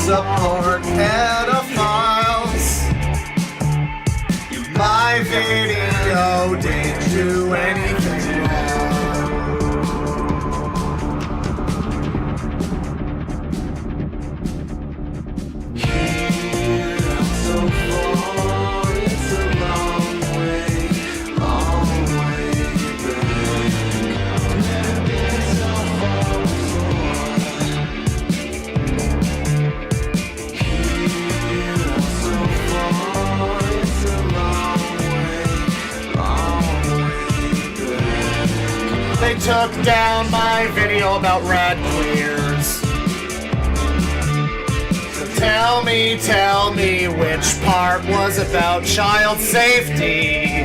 support pedophiles. My video didn't do anything wrong. Here, so far, it's a long way back. So far here, so far, it's a long way. They took down my video about Radqueers. So tell me which part was about child safety.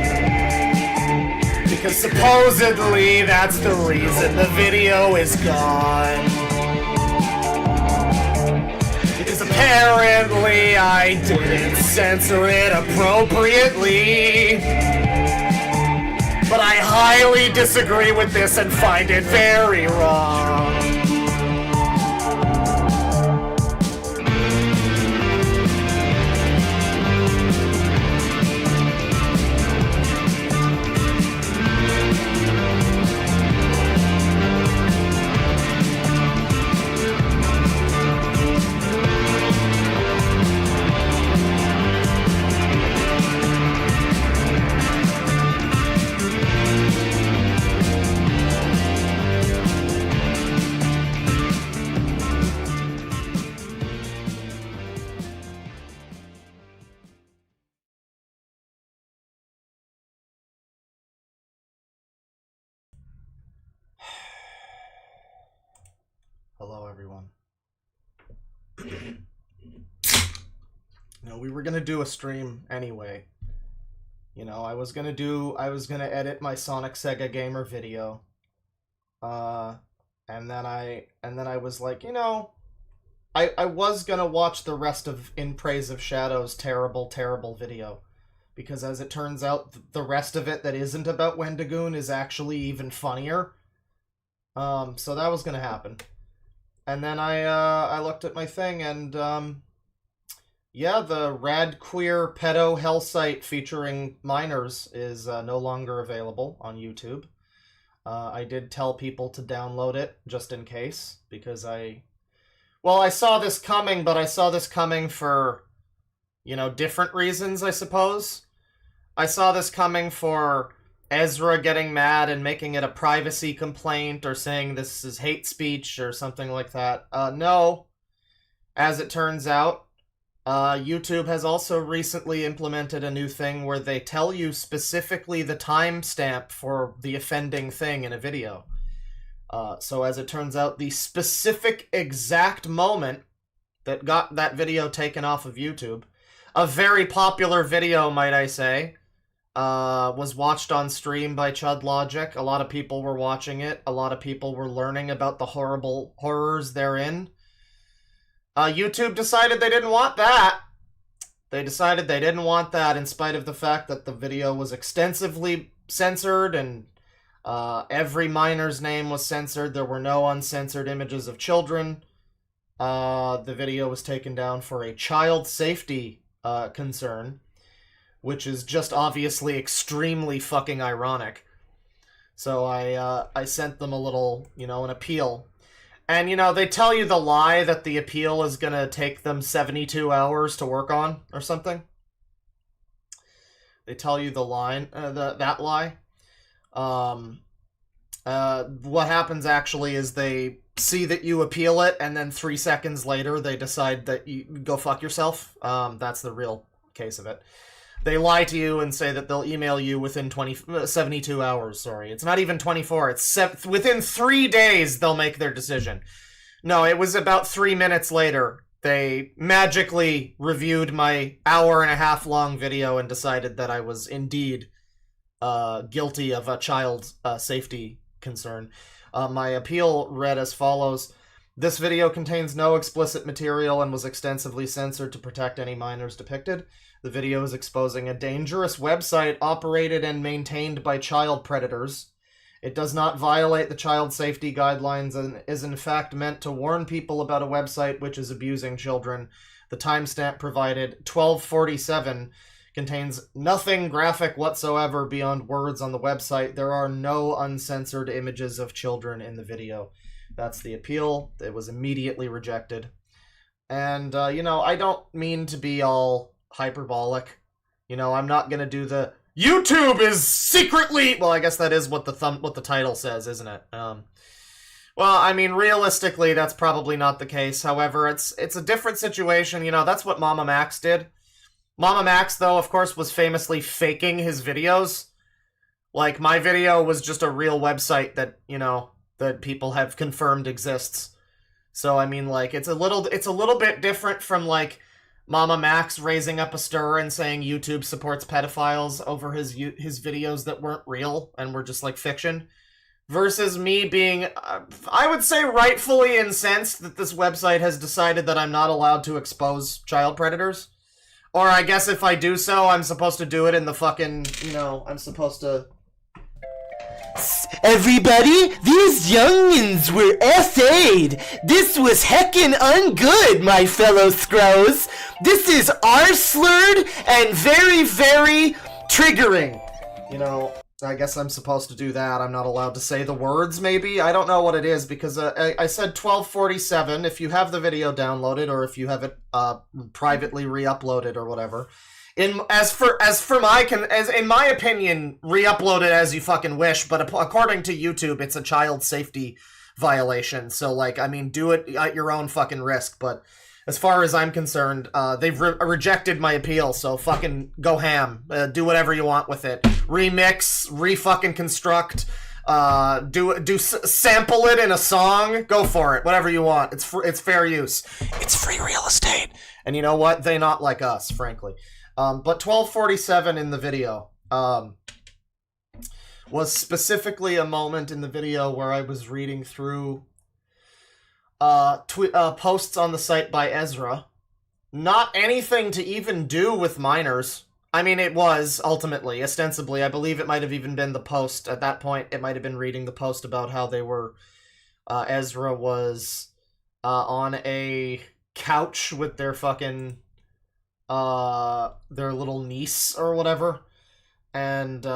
Because supposedly that's the reason the video is gone. Because apparently I didn't censor it appropriately. But I highly disagree with this and find it very wrong. Hello, everyone. No, we were gonna do a stream anyway. You know, I was gonna edit my Sonic Sega Gamer video. And then I was like, you know, I was gonna watch the rest of In Praise of Shadow's terrible video. Because as it turns out, the rest of it that isn't about Wendigoon is actually even funnier. So that was gonna happen. And then I looked at my thing, and yeah, the Radqueer pedo Hellsite featuring minors is no longer available on YouTube. I did tell people to download it just in case, because I saw this coming, but I saw this coming for, you know, different reasons, I suppose. I saw this coming for Ezra getting mad and making it a privacy complaint or saying this is hate speech or something like that. No. As it turns out, YouTube has also recently implemented a new thing where they tell you specifically the timestamp for the offending thing in a video. So as it turns out, the specific exact moment that got that video taken off of YouTube, a very popular video, might I say, was watched on stream by Chud Logic. A lot of people were watching it. A lot of people were learning about the horrible horrors therein. YouTube decided they didn't want that. They decided they didn't want that in spite of the fact that the video was extensively censored and every minor's name was censored. There were no uncensored images of children. The video was taken down for a child safety concern, which is just obviously extremely fucking ironic. So I sent them a little, you know, an appeal. And, you know, they tell you the lie that the appeal is gonna take them 72 hours to work on, or something. They tell you the line, that lie. What happens actually is they see that you appeal it, and then 3 seconds later they decide that you go fuck yourself. That's the real case of it. They lie to you and say that they'll email you within 72 hours, sorry. It's not even 24, it's within 3 days they'll make their decision. No, it was about 3 minutes later. They magically reviewed my hour-and-a-half long video and decided that I was indeed guilty of a child safety concern. My appeal read as follows. This video contains no explicit material and was extensively censored to protect any minors depicted. The video is exposing a dangerous website operated and maintained by child predators. It does not violate the child safety guidelines and is in fact meant to warn people about a website which is abusing children. The timestamp provided, 12:47, contains nothing graphic whatsoever beyond words on the website. There are no uncensored images of children in the video. That's the appeal. It was immediately rejected. And, you know, I don't mean to be all hyperbolic. You know, I'm not gonna do the YouTube is secretly... Well, I guess that is what the title says, isn't it? Well, I mean, realistically, that's probably not the case. However, it's a different situation. You know, that's what Mama Max did. Mama Max, though, of course, was famously faking his videos. Like, my video was just a real website that, you know, that people have confirmed exists. So, I mean, like, it's a little bit different from, like, Mama Max raising up a stir and saying YouTube supports pedophiles over his videos that weren't real and were just, like, fiction. Versus me being, I would say, rightfully incensed that this website has decided that I'm not allowed to expose child predators. Or I guess if I do so, I'm supposed to do it in the fucking, you know, I'm supposed to... Everybody, these youngins were essayed. This was heckin' ungood, my fellow scrows. This is R-slurred and very, very triggering. You know, I guess I'm supposed to do that. I'm not allowed to say the words, maybe? I don't know what it is, because I said 12:47. If you have the video downloaded, or if you have it privately re-uploaded or whatever. In my opinion, re-upload it as you fucking wish, but according to YouTube, it's a child safety violation. So, like, I mean, do it at your own fucking risk, but as far as I'm concerned, they've rejected my appeal, so fucking go ham. Do whatever you want with it. Remix, re-fucking construct, sample it in a song, go for it. Whatever you want. It's fair use. It's free real estate. And you know what? They not like us, frankly. But 12:47 in the video was specifically a moment in the video where I was reading through posts on the site by Ezra. Not anything to even do with minors. I mean, it was, ultimately, ostensibly. I believe it might have even been the post. At that point, it might have been reading the post about how they were... Ezra was on a couch with their fucking... their little niece or whatever. And,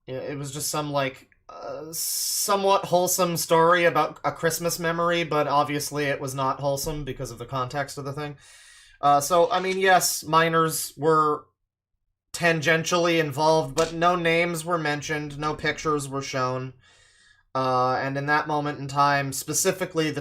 it was just some, like... somewhat wholesome story about a Christmas memory, but obviously it was not wholesome because of the context of the thing. So, I mean, yes, minors were tangentially involved, but no names were mentioned, no pictures were shown. And in that moment in time, specifically the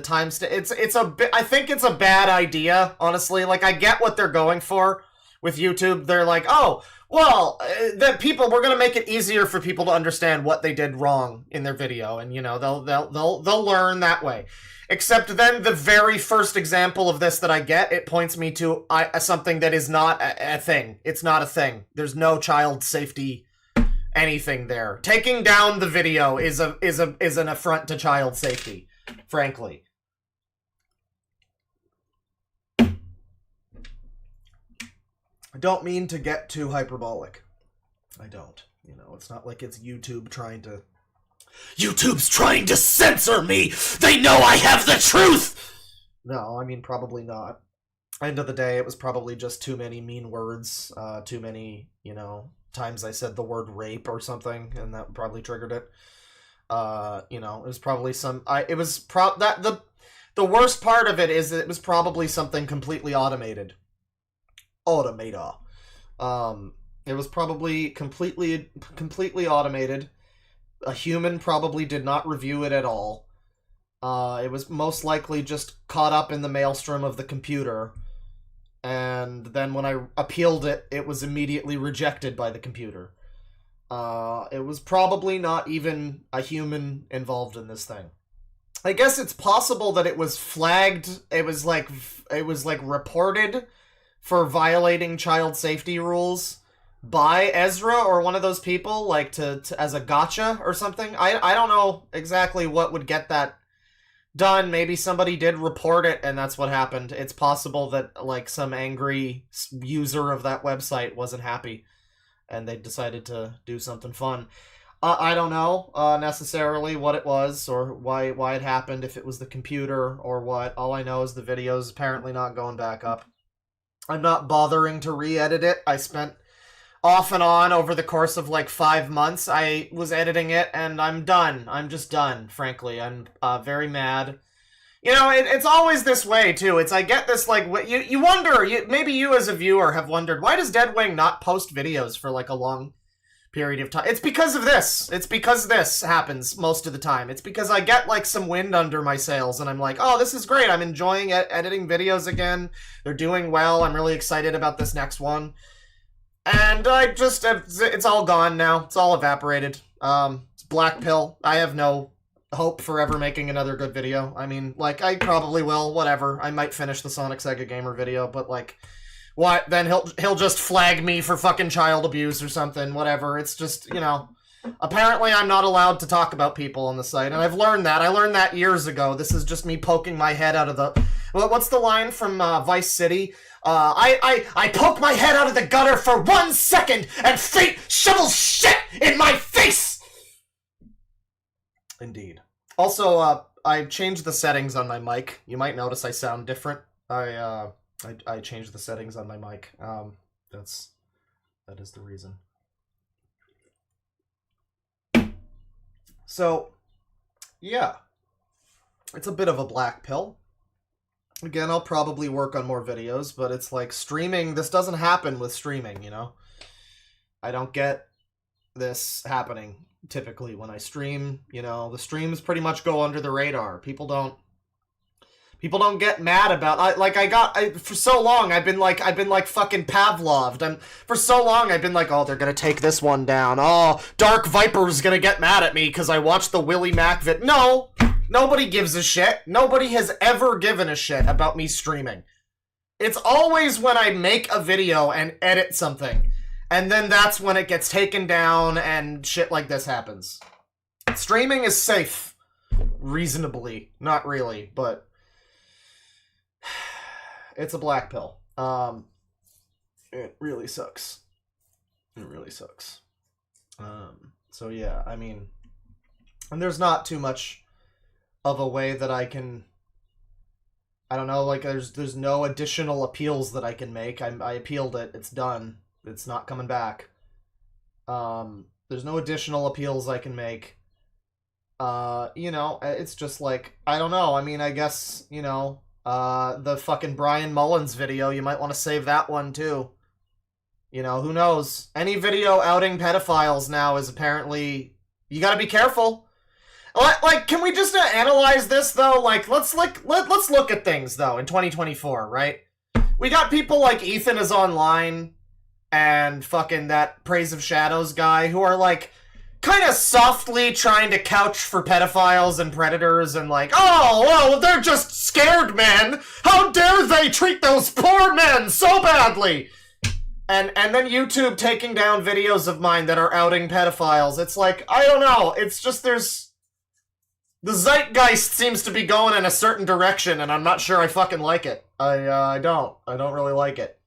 I think it's a bad idea, honestly. Like, I get what they're going for with YouTube. They're like, oh, well, we're gonna make it easier for people to understand what they did wrong in their video, and you know, they'll learn that way. Except then the very first example of this that I get, it points me to something that is not a thing. It's not a thing. There's no child safety anything there. Taking down the video is an affront to child safety, frankly. I don't mean to get too hyperbolic. I don't. You know, it's not like it's YouTube trying to... YouTube's trying to censor me! They know I have the truth! No, I mean, probably not. End of the day, it was probably just too many mean words, too many, you know, times I said the word rape or something, and that probably triggered it. You know, it was probably the worst part of it is that it was probably something completely automated. It was probably completely automated. A human probably did not review it at all. It was most likely just caught up in the maelstrom of the computer. And then when I appealed it, it was immediately rejected by the computer. It was probably not even a human involved in this thing. I guess it's possible that it was flagged. It was like reported for violating child safety rules by Ezra or one of those people, like to as a gotcha or something. I don't know exactly what would get that done. Maybe somebody did report it and that's what happened. It's possible that like some angry user of that website wasn't happy and they decided to do something fun. I don't know necessarily what it was or why it happened, if it was the computer or what. All I know is the video's apparently not going back up. I'm not bothering to re-edit it. I spent off and on over the course of like 5 months. I was editing it and I'm done. I'm just done, frankly. I'm very mad. You know, it's always this way, too. I get this, like, you wonder, maybe you as a viewer have wondered, why does Deadwing not post videos for, like, a long period of time? It's because of this. It's because this happens most of the time. It's because I get, like, some wind under my sails, and I'm like, oh, this is great. I'm enjoying editing videos again. They're doing well. I'm really excited about this next one. And I just, it's all gone now. It's all evaporated. It's black pill. I have no hope for ever making another good video. I mean, like, I probably will, whatever. I might finish the Sonic Sega Gamer video, but, like, what? Then he'll just flag me for fucking child abuse or something, whatever. It's just, you know, apparently I'm not allowed to talk about people on the site, and I've learned that. I learned that years ago. This is just me poking my head out of the... What's the line from Vice City? I poke my head out of the gutter for 1 second, and fate shovels shit in my face! Indeed. Also, I changed the settings on my mic. You might notice I sound different. I changed the settings on my mic. That is the reason. So, yeah. It's a bit of a black pill. Again, I'll probably work on more videos, but it's like streaming, this doesn't happen with streaming, you know? I don't get this happening. Typically when I stream, you know, the streams pretty much go under the radar. People don't get mad about for so long I've been like fucking Pavloved. For so long I've been like, oh, they're gonna take this one down. Oh, Dark Viper's gonna get mad at me because I watched the Willie Mac vid. No, nobody gives a shit. Nobody has ever given a shit about me streaming. It's always when I make a video and edit something. And then that's when it gets taken down and shit like this happens. Streaming is safe. Reasonably. Not really, but... It's a black pill. It really sucks. It really sucks. So yeah, I mean... And there's not too much of a way that I can... I don't know, like, there's no additional appeals that I can make. I appealed it. It's done. It's not coming back. There's no additional appeals I can make. You know, it's just like, I don't know. I mean, I guess, you know, the fucking Brian Mullins video, you might want to save that one too. You know, who knows? Any video outing pedophiles now is apparently... You gotta be careful. Like, can we just analyze this, though? Like, let's look at things, though, in 2024, right? We got people like Ethan is Online... and fucking that Praise of Shadows guy, who are, like, kind of softly trying to couch for pedophiles and predators, and like, oh, well, they're just scared men! How dare they treat those poor men so badly! And then YouTube taking down videos of mine that are outing pedophiles. It's like, I don't know, it's just there's... The zeitgeist seems to be going in a certain direction, and I'm not sure I fucking like it. I don't really like it.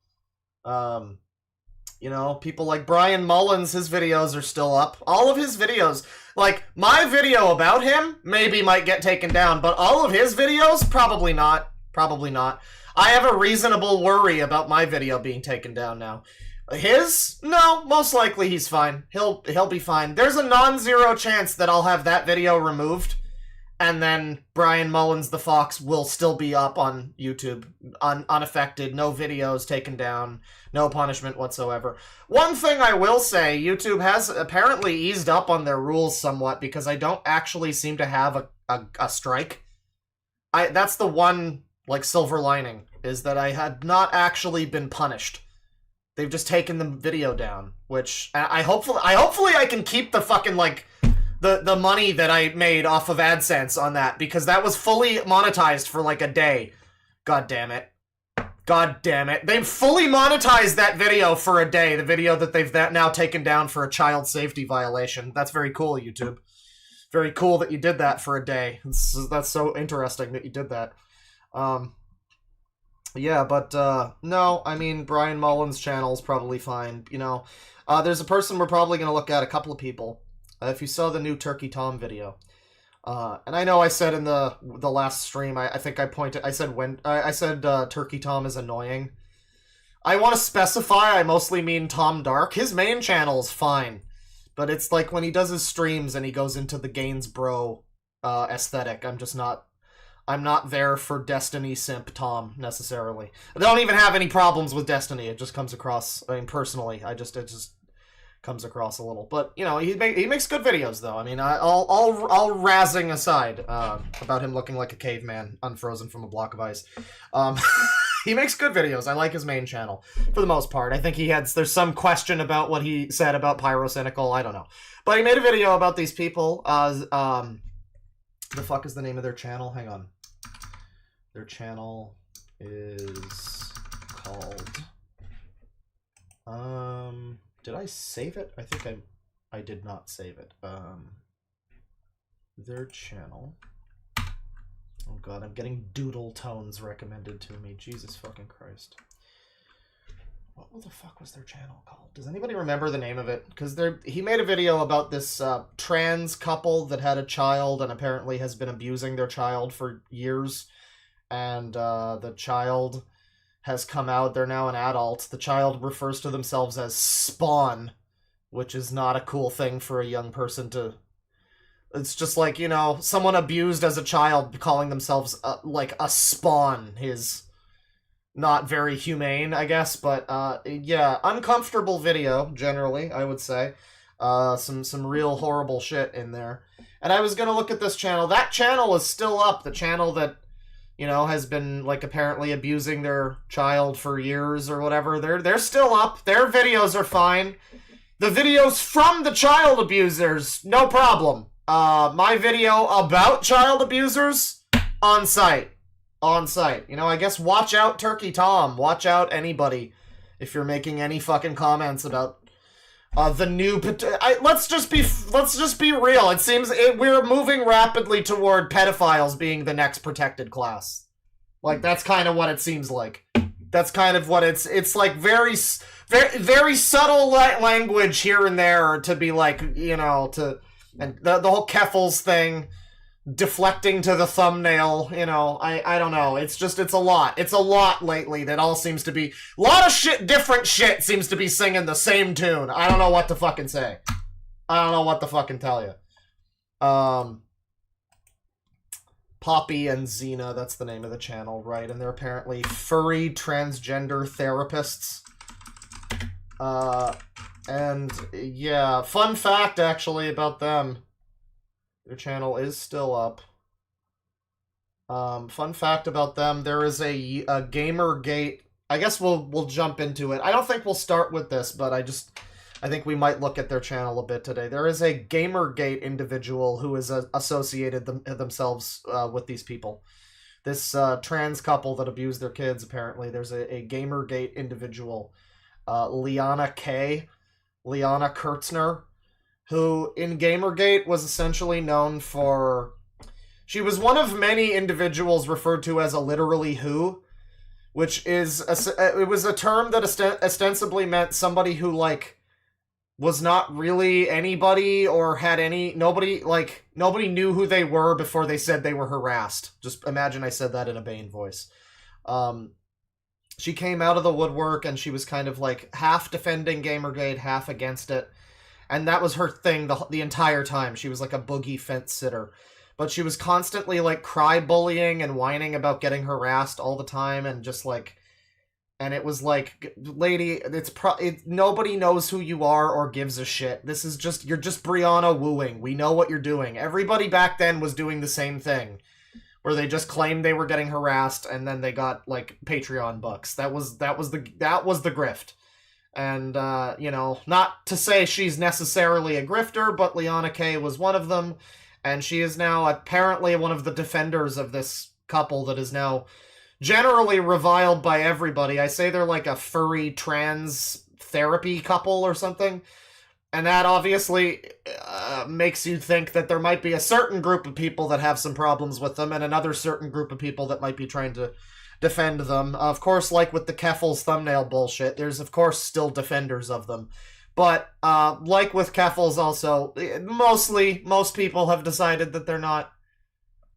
You know, people like Brian Mullins, his videos are still up. All of his videos. Like, my video about him maybe might get taken down, but all of his videos, probably not. Probably not. I have a reasonable worry about my video being taken down now. His? No, most likely he's fine. He'll be fine. There's a non-zero chance that I'll have that video removed, and then Brian Mullins the Fox will still be up on YouTube, unaffected, no videos taken down, no punishment whatsoever. One thing I will say, YouTube has apparently eased up on their rules somewhat, because I don't actually seem to have a strike. That's the one, like, silver lining, is that I had not actually been punished. They've just taken the video down, which hopefully I can keep the fucking, like, the money that I made off of AdSense on that, because that was fully monetized for like a day. God damn it. God damn it. They fully monetized that video for a day, the video that they've now taken down for a child safety violation. That's very cool, YouTube. Very cool that you did that for a day. That's so interesting that you did that. Yeah, but, no, I mean, Brian Mullins' channel's probably fine, you know. There's a person we're probably gonna look at, a couple of people. if you saw the new Turkey Tom video, and I know I said in the last stream, I think I said Turkey Tom is annoying. I want to specify I mostly mean Tom Dark. His main channel is fine, but it's like when he does his streams and he goes into the Gainsboro aesthetic, I'm not there for Destiny simp Tom, necessarily. I don't even have any problems with Destiny. It just comes across, I mean, personally, it just comes across a little. But, you know, he makes good videos, though. I mean, all razzing aside about him looking like a caveman unfrozen from a block of ice. He makes good videos. I like his main channel, for the most part. I think there's some question about what he said about Pyrocynical. I don't know. But he made a video about these people. The fuck is the name of their channel? Hang on. Their channel is called... did I save it? I think I did not save it. Their channel... Oh god, I'm getting doodle tones recommended to me. Jesus fucking Christ. What the fuck was their channel called? Does anybody remember the name of it? Because he made a video about this trans couple that had a child and apparently has been abusing their child for years. And the child has come out. They're now an adult. The child refers to themselves as Spawn, which is not a cool thing for a young person to... It's just like, you know, someone abused as a child calling themselves like a Spawn is not very humane, I guess. But yeah, uncomfortable video, generally, I would say. Some real horrible shit in there. And I was going to look at this channel. That channel is still up. The channel that, you know, has been, like, apparently abusing their child for years or whatever. They're still up. Their videos are fine. The videos from the child abusers, no problem. My video about child abusers, on site. On site. You know, I guess watch out Turkey Tom. Watch out anybody if you're making any fucking comments about the new... let's just be real. It seems we're moving rapidly toward pedophiles being the next protected class. Like, that's kind of what it seems like. That's kind of what it's like very subtle language here and there to be like, you know, to... And the whole Keffels thing, deflecting to the thumbnail, you know, I don't know. It's a lot. It's a lot lately that all seems to be... A lot of shit, different shit seems to be singing the same tune. I don't know what to fucking say. I don't know what to fucking tell you. Poppy and Xena, that's the name of the channel, right? And they're apparently furry transgender therapists. And, yeah, fun fact, actually, about them. Their channel is still up. Fun fact about them, there is a Gamergate... I guess we'll jump into it. I don't think we'll start with this, but I think we might look at their channel a bit today. There is a Gamergate individual who is associated themselves with these people. This trans couple that abused their kids, apparently. There's a Gamergate individual, Liana Kurtzner, who in Gamergate was essentially known for... She was one of many individuals referred to as a literally who, which is... it was a term that ostensibly meant somebody who, like, was not really anybody or had any... Nobody knew who they were before they said they were harassed. Just imagine I said that in a Bane voice. She came out of the woodwork and she was kind of like half defending Gamergate, half against it. And that was her thing the entire time. She was like a boogie fence sitter. But she was constantly like cry bullying and whining about getting harassed all the time and just like... And it was like, lady, nobody knows who you are or gives a shit. This is just, you're just Brianna wooing. We know what you're doing. Everybody back then was doing the same thing. Where they just claimed they were getting harassed, and then they got like Patreon bucks. That was the grift. And you know, not to say she's necessarily a grifter, but Liana K was one of them, and she is now apparently one of the defenders of this couple that is now generally reviled by everybody. I say they're like a furry trans therapy couple or something. And that obviously makes you think that there might be a certain group of people that have some problems with them and another certain group of people that might be trying to defend them. Of course, like with the Keffels thumbnail bullshit, there's of course still defenders of them. But like with Keffels also, most people have decided that they're not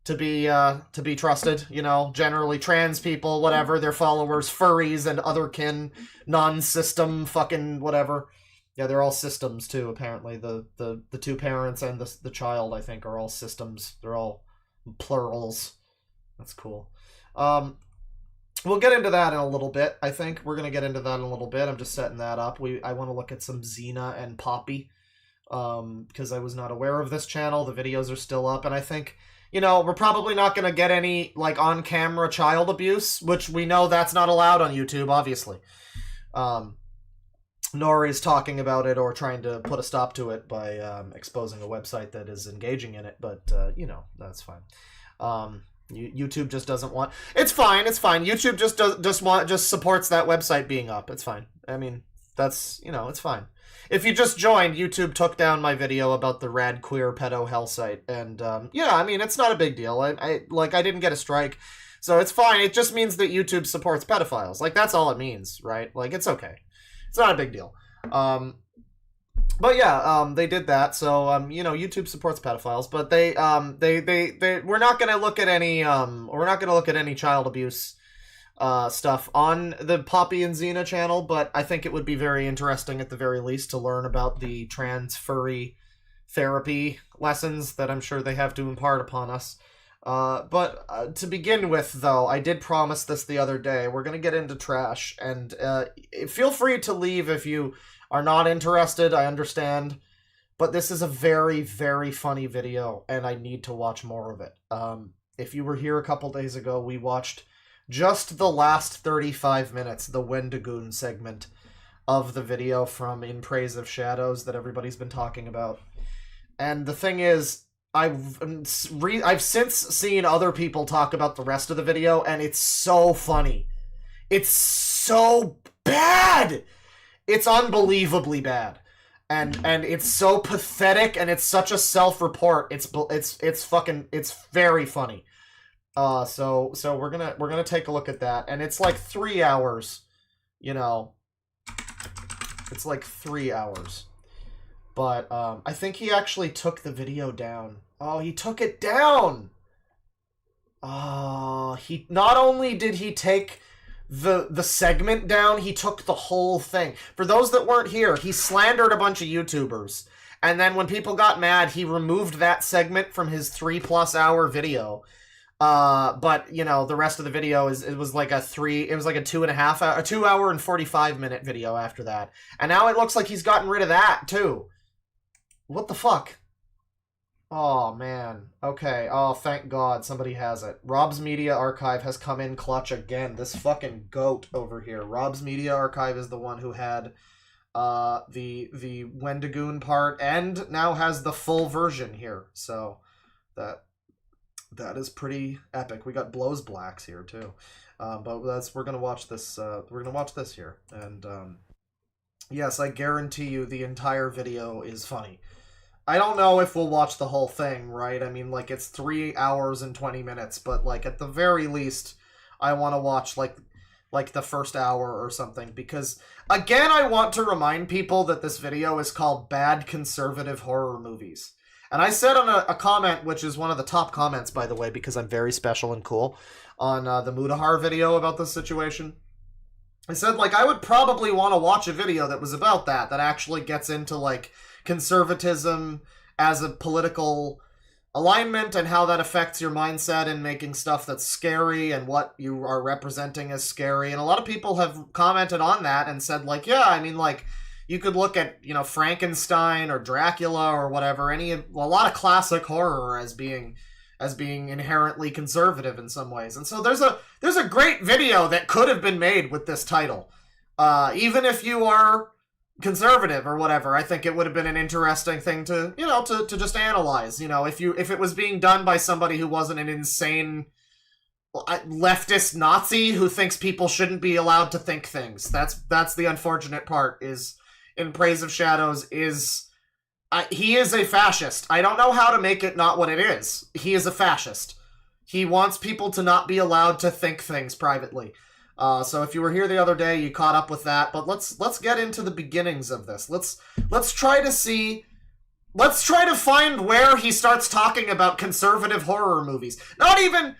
to be trusted, you know, generally trans people, whatever, their followers, furries and other kin, non-system fucking whatever. Yeah, they're all systems too, apparently. The two parents and the child, I think, are all systems. They're all plurals. That's cool. We'll get into that in a little bit. I think we're gonna get into that in a little bit. I'm just setting that up. I want to look at some Xena and Poppy, because I was not aware of this channel. The videos are still up, and I think, you know, we're probably not gonna get any like on-camera child abuse, which we know that's not allowed on YouTube, obviously. Nor is talking about it or trying to put a stop to it by exposing a website that is engaging in it. But you know, that's fine. YouTube just doesn't want. It's fine. It's fine. YouTube just supports that website being up. It's fine. I mean, that's, you know, it's fine. If you just joined, YouTube took down my video about the Radqueer pedo Hellsite, and yeah, I mean, it's not a big deal. I didn't get a strike, so it's fine. It just means that YouTube supports pedophiles. Like, that's all it means, right? Like, it's okay. It's not a big deal. But yeah, they did that. So, you know, YouTube supports pedophiles, but we're not going to look at any child abuse stuff on the Poppy and Xena channel, but I think it would be very interesting at the very least to learn about the trans furry therapy lessons that I'm sure they have to impart upon us. But to begin with, though, I did promise this the other day. We're going to get into trash, and feel free to leave if you are not interested. I understand. But this is a very, very funny video, and I need to watch more of it. If you were here a couple days ago, we watched just the last 35 minutes, the Wendigoon segment of the video from In Praise of Shadows that everybody's been talking about. And the thing is, I've since seen other people talk about the rest of the video, and it's so funny. It's so bad! It's unbelievably bad. And it's so pathetic, and it's such a self-report. It's very funny. So we're gonna take a look at that, and it's like 3 hours, you know. It's like 3 hours. But I think he actually took the video down. Oh, he took it down! He not only did he take the segment down, he took the whole thing. For those that weren't here, he slandered a bunch of YouTubers. And then when people got mad, he removed that segment from his 3+ hour video. But, you know, the rest of the video it was like a 2.5 hour, a 2 hour and 45 minute video after that. And now it looks like he's gotten rid of that, too. What the fuck? Oh, man. Okay. Oh, thank God somebody has it. Rob's Media Archive has come in clutch again. This fucking goat over here. Rob's Media Archive is the one who had the Wendigoon part and now has the full version here. So that is pretty epic. We got Blows Blacks here too. But we're gonna watch this. We're gonna watch this here, and yes, I guarantee you the entire video is funny. I don't know if we'll watch the whole thing, right? I mean, like, it's 3 hours and 20 minutes, but like at the very least, I want to watch like the first hour or something, because again, I want to remind people that this video is called Bad Conservative Horror Movies. And I said on a comment, which is one of the top comments, by the way, because I'm very special and cool, on the Mudahar video about this situation. I said, like, I would probably want to watch a video that was about that actually gets into, like, conservatism as a political alignment and how that affects your mindset in making stuff that's scary and what you are representing as scary. And a lot of people have commented on that and said, like, yeah, I mean, like, you could look at, you know, Frankenstein or Dracula or whatever, a lot of classic horror as being inherently conservative in some ways. And so there's a great video that could have been made with this title. Even if you are conservative or whatever, I think it would have been an interesting thing to, you know, to just analyze. You know, if it was being done by somebody who wasn't an insane leftist Nazi who thinks people shouldn't be allowed to think things. That's the unfortunate part, is In Praise of Shadows is he is a fascist. I don't know how to make it not what it is. He is a fascist. He wants people to not be allowed to think things privately. So if you were here the other day, you caught up with that. But let's get into the beginnings of this. Let's try to see. Let's try to find where he starts talking about conservative horror movies. Not even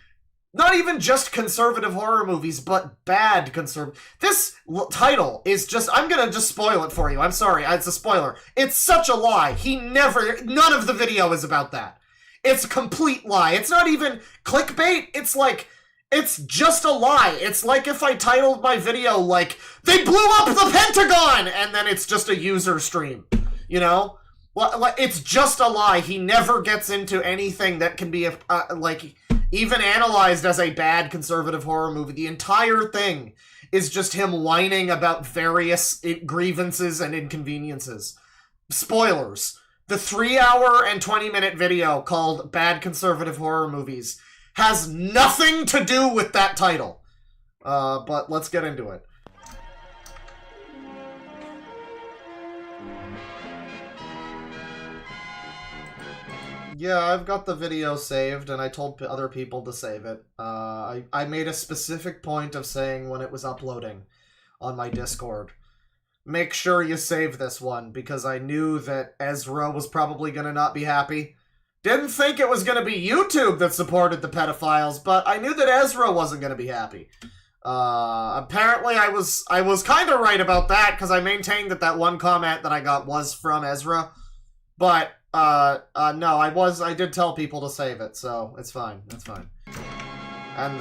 just conservative horror movies, but bad conservative. This title is just, I'm gonna just spoil it for you. I'm sorry, it's a spoiler. It's such a lie. None of the video is about that. It's a complete lie. It's not even clickbait. It's like, it's just a lie. It's like if I titled my video like, they blew up the Pentagon, and then it's just a user stream, you know? Well, it's just a lie. He never gets into anything that can be, like, even analyzed as a bad conservative horror movie. The entire thing is just him whining about various grievances and inconveniences. Spoilers. The 3-hour and 20-minute video called Bad Conservative Horror Movies has nothing to do with that title. But let's get into it. Yeah, I've got the video saved, and I told other people to save it. I made a specific point of saying when it was uploading on my Discord, make sure you save this one, because I knew that Ezra was probably going to not be happy. Didn't think it was going to be YouTube that supported the pedophiles, but I knew that Ezra wasn't going to be happy. Apparently I was kind of right about that, because I maintained that one comment that I got was from Ezra, but no, I did tell people to save it, so it's fine, And,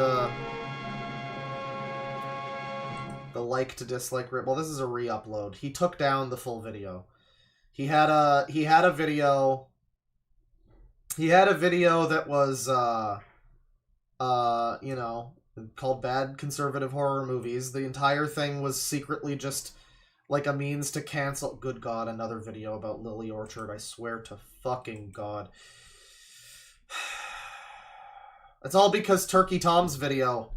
the like to dislike rip, well, this is a re-upload. He took down the full video. He had a video that was, you know, called Bad Conservative Horror Movies. The entire thing was secretly just like a means to cancel. Good God, another video about Lily Orchard. I swear to fucking God. It's all because Turkey Tom's video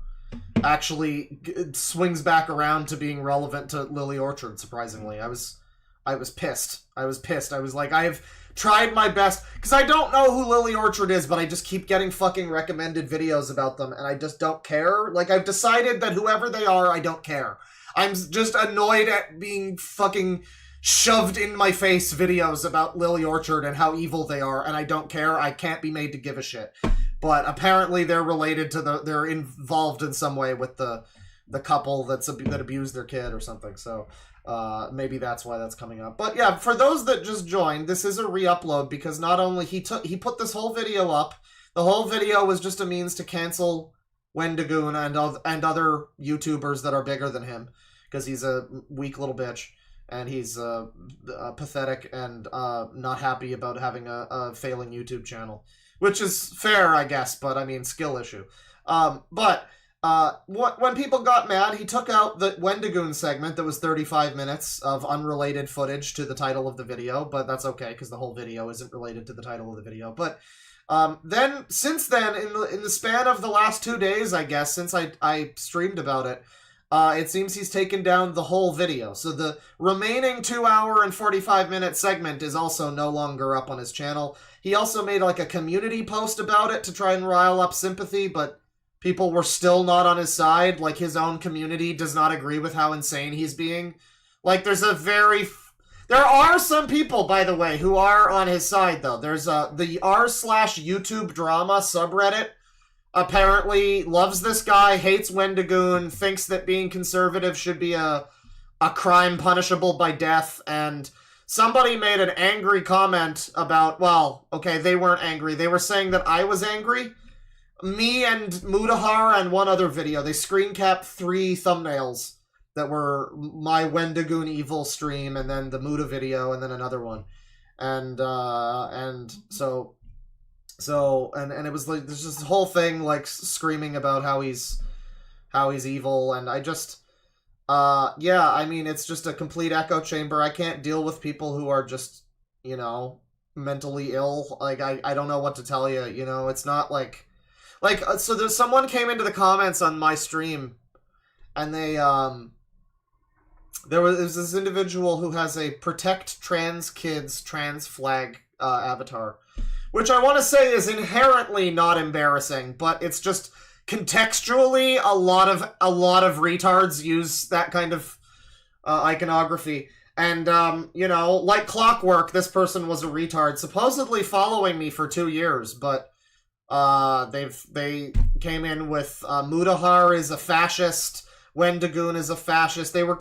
actually swings back around to being relevant to Lily Orchard, surprisingly. I was pissed. I was like, I have tried my best, because I don't know who Lily Orchard is, but I just keep getting fucking recommended videos about them, and I just don't care. Like, I've decided that whoever they are, I don't care. I'm just annoyed at being fucking shoved in my face videos about Lily Orchard and how evil they are, and I don't care. I can't be made to give a shit. But apparently they're related to they're involved in some way with the couple that abused their kid or something. So maybe that's why that's coming up. But yeah, for those that just joined, this is a re-upload, because not only he put this whole video up, the whole video was just a means to cancel Wendigoon and other YouTubers that are bigger than him, because he's a weak little bitch, and he's pathetic and not happy about having a failing YouTube channel, which is fair, I guess, but I mean, skill issue. When people got mad, he took out the Wendigoon segment that was 35 minutes of unrelated footage to the title of the video, but that's okay, because the whole video isn't related to the title of the video. But then, since then, in the span of the last 2 days, I guess, since I streamed about it, it seems he's taken down the whole video. So the remaining 2-hour and 45-minute segment is also no longer up on his channel. He also made like a community post about it to try and rile up sympathy, but people were still not on his side. Like, his own community does not agree with how insane he's being. Like, there are some people, by the way, who are on his side, though. There's the r/YouTube drama subreddit apparently loves this guy, hates Wendigoon, thinks that being conservative should be a crime punishable by death, and somebody made an angry comment about, well, okay, they weren't angry. They were saying that I was angry. Me and Mudahar and one other video, they screen capped 3 thumbnails that were my Wendigoon evil stream, and then the Muda video, and then another one. And so it was like, there's just this whole thing, like, screaming about how he's evil, and I just, yeah, I mean, it's just a complete echo chamber. I can't deal with people who are just, you know, mentally ill. Like, I don't know what to tell you, you know, it's not like, so there's someone came into the comments on my stream, and they, there was this individual who has a Protect Trans Kids trans flag avatar, which I want to say is inherently not embarrassing, but it's just contextually, a lot of retards use that kind of iconography. And, you know, like clockwork, this person was a retard, supposedly following me for 2 years, but they came in with Mutahar is a fascist, Wendigoon is a fascist. They were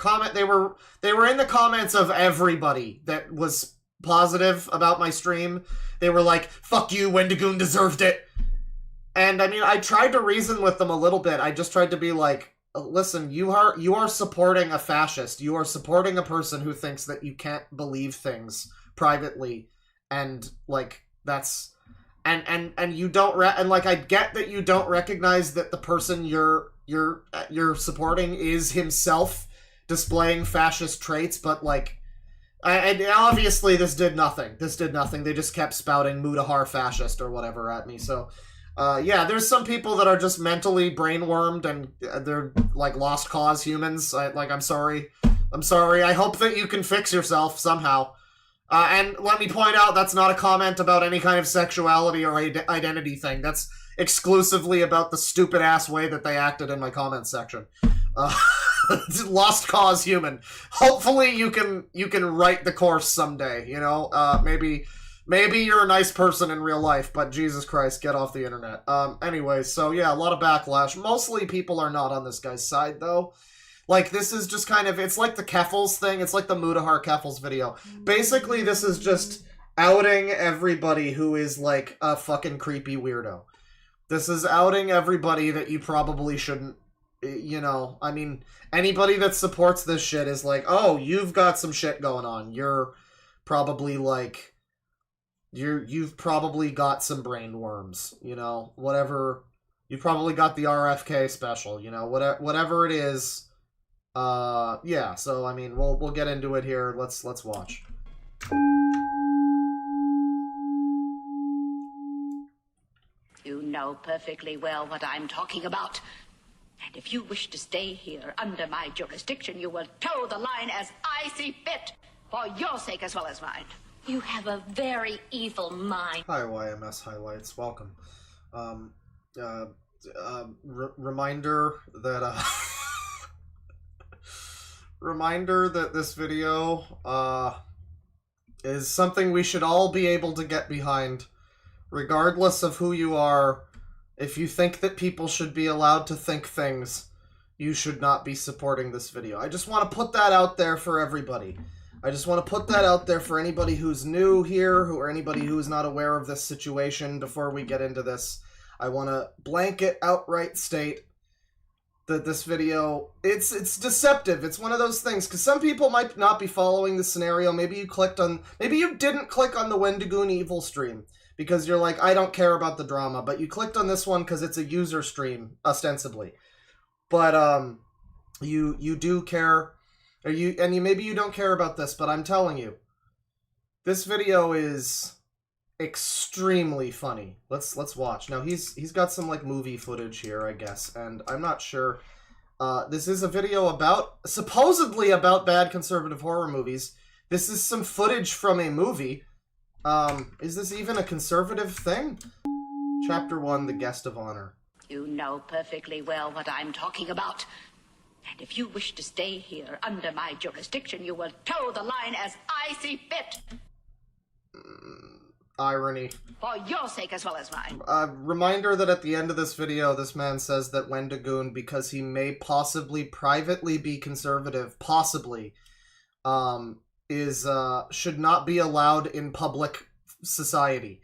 in the comments of everybody that was positive about my stream. They were like, fuck you, Wendigoon deserved it. And I mean, I tried to reason with them a little bit. I just tried to be like, listen, you are supporting a fascist. You are supporting a person who thinks that you can't believe things privately, and like that's and you don't and like I get that you don't recognize that the person you're supporting is himself displaying fascist traits, but like, and obviously this did nothing. They just kept spouting Mutahar fascist or whatever at me. So. Yeah, there's some people that are just mentally brainwormed and they're like lost cause humans. I'm sorry. I hope that you can fix yourself somehow. And let me point out, that's not a comment about any kind of sexuality or identity thing. That's exclusively about the stupid ass way that they acted in my comments section. Lost cause human. Hopefully you can right the course someday, you know? Maybe you're a nice person in real life, but Jesus Christ, get off the internet. Anyway, so yeah, a lot of backlash. Mostly people are not on this guy's side, though. Like, this is just kind of, it's like the Keffels thing. It's like the Mutahar Keffels video. Basically, this is just outing everybody who is, like, a fucking creepy weirdo. This is outing everybody that you probably shouldn't, you know, I mean, anybody that supports this shit is like, oh, you've got some shit going on. You're probably, like... You've probably got some brain worms, you know, whatever. You've probably got the RFK special, you know, whatever it is. Yeah. So I mean, we'll get into it here. Let's watch. You know perfectly well what I'm talking about. And if you wish to stay here under my jurisdiction, you will toe the line as I see fit, for your sake as well as mine. You have a very evil mind. Hi, YMS Highlights. Welcome. Reminder that, reminder that this video, is something we should all be able to get behind, regardless of who you are. If you think that people should be allowed to think things, you should not be supporting this video. I just want to put that out there for everybody. I just want to put that out there for anybody who's new here, or anybody who is not aware of this situation before we get into this. I want to blanket outright state that this video, it's deceptive. It's one of those things, because some people might not be following the scenario. Maybe you didn't click on the Wendigoon Evil stream, because you're like, I don't care about the drama, but you clicked on this one because it's a user stream, ostensibly. But, you do care... maybe you don't care about this, but I'm telling you, this video is extremely funny. Let's watch. Now he's got some like movie footage here, I guess, and I'm not sure. This is a video supposedly about bad conservative horror movies. This is some footage from a movie. Is this even a conservative thing? Chapter 1, The Guest of Honor. You know perfectly well what I'm talking about. And if you wish to stay here under my jurisdiction, you will toe the line as I see fit. Irony. For your sake as well as mine. Reminder that at the end of this video, this man says that Wendigoon, because he may possibly privately be conservative, possibly, should not be allowed in public society.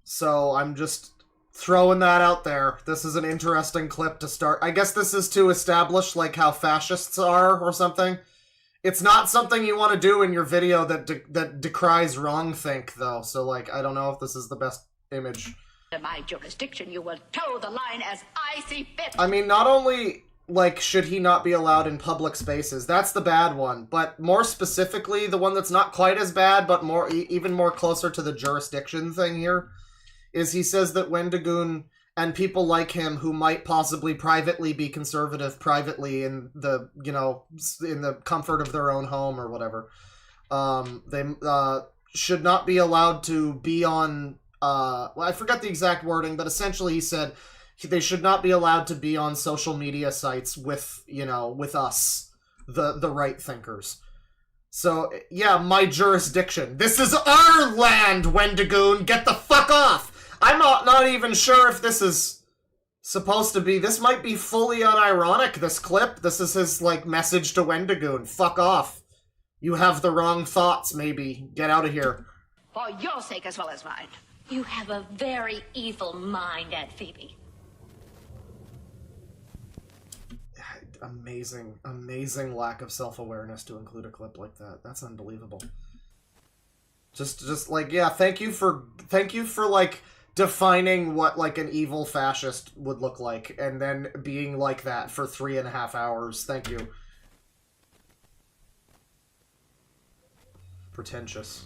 So I'm just... throwing that out there. This is an interesting clip to start. I guess this is to establish, like, how fascists are or something. It's not something you want to do in your video that decries wrongthink, though. So, like, I don't know if this is the best image. In my jurisdiction, you will toe the line as I see fit. I mean, not only, like, should he not be allowed in public spaces, that's the bad one, but more specifically, the one that's not quite as bad, but even more closer to the jurisdiction thing here, is he says that Wendigoon and people like him who might possibly privately be conservative privately in the, you know, in the comfort of their own home or whatever, they should not be allowed to be on, well, I forget the exact wording, but essentially he said they should not be allowed to be on social media sites with, you know, with us, the right thinkers. So, yeah, my jurisdiction. This is our land, Wendigoon! Get the fuck off! I'm not even sure if this is supposed to be... This might be fully unironic, this clip. This is his, like, message to Wendigoon. Fuck off. You have the wrong thoughts, maybe. Get out of here. For your sake as well as mine. You have a very evil mind, Aunt Phoebe. Amazing lack of self-awareness to include a clip like that. That's unbelievable. Just like, yeah, thank you for like defining what like an evil fascist would look like, and then being like that for 3.5 hours. Thank you. Pretentious.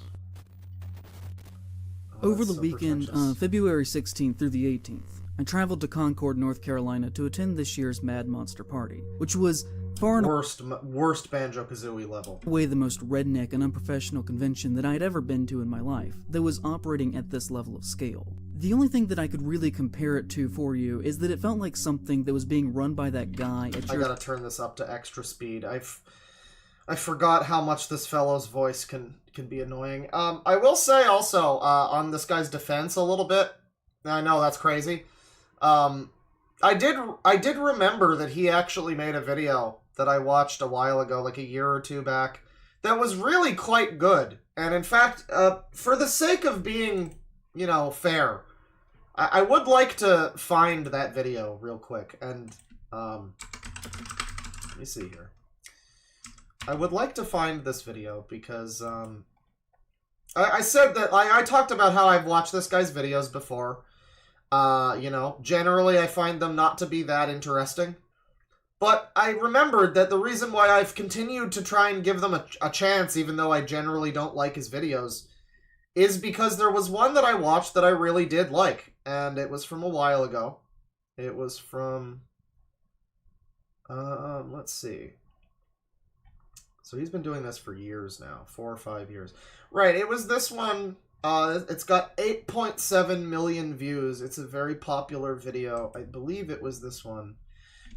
Oh, Over the so weekend, February 16th through the 18th, I traveled to Concord, North Carolina to attend this year's Mad Monster Party, which was far and worst Banjo-Kazooie level. away the most redneck and unprofessional convention that I had ever been to in my life that was operating at this level of scale. The only thing that I could really compare it to for you is that it felt like something that was being run by that guy at I your... gotta turn this up to extra speed. I forgot how much this fellow's voice can be annoying. I will say also, on this guy's defense a little bit, I know that's crazy. I did remember that he actually made a video that I watched a while ago, like a year or two back, that was really quite good. And in fact, for the sake of being, you know, fair, I would like to find that video real quick. And, let me see here. I would like to find this video because, I said that, I talked about how I've watched this guy's videos before. You know, generally I find them not to be that interesting. But I remembered that the reason why I've continued to try and give them a chance, even though I generally don't like his videos, is because there was one that I watched that I really did like. And it was from a while ago. It was from... let's see. So he's been doing this for years now. 4 or 5 years. Right, it was this one... it's got 8.7 million views. It's a very popular video. I believe it was this one.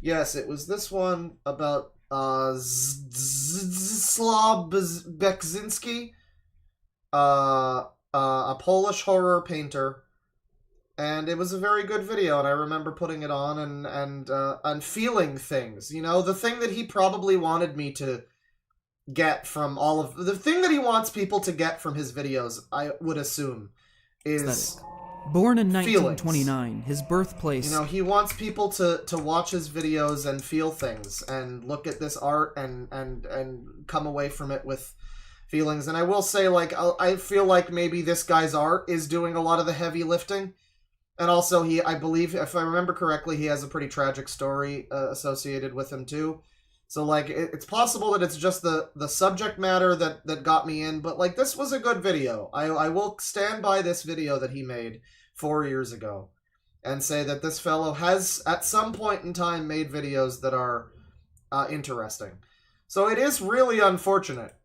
Yes, it was this one about Zdzisław Bekzinski, a Polish horror painter, and it was a very good video. And I remember putting it on and feeling things. You know, the thing that he probably wanted me to get from all of the thing that he wants people to get from his videos, I would assume, is born in 1929, his birthplace. You know, he wants people to watch his videos and feel things and look at this art and come away from it with feelings. And I will say, like, I feel like maybe this guy's art is doing a lot of the heavy lifting. And also, I believe, if I remember correctly, he has a pretty tragic story associated with him too. So, like, it's possible that it's just the subject matter that got me in, but, like, this was a good video. I will stand by this video that he made 4 years ago and say that this fellow has, at some point in time, made videos that are interesting. So it is really unfortunate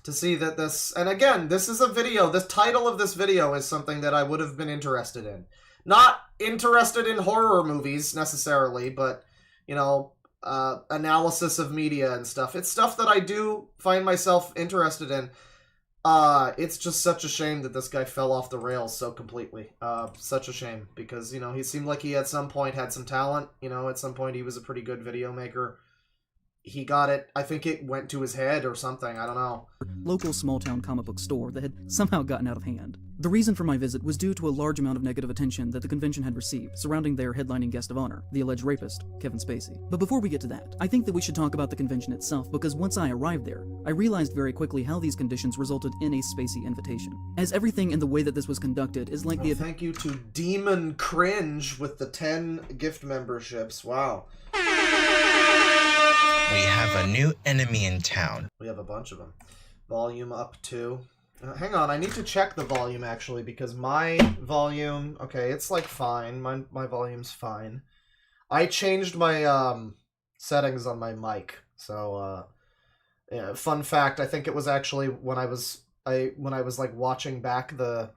to see that this... And again, this is a video. The title of this video is something that I would have been interested in. Not interested in horror movies, necessarily, but, you know... analysis of media and stuff. It's stuff that I do find myself interested in. It's just such a shame that this guy fell off the rails so completely. Such a shame, because, you know, he seemed like he at some point had some talent. You know, at some point he was a pretty good video maker. He got it. I think it went to his head or something. I don't know. Local small-town comic book store that had somehow gotten out of hand. The reason for my visit was due to a large amount of negative attention that the convention had received surrounding their headlining guest of honor, the alleged rapist, Kevin Spacey. But before we get to that, I think that we should talk about the convention itself, because once I arrived there, I realized very quickly how these conditions resulted in a Spacey invitation. As everything in the way that this was conducted is like the... Thank you to Demon Cringe with the 10 gift memberships. Wow. We have a new enemy in town. We have a bunch of them. Volume up to... hang on, I need to check the volume, actually, because my volume... Okay, it's, like, fine. My volume's fine. I changed my, settings on my mic. So, yeah, fun fact, I think it was actually when I was, like, watching back the...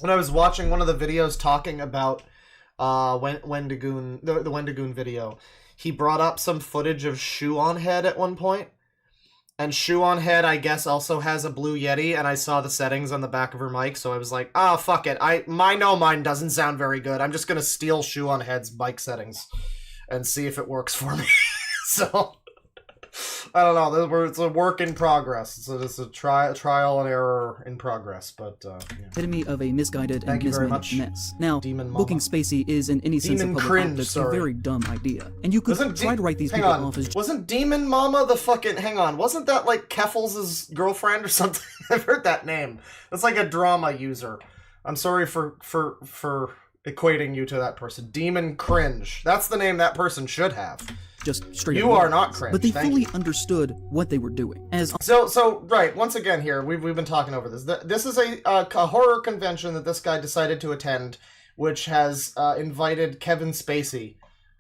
When I was watching one of the videos talking about Wendigoon, the Wendigoon video, he brought up some footage of Shoe on Head at one point. And Shoe on Head, I guess, also has a Blue Yeti, and I saw the settings on the back of her mic, so I was like, ah, fuck it. Mine doesn't sound very good. I'm just gonna steal Shoe on Head's mic settings and see if it works for me. So, I don't know. It's a work in progress. It's a trial and error in progress, but, yeah. Epitome of a misguided and mismanaged mess. Now, Demon Mama. booking Spacey is, in any sense of public Cringe, optics, sorry. a very dumb idea. And you could try to write these people off as... Wasn't Demon Mama the fucking... Hang on. Wasn't that, like, Keffels' girlfriend or something? I've heard that name. That's like a drama user. I'm sorry for equating you to that person. Demon Cringe. That's the name that person should have. Just straight You up are not cringe. But they Thank fully you. understood what they were doing. So right, once again here, we've been talking over this. This is a horror convention that this guy decided to attend, which has invited Kevin Spacey,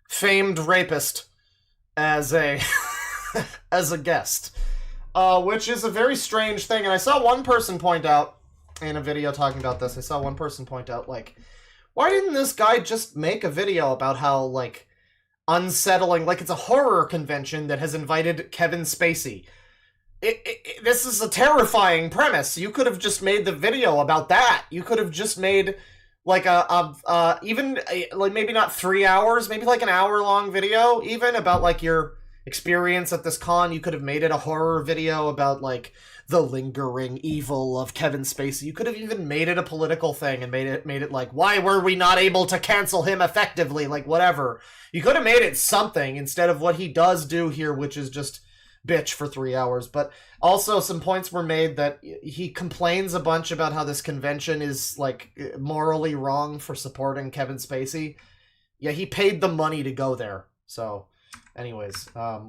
famed rapist, as a as a guest, which is a very strange thing. And I saw one person point out in a video talking about this. I saw one person point out, like, why didn't this guy just make a video about how, like, unsettling, like, it's a horror convention that has invited Kevin Spacey. This is a terrifying premise. You could have just made the video about that. You could have just made, like, even, like, maybe not 3 hours, maybe like an hour-long video, even, about, like, your experience at this con. You could have made it a horror video about, like, the lingering evil of Kevin Spacey. You could have even made it a political thing and made it like, why were we not able to cancel him effectively? Like, whatever. You could have made it something instead of what he does do here, which is just bitch for 3 hours. But also some points were made that he complains a bunch about how this convention is, like, morally wrong for supporting Kevin Spacey. Yeah, he paid the money to go there. So, anyways,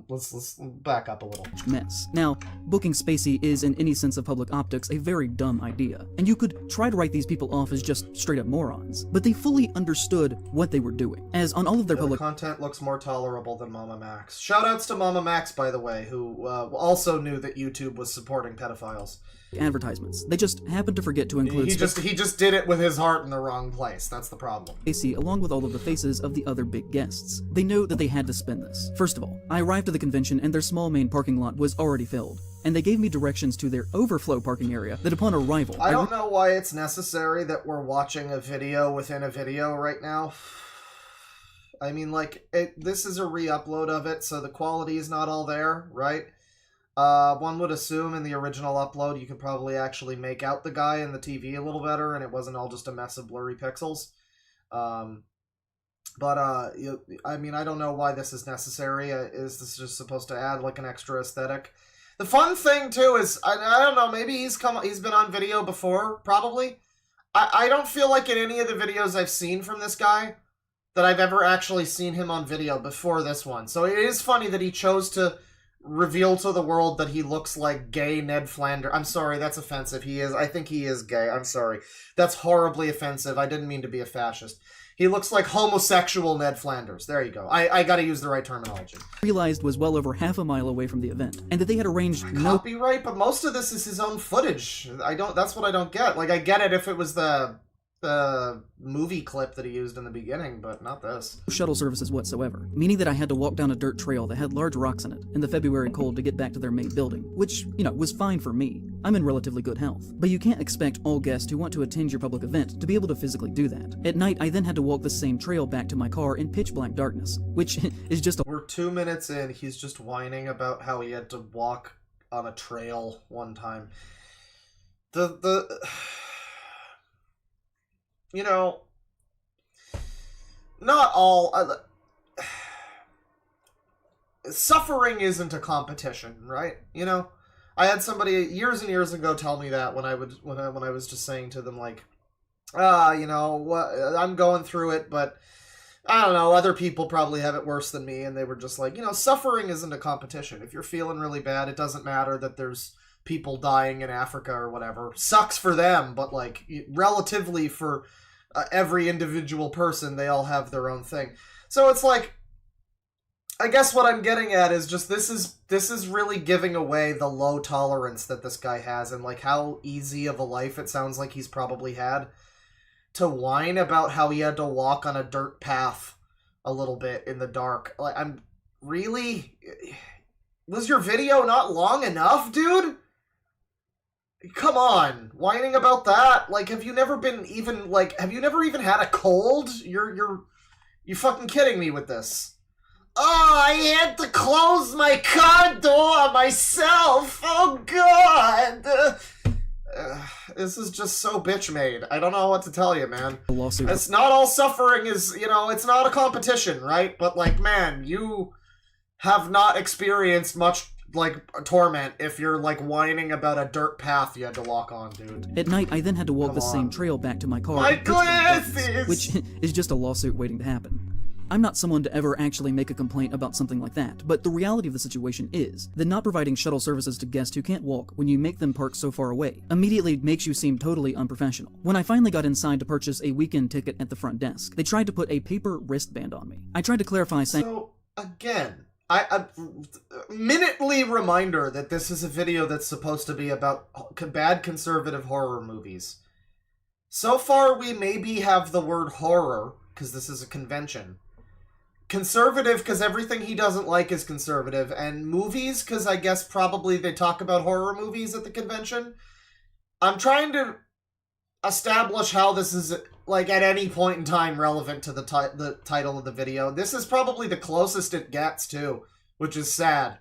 let's back up a little. Mess. Now, booking Spacey is, in any sense of public optics, a very dumb idea. And you could try to write these people off as just straight up morons. But they fully understood what they were doing. As on all of their public content looks more tolerable than Mama Max. Shoutouts to Mama Max, by the way, who also knew that YouTube was supporting pedophiles. Advertisements. They just happened to forget to include He just did it with his heart in the wrong place. That's the problem. Spacey along with all of the faces of the other big guests. They know that they had to spend this. First of all, I arrived at the convention and their small main parking lot was already filled, and they gave me directions to their overflow parking area that upon arrival... I don't know why it's necessary that we're watching a video within a video right now. I mean, like, this is a re-upload of it, so the quality is not all there, right? One would assume in the original upload you could probably actually make out the guy in the TV a little better, and it wasn't all just a mess of blurry pixels. I mean, I don't know why this is necessary. Is this just supposed to add, like, an extra aesthetic? The fun thing, too, is, I don't know, maybe he's been on video before, probably. I don't feel like in any of the videos I've seen from this guy that I've ever actually seen him on video before this one. So it is funny that he chose to reveal to the world that he looks like gay Ned Flanders. I'm sorry, that's offensive. I think he is gay. I'm sorry. That's horribly offensive. I didn't mean to be a fascist. He looks like homosexual Ned Flanders. There you go. I gotta use the right terminology. Realized was well over half a mile away from the event, and that they had arranged Copyright, but most of this is his own footage. That's what I don't get. Like, I get it if it was the movie clip that he used in the beginning, but not this. No shuttle services whatsoever, meaning that I had to walk down a dirt trail that had large rocks in it in the February cold to get back to their main building, which, was fine for me. I'm in relatively good health. But you can't expect all guests who want to attend your public event to be able to physically do that. At night, I then had to walk the same trail back to my car in pitch black darkness, which is just We're 2 minutes in, he's just whining about how he had to walk on a trail one time. Not all... suffering isn't a competition, right? I had somebody years and years ago tell me that when I was just saying to them, like, I'm going through it, but I don't know, other people probably have it worse than me, and they were just like, suffering isn't a competition. If you're feeling really bad, it doesn't matter that there's people dying in Africa or whatever. Sucks for them, but, like, relatively for every individual person, they all have their own thing. So it's like, I guess what I'm getting at is just this is really giving away the low tolerance that this guy has, and, like, how easy of a life it sounds like he's probably had. to whine about how he had to walk on a dirt path a little bit in the dark. Like, I'm really... Was your video not long enough, dude? Come on, whining about that? Like, have you never even had a cold? You're fucking kidding me with this. Oh, I had to close my car door myself. Oh, God. This is just so bitch-made. I don't know what to tell you, man. It's not all suffering is, it's not a competition, right? But, like, man, you have not experienced much, like, torment if you're, like, whining about a dirt path you had to walk on, dude. At night, I then had to walk the same trail back to my car. My glasses! Which is just a lawsuit waiting to happen. I'm not someone to ever actually make a complaint about something like that, but the reality of the situation is that not providing shuttle services to guests who can't walk when you make them park so far away immediately makes you seem totally unprofessional. When I finally got inside to purchase a weekend ticket at the front desk, they tried to put a paper wristband on me. I tried to clarify saying— So, again, a minutely reminder that this is a video that's supposed to be about bad conservative horror movies. So far, we maybe have the word horror, because this is a convention. Conservative, because everything he doesn't like is conservative, and movies, because I guess probably they talk about horror movies at the convention. I'm trying to establish how this is, like, at any point in time relevant to the title of the video. This is probably the closest it gets, too, which is sad.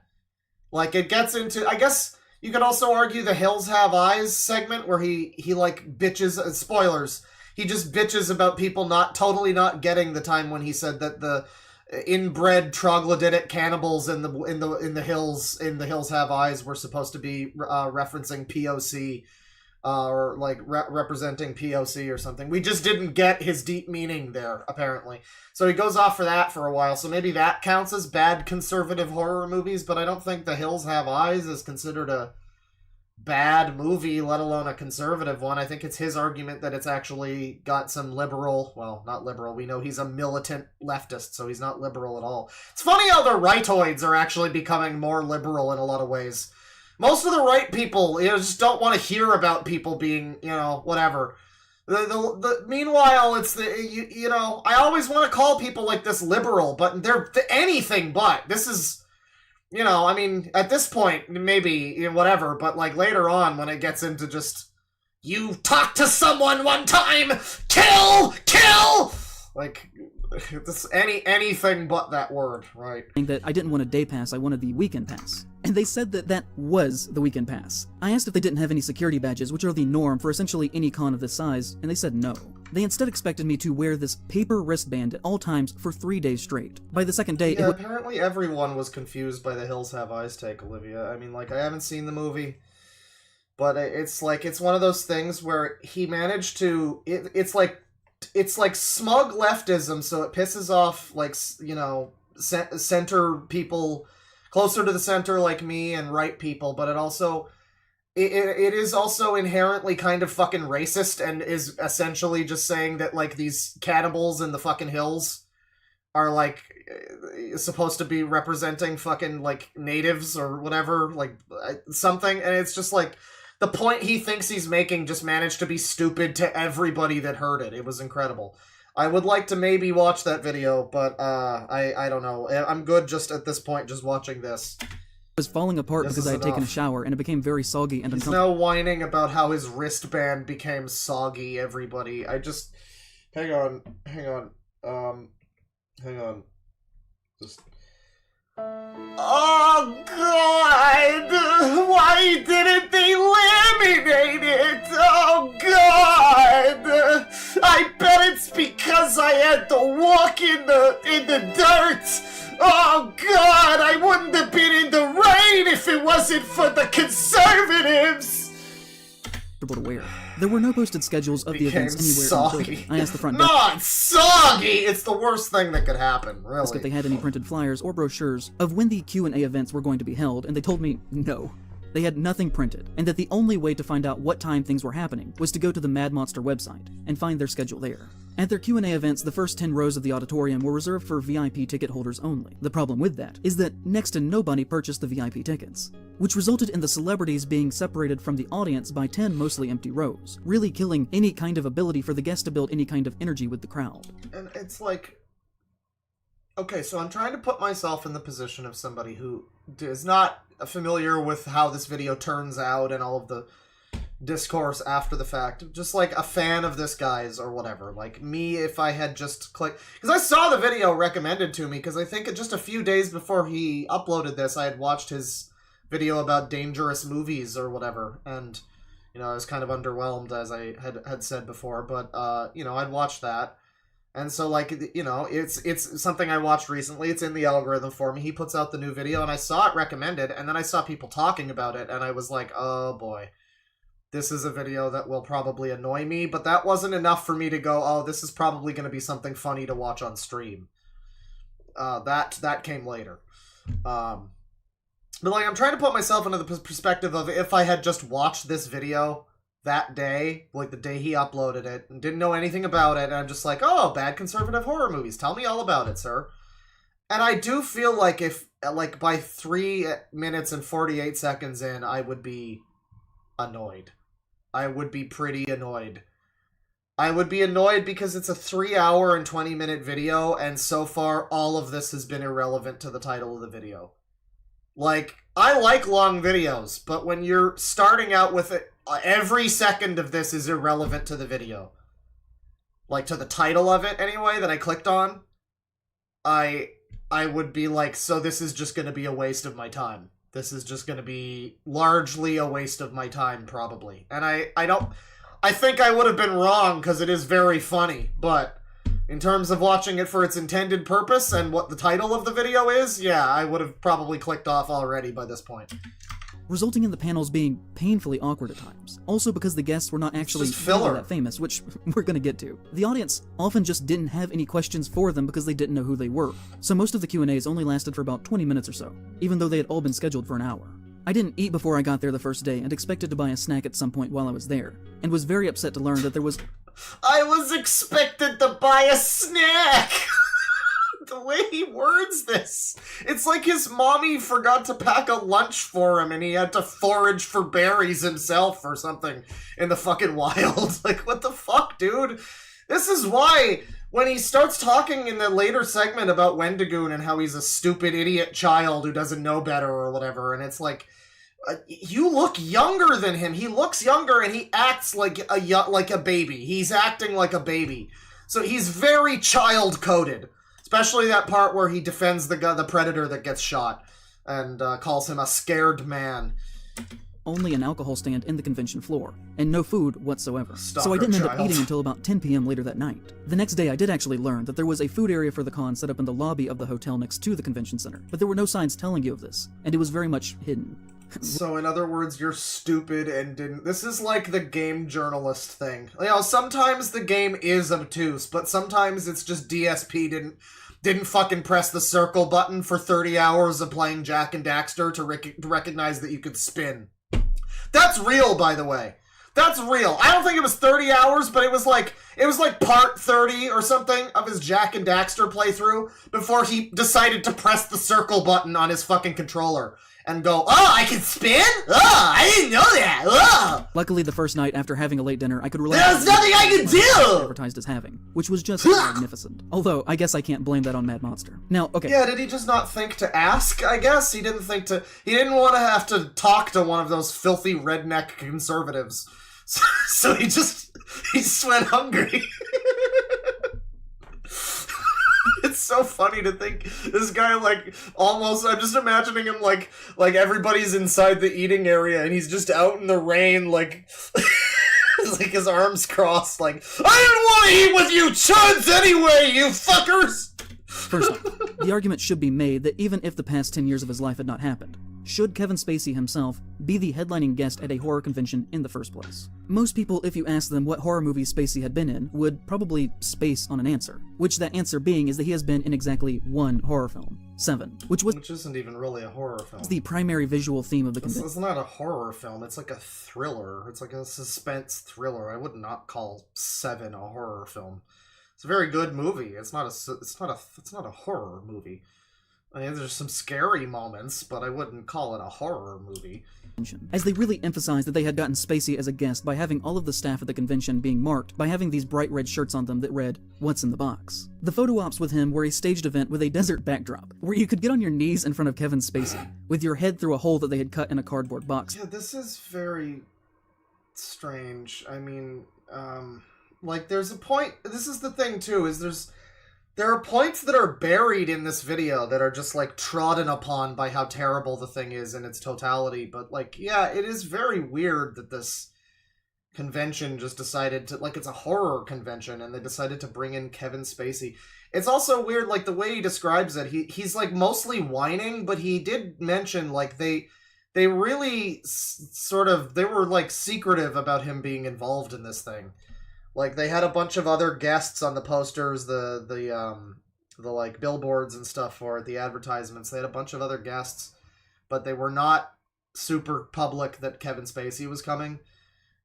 Like, it gets into, I guess you could also argue the Hills Have Eyes segment, where he like, bitches, spoilers, he just bitches about people totally not getting the time when he said that the inbred troglodytic cannibals in the hills have eyes were supposed to be referencing POC or like representing POC or something. We just didn't get his deep meaning there, apparently. So he goes off for that for a while. So maybe that counts as bad conservative horror movies, but I don't think The Hills Have Eyes is considered a bad movie, let alone a conservative one. I think it's his argument that it's actually got some liberal, well, not liberal, we know he's a militant leftist, so he's not liberal at all. It's funny how the rightoids are actually becoming more liberal in a lot of ways. Most of the right people, just don't want to hear about people being, whatever. Meanwhile, it's the, I always want to call people like this liberal, but they're anything but. This is... I mean, at this point, maybe, whatever, but, like, later on, when it gets into just, you talk to someone one time, kill! Like, this, anything but that word, right? That I didn't want a day pass, I wanted the weekend pass. And they said that that was the weekend pass. I asked if they didn't have any security badges, which are the norm for essentially any con of this size, and they said no. They instead expected me to wear this paper wristband at all times for 3 days straight. By the second day, yeah, apparently everyone was confused by the Hills Have Eyes take, Olivia. I mean, like, I haven't seen the movie, but it's like, it's one of those things where he managed to, it's like smug leftism, so it pisses off, like, center people, closer to the center like me, and right people, but it also... It is also inherently kind of fucking racist and is essentially just saying that, like, these cannibals in the fucking hills are, like, supposed to be representing fucking, like, natives or whatever, like, something, and it's just, like, the point he thinks he's making just managed to be stupid to everybody that heard it. It was incredible. I would like to maybe watch that video, but, I don't know. I'm good just at this point just watching this. Was falling apart because I had taken a shower and it became very soggy and uncomfortable. He's now whining about how his wristband became soggy, everybody. Hang on. Just... Oh, God! Why didn't they laminate it? Oh, God! I bet it's because I had to walk in the dirt! Oh, God, I wouldn't have been in the rain if it wasn't for the conservatives! To wear. There were no posted schedules of the events anywhere in the building. I asked the front desk. Not soggy! It's the worst thing that could happen, really. If they had any printed flyers or brochures of when the Q&A events were going to be held, and they told me no. They had nothing printed, and that the only way to find out what time things were happening was to go to the Mad Monster website and find their schedule there. At their Q&A events, the first 10 rows of the auditorium were reserved for VIP ticket holders only. The problem with that is that next to nobody purchased the VIP tickets, which resulted in the celebrities being separated from the audience by 10 mostly empty rows, really killing any kind of ability for the guests to build any kind of energy with the crowd. And it's like... Okay, so I'm trying to put myself in the position of somebody who is not familiar with how this video turns out and all of the discourse after the fact. Just like a fan of this guy's or whatever. Like me, if I had just clicked... Because I saw the video recommended to me, because I think just a few days before he uploaded this, I had watched his video about dangerous movies or whatever. And, you know, I was kind of underwhelmed, as I had said before. But, you know, I'd watched that. And so, like, you know, it's something I watched recently. It's in the algorithm for me. He puts out the new video, and I saw it recommended, and then I saw people talking about it, and I was like, oh, boy. This is a video that will probably annoy me, but that wasn't enough for me to go, oh, this is probably going to be something funny to watch on stream. That came later. But, like, I'm trying to put myself into the perspective of if I had just watched this video that day, like the day he uploaded it, and didn't know anything about it, and I'm just like, oh, bad conservative horror movies, tell me all about it, sir. And I do feel like if, like, by 3 minutes and 48 seconds in, I would be annoyed. I would be pretty annoyed. I would be annoyed because it's a 3 hour and 20 minute video, and so far, all of this has been irrelevant to the title of the video. Like, I like long videos, but when you're starting out with it, every second of this is irrelevant to the video. Like, to the title of it, anyway, that I clicked on, I would be like, so this is just going to be a waste of my time. This is just going to be largely a waste of my time, probably. And I think I would have been wrong, because it is very funny, but in terms of watching it for its intended purpose and what the title of the video is, yeah, I would have probably clicked off already by this point. Resulting in the panels being painfully awkward at times. Also because the guests were not actually filler. that famous, which we're gonna get to. The audience often just didn't have any questions for them because they didn't know who they were. So most of the Q&As only lasted for about 20 minutes or so, even though they had all been scheduled for an hour. I didn't eat before I got there the first day and expected to buy a snack at some point while I was there, and was very upset to learn that there was... I was expected to buy a snack! The way he words this. It's like his mommy forgot to pack a lunch for him and he had to forage for berries himself or something in the fucking wild. Like, what the fuck, dude? This is why when he starts talking in the later segment about Wendigoon and how he's a stupid idiot child who doesn't know better or whatever, and it's like, you look younger than him. He looks younger and he acts like a baby. He's acting like a baby. So he's very child-coded. Especially that part where he defends the predator that gets shot and calls him a scared man. Only an alcohol stand in the convention floor, and no food whatsoever. Stalker So I didn't end up child. eating until about 10 p.m. later that night. The next day I did actually learn that there was a food area for the con set up in the lobby of the hotel next to the convention center, but there were no signs telling you of this, and it was very much hidden. So in other words, you're stupid and didn't... This is like the game journalist thing. You know, sometimes the game is obtuse, but sometimes it's just DSP didn't fucking press the circle button for 30 hours of playing Jak and Daxter to recognize that you could spin. That's real, by the way. That's real. I don't think it was 30 hours, but it was like part 30 or something of his Jak and Daxter playthrough before he decided to press the circle button on his fucking controller and go, oh, I can spin? Oh, I didn't know that. Oh. Luckily, the first night after having a late dinner, I could relate There's nothing I can do! advertised as having, which was just magnificent. Although, I guess I can't blame that on Mad Monster. Now, okay. Yeah, did he just not think to ask, I guess? He didn't want to have to talk to one of those filthy redneck conservatives. So he just went hungry. It's so funny to think this guy, like, almost, I'm just imagining him like everybody's inside the eating area and he's just out in the rain, like, like his arms crossed, like, I didn't want to eat with you chuds anyway, you fuckers! First off, the argument should be made that even if the past 10 years of his life had not happened, should Kevin Spacey himself be the headlining guest at a horror convention in the first place? Most people, if you ask them what horror movies Spacey had been in, would probably space on an answer, which that answer being is that he has been in exactly one horror film, Seven, which isn't even really a horror film. the primary visual theme of the convention. It's not a horror film, it's like a thriller. It's like a suspense thriller. I would not call Seven a horror film. It's a very good movie. It's not a horror movie. I mean, there's some scary moments, but I wouldn't call it a horror movie. As they really emphasized that they had gotten Spacey as a guest by having all of the staff at the convention being marked by having these bright red shirts on them that read, "What's in the box?" The photo ops with him were a staged event with a desert backdrop, where you could get on your knees in front of Kevin Spacey, with your head through a hole that they had cut in a cardboard box. Yeah, this is very strange. I mean, like, there's a point, this is the thing, too, is there are points that are buried in this video that are just, like, trodden upon by how terrible the thing is in its totality, but, like, yeah, it is very weird that this convention just decided to, like, it's a horror convention, and they decided to bring in Kevin Spacey. It's also weird, like, the way he describes it, he's, like, mostly whining, but he did mention, like, they really they were, like, secretive about him being involved in this thing. Like, they had a bunch of other guests on the posters, the like, billboards and stuff for it, the advertisements. They had a bunch of other guests, but they were not super public that Kevin Spacey was coming.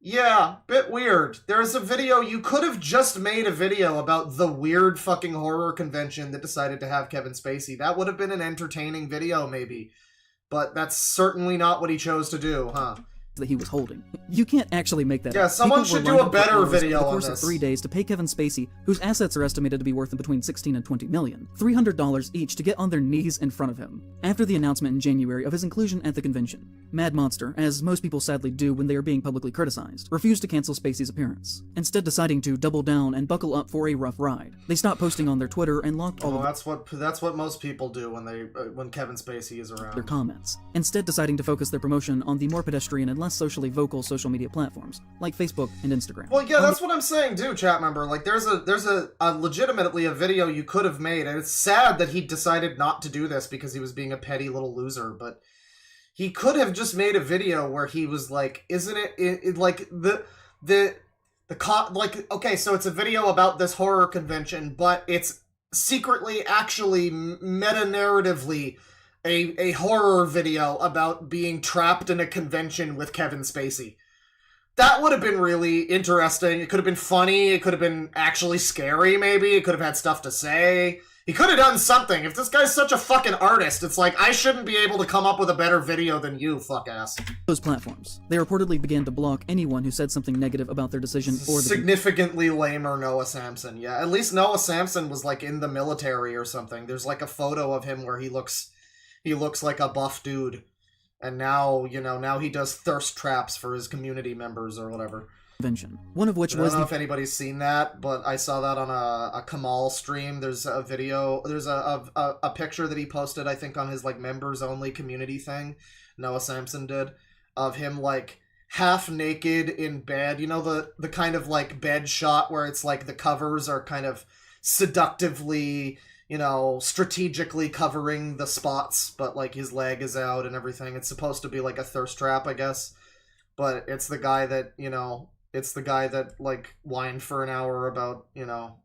Yeah, bit weird. There's a video, you could have just made a video about the weird fucking horror convention that decided to have Kevin Spacey. That would have been an entertaining video, maybe. But that's certainly not what he chose to do, huh? That he was holding. You can't actually make that. Yeah, someone should do a better video on this. Over the course of 3 days to pay Kevin Spacey, whose assets are estimated to be worth between $16 and $20 million, $300 each to get on their knees in front of him. After the announcement in January of his inclusion at the convention, Mad Monster, as most people sadly do when they are being publicly criticized, refused to cancel Spacey's appearance, instead deciding to double down and buckle up for a rough ride. They stopped posting on their Twitter and locked all of that's what most people do when Kevin Spacey is around. Their comments, instead deciding to focus their promotion on the more pedestrian and less socially vocal social media platforms, like Facebook and Instagram. Well, yeah, that's what I'm saying too, chat member. Like, there's a legitimately a video you could have made, and it's sad that he decided not to do this because he was being a petty little loser, but he could have just made a video where he was like, isn't it like like, okay, so it's a video about this horror convention, but it's secretly, actually, meta-narratively a horror video about being trapped in a convention with Kevin Spacey. That would have been really interesting. It could have been funny. It could have been actually scary, maybe. It could have had stuff to say. He could have done something. If this guy's such a fucking artist, it's like, I shouldn't be able to come up with a better video than you, fuck-ass. Those platforms. They reportedly began to block anyone who said something negative about their decision or the... Significantly lamer Noah Samsen. Yeah, at least Noah Samsen was, like, in the military or something. There's, like, a photo of him where he looks like a buff dude. And now, you know, now he does thirst traps for his community members or whatever. One of which was... I don't know if anybody's seen that, but I saw that on a Kamal stream. There's a video, there's a picture that he posted, I think, on his, like, members-only community thing, Noah Samsen did, of him, like, half naked in bed. You know, the kind of, like, bed shot where it's, like, the covers are kind of seductively... you know, strategically covering the spots, but, like, his leg is out and everything. It's supposed to be, like, a thirst trap, I guess. But it's the guy that, you know, like, whined for an hour about, you know,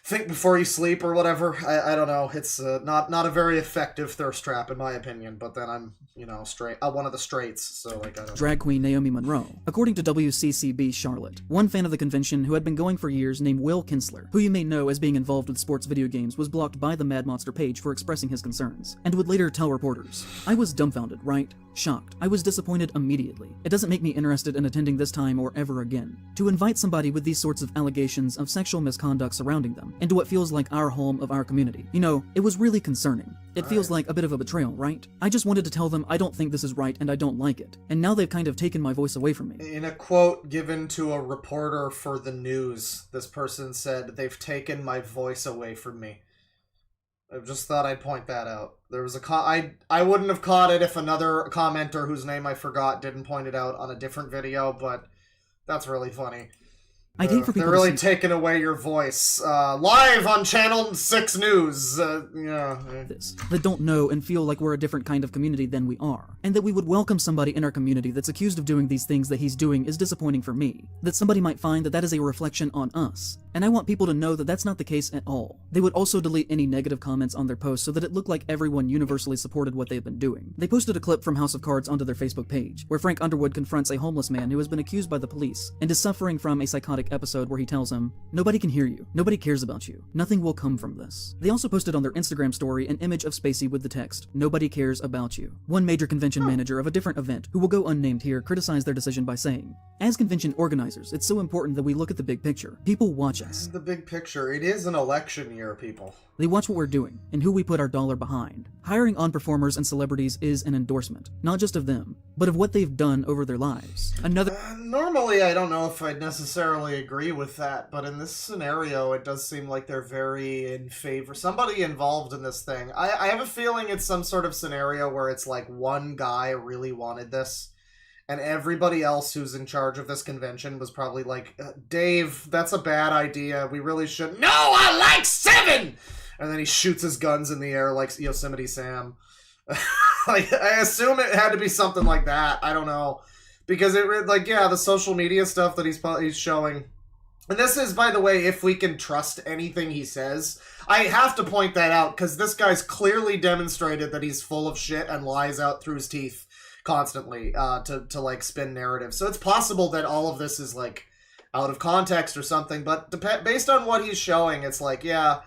think before you sleep or whatever. I don't know. It's not a very effective thirst trap, in my opinion, but then I'm, you know, one of the straights, so, like, I don't know. Drag queen Naomi Monroe. According to WCCB Charlotte, one fan of the convention who had been going for years named Will Kinsler, who you may know as being involved with sports video games, was blocked by the Mad Monster page for expressing his concerns, and would later tell reporters, "I was dumbfounded, right? Shocked. I was disappointed immediately. It doesn't make me interested in attending this time or ever again. To invite somebody with these sorts of allegations of sexual misconduct surrounding them into what feels like our home of our community. You know, it was really concerning. It feels like a bit of a betrayal, right? I just wanted to tell them I don't think this is right and I don't like it. And now they've kind of taken my voice away from me." In a quote given to a reporter for the news, this person said, "They've taken my voice away from me." I just thought I'd point that out. There was I wouldn't have caught it if another commenter whose name I forgot didn't point it out on a different video, but that's really funny. I'd hate for people they're really taking away your voice. Live on Channel 6 News. That don't know and feel like we're a different kind of community than we are. And that we would welcome somebody in our community that's accused of doing these things that he's doing is disappointing for me. That somebody might find that that is a reflection on us. And I want people to know that that's not the case at all. They would also delete any negative comments on their posts so that it looked like everyone universally supported what they've been doing. They posted a clip from House of Cards onto their Facebook page, where Frank Underwood confronts a homeless man who has been accused by the police and is suffering from a psychotic episode where he tells him, "Nobody can hear you. Nobody cares about you. Nothing will come from this." They also posted on their Instagram story an image of Spacey with the text, "Nobody cares about you." One major convention manager of a different event, who will go unnamed here, criticized their decision by saying, "As convention organizers, it's so important that we look at the big picture. People watch us. The big picture. It is an election year, people. They watch what we're doing and who we put our dollar behind. Hiring on performers and celebrities is an endorsement, not just of them, but of what they've done over their lives." Another Normally, I don't know if I'd necessarily agree with that, but in this scenario, it does seem like they're very in favor. Somebody involved in this thing. I have a feeling it's some sort of scenario where it's like one guy really wanted this, and everybody else who's in charge of this convention was probably like, "Dave, that's a bad idea. We really shouldn't." "No, I like 7!" And then he shoots his guns in the air like Yosemite Sam. Like, I assume it had to be something like that. I don't know. Because the social media stuff that he's showing. And this is, by the way, if we can trust anything he says. I have to point that out, because this guy's clearly demonstrated that he's full of shit and lies out through his teeth constantly to like, spin narrative. So it's possible that all of this is, like, out of context or something. But based on what he's showing, it's like, yeah,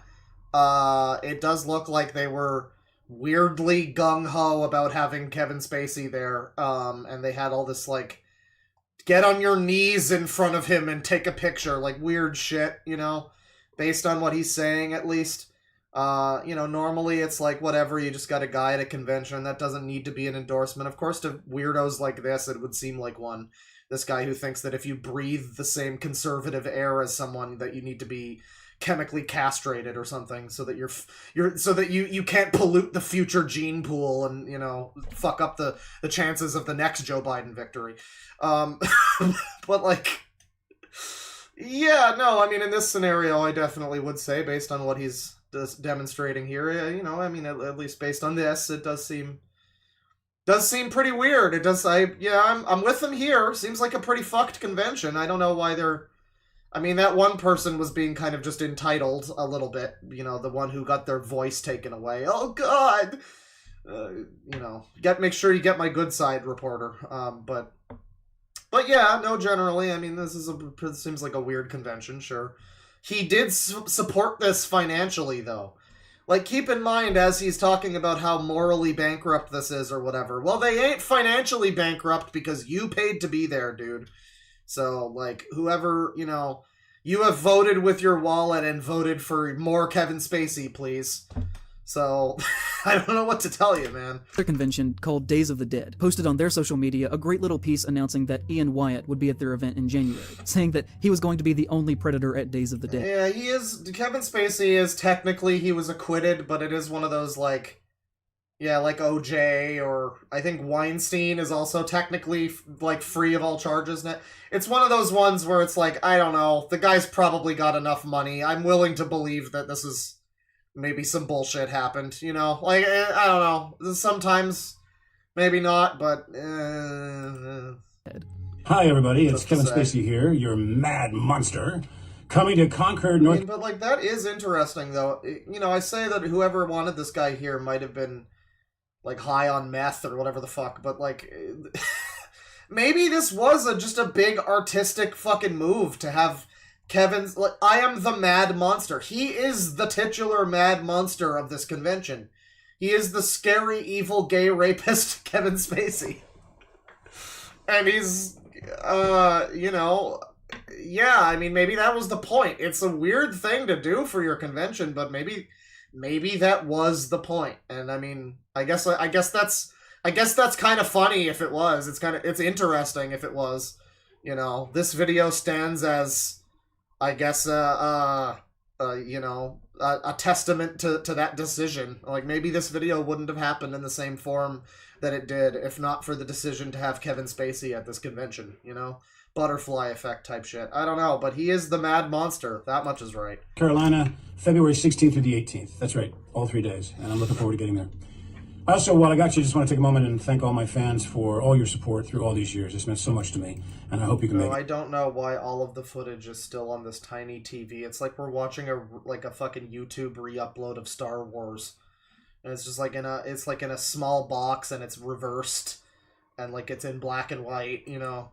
it does look like they were weirdly gung-ho about having Kevin Spacey there, and they had all this, like, get on your knees in front of him and take a picture, like, weird shit, you know, based on what he's saying, at least. Normally it's like, whatever, you just got a guy at a convention, that doesn't need to be an endorsement. Of course, to weirdos like this, it would seem like one. This guy who thinks that if you breathe the same conservative air as someone, that you need to be chemically castrated or something, so that you can't pollute the future gene pool and, you know, fuck up the chances of the next Joe Biden victory. But, like, yeah, no, I mean, in this scenario, I definitely would say, based on what he's demonstrating here, you know, I mean, at least based on this, it does seem pretty weird. It does. I'm with him here. Seems like a pretty fucked convention. I don't know why they're. I mean, that one person was being kind of just entitled a little bit, you know, the one who got their voice taken away. Oh, God! You know, make sure you get my good side, reporter. But yeah, no, generally, I mean, this seems like a weird convention, sure. He did support this financially, though. Like, keep in mind, as he's talking about how morally bankrupt this is or whatever, well, they ain't financially bankrupt because you paid to be there, dude. So, like, whoever, you know, you have voted with your wallet and voted for more Kevin Spacey, please. So, I don't know what to tell you, man. Their convention, called Days of the Dead, posted on their social media a great little piece announcing that Ian Wyatt would be at their event in January, saying that he was going to be the only Predator at Days of the Dead. Yeah, he is. Kevin Spacey is technically, he was acquitted, but it is one of those, like, yeah, like OJ, or I think Weinstein is also technically, like, free of all charges. It's one of those ones where it's like, I don't know, the guy's probably got enough money. I'm willing to believe that this is maybe some bullshit happened, you know? Like, I don't know. Sometimes, maybe not, but... Hi, everybody. It's Kevin Spacey here, your mad monster, coming to Concord, North... But, like, that is interesting, though. You know, I say that whoever wanted this guy here might have been, like, high on meth or whatever the fuck, but, like... maybe this was just a big artistic fucking move to have Kevin's, like, I am the mad monster. He is the titular mad monster of this convention. He is the scary, evil, gay rapist Kevin Spacey. And he's, you know, yeah, I mean, maybe that was the point. It's a weird thing to do for your convention, but maybe that was the point. And I mean, I guess that's kind of funny if it was. It's interesting if it was. You know, this video stands as, I guess, you know, a testament to that decision. Like, maybe this video wouldn't have happened in the same form that it did if not for the decision to have Kevin Spacey at this convention, you know? Butterfly effect type shit. I don't know, but he is the mad monster. That much is right. Carolina, February 16th through the 18th. That's right, all 3 days, and I'm looking forward to getting there. Also, while I got you, just want to take a moment and thank all my fans for all your support through all these years. It's meant so much to me, and I hope you can make it. I don't know why all of the footage is still on this tiny TV. It's like we're watching a fucking YouTube re-upload of Star Wars. And it's just like in a small box, and it's reversed, and like it's in black and white, you know.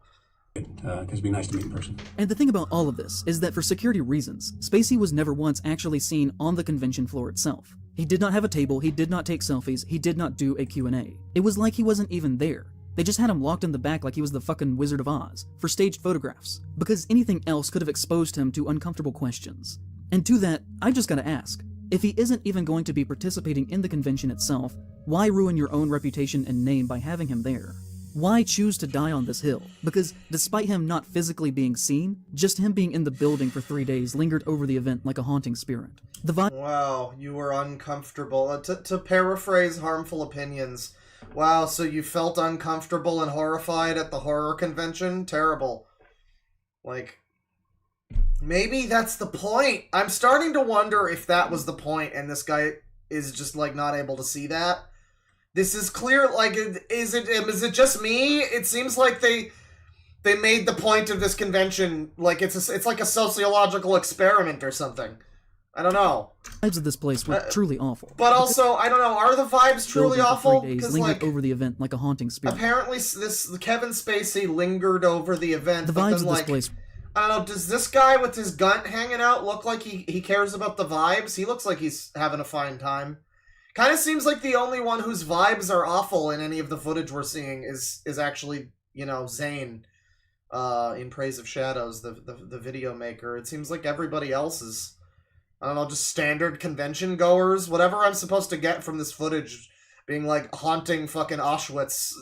because it'd be nice to meet in person. And the thing about all of this is that for security reasons, Spacey was never once actually seen on the convention floor itself. He did not have a table, he did not take selfies, he did not do a Q&A. It was like he wasn't even there. They just had him locked in the back like he was the fucking Wizard of Oz, for staged photographs, because anything else could have exposed him to uncomfortable questions. And to that, I just gotta ask, if he isn't even going to be participating in the convention itself, why ruin your own reputation and name by having him there? Why choose to die on this hill? Because despite him not physically being seen, just him being in the building for 3 days lingered over the event like a haunting spirit. The vibe— Wow, you were uncomfortable. To paraphrase Harmful Opinions, wow, so you felt uncomfortable and horrified at the horror convention? Terrible. Like, maybe that's the point. I'm starting to wonder if that was the point and this guy is just, like, not able to see that. This is clear, like, is it just me? It seems like they made the point of this convention, like, it's like a sociological experiment or something. I don't know. Vibes of this place were truly awful. But also, I don't know, are the vibes truly awful? Because, like, over the event like a haunting spirit. Apparently, Kevin Spacey lingered over the event. The vibes of this place. I don't know, does this guy with his gun hanging out look like he cares about the vibes? He looks like he's having a fine time. Kind of seems like the only one whose vibes are awful in any of the footage we're seeing is actually, you know, Zane, in Praise of Shadows, the video maker. It seems like everybody else is, I don't know, just standard convention goers. Whatever I'm supposed to get from this footage being like haunting fucking Auschwitz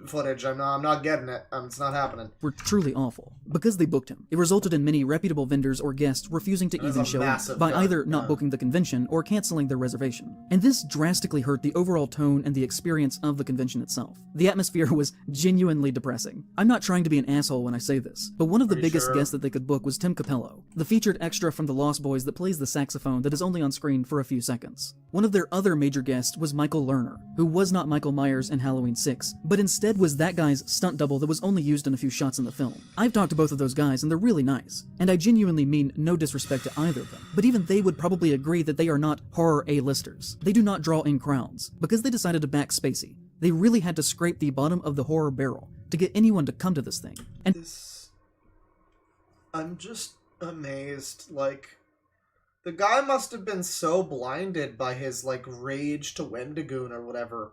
footage, I'm not getting it. It's not happening. Were truly awful. Because they booked him, it resulted in many reputable vendors or guests refusing to even show up by either not booking the convention or canceling their reservation. And this drastically hurt the overall tone and the experience of the convention itself. The atmosphere was genuinely depressing. I'm not trying to be an asshole when I say this, but one of the biggest guests that they could book was Tim Capello, the featured extra from the Lost Boys that plays the saxophone that is only on screen for a few seconds. One of their other major guests was Michael Lerner, who was not Michael Myers in Halloween 6, but instead was that guy's stunt double that was only used in a few shots in the film. I've talked to both of those guys and they're really nice, and I genuinely mean no disrespect to either of them, but even they would probably agree that they are not horror A-listers. They do not draw in crowds. Because they decided to back Spacey, they really had to scrape the bottom of the horror barrel to get anyone to come to this thing. And I'm just amazed, like, the guy must have been so blinded by his, like, rage to Wendigoon or whatever.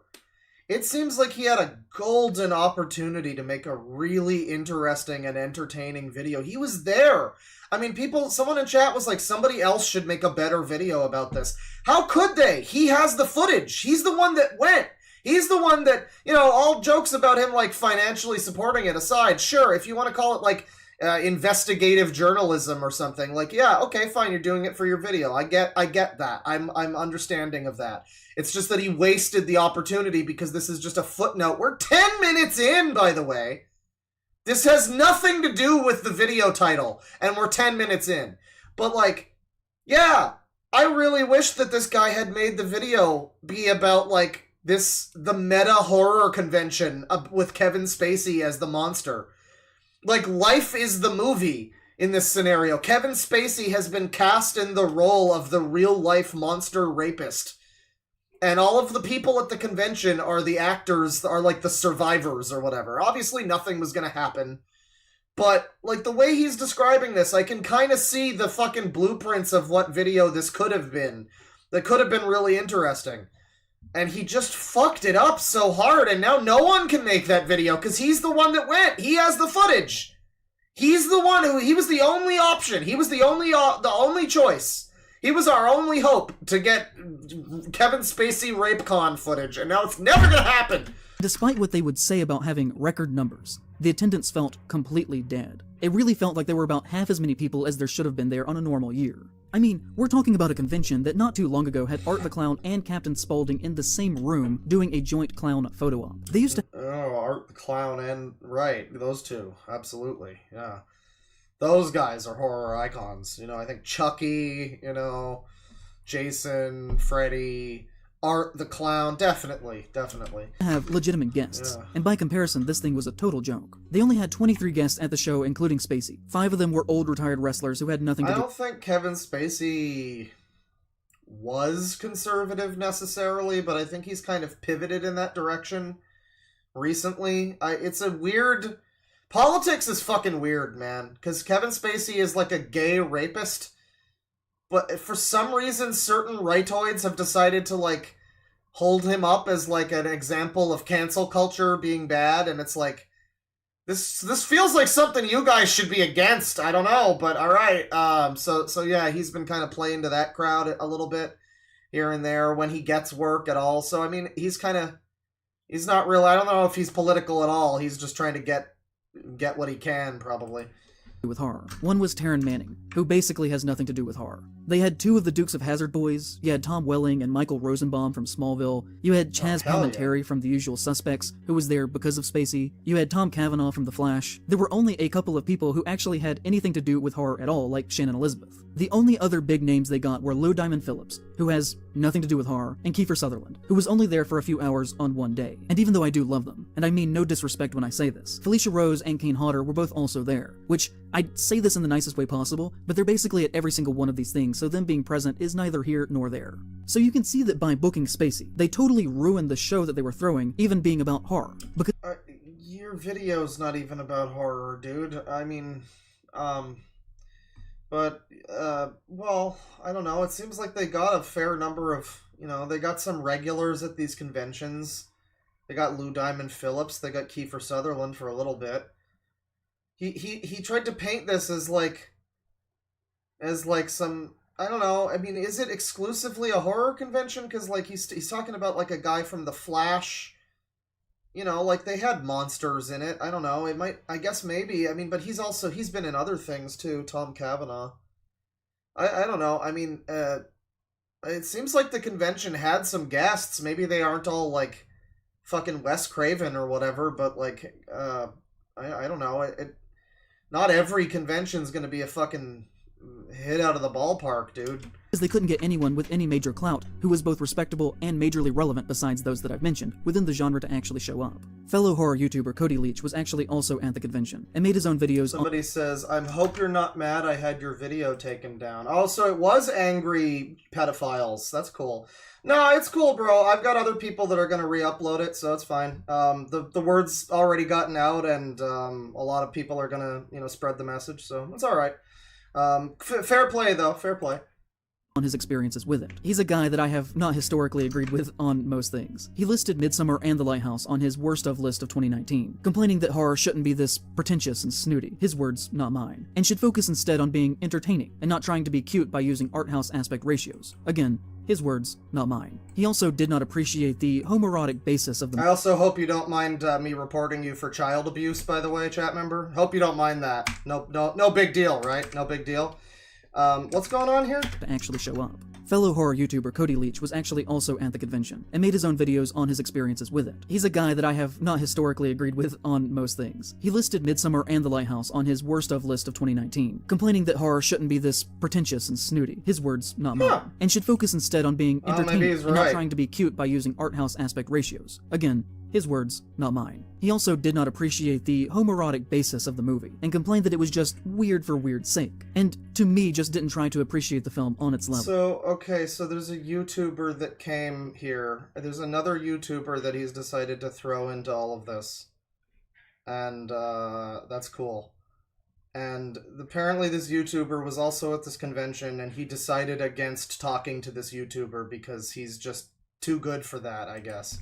It seems like he had a golden opportunity to make a really interesting and entertaining video. He was there. I mean, someone in chat was like, somebody else should make a better video about this. How could they? He has the footage. He's the one that went. He's the one that, you know, all jokes about him, like, financially supporting it aside, sure, if you want to call it, like, investigative journalism or something, like, yeah, okay, fine, you're doing it for your video. I get that. I'm understanding of that. It's just that he wasted the opportunity because this is just a footnote. We're 10 minutes in, by the way. This has nothing to do with the video title, and we're 10 minutes in. But, like, yeah, I really wish that this guy had made the video be about, like, the meta horror convention with Kevin Spacey as the monster. Like, life is the movie in this scenario. Kevin Spacey has been cast in the role of the real-life monster rapist. And all of the people at the convention are the actors, are like the survivors or whatever. Obviously, nothing was going to happen. But, like, the way he's describing this, I can kind of see the fucking blueprints of what video this could have been. That could have been really interesting. And he just fucked it up so hard, and now no one can make that video, because he's the one that went. He has the footage. He's the one he was the only option. He was the only choice. He was our only hope to get Kevin Spacey RapeCon footage, and now it's never gonna happen. Despite what they would say about having record numbers, the attendance felt completely dead. It really felt like there were about half as many people as there should have been there on a normal year. I mean, we're talking about a convention that not too long ago had Art the Clown and Captain Spaulding in the same room doing a joint clown photo op. They used to— Oh, Art the Clown and... right, those two. Absolutely, yeah. Those guys are horror icons. You know, I think Chucky, you know, Jason, Freddy, Art the Clown, definitely. Have legitimate guests, Yeah. and by comparison, this thing was a total joke. They only had 23 guests at the show, including Spacey. 5 of them were old retired wrestlers who had nothing to I do. don't think Kevin Spacey was conservative necessarily, but I think he's kind of pivoted in that direction recently. It's a weird Politics is fucking weird, man. Because Kevin Spacey is like a gay rapist. But for some reason, certain rightoids have decided to, like, hold him up as, like, an example of cancel culture being bad. And it's like, this feels like something you guys should be against. I don't know, but alright. So yeah, he's been kind of playing to that crowd a little bit here and there when he gets work at all. So, I mean, he's not real. I don't know if he's political at all. He's just trying to get what he can, probably. With horror. One was Taryn Manning, who basically has nothing to do with horror. They had two of the Dukes of Hazzard boys. You had Tom Welling and Michael Rosenbaum from Smallville. You had Chaz Palminteri from The Usual Suspects, who was there because of Spacey. You had Tom Cavanaugh from The Flash. There were only a couple of people who actually had anything to do with horror at all, like Shannon Elizabeth. The only other big names they got were Lou Diamond Phillips, who has nothing to do with horror, and Kiefer Sutherland, who was only there for a few hours on one day. And even though I do love them, and I mean no disrespect when I say this, Felicia Rose and Kane Hodder were both also there, which I'd say this in the nicest way possible, but they're basically at every single one of these things, so them being present is neither here nor there. So you can see that by booking Spacey, they totally ruined the show that they were throwing, even being about horror. Because your video's not even about horror, dude. I mean, well, I don't know. It seems like they got a fair number of, they got some regulars at these conventions. They got Lou Diamond Phillips. They got Kiefer Sutherland for a little bit. He tried to paint this as like some, I don't know. I mean, is it exclusively a horror convention? Because like he's talking about like a guy from The Flash. Like they had monsters in it. I don't know. It might. I guess maybe. I mean, but he's been in other things too. Tom Cavanaugh. I don't know. I mean, it seems like the convention had some guests. Maybe they aren't all like fucking Wes Craven or whatever. But like, I don't know. Not every convention's gonna be a fucking hit out of the ballpark, dude. Because they couldn't get anyone with any major clout who was both respectable and majorly relevant besides those that I've mentioned within the genre to actually show up. Fellow horror YouTuber Cody Leach was actually also at the convention and made his own videos. Somebody says, I hope you're not mad I had your video taken down. Oh, so it was angry pedophiles. That's cool. No, it's cool, bro. I've got other people that are going to re-upload it, so it's fine. The word's already gotten out, and a lot of people are going to, spread the message, so it's all right. Fair play, though. Fair play. On his experiences with it. He's a guy that I have not historically agreed with on most things. He listed Midsommar and The Lighthouse on his worst of list of 2019, complaining that horror shouldn't be this pretentious and snooty, his words, not mine, and should focus instead on being entertaining and not trying to be cute by using art house aspect ratios. Again, his words, not mine. He also did not appreciate the homoerotic basis of the... I also hope you don't mind me reporting you for child abuse, by the way, chat member. Hope you don't mind that. No big deal, right? No big deal. What's going on here? To actually show up. Fellow horror YouTuber Cody Leach was actually also at the convention and made his own videos on his experiences with it. He's a guy that I have not historically agreed with on most things. He listed Midsommar and The Lighthouse on his worst of list of 2019, complaining that horror shouldn't be this pretentious and snooty, his words, not mine, and should focus instead on being entertaining and not trying to be cute by using art house aspect ratios. Again, his words, not mine. He also did not appreciate the homoerotic basis of the movie, and complained that it was just weird for weird's sake, and to me just didn't try to appreciate the film on its level. So, okay, so there's a YouTuber that came here. There's another YouTuber that he's decided to throw into all of this. And, that's cool. And apparently this YouTuber was also at this convention, and he decided against talking to this YouTuber because he's just too good for that, I guess.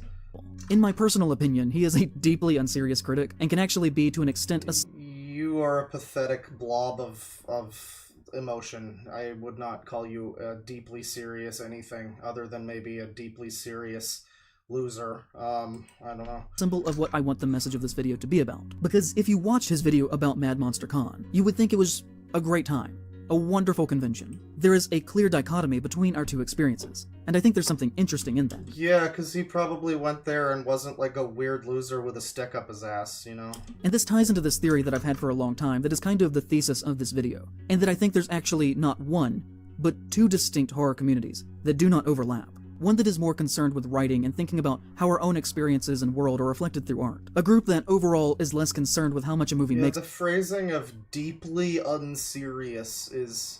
In my personal opinion, he is a deeply unserious critic, and can actually be, to an extent, You are a pathetic blob of emotion. I would not call you a deeply serious anything other than maybe a deeply serious loser. I don't know. Symbol of what I want the message of this video to be about. Because if you watched his video about Mad Monster Con, you would think it was a great time. A wonderful convention. There is a clear dichotomy between our two experiences, and I think there's something interesting in that. Yeah, because he probably went there and wasn't like a weird loser with a stick up his ass, And this ties into this theory that I've had for a long time that is kind of the thesis of this video, and that I think there's actually not one, but two distinct horror communities that do not overlap. One that is more concerned with writing and thinking about how our own experiences and world are reflected through art. A group that overall is less concerned with how much a movie makes. The phrasing of deeply unserious is...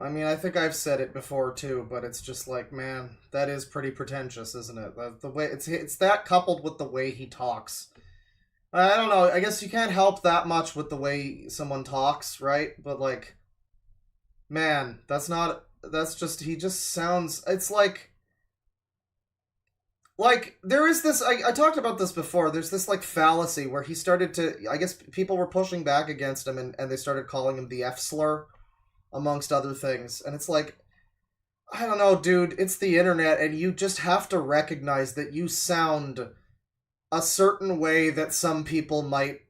I mean, I think I've said it before too, but it's just like, man, that is pretty pretentious, isn't it? The way it's that coupled with the way he talks. I don't know, I guess you can't help that much with the way someone talks, right? But, like, man, that's just, he just sounds, it's like, there is this, I talked about this before, there's this, like, fallacy where he started to, I guess people were pushing back against him, and they started calling him the F-slur, amongst other things, and it's like, I don't know, dude, it's the internet, and you just have to recognize that you sound a certain way that some people might,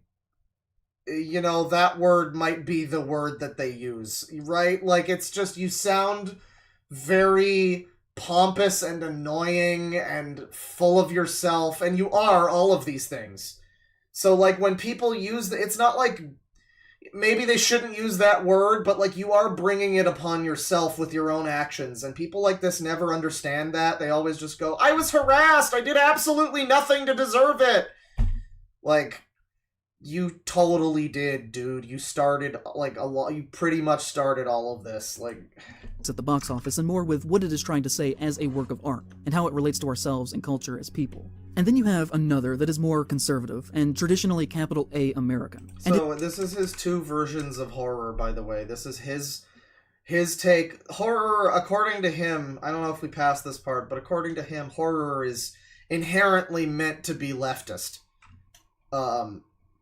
you know, that word might be the word that they use, right? Like, it's just, you sound very pompous and annoying and full of yourself, and you are all of these things. So, like, when people use, it's not like, maybe they shouldn't use that word, but, like, you are bringing it upon yourself with your own actions, and people like this never understand that. They always just go, I was harassed! I did absolutely nothing to deserve it! Like, you totally did, dude. You started, like, you pretty much started all of this, like... at the box office, and more with what it is trying to say as a work of art, and how it relates to ourselves and culture as people. And then you have another that is more conservative, and traditionally capital A American. So, this is his two versions of horror, by the way. This is his take. Horror, according to him, I don't know if we passed this part, but according to him, horror is inherently meant to be leftist.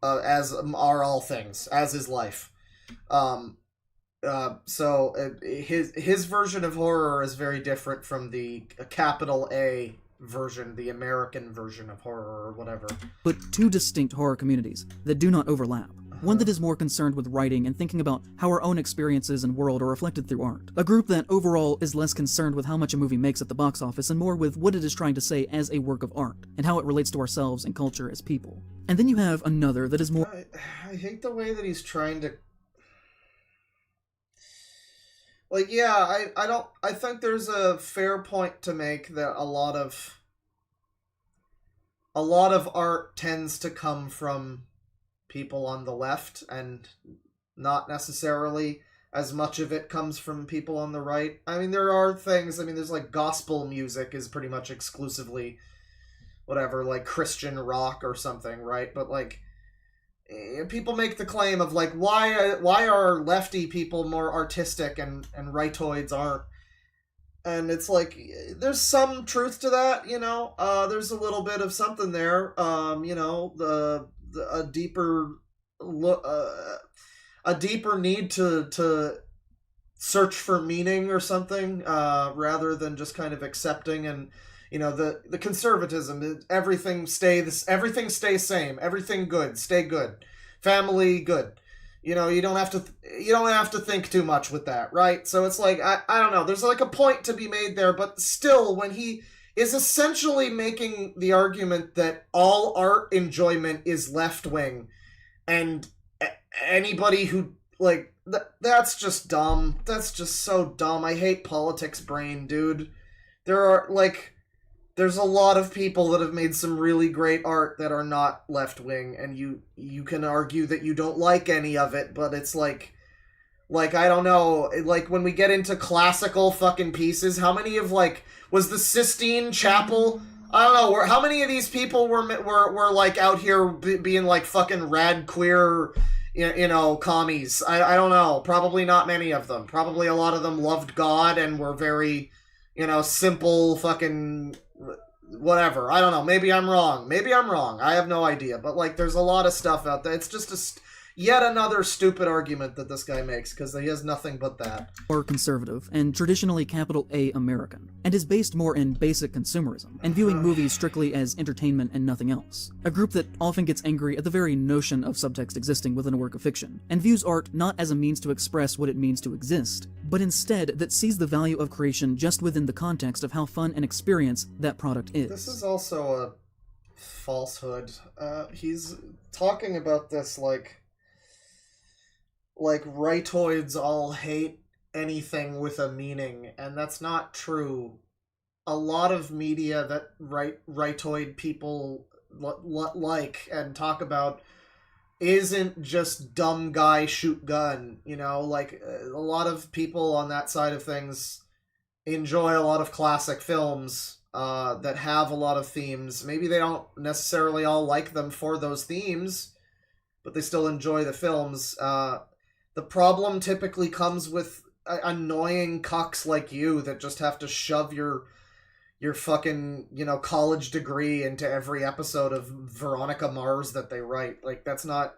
As are all things, as is life. So his version of horror is very different from the capital A version, the American version of horror or whatever. But two distinct horror communities that do not overlap. One that is more concerned with writing and thinking about how our own experiences and world are reflected through art. A group that overall is less concerned with how much a movie makes at the box office and more with what it is trying to say as a work of art, and how it relates to ourselves and culture as people. And then you have another that is more... I hate the way that he's trying to... Like, yeah, I think there's a fair point to make that a lot of art tends to come from people on the left, and not necessarily as much of it comes from people on the right. I mean, there are things, I mean, there's like gospel music is pretty much exclusively whatever, like Christian rock or something, right? But like, people make the claim of like, why are lefty people more artistic and rightoids aren't? And it's like, there's some truth to that, you know. There's a little bit of something there. You know, a deeper need to search for meaning or something, rather than just kind of accepting. And you know, the conservatism, everything stays same, everything good, stay good, family good. You know, you don't have to think too much with that, right? So it's like, I don't know, there's like a point to be made there, but still, when he is essentially making the argument that all art enjoyment is left-wing, and anybody who, like, that's just dumb. That's just so dumb. I hate politics brain, dude. There's a lot of people that have made some really great art that are not left-wing, and you can argue that you don't like any of it, but it's like, I don't know, like, when we get into classical fucking pieces, how many of, like, was the Sistine Chapel, I don't know, how many of these people were like, out here being, like, fucking Radqueer, you know, commies? I don't know, probably not many of them. Probably a lot of them loved God and were very, you know, simple fucking... whatever. I don't know. Maybe I'm wrong. I have no idea. But, like, there's a lot of stuff out there. It's just yet another stupid argument that this guy makes, because he has nothing but that. Or conservative, and traditionally capital A American, and is based more in basic consumerism, and viewing movies strictly as entertainment and nothing else. A group that often gets angry at the very notion of subtext existing within a work of fiction, and views art not as a means to express what it means to exist, but instead that sees the value of creation just within the context of how fun and experience that product is. This is also a falsehood. He's talking about this like rightoids all hate anything with a meaning, and that's not true. A lot of media that rightoid people like and talk about isn't just dumb guy shoot gun, you know, like a lot of people on that side of things enjoy a lot of classic films, that have a lot of themes. Maybe they don't necessarily all like them for those themes, but they still enjoy the films. The problem typically comes with annoying cucks like you that just have to shove your fucking, you know, college degree into every episode of Veronica Mars that they write. Like, that's not...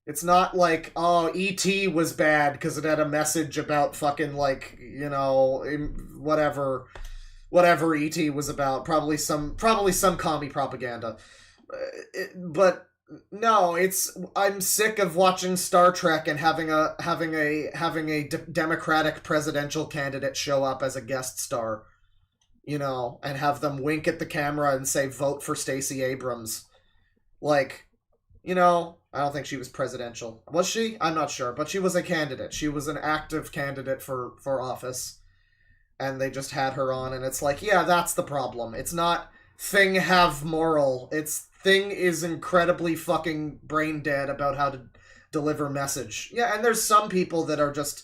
It's not like, oh, E.T. was bad because it had a message about fucking, like, you know, whatever E.T. was about. Probably some commie propaganda. But no, I'm sick of watching Star Trek and having a Democratic presidential candidate show up as a guest star, you know, and have them wink at the camera and say, vote for Stacey Abrams. Like, you know, I don't think she was presidential. Was she? I'm not sure. But she was a candidate. She was an active candidate for office. And they just had her on, and it's like, yeah, that's the problem. It's not Thing have moral. It's Thing is incredibly fucking brain dead about how to deliver message. Yeah, and there's some people that are just,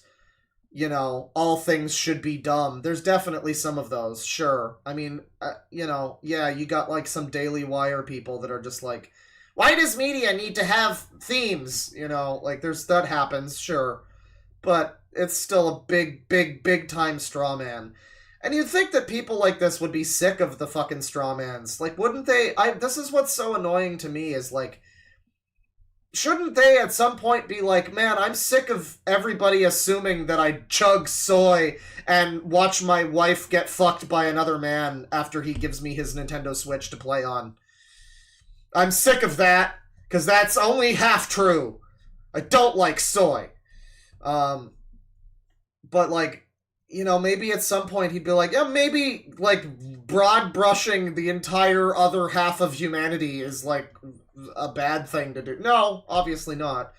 you know, all things should be dumb. There's definitely some of those, sure. I mean, you know, yeah, you got like some Daily Wire people that are just like, why does media need to have themes? You know, like that happens, sure. But it's still a big time straw man. And you'd think that people like this would be sick of the fucking straw mans. Like, wouldn't they? This is what's so annoying to me is like, shouldn't they at some point be like, man, I'm sick of everybody assuming that I chug soy and watch my wife get fucked by another man after he gives me his Nintendo Switch to play on. I'm sick of that, because that's only half true. I don't like soy. But, like, you know, maybe at some point he'd be like, yeah, maybe, like, broad brushing the entire other half of humanity is, like, a bad thing to do. No, obviously not.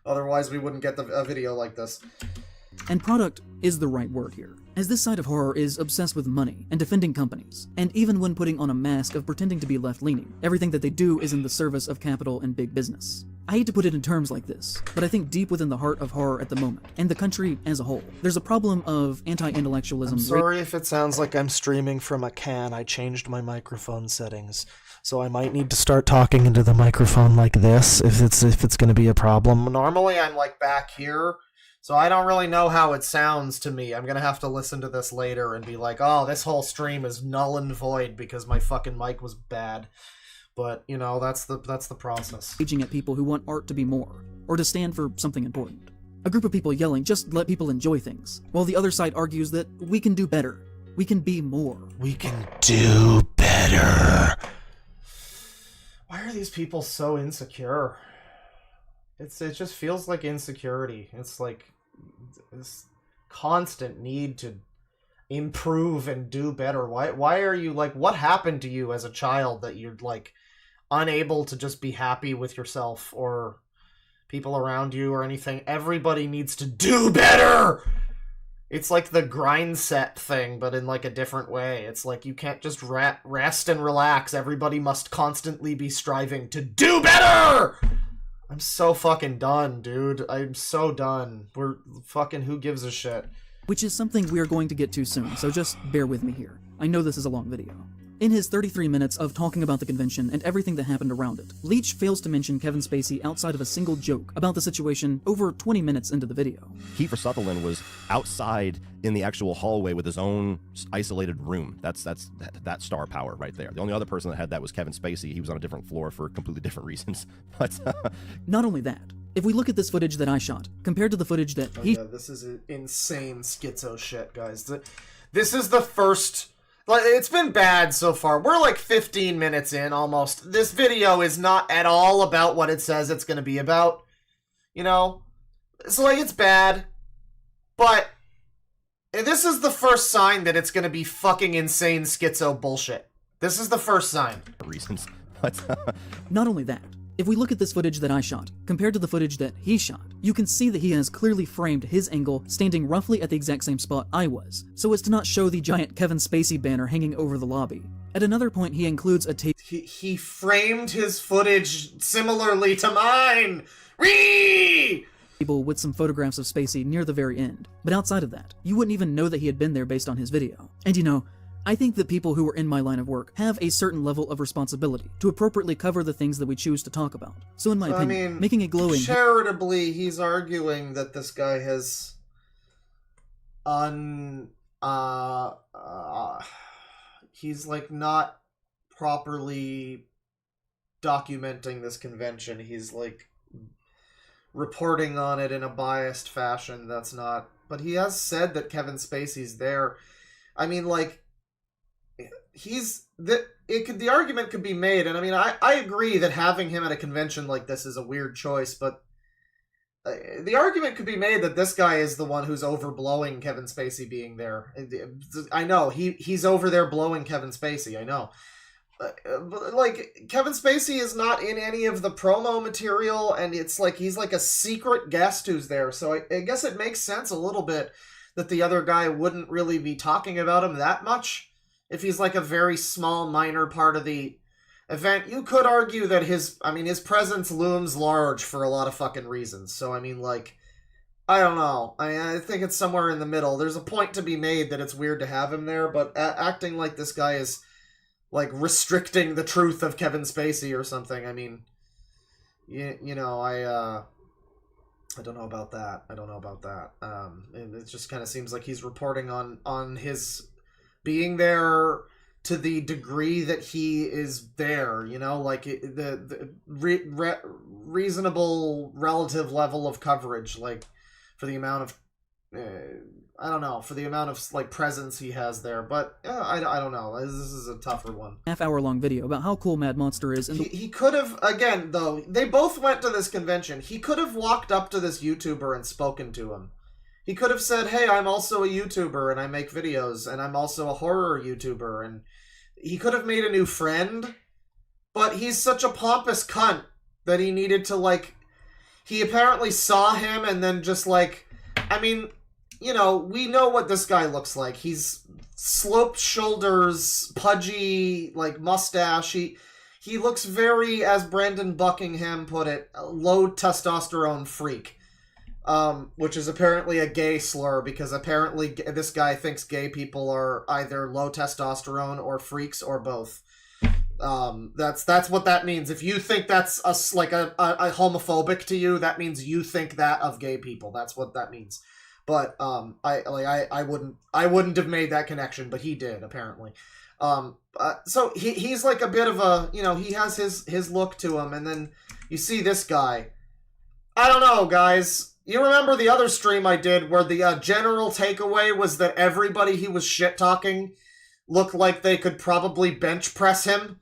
Otherwise we wouldn't get a video like this. And product is the right word here, as this side of horror is obsessed with money and defending companies, and even when putting on a mask of pretending to be left-leaning, everything that they do is in the service of capital and big business. I hate to put it in terms like this, but I think deep within the heart of horror at the moment, and the country as a whole, there's a problem of anti-intellectualism. I'm sorry if it sounds like I'm streaming from a can. I changed my microphone settings, so I might need to start talking into the microphone like this if it's going to be a problem. Normally I'm like back here, so I don't really know how it sounds to me. I'm going to have to listen to this later and be like, oh, this whole stream is null and void because my fucking mic was bad. But, you know, that's the process. Raging at people who want art to be more, or to stand for something important. A group of people yelling, just let people enjoy things, while the other side argues that we can do better. We can be more. We can do better. Why are these people so insecure? It just feels like insecurity. It's like this constant need to improve and do better. Why are you like, what happened to you as a child that you're like unable to just be happy with yourself or people around you or anything? Everybody needs to do better. It's like the grind set thing, but in like a different way. It's like you can't just rest and relax. Everybody must constantly be striving to do better. I'm so fucking done, dude. I'm so done. We're fucking, who gives a shit? Which is something we're going to get to soon, so just bear with me here. I know this is a long video. In his 33 minutes of talking about the convention and everything that happened around it, Leach fails to mention Kevin Spacey outside of a single joke about the situation over 20 minutes into the video. Kiefer Sutherland was outside in the actual hallway with his own isolated room. That's that star power right there. The only other person that had that was Kevin Spacey. He was on a different floor for completely different reasons. But not only that, if we look at this footage that I shot, compared to the footage that yeah, this is insane schizo shit, guys. This is the first... Like, it's been bad so far. We're like 15 minutes in, almost. This video is not at all about what it says it's going to be about. You know? So, like, it's bad. But this is the first sign that it's going to be fucking insane schizo bullshit. This is the first sign. Reasons. But not only that, if we look at this footage that I shot, compared to the footage that he shot, you can see that he has clearly framed his angle standing roughly at the exact same spot I was, so as to not show the giant Kevin Spacey banner hanging over the lobby. At another point, he includes a tape. He framed his footage similarly to mine! Whee! With some photographs of Spacey near the very end. But outside of that, you wouldn't even know that he had been there based on his video. And you know, I think that people who are in my line of work have a certain level of responsibility to appropriately cover the things that we choose to talk about. So in my opinion, making a glowing... Charitably, he's arguing that this guy has he's like not properly documenting this convention. He's like reporting on it in a biased fashion. That's not... But he has said that Kevin Spacey's there. I mean, like, the argument could be made, and I mean, I agree that having him at a convention like this is a weird choice, but the argument could be made that this guy is the one who's overblowing Kevin Spacey being there. I know, he's over there blowing Kevin Spacey, I know. But, like, Kevin Spacey is not in any of the promo material, and it's like he's like a secret guest who's there, so I guess it makes sense a little bit that the other guy wouldn't really be talking about him that much. If he's like a very small, minor part of the event, you could argue that his presence looms large for a lot of fucking reasons. So, I mean, like, I don't know. I think it's somewhere in the middle. There's a point to be made that it's weird to have him there, but acting like this guy is, like, restricting the truth of Kevin Spacey or something, I mean, you know, I don't know about that. It just kind of seems like he's reporting on his being there to the degree that he is there, you know, like the reasonable relative level of coverage, like for the amount of, I don't know, for the amount of like presence he has there. But I don't know. This is a tougher one. Half-hour-long video about how cool Mad Monster is. And he could have, again, though, they both went to this convention. He could have walked up to this YouTuber and spoken to him. He could have said, hey, I'm also a YouTuber, and I make videos, and I'm also a horror YouTuber, and he could have made a new friend, but he's such a pompous cunt that he needed to, like, he apparently saw him and then just, like, I mean, you know, we know what this guy looks like. He's sloped shoulders, pudgy, like, mustache. He looks very, as Brandon Buckingham put it, a low testosterone freak. Which is apparently a gay slur, because apparently this guy thinks gay people are either low testosterone or freaks or both. That's what that means. If you think that's a homophobic to you, that means you think that of gay people. That's what that means. But I wouldn't have made that connection, but he did apparently. So he's like a bit of a, you know, he has his look to him, and then you see this guy. I don't know, guys. You remember the other stream I did where the general takeaway was that everybody he was shit-talking looked like they could probably bench press him?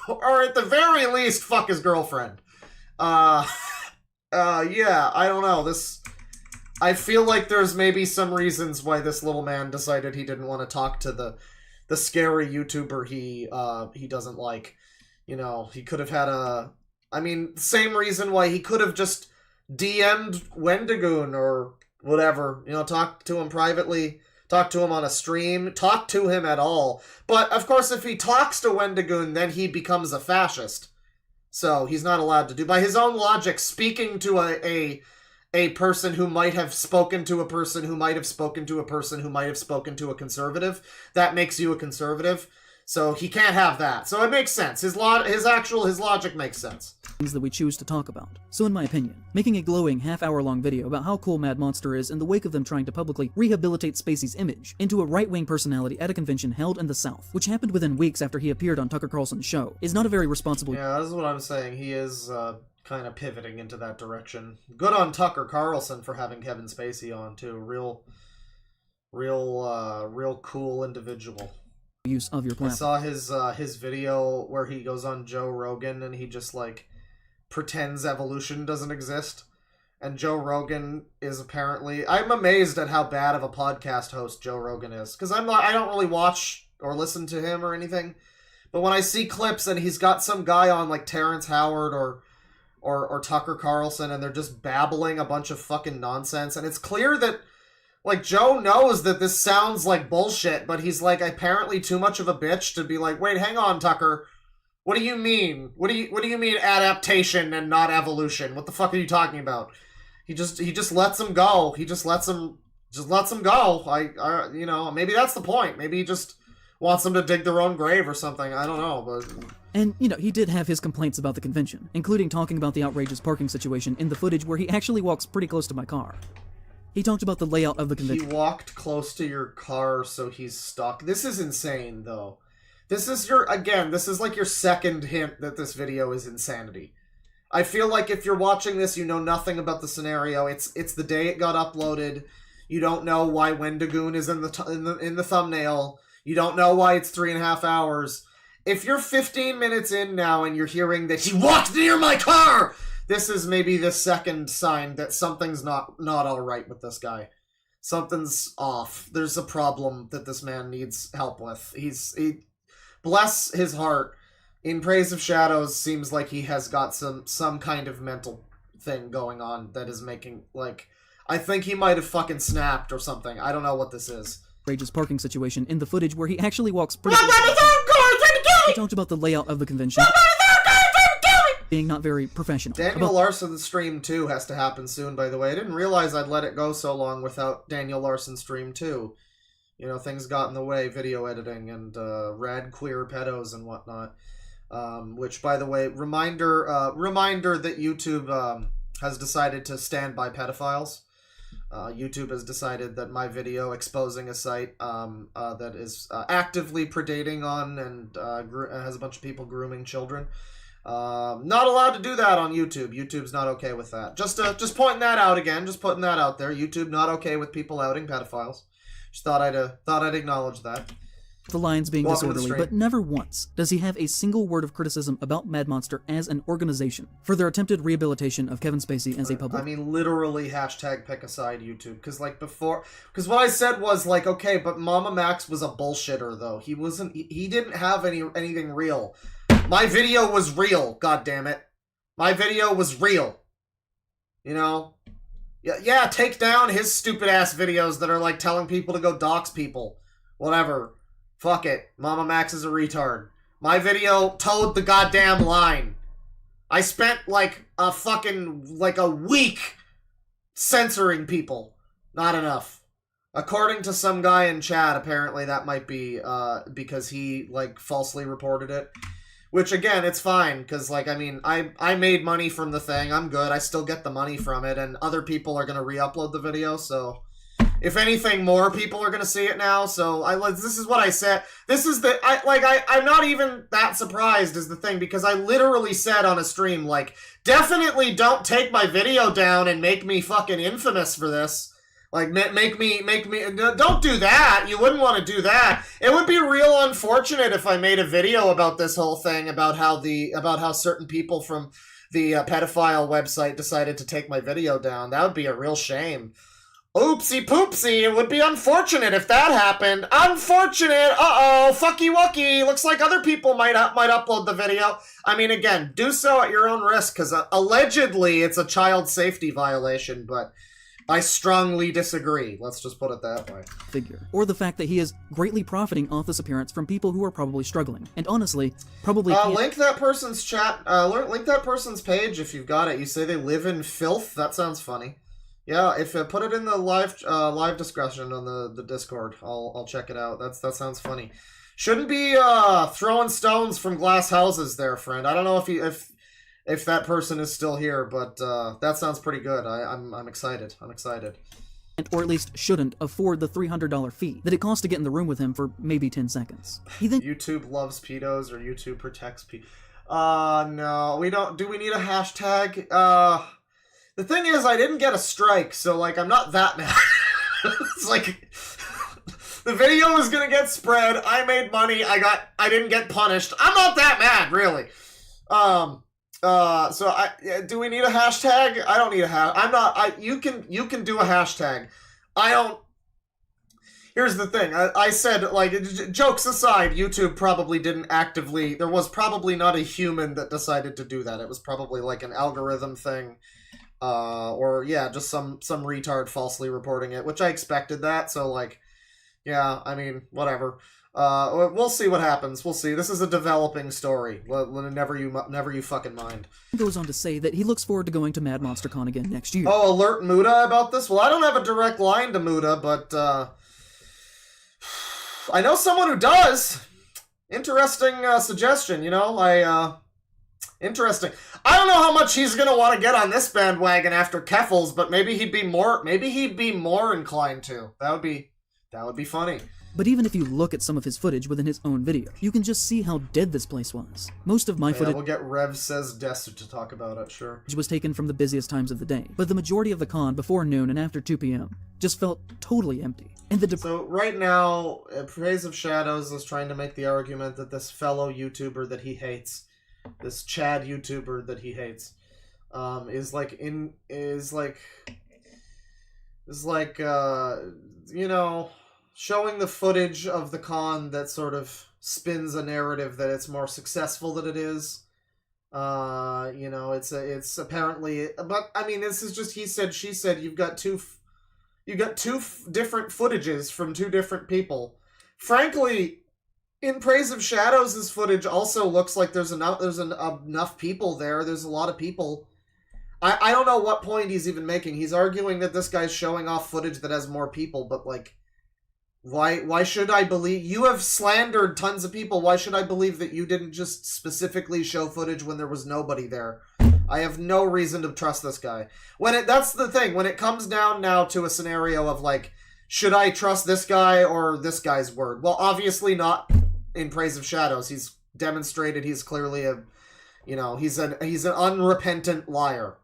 Or at the very least, fuck his girlfriend. Yeah, I don't know. I feel like there's maybe some reasons why this little man decided he didn't want to talk to the scary YouTuber he doesn't like. You know, he could have had same reason why he could have just DM'd Wendigoon or whatever, you know, talk to him privately, talk to him on a stream, talk to him at all. But, of course, if he talks to Wendigoon, then he becomes a fascist. So, he's not allowed to do, by his own logic, speaking to a person who might have spoken to a person who might have spoken to a person who might have spoken to a conservative, that makes you a conservative. So he can't have that. So it makes sense. His logic makes sense. Things that we choose to talk about. So in my opinion, making a glowing half-hour-long video about how cool Mad Monster is in the wake of them trying to publicly rehabilitate Spacey's image into a right-wing personality at a convention held in the South, which happened within weeks after he appeared on Tucker Carlson's show, is not a very responsible... Yeah, this is what I'm saying. He is kind of pivoting into that direction. Good on Tucker Carlson for having Kevin Spacey on, too. Real cool individual. Use of your platform. I saw his video where he goes on Joe Rogan and he just like pretends evolution doesn't exist. And Joe Rogan is apparently, I'm amazed at how bad of a podcast host Joe Rogan is, because I don't really watch or listen to him or anything, but when I see clips and he's got some guy on like Terrence Howard or Tucker Carlson and they're just babbling a bunch of fucking nonsense, and it's clear that like, Joe knows that this sounds like bullshit, but he's, like, apparently too much of a bitch to be like, wait, hang on, Tucker. What do you mean? What do you mean adaptation and not evolution? What the fuck are you talking about? He just lets him go. He just lets him just lets them go. You know, maybe that's the point. Maybe he just wants them to dig their own grave or something. I don't know, but... And, you know, he did have his complaints about the convention, including talking about the outrageous parking situation in the footage where he actually walks pretty close to my car. He talked about the layout of the convention. He walked close to your car, so he's stuck. This is insane, though. This is like your second hint that this video is insanity. I feel like if you're watching this, you know nothing about the scenario. It's the day it got uploaded. You don't know why Wendigoon is in the thumbnail. You don't know why it's 3.5 hours. If you're 15 minutes in now and you're hearing that he walked near my car, this is maybe the second sign that something's not all right with this guy. Something's off. There's a problem that this man needs help with. He bless his heart. In Praise of Shadows, seems like he has got some kind of mental thing going on that is making, like, I think he might have fucking snapped or something. I don't know what this is. Outrageous parking situation in the footage where he actually walks pretty close. He talked about the layout of the convention being not very professional. Daniel Larson's stream 2 has to happen soon, by the way. I didn't realize I'd let it go so long without Daniel Larson's stream 2. You know, things got in the way, video editing and Radqueer pedos and whatnot. Which, by the way, reminder that YouTube has decided to stand by pedophiles. YouTube has decided that my video exposing a site that is actively predating on and has a bunch of people grooming children. Not allowed to do that on YouTube. YouTube's not okay with that. Just pointing that out again. Just putting that out there. YouTube not okay with people outing pedophiles. Just thought I'd acknowledge that. The lines being disorderly, but never once does he have a single word of criticism about Mad Monster as an organization for their attempted rehabilitation of Kevin Spacey as a public. I mean, literally hashtag pick a side, YouTube. Because what I said was like, okay, but Mama Max was a bullshitter though. He didn't have anything real. My video was real, goddammit. My video was real. You know? Yeah, take down his stupid ass videos that are like telling people to go dox people. Whatever. Fuck it. Mama Max is a retard. My video towed the goddamn line. I spent like a week censoring people. Not enough. According to some guy in chat, apparently that might be because he like falsely reported it. Which again, it's fine, because like, I mean, I made money from the thing. I'm good. I still get the money from it, and other people are gonna re-upload the video, so if anything, more people are gonna see it now. So this is what I said. This is I'm not even that surprised is the thing, because I literally said on a stream, like, definitely don't take my video down and make me fucking infamous for this. Like, make me, don't do that. You wouldn't want to do that. It would be real unfortunate if I made a video about this whole thing, about how certain people from the pedophile website decided to take my video down. That would be a real shame. Oopsie poopsie, it would be unfortunate if that happened. Unfortunate, uh-oh, fucky wucky. Looks like other people might upload the video. I mean, again, do so at your own risk, because allegedly it's a child safety violation, but I strongly disagree. Let's just put it that way. Figure. Or the fact that he is greatly profiting off this appearance from people who are probably struggling. And honestly, probably can't... Link that person's chat, link that person's page if you've got it. You say they live in filth? That sounds funny. Yeah, if put it in the live discussion on the Discord. I'll check it out. That sounds funny. Shouldn't be throwing stones from glass houses there, friend. I don't know if that person is still here, but that sounds pretty good. I'm excited. I'm excited. Or at least shouldn't afford the $300 fee that it costs to get in the room with him for maybe 10 seconds. He then YouTube loves pedos or YouTube protects pedos. No, we don't. Do we need a hashtag? The thing is, I didn't get a strike, so like I'm not that mad. It's like the video was gonna get spread. I made money. I didn't get punished. I'm not that mad, really. Do we need a hashtag? I don't need a hashtag. You can do a hashtag. I don't. Here's the thing. I said, like, jokes aside, YouTube probably didn't actively. There was probably not a human that decided to do that. It was probably like an algorithm thing, or yeah, just some retard falsely reporting it, which I expected that. So like, yeah, I mean, whatever. We'll see what happens. We'll see. This is a developing story. Never you fucking mind. He goes on to say that he looks forward to going to Mad Monster Con again next year. Oh, alert Muda about this? Well, I don't have a direct line to Muda, but, I know someone who does. Interesting, suggestion, you know? Interesting. I don't know how much he's gonna want to get on this bandwagon after Keffels, but maybe he'd be more inclined to. That would be funny. But even if you look at some of his footage within his own video, you can just see how dead this place was. Most of my footage we'll get Rev Says Des to talk about it, sure. Was taken from the busiest times of the day, but the majority of the con before noon and after 2 p.m. just felt totally empty. And so right now, Praise of Shadows is trying to make the argument that this fellow YouTuber that he hates, this Chad YouTuber that he hates, is you know, showing the footage of the con that sort of spins a narrative that it's more successful than it is. You know, it's apparently, but I mean, this is just he said, she said. You've got two different footages from two different people. Frankly, in Praise of Shadows' footage also looks like there's enough people there. There's a lot of people. I don't know what point he's even making. He's arguing that this guy's showing off footage that has more people, but like, why should I believe? You have slandered tons of people. Why should I believe that you didn't just specifically show footage when there was nobody there? I have no reason to trust this guy. That's the thing. When it comes down now to a scenario of like, should I trust this guy or this guy's word? Well, obviously not in Praise of Shadows. He's demonstrated he's clearly he's an unrepentant liar.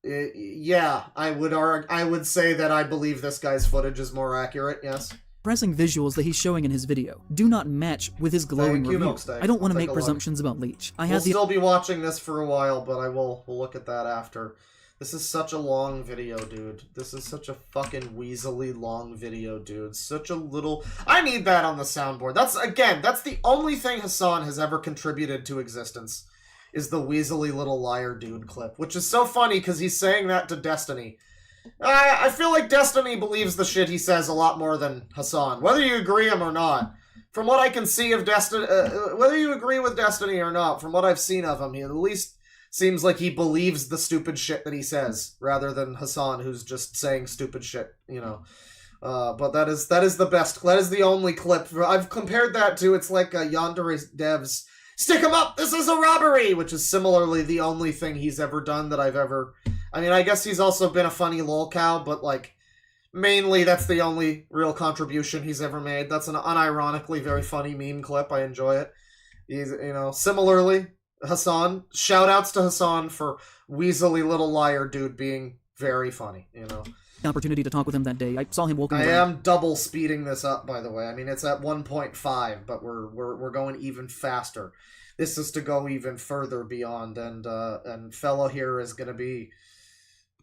Yeah, I would say that I believe this guy's footage is more accurate, yes. Pressing visuals that he's showing in his video do not match with his glowing review. I don't want to make presumptions about Leech. We'll still be watching this for a while, but we'll look at that after. This is such a long video, dude. This is such a fucking weaselly long video, dude. Such a little... I need that on the soundboard. That's the only thing Hassan has ever contributed to existence, is the weaselly little liar dude clip, which is so funny because he's saying that to Destiny. I feel like Destiny believes the shit he says a lot more than Hassan, whether you agree him or not. From what I can see of Destiny, whether you agree with Destiny or not, from what I've seen of him, he at least seems like he believes the stupid shit that he says, rather than Hassan, who's just saying stupid shit, you know. But that is the best. That is the only clip. I've compared that to, it's like Yandere Dev's "Stick 'em up, this is a robbery," which is similarly the only thing he's ever done that I've ever... I mean, I guess he's also been a funny lolcow, but, like, mainly that's the only real contribution he's ever made. That's an unironically very funny meme clip. I enjoy it. He's, you know, similarly, Hassan, shout-outs to Hassan for weaselly little liar dude being very funny, you know. Opportunity to talk with him that day. I saw him walking around. I am double speeding this up, by the way. I mean, it's at 1.5, but we're going even faster. This is to go even further beyond, and fellow here is going to be,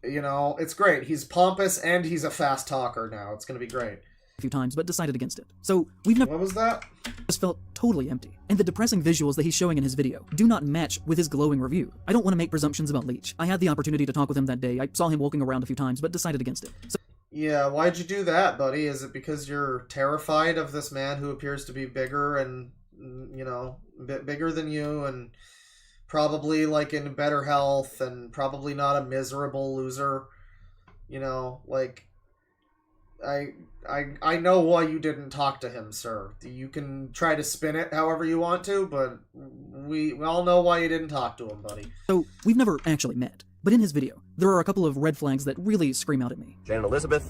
you know, it's great. He's pompous and he's a fast talker now. It's going to be great. A few times, but decided against it. So we've never... What was that? Just felt totally empty. And the depressing visuals that he's showing in his video do not match with his glowing review. I don't want to make presumptions about Leech. I had the opportunity to talk with him that day. I saw him walking around a few times, but decided against it. So... Yeah, why'd you do that, buddy? Is it because you're terrified of this man who appears to be bigger and, you know, a bit bigger than you, and probably, like, in better health, and probably not a miserable loser? You know, like... I know why you didn't talk to him, sir. You can try to spin it however you want to, but we all know why you didn't talk to him, buddy. So, we've never actually met. But in his video, there are a couple of red flags that really scream out at me. Jan and Elizabeth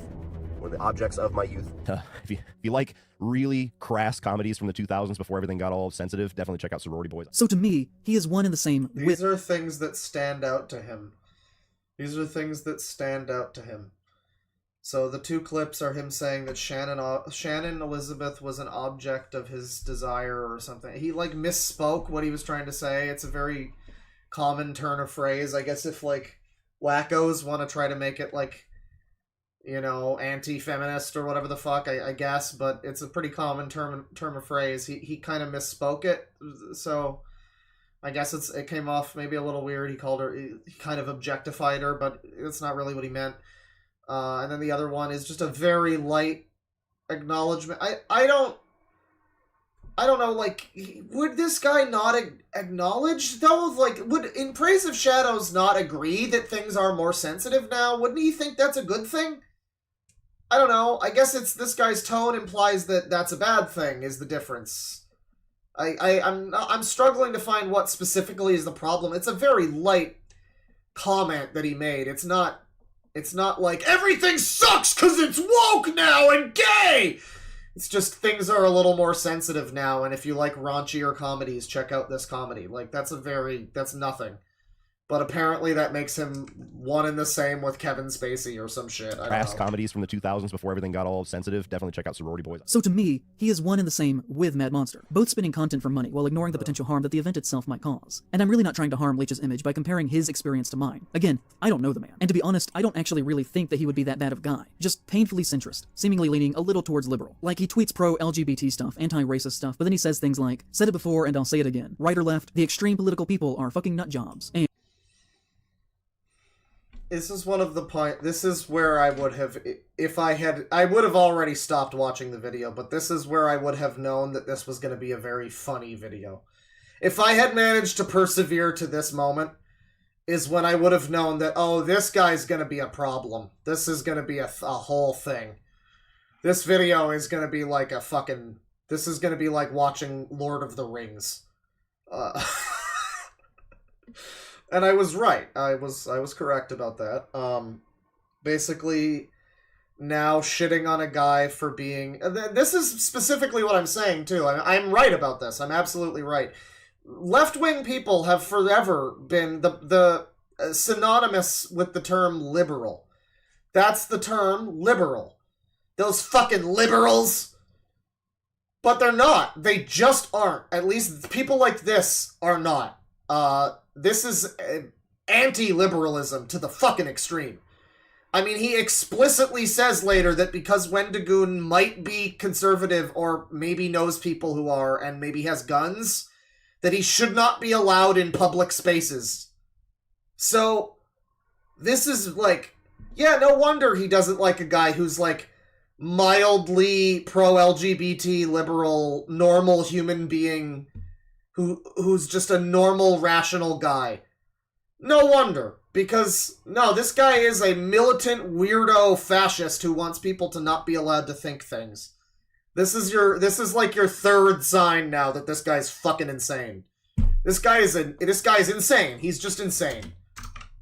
were the objects of my youth. If you like really crass comedies from the 2000s before everything got all sensitive, definitely check out Sorority Boys. So to me, he is one and the same with... These are things that stand out to him. These are things that stand out to him. So the two clips are him saying that Shannon Elizabeth was an object of his desire or something. He, like, misspoke what he was trying to say. It's a very common turn of phrase. I guess if, like, wackos want to try to make it, like, you know, anti-feminist or whatever the fuck, I guess, but it's a pretty common term of phrase. He kind of misspoke it, so I guess it came off maybe a little weird. He kind of objectified her, but it's not really what he meant. And then the other one is just a very light acknowledgement. I don't know, like, would this guy not acknowledge, though? Like, would In Praise of Shadows not agree that things are more sensitive now? Wouldn't he think that's a good thing? I don't know. I guess it's this guy's tone implies that that's a bad thing, is the difference. I'm struggling to find what specifically is the problem. It's a very light comment that he made. It's not like, everything sucks because it's woke now and gay! It's just things are a little more sensitive now, and if you like raunchier comedies, check out this comedy. Like, that's nothing. But apparently that makes him one and the same with Kevin Spacey or some shit. I don't Crass know. comedies from the 2000s before everything got all sensitive. Definitely check out Sorority Boys. So to me, he is one and the same with Mad Monster, both spinning content for money while ignoring the potential harm that the event itself might cause. And I'm really not trying to harm Leech's image by comparing his experience to mine. Again, I don't know the man. And to be honest, I don't actually really think that he would be that bad of a guy. Just painfully centrist, seemingly leaning a little towards liberal. Like, he tweets pro-LGBT stuff, anti-racist stuff, but then he says things like, said it before and I'll say it again. Right or left, the extreme political people are fucking nut jobs. And this is one of the point. This is where I would have, I would have already stopped watching the video, but this is where I would have known that this was going to be a very funny video. If I had managed to persevere to this moment, is when I would have known that, oh, this guy's going to be a problem. This is going to be a whole thing. This video is going to be like a fucking, this is going to be like watching Lord of the Rings. And I was right. I was correct about that. Basically, now shitting on a guy for being... This is specifically what I'm saying, too. I'm right about this. I'm absolutely right. Left-wing people have forever been the synonymous with the term liberal. That's the term, liberal. Those fucking liberals! But they're not. They just aren't. At least people like this are not. This is anti-liberalism to the fucking extreme. I mean, he explicitly says later that because Wendigoon might be conservative or maybe knows people who are and maybe has guns, that he should not be allowed in public spaces. So, this is like, yeah, no wonder he doesn't like a guy who's like mildly pro-LGBT, liberal, normal human being who's just a normal, rational guy. No wonder, because, no, this guy is a militant, weirdo fascist who wants people to not be allowed to think things. This is like your third sign now that this guy's fucking insane. This guy is insane. He's just insane.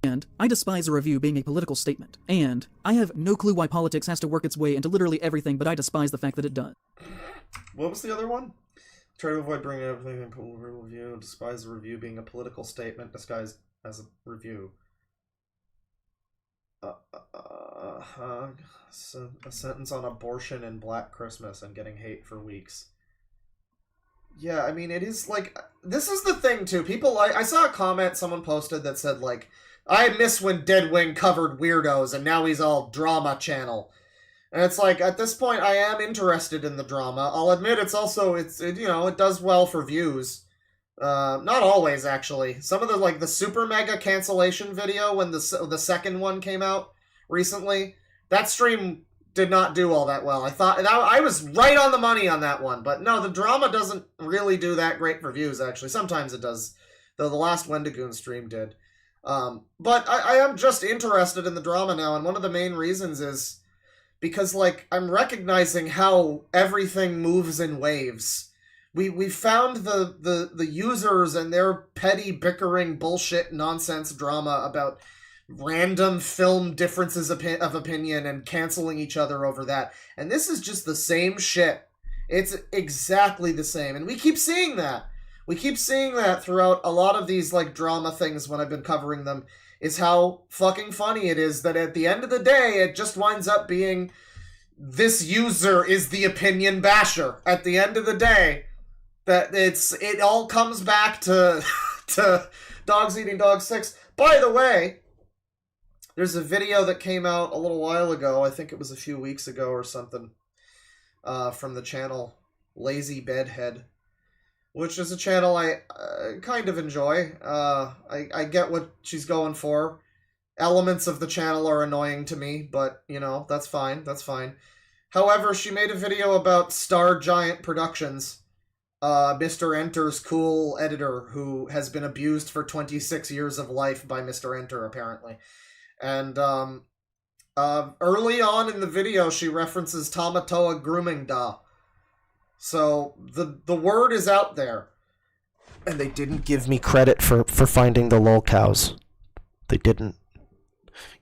And I despise a review being a political statement. And I have no clue why politics has to work its way into literally everything, but I despise the fact that it does. What was the otother one? Try to avoid bringing everything in political review. Despise a review being a political statement disguised as a review. A sentence on abortion and Black Christmas and getting hate for weeks. Yeah, I mean, it is like... This is the thing, too. People, I saw a comment someone posted that said, like, I miss when Deadwing covered weirdos and now he's all drama channel. And it's like, at this point, I am interested in the drama. I'll admit it's also, it does well for views. Not always, actually. Some of the super mega cancellation video when the second one came out recently, that stream did not do all that well. I thought, I was right on the money on that one. But no, the drama doesn't really do that great for views, actually. Sometimes it does, though the last Wendigoon stream did. But I am just interested in the drama now, and one of the main reasons is because, like, I'm recognizing how everything moves in waves. We found the users and their petty bickering bullshit nonsense drama about random film differences of opinion and canceling each other over that. And this is just the same shit. It's exactly the same. And we keep seeing that. We keep seeing that throughout a lot of these, like, drama things when I've been covering them, is how fucking funny it is that at the end of the day, it just winds up being this user is the opinion basher. At the end of the day, that it all comes back to Dogs Eating Dogs 6. By the way, there's a video that came out a little while ago, I think it was a few weeks ago or something, from the channel Lazy Bedhead, which is a channel I kind of enjoy. I get what she's going for. Elements of the channel are annoying to me, but, that's fine. That's fine. However, she made a video about Star Giant Productions, Mr. Enter's cool editor who has been abused for 26 years of life by Mr. Enter, apparently. And early on in the video, she references Tamatoa Grooming Da. So the word is out there. And they didn't give me credit for finding the lol cows. They didn't.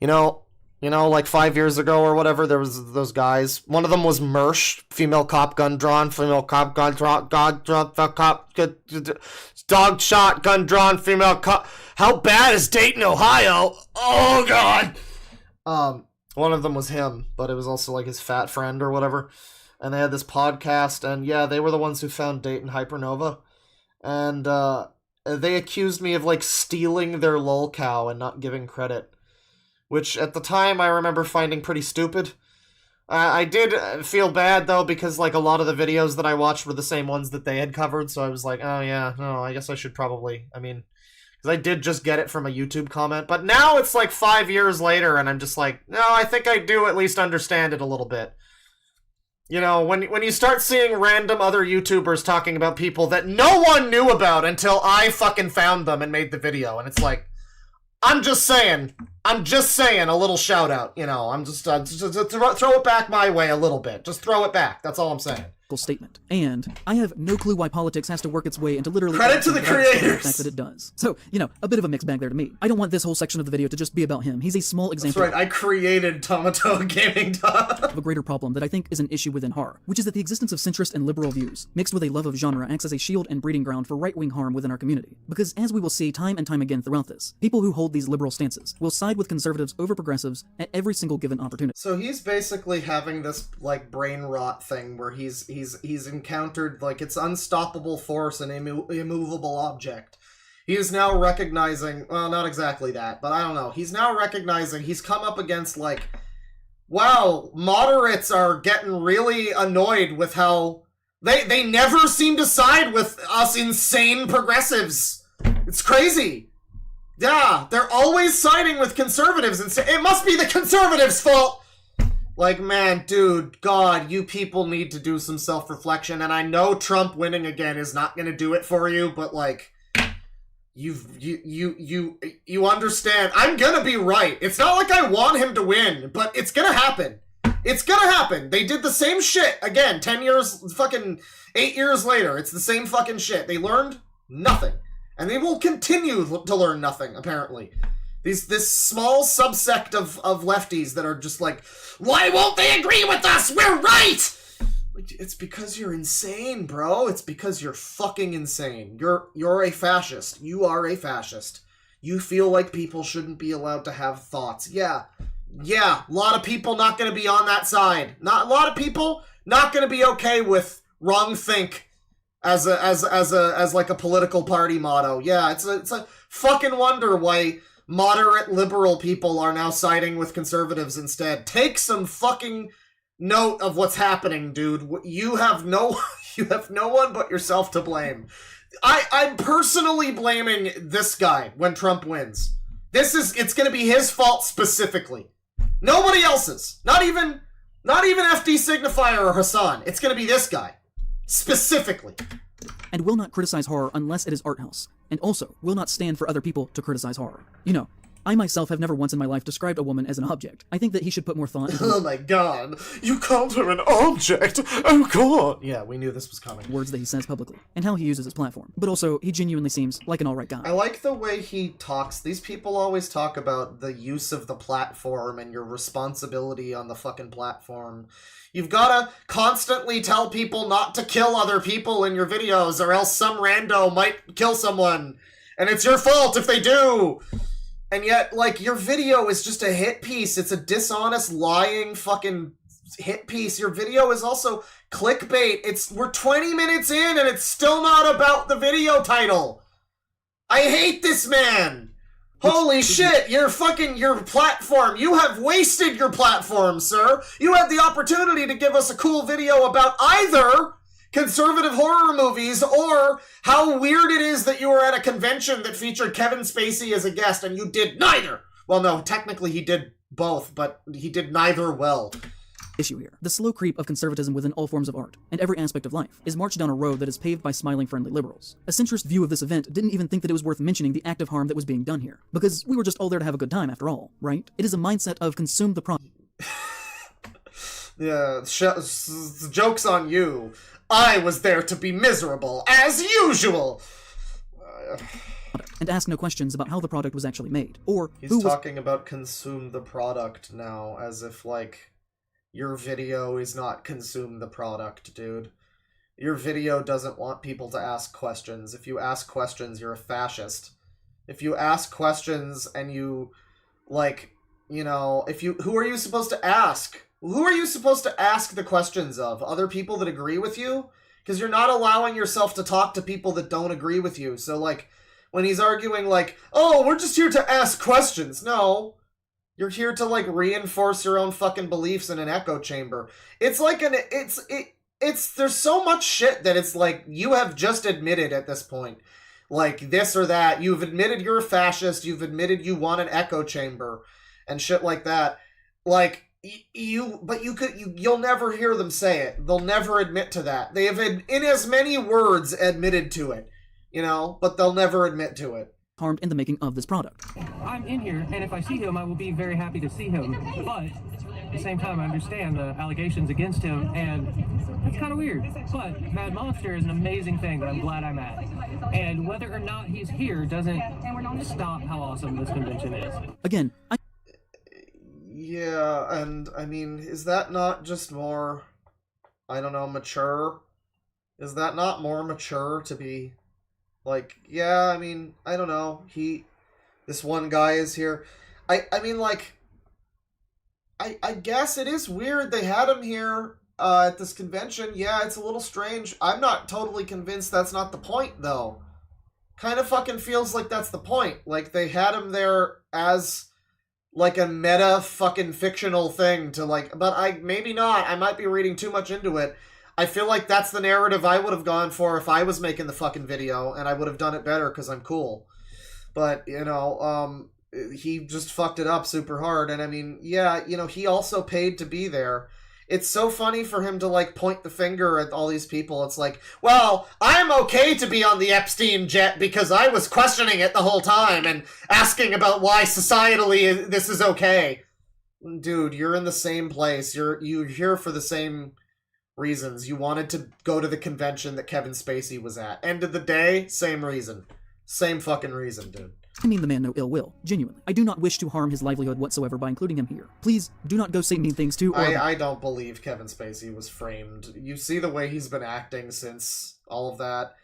You know, like 5 years ago or whatever, there was those guys. One of them was Mersh, female cop gun drawn, female cop gun drawn, dog shot gun drawn, female cop. How bad is Dayton, Ohio? Oh God. One of them was him, but it was also like his fat friend or whatever. And they had this podcast, and yeah, they were the ones who found Dayton Hypernova. And they accused me of like stealing their lol cow and not giving credit. Which, at the time, I remember finding pretty stupid. I did feel bad, though, because, like, a lot of the videos that I watched were the same ones that they had covered, so I was like, oh, yeah, no, I guess I should probably, because I did just get it from a YouTube comment, but now it's, like, 5 years later, and I'm just like, no, I think I do at least understand it a little bit. You know, when you start seeing random other YouTubers talking about people that no one knew about until I fucking found them and made the video, and it's like, I'm just saying, a little shout out, you know, I'm just throw it back my way a little bit. Just throw it back. That's all I'm saying. Statement. And I have no clue why politics has to work its way into literally credit to the creators. The fact that it does. So, you know, a bit of a mixed bag there to me. I don't want this whole section of the video to just be about him. He's a small example. That's right, I created Tamatoa Gaming of a greater problem that I think is an issue within horror, which is that the existence of centrist and liberal views, mixed with a love of genre, acts as a shield and breeding ground for right-wing harm within our community. Because as we will see time and time again throughout this, people who hold these liberal stances will side with conservatives over progressives at every single given opportunity. So he's basically having this, like, brain rot thing where he's encountered, like, it's unstoppable force and immovable object. He is now recognizing, well, not exactly that, but I don't know. He's now recognizing he's come up against, like, wow, moderates are getting really annoyed with how they never seem to side with us insane progressives. It's crazy. Yeah, they're always siding with conservatives, and it must be the conservatives' fault. Like, man, dude, God, you people need to do some self-reflection, and I know Trump winning again is not gonna do it for you, but, like, you understand. I'm gonna be right. It's not like I want him to win, but it's gonna happen. It's gonna happen. They did the same shit again, 8 years later. It's the same fucking shit. They learned nothing. And they will continue to learn nothing, apparently. This small subsect of lefties that are just like, why won't they agree with us? We're right! Like, it's because you're insane, bro. It's because you're fucking insane. You're a fascist. You are a fascist. You feel like people shouldn't be allowed to have thoughts. Yeah, a lot of people not gonna be on that side. Not a lot of people not gonna be okay with wrong think as like a political party motto. Yeah, it's a fucking wonder why moderate liberal people are now siding with conservatives instead. Take some fucking note of what's happening, dude. You have no one but yourself to blame. I'm personally blaming this guy when Trump wins. It's gonna be his fault specifically. Nobody else's. Not even FD Signifier or Hassan. It's gonna be this guy. Specifically. And will not criticize horror unless it is art house, and also will not stand for other people to criticize horror. You know, I myself have never once in my life described a woman as an object. I think that he should put more thought into oh my god, you called her an object? Oh god! Yeah, we knew this was coming. Words that he says publicly, and how he uses his platform. But also, he genuinely seems like an alright guy. I like the way he talks. These people always talk about the use of the platform and your responsibility on the fucking platform. You've gotta constantly tell people not to kill other people in your videos, or else some rando might kill someone. And it's your fault if they do! And yet, like, your video is just a hit piece. It's a dishonest, lying fucking hit piece. Your video is also clickbait. We're 20 minutes in and it's still not about the video title. I hate this man! Holy shit, your platform. You have wasted your platform, sir. You had the opportunity to give us a cool video about either conservative horror movies or how weird it is that you were at a convention that featured Kevin Spacey as a guest and you did neither. Well, no, technically he did both, but he did neither well. issue here. The slow creep of conservatism within all forms of art, and every aspect of life, is marched down a road that is paved by smiling friendly liberals. A centrist view of this event didn't even think that it was worth mentioning the act of harm that was being done here, because we were just all there to have a good time after all, right? It is a mindset of consume the product. Yeah, joke's on you. I was there to be miserable, as usual! And ask no questions about how the product was actually made, or He's talking about consume the product now, as if, like, your video is not consume the product, dude. Your video doesn't want people to ask questions. If you ask questions, you're a fascist. If you ask questions and you, like, you know, who are you supposed to ask? Who are you supposed to ask the questions of? Other people that agree with you? Because you're not allowing yourself to talk to people that don't agree with you. So, like, when he's arguing, like, oh, we're just here to ask questions. No. You're here to, like, reinforce your own fucking beliefs in an echo chamber. It's like there's so much shit that it's like, you have just admitted at this point. Like, this or that. You've admitted you're a fascist. You've admitted you want an echo chamber. And shit like that. Like, you'll never hear them say it. They'll never admit to that. They have, in as many words, admitted to it. You know? But they'll never admit to it. Harmed in the making of this product. I'm in here, and if I see him, I will be very happy to see him. But at the same time, I understand the allegations against him, and it's kind of weird. But Mad Monster is an amazing thing that I'm glad I'm at. And whether or not he's here doesn't stop how awesome this convention is. Again, Yeah, and, I mean, is that not just more, I don't know, mature? Is that not more mature to be... Like, yeah, I mean, I don't know. This one guy is here. I mean, like, I guess it is weird they had him here at this convention. Yeah, it's a little strange. I'm not totally convinced that's not the point, though. Kind of fucking feels like that's the point. Like, they had him there as, like, a meta fucking fictional thing to, like, but maybe not. I might be reading too much into it. I feel like that's the narrative I would have gone for if I was making the fucking video, and I would have done it better because I'm cool. But, you know, he just fucked it up super hard, and I mean, yeah, you know, he also paid to be there. It's so funny for him to, like, point the finger at all these people. It's like, well, I'm okay to be on the Epstein jet because I was questioning it the whole time and asking about why societally this is okay. Dude, you're in the same place. You're here for the same... reasons. You wanted to go to the convention that Kevin Spacey was at. End of the day, same reason. Same fucking reason, dude. I mean the man no ill will, genuinely. I do not wish to harm his livelihood whatsoever by including him here. Please, do not go say mean things to or... I don't believe Kevin Spacey was framed. You see the way he's been acting since all of that.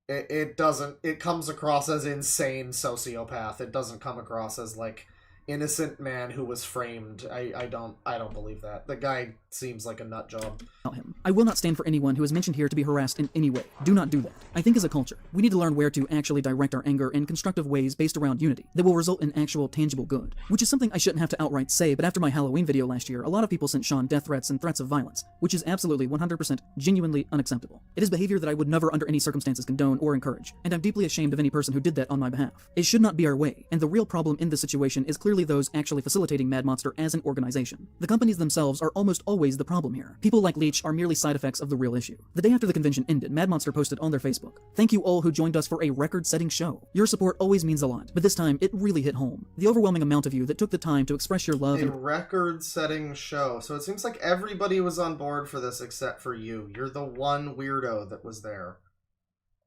It comes across as insane sociopath. It doesn't come across as, like, innocent man who was framed. I don't believe that. The guy seems like a nut job. Him. I will not stand for anyone who is mentioned here to be harassed in any way. Do not do that. I think as a culture, we need to learn where to actually direct our anger in constructive ways based around unity that will result in actual tangible good. Which is something I shouldn't have to outright say, but after my Halloween video last year, a lot of people sent Sean death threats and threats of violence, which is absolutely 100% genuinely unacceptable. It is behavior that I would never under any circumstances condone or encourage, and I'm deeply ashamed of any person who did that on my behalf. It should not be our way, and the real problem in this situation is clearly those actually facilitating Mad Monster as an organization. The companies themselves are almost always the problem here. People like Leech are merely side effects of the real issue. The day after the convention ended, Mad Monster posted on their Facebook, "Thank you all who joined us for a record-setting show. Your support always means a lot, but this time it really hit home. The overwhelming amount of you that took the time to express your love and record-setting show. So it seems like everybody was on board for this except for you. You're the one weirdo that was there.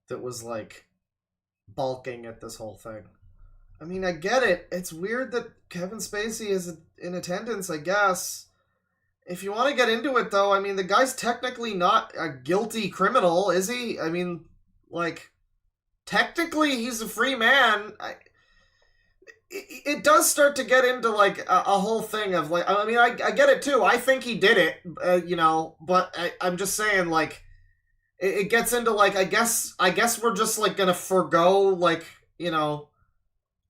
That was, like, balking at this whole thing. I mean, I get it. It's weird that Kevin Spacey is in attendance, I guess. If you want to get into it, though, I mean, the guy's technically not a guilty criminal, is he? I mean, like, technically he's a free man. It does start to get into, like, a whole thing of, like, I mean, I get it, too. I think he did it, you know, but I'm just saying, like, it gets into, like, I guess we're just, like, gonna forgo, like, you know,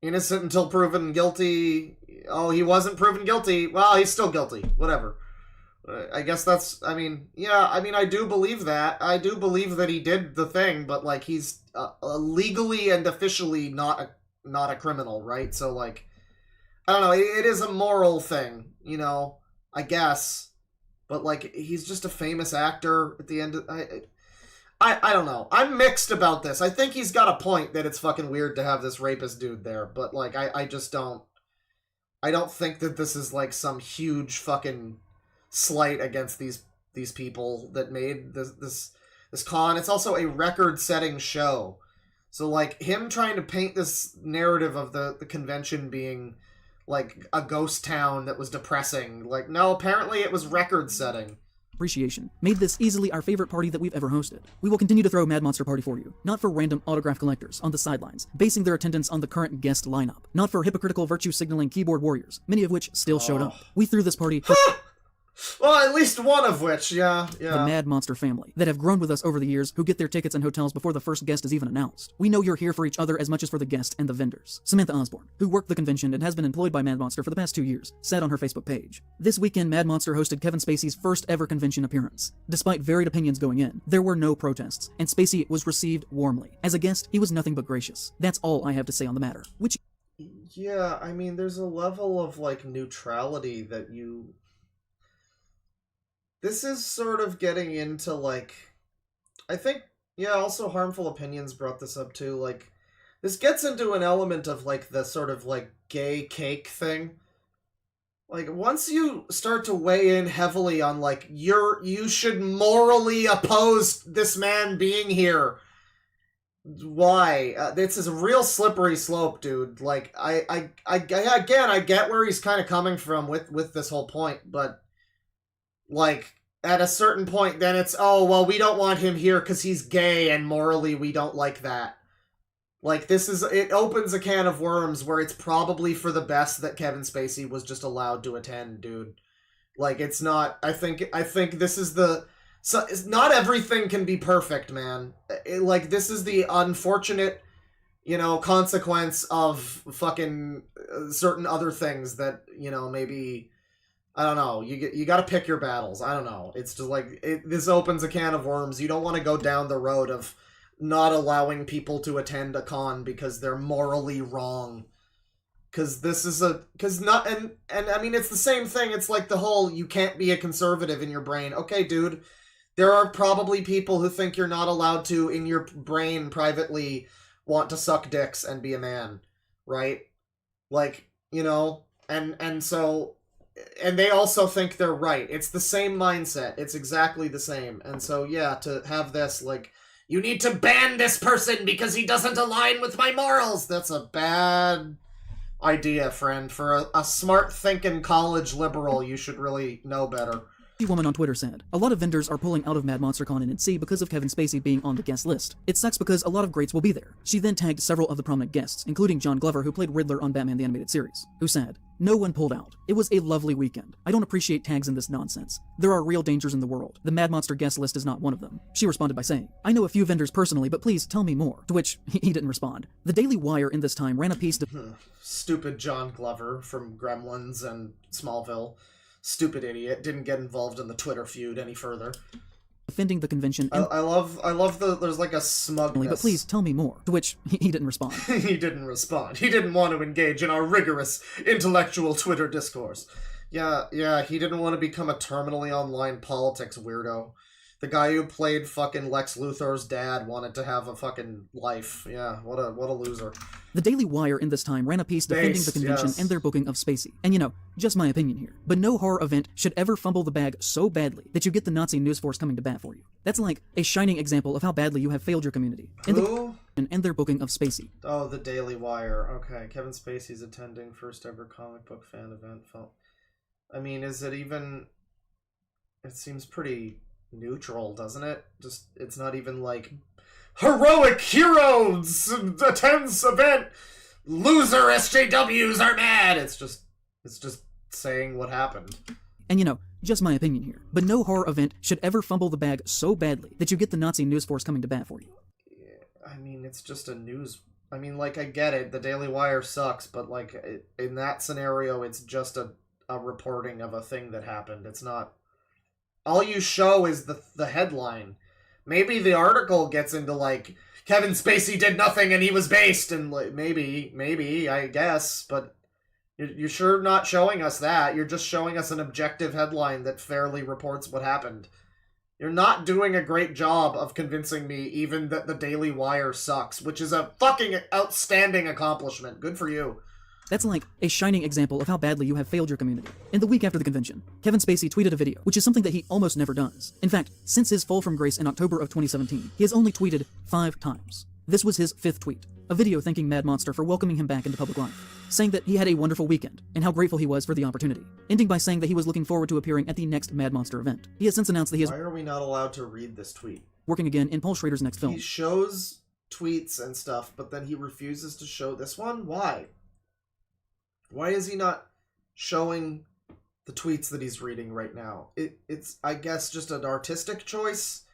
innocent until proven guilty. Oh, he wasn't proven guilty. Well, he's still guilty. Whatever. I guess that's, I mean, yeah, I mean, I do believe that. I do believe that he did the thing, but, like, he's legally and officially not a criminal, right? So, like, I don't know, it is a moral thing, you know, I guess. but like he's just a famous actor at the end of I don't know. I'm mixed about this. I think he's got a point that it's fucking weird to have this rapist dude there, but like I just don't think that this is like some huge fucking slight against these people that made this con. It's also a record-setting show. So like him trying to paint this narrative of the convention being like a ghost town that was depressing. Like no, apparently it was record-setting. Appreciation made this easily our favorite party that we've ever hosted. We will continue to throw Mad Monster Party for you, not for random autograph collectors on the sidelines, basing their attendance on the current guest lineup, not for hypocritical virtue-signaling keyboard warriors, many of which still showed up. We threw this party for well, at least one of which, yeah. the Mad Monster family that have grown with us over the years, who get their tickets and hotels before the first guest is even announced. We know you're here for each other as much as for the guest and the vendors. Samantha Osborne, who worked the convention and has been employed by Mad Monster for the past 2 years, said on her Facebook page, "This weekend Mad Monster hosted Kevin Spacey's first ever convention appearance. Despite varied opinions going in, there were no protests, and Spacey was received warmly. As a guest, he was nothing but gracious. That's all I have to say on the matter." Which... Yeah, I mean, there's a level of, like, neutrality that you... This is sort of getting into, like... I think, yeah, also Harmful Opinions brought this up, too. Like, this gets into an element of, like, the sort of, like, gay cake thing. Like, once you start to weigh in heavily on, like, you should morally oppose this man being here. Why? This is a real slippery slope, dude. Like, again, I get where he's kind of coming from with this whole point, but... Like, at a certain point, then it's, oh, well, we don't want him here because he's gay, and morally we don't like that. Like, it opens a can of worms where it's probably for the best that Kevin Spacey was just allowed to attend, dude. Like, it's not, I think this is not everything can be perfect, man. Like, this is the unfortunate, consequence of fucking certain other things that, maybe... I don't know. You got to pick your battles. I don't know. It's just like this opens a can of worms. You don't want to go down the road of not allowing people to attend a con because they're morally wrong. Because and I mean, it's the same thing. It's like the whole you can't be a conservative in your brain. Okay, dude. There are probably people who think you're not allowed to in your brain privately want to suck dicks and be a man, right? Like, and so. And they also think they're right. It's the same mindset. It's exactly the same. And so, yeah, to have this, like, you need to ban this person because he doesn't align with my morals. That's a bad idea, friend. For a smart-thinking college liberal, you should really know better. Woman on Twitter said, "A lot of vendors are pulling out of Mad Monster Con in NC because of Kevin Spacey being on the guest list. It sucks because a lot of greats will be there." She then tagged several of the prominent guests, including John Glover, who played Riddler on Batman the Animated Series, who said, "No one pulled out. It was a lovely weekend. I don't appreciate tags in this nonsense. There are real dangers in the world. The Mad Monster guest list is not one of them." She responded by saying, "I know a few vendors personally, but please tell me more," to which he didn't respond. The Daily Wire in this time ran a piece Stupid John Glover from Gremlins and Smallville. Stupid idiot. Didn't get involved in the Twitter feud any further. defending the convention. I love there's like a smugness. But please tell me more. To which he didn't respond. He didn't respond. He didn't want to engage in our rigorous intellectual Twitter discourse. Yeah, he didn't want to become a terminally online politics weirdo. The guy who played fucking Lex Luthor's dad wanted to have a fucking life. Yeah, what a loser. The Daily Wire in this time ran a piece defending the convention and their booking of Spacey. And just my opinion here, but no horror event should ever fumble the bag so badly that you get the Nazi news force coming to bat for you. That's like a shining example of how badly you have failed your community. Who? And their booking of Spacey. Oh, the Daily Wire. Okay, Kevin Spacey's attending first ever comic book fan event. I mean, is it even... It seems pretty neutral, doesn't it? Just, it's not even like... Heroic heroes attends event! Loser SJWs are mad! It's just saying what happened. And just my opinion here, but no horror event should ever fumble the bag so badly that you get the Nazi news force coming to bat for you. Yeah, I mean, it's just a news... I mean, like, I get it, the Daily Wire sucks, but, like, in that scenario, it's just a reporting of a thing that happened. It's not... All you show is the headline. Maybe the article gets into, like, Kevin Spacey did nothing and he was based, and, like, maybe, I guess, but, You're sure not showing us that. You're just showing us an objective headline that fairly reports what happened. You're not doing a great job of convincing me even that the Daily Wire sucks, which is a fucking outstanding accomplishment. Good for you. That's like a shining example of how badly you have failed your community. In the week after the convention, Kevin Spacey tweeted a video, which is something that he almost never does. In fact, since his fall from grace in October of 2017, he has only tweeted 5 times. This was his 5th tweet, a video thanking Mad Monster for welcoming him back into public life, saying that he had a wonderful weekend, and how grateful he was for the opportunity, ending by saying that he was looking forward to appearing at the next Mad Monster event. He has since announced that he is— Why are we not allowed to read this tweet? working again in Paul Schrader's next film. He shows tweets and stuff, but then he refuses to show this one? Why? Why is he not showing the tweets that he's reading right now? It's, I guess, just an artistic choice.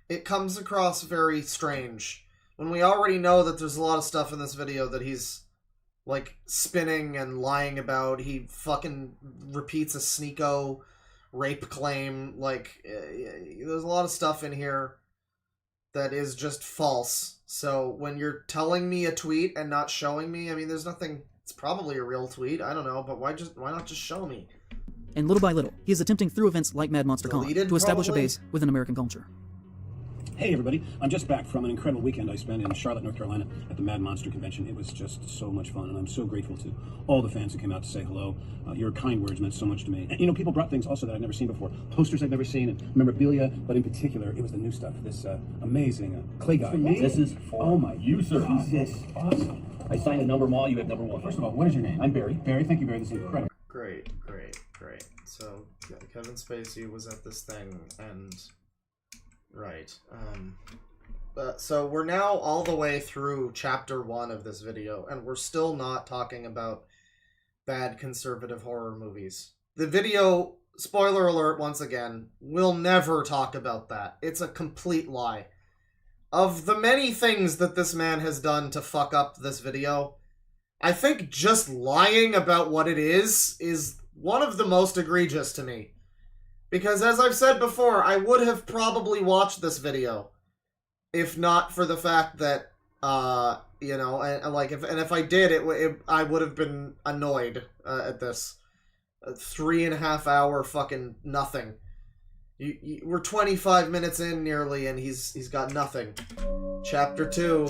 It comes across very strange. When we already know that there's a lot of stuff in this video that he's, like, spinning and lying about. He fucking repeats a Sneeko rape claim. Like, there's a lot of stuff in here that is just false. So when you're telling me a tweet and not showing me, I mean, there's nothing... It's probably a real tweet, I don't know, but why not just show me? And little by little, he is attempting through events like Mad Monster Con to establish a base within American culture. Hey everybody, I'm just back from an incredible weekend I spent in Charlotte, North Carolina at the Mad Monster Convention. It was just so much fun, and I'm so grateful to all the fans who came out to say hello. Your kind words meant so much to me. And, you know, people brought things also that I'd never seen before. Posters I've never seen, and memorabilia, but in particular, it was the new stuff. This amazing clay guy. This is for you, sir. This is awesome. I signed a number them all, you have number 1. First of all, what is your name? I'm Barry. Barry, thank you, Barry. This is incredible. Great. So, Kevin Spacey was at this thing, and... Right. So we're now all the way through chapter 1 of this video, and we're still not talking about bad conservative horror movies. The video, spoiler alert once again, will never talk about that. It's a complete lie. Of the many things that this man has done to fuck up this video, I think just lying about what it is one of the most egregious to me. Because as I've said before, I would have probably watched this video if not for the fact that, you know, if I did, I would have been annoyed at this. 3.5 hour fucking nothing. We're 25 minutes in nearly, and he's got nothing. Chapter 2.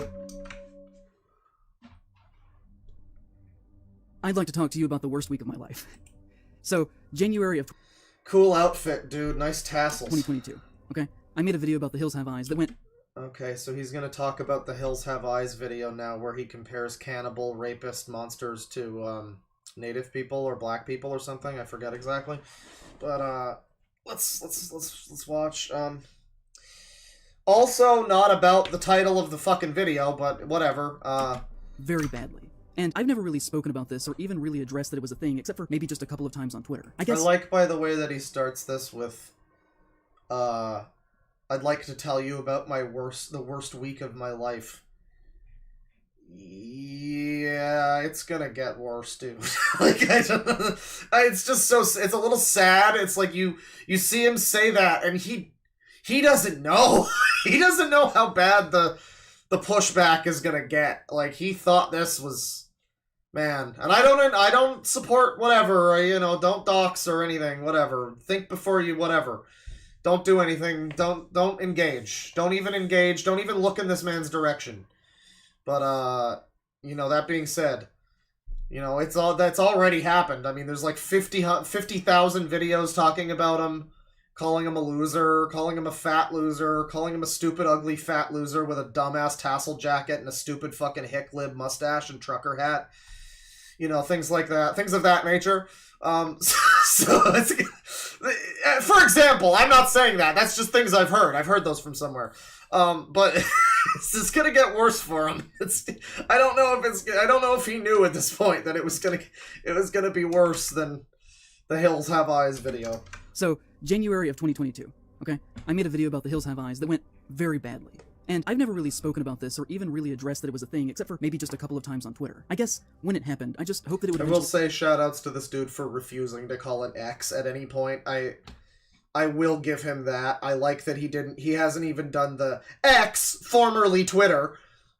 I'd like to talk to you about the worst week of my life. So, January of... Cool outfit, dude. Nice tassels. 2022, okay? I made a video about The Hills Have Eyes that went... Okay, so he's gonna talk about the Hills Have Eyes video now, where he compares cannibal, rapist monsters to, native people or black people or something. I forget exactly. But, let's watch. Also not about the title of the fucking video, but whatever. Very badly. And I've never really spoken about this or even really addressed that it was a thing, except for maybe just a couple of times on Twitter. I guess... I like, by the way, that he starts this with, I'd like to tell you about the worst week of my life. Yeah, it's gonna get worse, dude. Like, it's just so, it's a little sad. It's like you see him say that, and he doesn't know. He doesn't know how bad the pushback is gonna get. Like, he thought this was, man. And I don't support whatever, you know, don't dox or anything, whatever. Think before you, whatever. Don't do anything. Don't engage. Don't even engage. Don't even look in this man's direction. But, you know, that being said, you know, that's already happened. I mean, there's like 50,000 videos talking about him, calling him a loser, calling him a fat loser, calling him a stupid, ugly, fat loser with a dumbass tassel jacket and a stupid fucking hick lib mustache and trucker hat. You know, things like that. Things of that nature. So it's, for example, I'm not saying that. That's just things I've heard. I've heard those from somewhere. But it's just gonna get worse for him. I don't know if he knew at this point that it was gonna be worse than the Hills Have Eyes video. So, January of 2022, okay? I made a video about The Hills Have Eyes that went very badly. And I've never really spoken about this or even really addressed that it was a thing, except for maybe just a couple of times on Twitter. I guess when it happened, I just hope that it would... I will say shoutouts to this dude for refusing to call it X at any point. I will give him that. I like that he hasn't even done the X, formerly Twitter.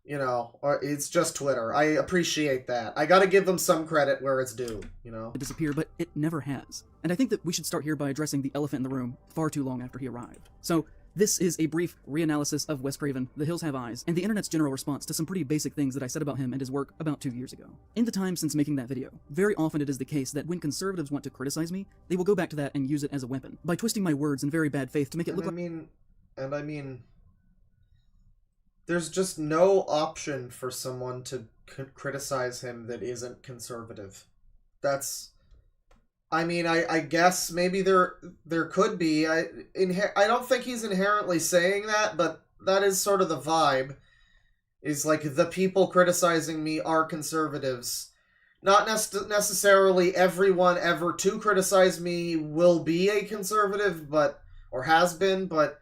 you know, or it's just Twitter. I appreciate that. I gotta give them some credit where it's due, you know? Disappear, but it never has. And I think that we should start here by addressing the elephant in the room far too long after he arrived. So, this is a brief reanalysis of Wes Craven, The Hills Have Eyes, and the internet's general response to some pretty basic things that I said about him and his work about 2 years ago. In the time since making that video, very often it is the case that when conservatives want to criticize me, they will go back to that and use it as a weapon, by twisting my words in very bad faith to make it look like— I mean, there's just no option for someone to criticize him that isn't conservative. That's... I mean, I guess maybe there could be. I don't think he's inherently saying that, but that is sort of the vibe. Is like, the people criticizing me are conservatives. Not necessarily everyone ever to criticize me will be a conservative, but, or has been, but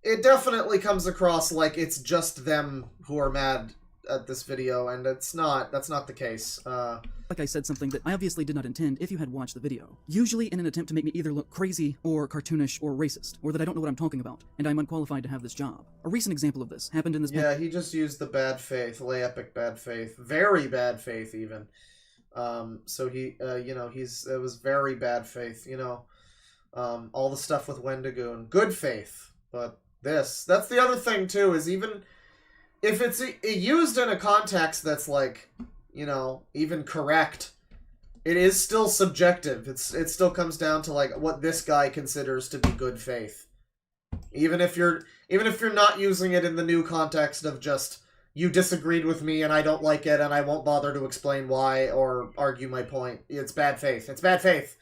it definitely comes across like it's just them who are mad at this video, and it's not. That's not the case. Like I said something that I obviously did not intend if you had watched the video. Usually in an attempt to make me either look crazy, or cartoonish, or racist, or that I don't know what I'm talking about, and I'm unqualified to have this job. A recent example of this happened in this— Yeah, he just used the bad faith, lay epic bad faith, very bad faith even. So he, you know, it was very bad faith, you know. All the stuff with Wendigoon, good faith, but that's the other thing too, is even if it's used in a context that's like, you know, even correct, it is still subjective. It still comes down to like what this guy considers to be good faith. Even if you're not using it in the new context of just, you disagreed with me and I don't like it and I won't bother to explain why or argue my point. It's bad faith. It's bad faith.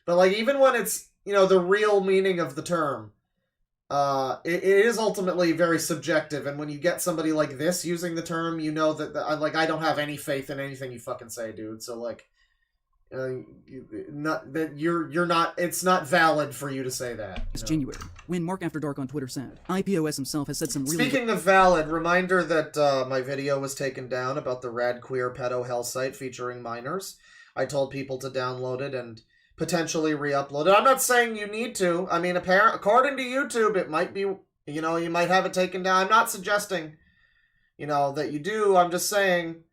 But like, even when it's, you know, the real meaning of the term, it is ultimately very subjective, and when you get somebody like this using the term, you know that like, I don't have any faith in anything you fucking say, dude. So like, not that you're not. It's not valid for you to say that. It's January, when Mark After Dark on Twitter said, IPOS himself has said some really— Speaking of valid, reminder that my video was taken down about the Radqueer pedo Hellsite featuring minors. I told people to download it and potentially re-upload it. I'm not saying you need to. I mean, according to YouTube, it might be, you know, you might have it taken down. I'm not suggesting, you know, that you do. I'm just saying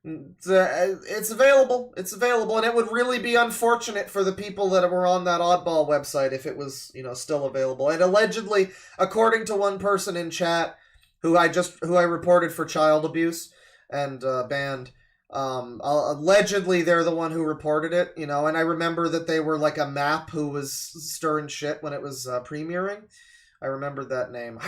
it's available. It's available, and it would really be unfortunate for the people that were on that Oddball website if it was, you know, still available. And allegedly, according to one person in chat who I reported for child abuse and banned, allegedly they're the one who reported it, you know, and I remember that they were like a map who was stirring shit when it was premiering. I remember that name.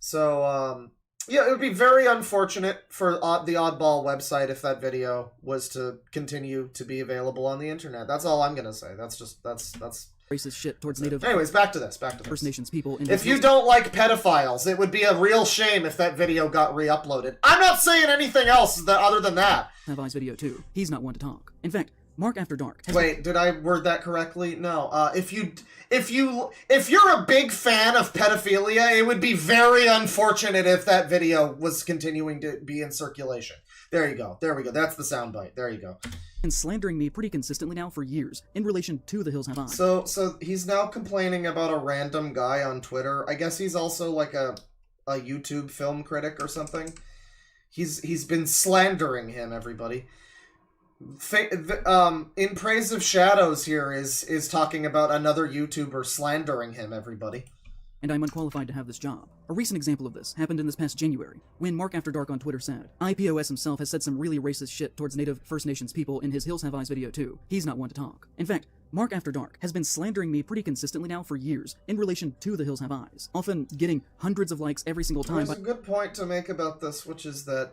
So, yeah, it would be very unfortunate for the Oddball website if that video was to continue to be available on the internet. That's all I'm gonna say. That's racist shit towards Native— Anyways, back to this. First Nations people. If you don't like pedophiles, it would be a real shame if that video got re-uploaded. I'm not saying anything else other than that. Have Eyes video too. He's not one to talk. In fact, Mark After Dark has— Wait, did I word that correctly? No. If you're a big fan of pedophilia, it would be very unfortunate if that video was continuing to be in circulation. There you go. There we go. That's the soundbite. There you go. And slandering me pretty consistently now for years in relation to The Hills Have Eyes. So he's now complaining about a random guy on Twitter. I guess he's also like a YouTube film critic or something. He's been slandering him, everybody. In Praise of Shadows here is talking about another YouTuber slandering him, everybody. And I'm unqualified to have this job. A recent example of this happened in this past January, when Mark After Dark on Twitter said, IPOS himself has said some really racist shit towards Native First Nations people in his Hills Have Eyes video too. He's not one to talk. In fact, Mark After Dark has been slandering me pretty consistently now for years in relation to The Hills Have Eyes, often getting hundreds of likes every single time. There's a good point to make about this, which is that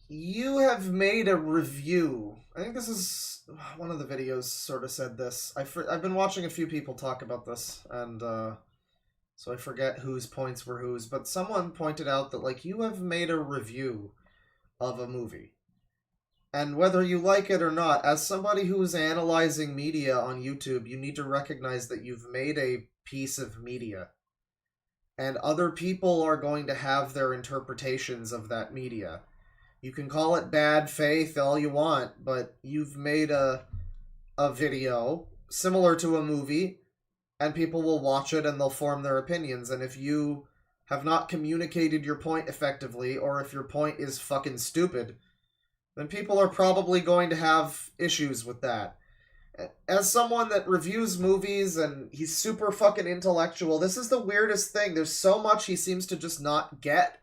you have made a review. I think this is one of the videos sort of said this. I've been watching a few people talk about this, and so I forget whose points were whose, but someone pointed out that, like, you have made a review of a movie. And whether you like it or not, as somebody who is analyzing media on YouTube, you need to recognize that you've made a piece of media. And other people are going to have their interpretations of that media. You can call it bad faith all you want, but you've made a video similar to a movie, and people will watch it and they'll form their opinions. And if you have not communicated your point effectively, or if your point is fucking stupid, then people are probably going to have issues with that. As someone that reviews movies and he's super fucking intellectual, this is the weirdest thing. There's so much he seems to just not get.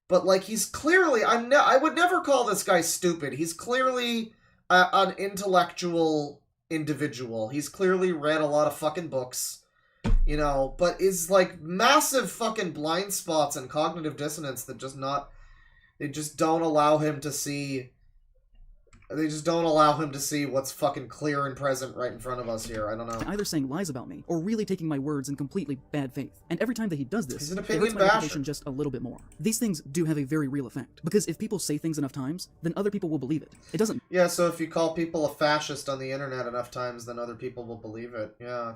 But, like, he's clearly... I would never call this guy stupid. He's clearly an intellectual individual. He's clearly read a lot of fucking books, you know, but is, like, massive fucking blind spots and cognitive dissonance that just not... They just don't allow him to see... They just don't allow him to see what's fucking clear and present right in front of us here. I don't know. Either saying lies about me, or really taking my words in completely bad faith. And every time that he does this, He's an it opinion hurts my basher. reputation just a little bit more. These things do have a very real effect, because if people say things enough times, then other people will believe it. It doesn't Yeah, so if you call people a fascist on the internet enough times, then other people will believe it. Yeah,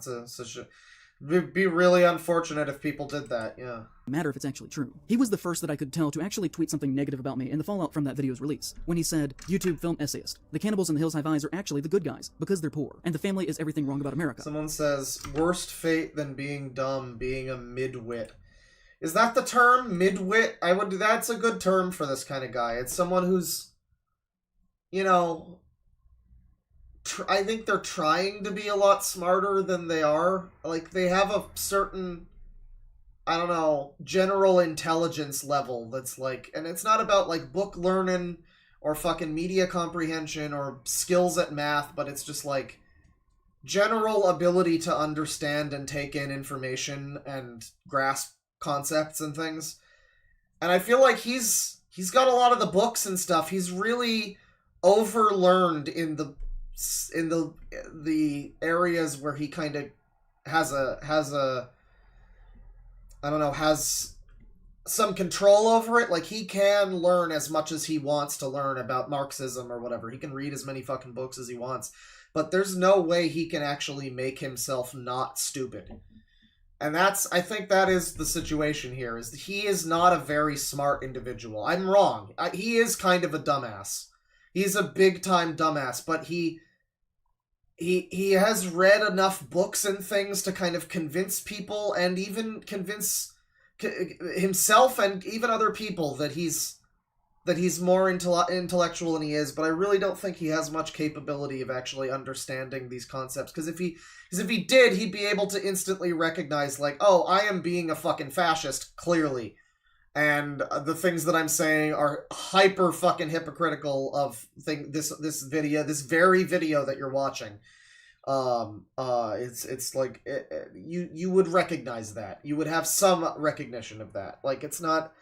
it'd be really unfortunate if people did that, yeah. matter if it's actually true. He was the first that I could tell to actually tweet something negative about me in the fallout from that video's release, when he said, YouTube film essayist, the cannibals in the Hills Have Eyes are actually the good guys, because they're poor, and the family is everything wrong about America. Someone says, worst fate than being dumb, being a midwit. Is that the term, midwit? That's a good term for this kind of guy. It's someone who's, you know... I think they're trying to be a lot smarter than they are. Like, they have a certain, I don't know, general intelligence level that's like, and it's not about like book learning or fucking media comprehension or skills at math, but it's just like general ability to understand and take in information and grasp concepts and things. And I feel like he's got a lot of the books and stuff. He's really overlearned in the areas where he kind of has some control over it. Like, he can learn as much as he wants to learn about Marxism or whatever. He can read as many fucking books as he wants, but there's no way he can actually make himself not stupid. And I think that is the situation here, is he is not a very smart individual. I'm wrong. He is kind of a dumbass. He's a big-time dumbass, but he has read enough books and things to kind of convince people, and even convince himself and even other people that he's more intellectual than he is. But I really don't think he has much capability of actually understanding these concepts. Because if he did, he'd be able to instantly recognize, like, oh, I am being a fucking fascist, clearly. And the things that I'm saying are hyper fucking hypocritical of this very video that you're watching. It's like you would recognize that. You would have some recognition of that. Like, it's not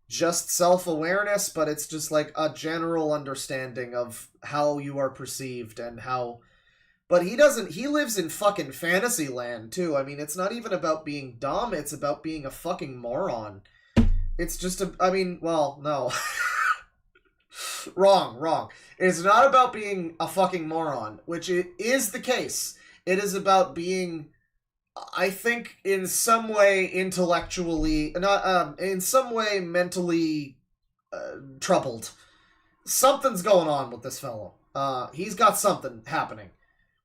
just self-awareness, but it's just like a general understanding of how you are perceived and how. But he lives in fucking fantasy land too. I mean, it's not even about being dumb, it's about being a fucking moron. It's just no. Wrong. It's not about being a fucking moron, which it is the case. It is about being, I think, in some way intellectually, in some way mentally troubled. Something's going on with this fellow. He's got something happening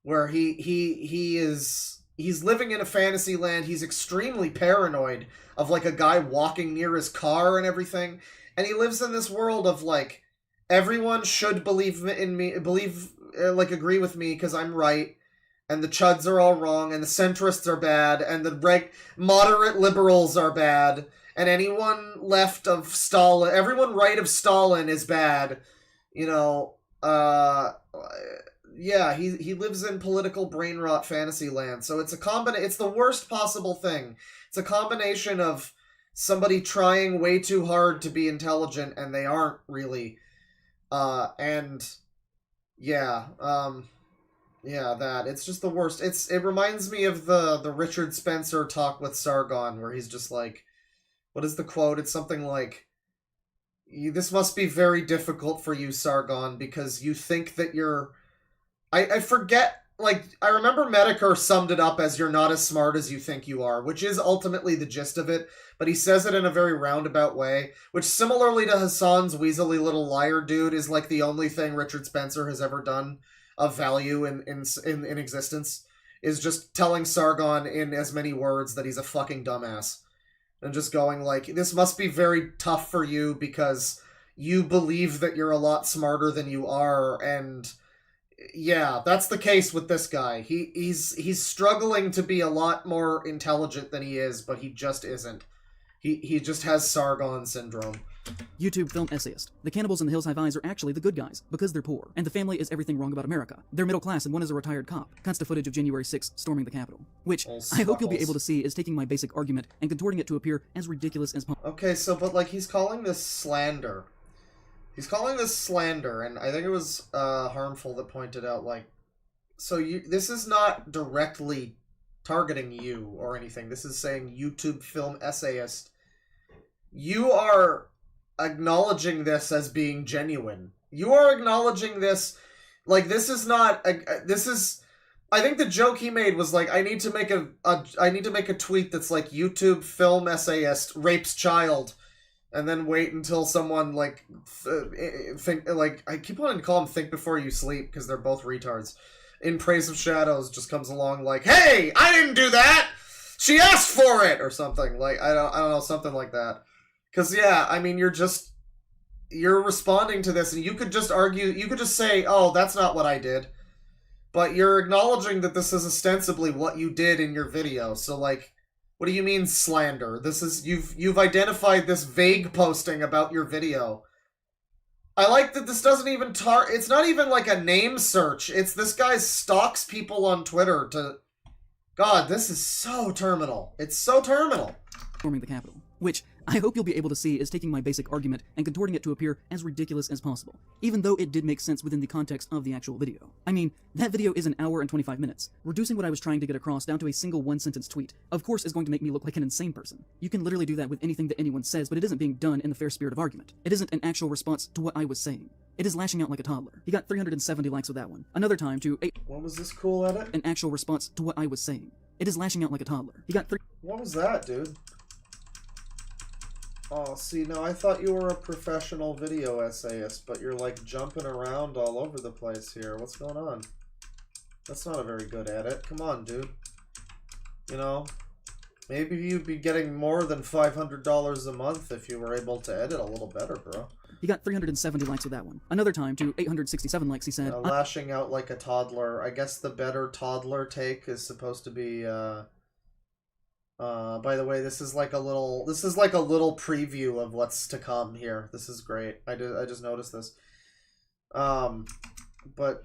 where he's living in a fantasy land. He's extremely paranoid of, like, a guy walking near his car and everything. And he lives in this world of, like, everyone should believe in me, agree with me because I'm right, and the chuds are all wrong, and the centrists are bad, and the moderate liberals are bad, and anyone left of Stalin, everyone right of Stalin is bad, you know. Yeah, he lives in political brain rot fantasy land, so it's it's the worst possible thing. It's a combination of somebody trying way too hard to be intelligent, and they aren't really. It's just the worst. It reminds me of the Richard Spencer talk with Sargon, where he's just like, what is the quote? It's something like, this must be very difficult for you, Sargon, because you think that you're... I forget, like, I remember Medicare summed it up as, you're not as smart as you think you are, which is ultimately the gist of it, but he says it in a very roundabout way, which, similarly to Hassan's weaselly little liar dude, is like the only thing Richard Spencer has ever done of value in existence, is just telling Sargon in as many words that he's a fucking dumbass. and just going like, this must be very tough for you because you believe that you're a lot smarter than you are, and yeah, that's the case with this guy. He's struggling to be a lot more intelligent than he is, but he just isn't. He just has Sargon syndrome. YouTube film essayist. The cannibals in the Hills Have Eyes are actually the good guys, because they're poor, and the family is everything wrong about America. They're middle class and one is a retired cop. Cuts to footage of January 6th storming the Capitol. Which, I hope you'll be able to see is taking my basic argument and contorting it to appear as ridiculous as possible. Okay, so, but like, he's calling this slander. He's calling this slander, and I think it was Harmful that pointed out, like, so this is not directly targeting you or anything. This is saying YouTube film essayist. You are acknowledging this as being genuine. You are acknowledging this, like, this is not, this is, I think the joke he made was like, I need to make a tweet that's like, YouTube film essayist rapes child, and then wait until someone, like, think, like, I keep wanting to call him Think Before You Sleep, because they're both retards. In Praise of Shadows just comes along like, hey, I didn't do that! She asked for it! Or something, like, I don't know, something like that. Because, yeah, I mean, you're responding to this, and you could just argue, you could just say, oh, that's not what I did. But you're acknowledging that this is ostensibly what you did in your video, so, like, what do you mean slander? This is, you've identified this vague posting about your video. I like that this doesn't even it's not even like a name search. It's this guy stalks people on Twitter to... God, this is so terminal. It's so terminal. Storming the Capitol. Which, I hope you'll be able to see is taking my basic argument and contorting it to appear as ridiculous as possible, even though it did make sense within the context of the actual video. I mean, that video is an hour and 25 minutes. Reducing what I was trying to get across down to a single one-sentence tweet, of course, is going to make me look like an insane person. You can literally do that with anything that anyone says, but it isn't being done in the fair spirit of argument. It isn't an actual response to what I was saying. It is lashing out like a toddler. He got 370 likes with that one. Another time to What was this cool edit? An actual response to what I was saying. It is lashing out like a toddler. He got What was that, dude? Oh, see, no, I thought you were a professional video essayist, but you're, like, jumping around all over the place here. What's going on? That's not a very good edit. Come on, dude. You know, maybe you'd be getting more than $500 a month if you were able to edit a little better, bro. He got 370 likes with that one. Another time to 867 likes, he said... lashing out like a toddler. I guess the better toddler take is supposed to be, by the way, this is like a little preview of what's to come here. This is great. I just noticed this. But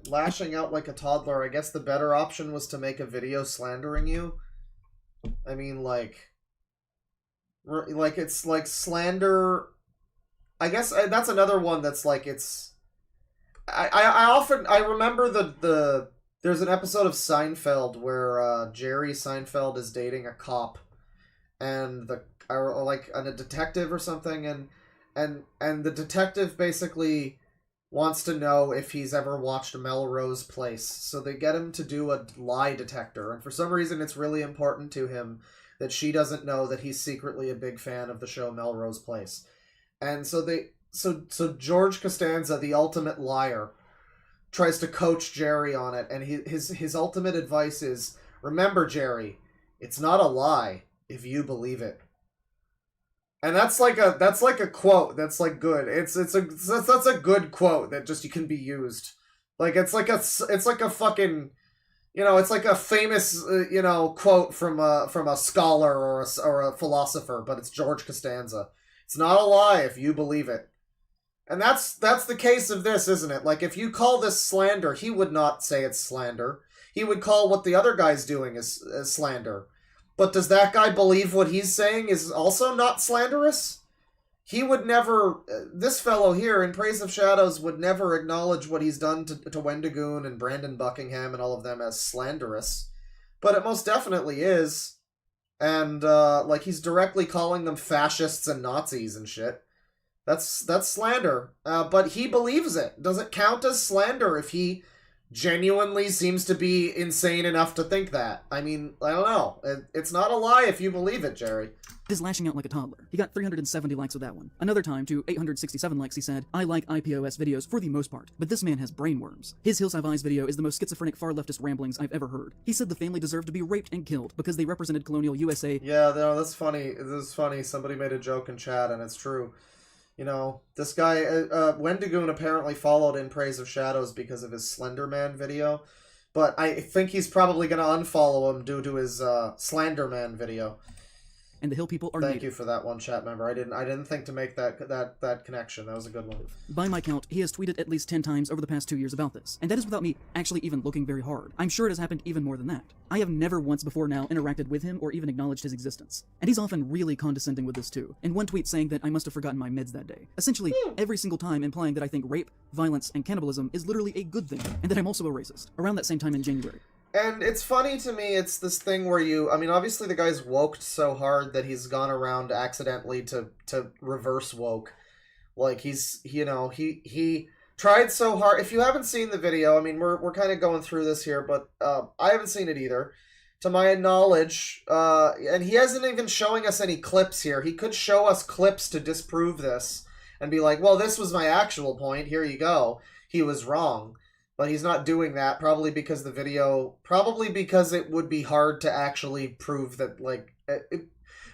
lashing out like a toddler, I guess the better option was to make a video slandering you. I mean, like it's like slander. I guess that's another one that's like, it's... I remember there's an episode of Seinfeld where Jerry Seinfeld is dating a cop, and a detective or something, and the detective basically wants to know if he's ever watched Melrose Place, so they get him to do a lie detector, and for some reason it's really important to him that she doesn't know that he's secretly a big fan of the show Melrose Place, and so George Costanza, the ultimate liar, tries to coach Jerry on it, and his ultimate advice is, remember, Jerry, it's not a lie if you believe it. And that's like a quote that's like good. That's a good quote that just can be used. Like it's like a fucking, you know, it's like a famous quote from a scholar or a philosopher, but it's George Costanza. It's not a lie if you believe it. And that's the case of this, isn't it? Like, if you call this slander, he would not say it's slander. He would call what the other guy's doing as slander. But does that guy believe what he's saying is also not slanderous? He would never... this fellow here, in Praise of Shadows, would never acknowledge what he's done to Wendigoon and Brandon Buckingham and all of them as slanderous. But it most definitely is. And, like, he's directly calling them fascists and Nazis and shit. That's slander, but he believes it. Does it count as slander if he genuinely seems to be insane enough to think that. I mean, I don't know. It's not a lie if you believe it, Jerry. Is lashing out like a toddler. He got 370 likes with that one. Another time, to 867 likes, he said, I like IPOS videos for the most part, but this man has brainworms. His Hills Have Eyes video is the most schizophrenic far leftist ramblings I've ever heard. He said the family deserved to be raped and killed because they represented colonial USA. Yeah, no, that's funny. This is funny. Somebody made a joke in chat, and it's true. You know, this guy, Wendigoon apparently followed In Praise of Shadows because of his Slender Man video, but I think he's probably going to unfollow him due to his Slender Man video. And the hill people are Thank you for that one, chat member. I didn't think to make that connection. That was a good one. By my count, he has tweeted at least 10 times over the past 2 years about this, and that is without me actually even looking very hard. I'm sure it has happened even more than that. I have never once before now interacted with him or even acknowledged his existence. And he's often really condescending with this too. In one tweet saying that I must have forgotten my meds that day. Essentially, every single time implying that I think rape, violence, and cannibalism is literally a good thing, and that I'm also a racist. Around that same time in January. And it's funny to me, it's this thing where I mean, obviously the guy's woked so hard that he's gone around accidentally to reverse woke. Like, he tried so hard. If you haven't seen the video, I mean, we're kind of going through this here, but I haven't seen it either, to my knowledge. And he hasn't even showing us any clips here. He could show us clips to disprove this and be like, well, this was my actual point, here you go. He was wrong. But he's not doing that, probably because it would be hard to actually prove that, like,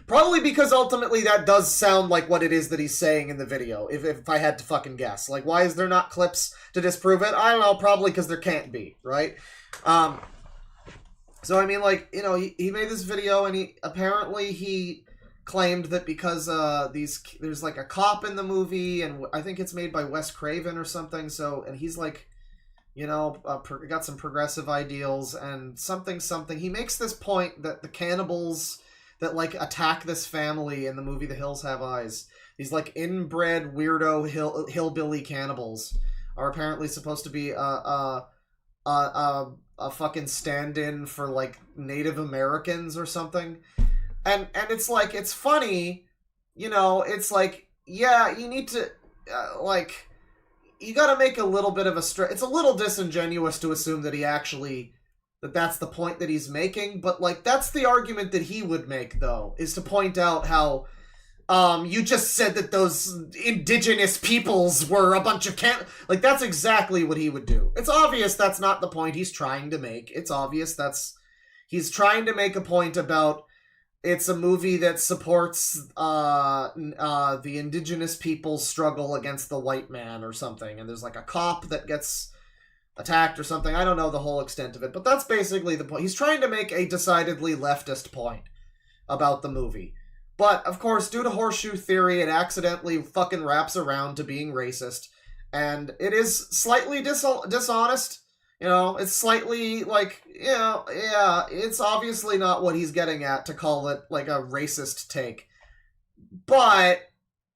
probably because ultimately that does sound like what it is that he's saying in the video, if I had to fucking guess. Like, why is there not clips to disprove it? I don't know, probably because there can't be, right? So, I mean, like, you know, he made this video, and he claimed that because there's, like, a cop in the movie, and I think it's made by Wes Craven or something, so, and he's, like, you know, got some progressive ideals and something. He makes this point that the cannibals that, like, attack this family in the movie The Hills Have Eyes, these, like, inbred weirdo hillbilly cannibals, are apparently supposed to be a fucking stand-in for, like, Native Americans or something. And it's like, it's funny, you know, it's like, yeah, you need to, like, you gotta make a little bit of it's a little disingenuous to assume that that's the point that he's making, but, like, that's the argument that he would make, though, is to point out how, you just said that those indigenous peoples were a bunch of like, that's exactly what he would do. It's obvious that's not the point he's trying to make. It's obvious he's trying to make a point about it's a movie that supports the indigenous people's struggle against the white man or something, and there's, like, a cop that gets attacked or something. I don't know the whole extent of it, but that's basically the point. He's trying to make a decidedly leftist point about the movie. But, of course, due to horseshoe theory, it accidentally fucking wraps around to being racist, and it is slightly dishonest. You know, it's slightly, like, yeah, it's obviously not what he's getting at to call it, like, a racist take. But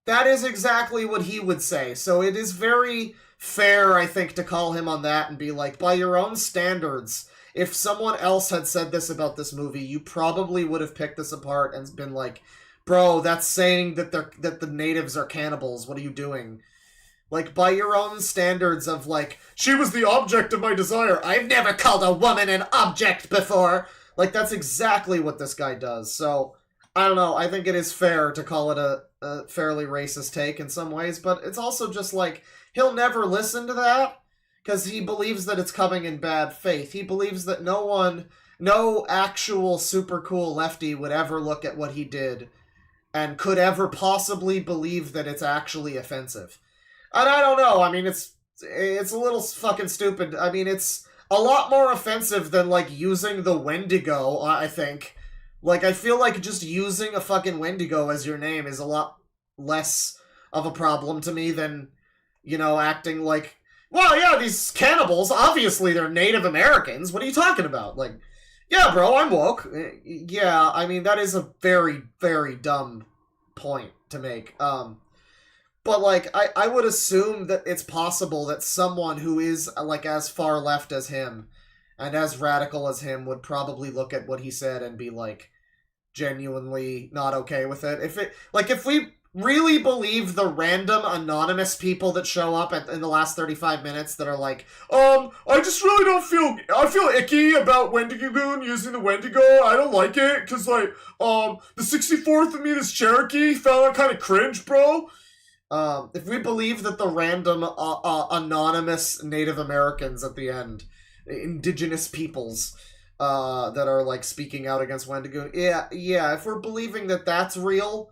that is exactly what he would say. So it is very fair, I think, to call him on that and be like, by your own standards, if someone else had said this about this movie, you probably would have picked this apart and been like, bro, that's saying that the natives are cannibals. What are you doing? Like, by your own standards of, like, she was the object of my desire. I've never called a woman an object before. Like, that's exactly what this guy does. So, I don't know. I think it is fair to call it a fairly racist take in some ways, but it's also just, like, he'll never listen to that because he believes that it's coming in bad faith. He believes that no actual super cool lefty would ever look at what he did and could ever possibly believe that it's actually offensive. And I don't know, I mean, it's a little fucking stupid. I mean, it's a lot more offensive than, like, using the Wendigo, I think. Like, I feel like just using a fucking Wendigo as your name is a lot less of a problem to me than, you know, acting like, well, yeah, these cannibals, obviously they're Native Americans. What are you talking about? Like, yeah, bro, I'm woke. Yeah, I mean, that is a very, very dumb point to make. But, like, I would assume that it's possible that someone who is, like, as far left as him and as radical as him would probably look at what he said and be, like, genuinely not okay with it. If really believe the random anonymous people that show up in the last 35 minutes that are like, I just really don't I feel icky about Wendigoon using the Wendigo. I don't like it, because, like, the 64th of me, this Cherokee, found it kind of cringe, bro. If we believe that the random anonymous Native Americans at the end, indigenous peoples, that are, like, speaking out against Wendigoon, yeah, if we're believing that that's real...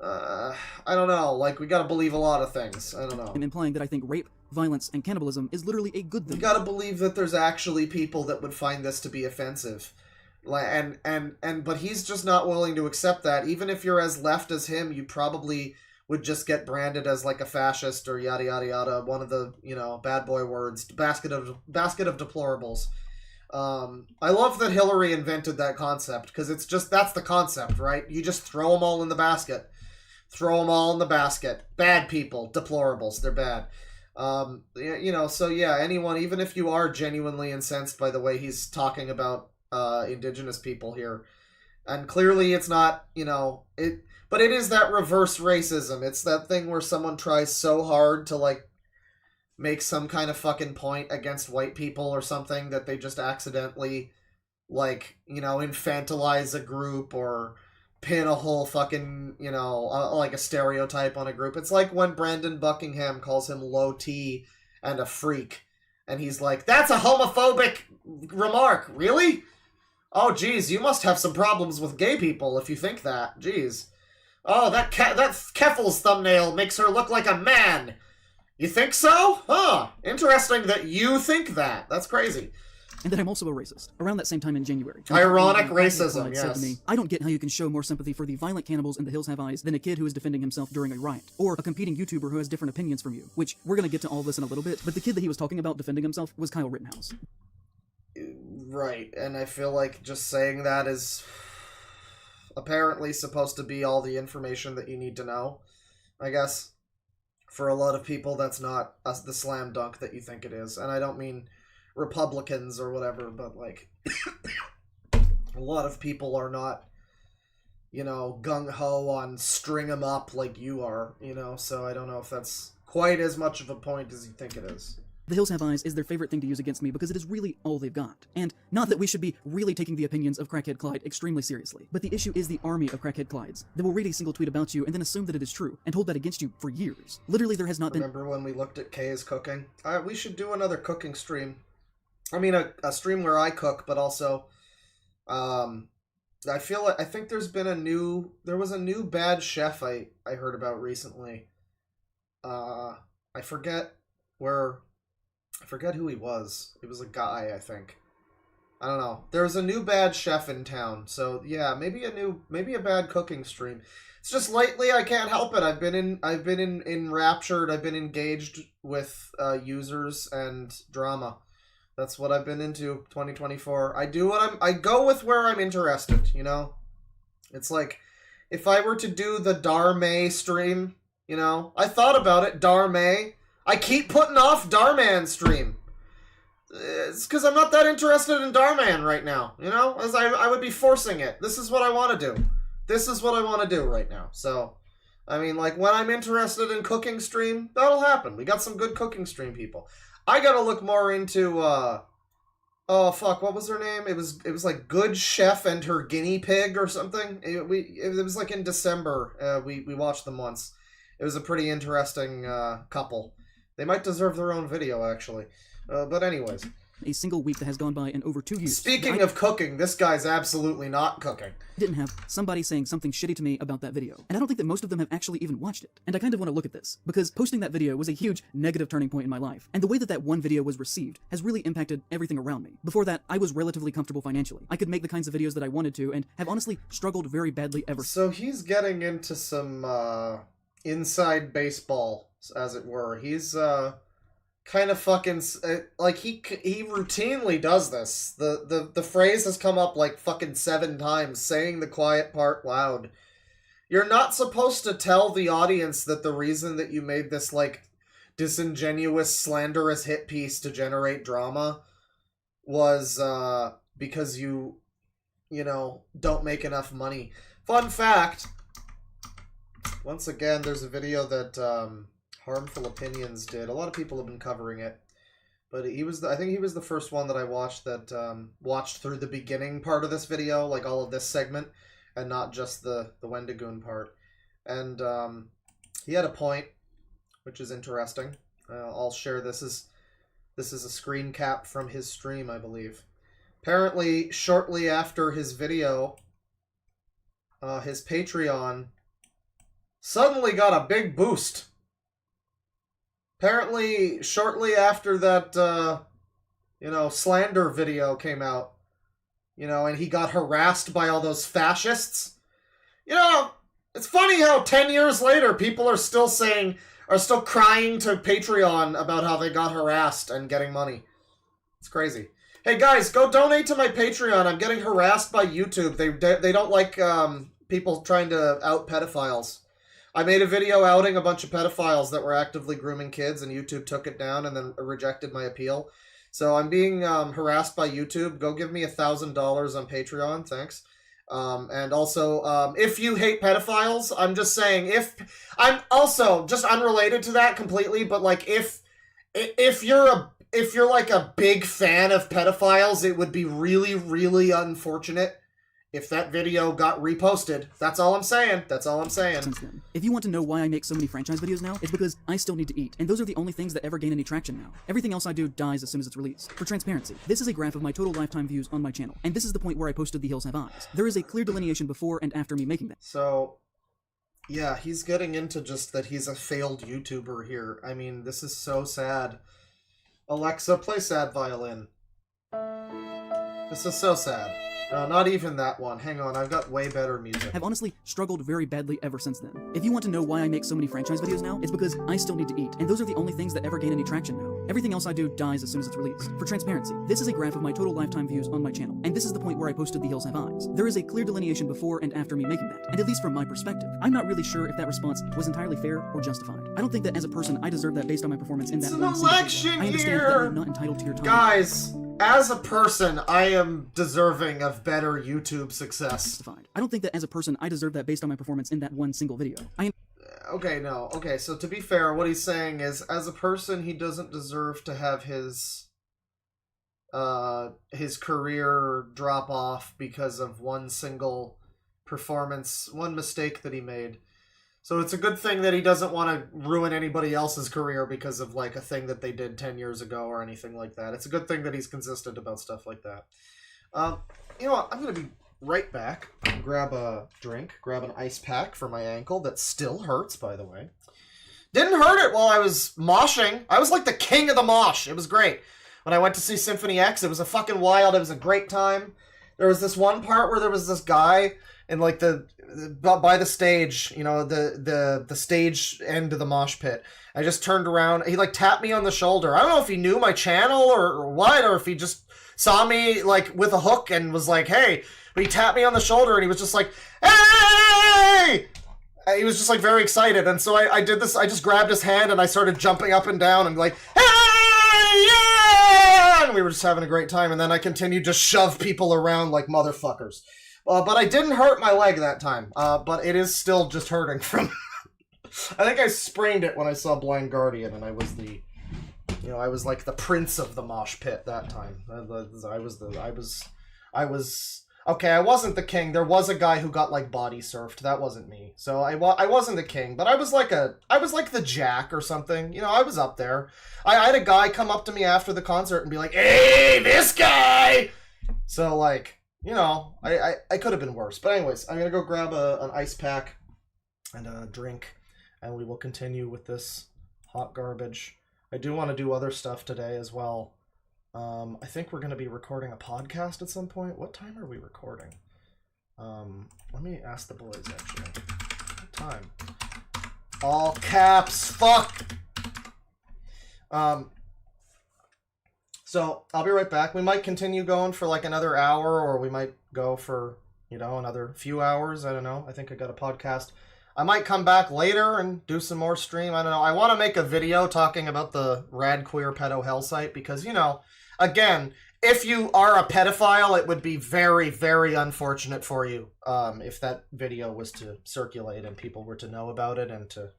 I don't know. Like, we gotta believe a lot of things. I don't know. I'm implying that I think rape, violence, and cannibalism is literally a good thing. We gotta believe that there's actually people that would find this to be offensive. Like, but he's just not willing to accept that. Even if you're as left as him, you probably would just get branded as, like, a fascist or yada yada yada. One of the, you know, bad boy words. Basket of deplorables. I love that Hillary invented that concept, because it's just, that's the concept, right? You just throw them all in the basket. Throw them all in the basket. Bad people. Deplorables. They're bad. You know, so yeah, anyone, even if you are genuinely incensed by the way he's talking about indigenous people here, and clearly it's not, you know, but it is that reverse racism. It's that thing where someone tries so hard to, like, make some kind of fucking point against white people or something that they just accidentally, like, you know, infantilize a group or pin a whole fucking, you know, like a stereotype on a group. It's like when Brandon Buckingham calls him low T and a freak, and he's like, that's a homophobic remark. Really? Oh, geez, you must have some problems with gay people if you think that. Geez. Oh, that Keffel's thumbnail makes her look like a man. You think so? Huh. Interesting that you think that. That's crazy. And that I'm also a racist. Around that same time in January. Ironic racism, yes. Said to me, I don't get how you can show more sympathy for the violent cannibals in The Hills Have Eyes than a kid who is defending himself during a riot. Or a competing YouTuber who has different opinions from you. Which, we're gonna get to all this in a little bit, but the kid that he was talking about defending himself was Kyle Rittenhouse. Right, and I feel like just saying that is apparently supposed to be all the information that you need to know, I guess. For a lot of people, that's not the slam dunk that you think it is. And I don't mean Republicans or whatever, but, like, a lot of people are not, you know, gung-ho on string 'em up like you are, you know, so I don't know if that's quite as much of a point as you think it is. The Hills Have Eyes is their favorite thing to use against me because it is really all they've got. And not that we should be really taking the opinions of Crackhead Clyde extremely seriously, but the issue is the army of Crackhead Clydes that will read a single tweet about you and then assume that it is true, and hold that against you for years. Literally, there has not Remember when we looked at Kay's cooking? We should do another cooking stream. I mean, a stream where I cook, but also, I feel like, I think there was a new bad chef I heard about recently. I forget who he was. It was a guy, I think. I don't know. There's a new bad chef in town, so yeah, maybe a bad cooking stream. It's just lately I can't help it. I've been enraptured. I've been engaged with users and drama. That's what I've been into 2024. I go with where I'm interested, you know? It's like, if I were to do the Dharma stream, you know, I thought about it, Dharma. I keep putting off Darman stream. It's because I'm not that interested in Darman right now, you know? As I would be forcing it. This is what I want to do. This is what I want to do right now. So, I mean, like, when I'm interested in cooking stream, that'll happen. We got some good cooking stream people. I gotta look more into, oh, fuck, what was her name? It was like Good Chef and Her Guinea Pig or something. It was like in December. We watched them once. It was a pretty interesting couple. They might deserve their own video, actually. But anyways. A single week that has gone by in over 2 years. Speaking of cooking, this guy's absolutely not cooking. Didn't have somebody saying something shitty to me about that video. And I don't think that most of them have actually even watched it. And I kind of want to look at this, because posting that video was a huge negative turning point in my life. And the way that that one video was received has really impacted everything around me. Before that, I was relatively comfortable financially. I could make the kinds of videos that I wanted to, and have honestly struggled very badly ever. So he's getting into some, inside baseball, as it were. He's, kind of fucking, like, he routinely does this. The phrase has come up like fucking 7 times, saying the quiet part loud. You're not supposed to tell the audience that the reason that you made this, like, disingenuous, slanderous hit piece to generate drama was, because you know, don't make enough money. Fun fact, Once again, there's a video that Harmful Opinions did. A lot of people have been covering it. But he was, I think he was the first one that I watched that watched through the beginning part of this video, like all of this segment, and not just the Wendigoon part. And he had a point, which is interesting. I'll share this is a screen cap from his stream, I believe. Apparently, shortly after his video, his Patreon suddenly got a big boost. Apparently, shortly after that, you know, slander video came out, you know, and he got harassed by all those fascists. You know, it's funny how 10 years later, people are still crying to Patreon about how they got harassed and getting money. It's crazy. Hey guys, go donate to my Patreon. I'm getting harassed by YouTube. They don't like people trying to out pedophiles. I made a video outing a bunch of pedophiles that were actively grooming kids, and YouTube took it down and then rejected my appeal. So I'm being harassed by YouTube. Go give me $1,000 on Patreon, thanks. And also, if you hate pedophiles, I'm just saying, I'm also just unrelated to that completely, but like if you're like a big fan of pedophiles, it would be really, really unfortunate if that video got reposted. That's all I'm saying. That's all I'm saying. Since then. If you want to know why I make so many franchise videos now, it's because I still need to eat, and those are the only things that ever gain any traction now. Everything else I do dies as soon as it's released. For transparency, this is a graph of my total lifetime views on my channel, and this is the point where I posted The Hills Have Eyes. There is a clear delineation before and after me making that. So, yeah, he's getting into just that he's a failed YouTuber here. I mean, this is so sad. Alexa, play Sad Violin. This is so sad. No, not even that one. Hang on, I've got way better music. Have honestly struggled very badly ever since then. If you want to know why I make so many franchise videos now, it's because I still need to eat, and those are the only things that ever gain any traction now. Everything else I do dies as soon as it's released. For transparency, this is a graph of my total lifetime views on my channel, and this is the point where I posted The Hills Have Eyes. There is a clear delineation before and after me making that, and at least from my perspective, I'm not really sure if that response was entirely fair or justified. I don't think that as a person I deserve that based on my performance in that one single video. I understand that I'm not entitled to your time. Guys, as a person, I am deserving of better YouTube success. I don't think that as a person I deserve that based on my performance in that one single video. Okay, no. Okay, so to be fair, what he's saying is, as a person, he doesn't deserve to have his career drop off because of one single performance, one mistake that he made. So it's a good thing that he doesn't want to ruin anybody else's career because of, like, a thing that they did 10 years ago or anything like that. It's a good thing that he's consistent about stuff like that. You know what? I'm going to be right back. Grab a drink. Grab an ice pack for my ankle that still hurts, by the way. Didn't hurt it while I was moshing. I was like the king of the mosh. It was great. When I went to see Symphony X, it was a fucking wild. It was a great time. There was this one part where there was this guy in, like, by the stage, you know, the stage end of the mosh pit. I just turned around. He, like, tapped me on the shoulder. I don't know if he knew my channel or what, or if he just saw me, like, with a hook and was like, hey. But he tapped me on the shoulder and he was just like, hey! He was just, like, very excited. And so I did this. I just grabbed his hand and I started jumping up and down and like, hey! Yeah! And we were just having a great time. And then I continued to shove people around like motherfuckers. But I didn't hurt my leg that time. But it is still just hurting from... I think I sprained it when I saw Blind Guardian, and I was the... You know, I was like the prince of the mosh pit that time. I was... Okay, I wasn't the king. There was a guy who got, like, body surfed. That wasn't me. So I wasn't the king, but I was like the Jack or something. You know, I was up there. I had a guy come up to me after the concert and be like, hey, this guy! So, like... You know, I could have been worse. But anyways, I'm going to go grab an ice pack and a drink, and we will continue with this hot garbage. I do want to do other stuff today as well. I think we're going to be recording a podcast at some point. What time are we recording? Let me ask the boys, actually. What time? All caps, fuck! So, I'll be right back. We might continue going for like another hour, or we might go for, you know, another few hours. I don't know. I think I got a podcast. I might come back later and do some more stream. I don't know. I want to make a video talking about the Radqueer Pedo Hellsite because, you know, again, if you are a pedophile, it would be very, very unfortunate for you if that video was to circulate and people were to know about it and to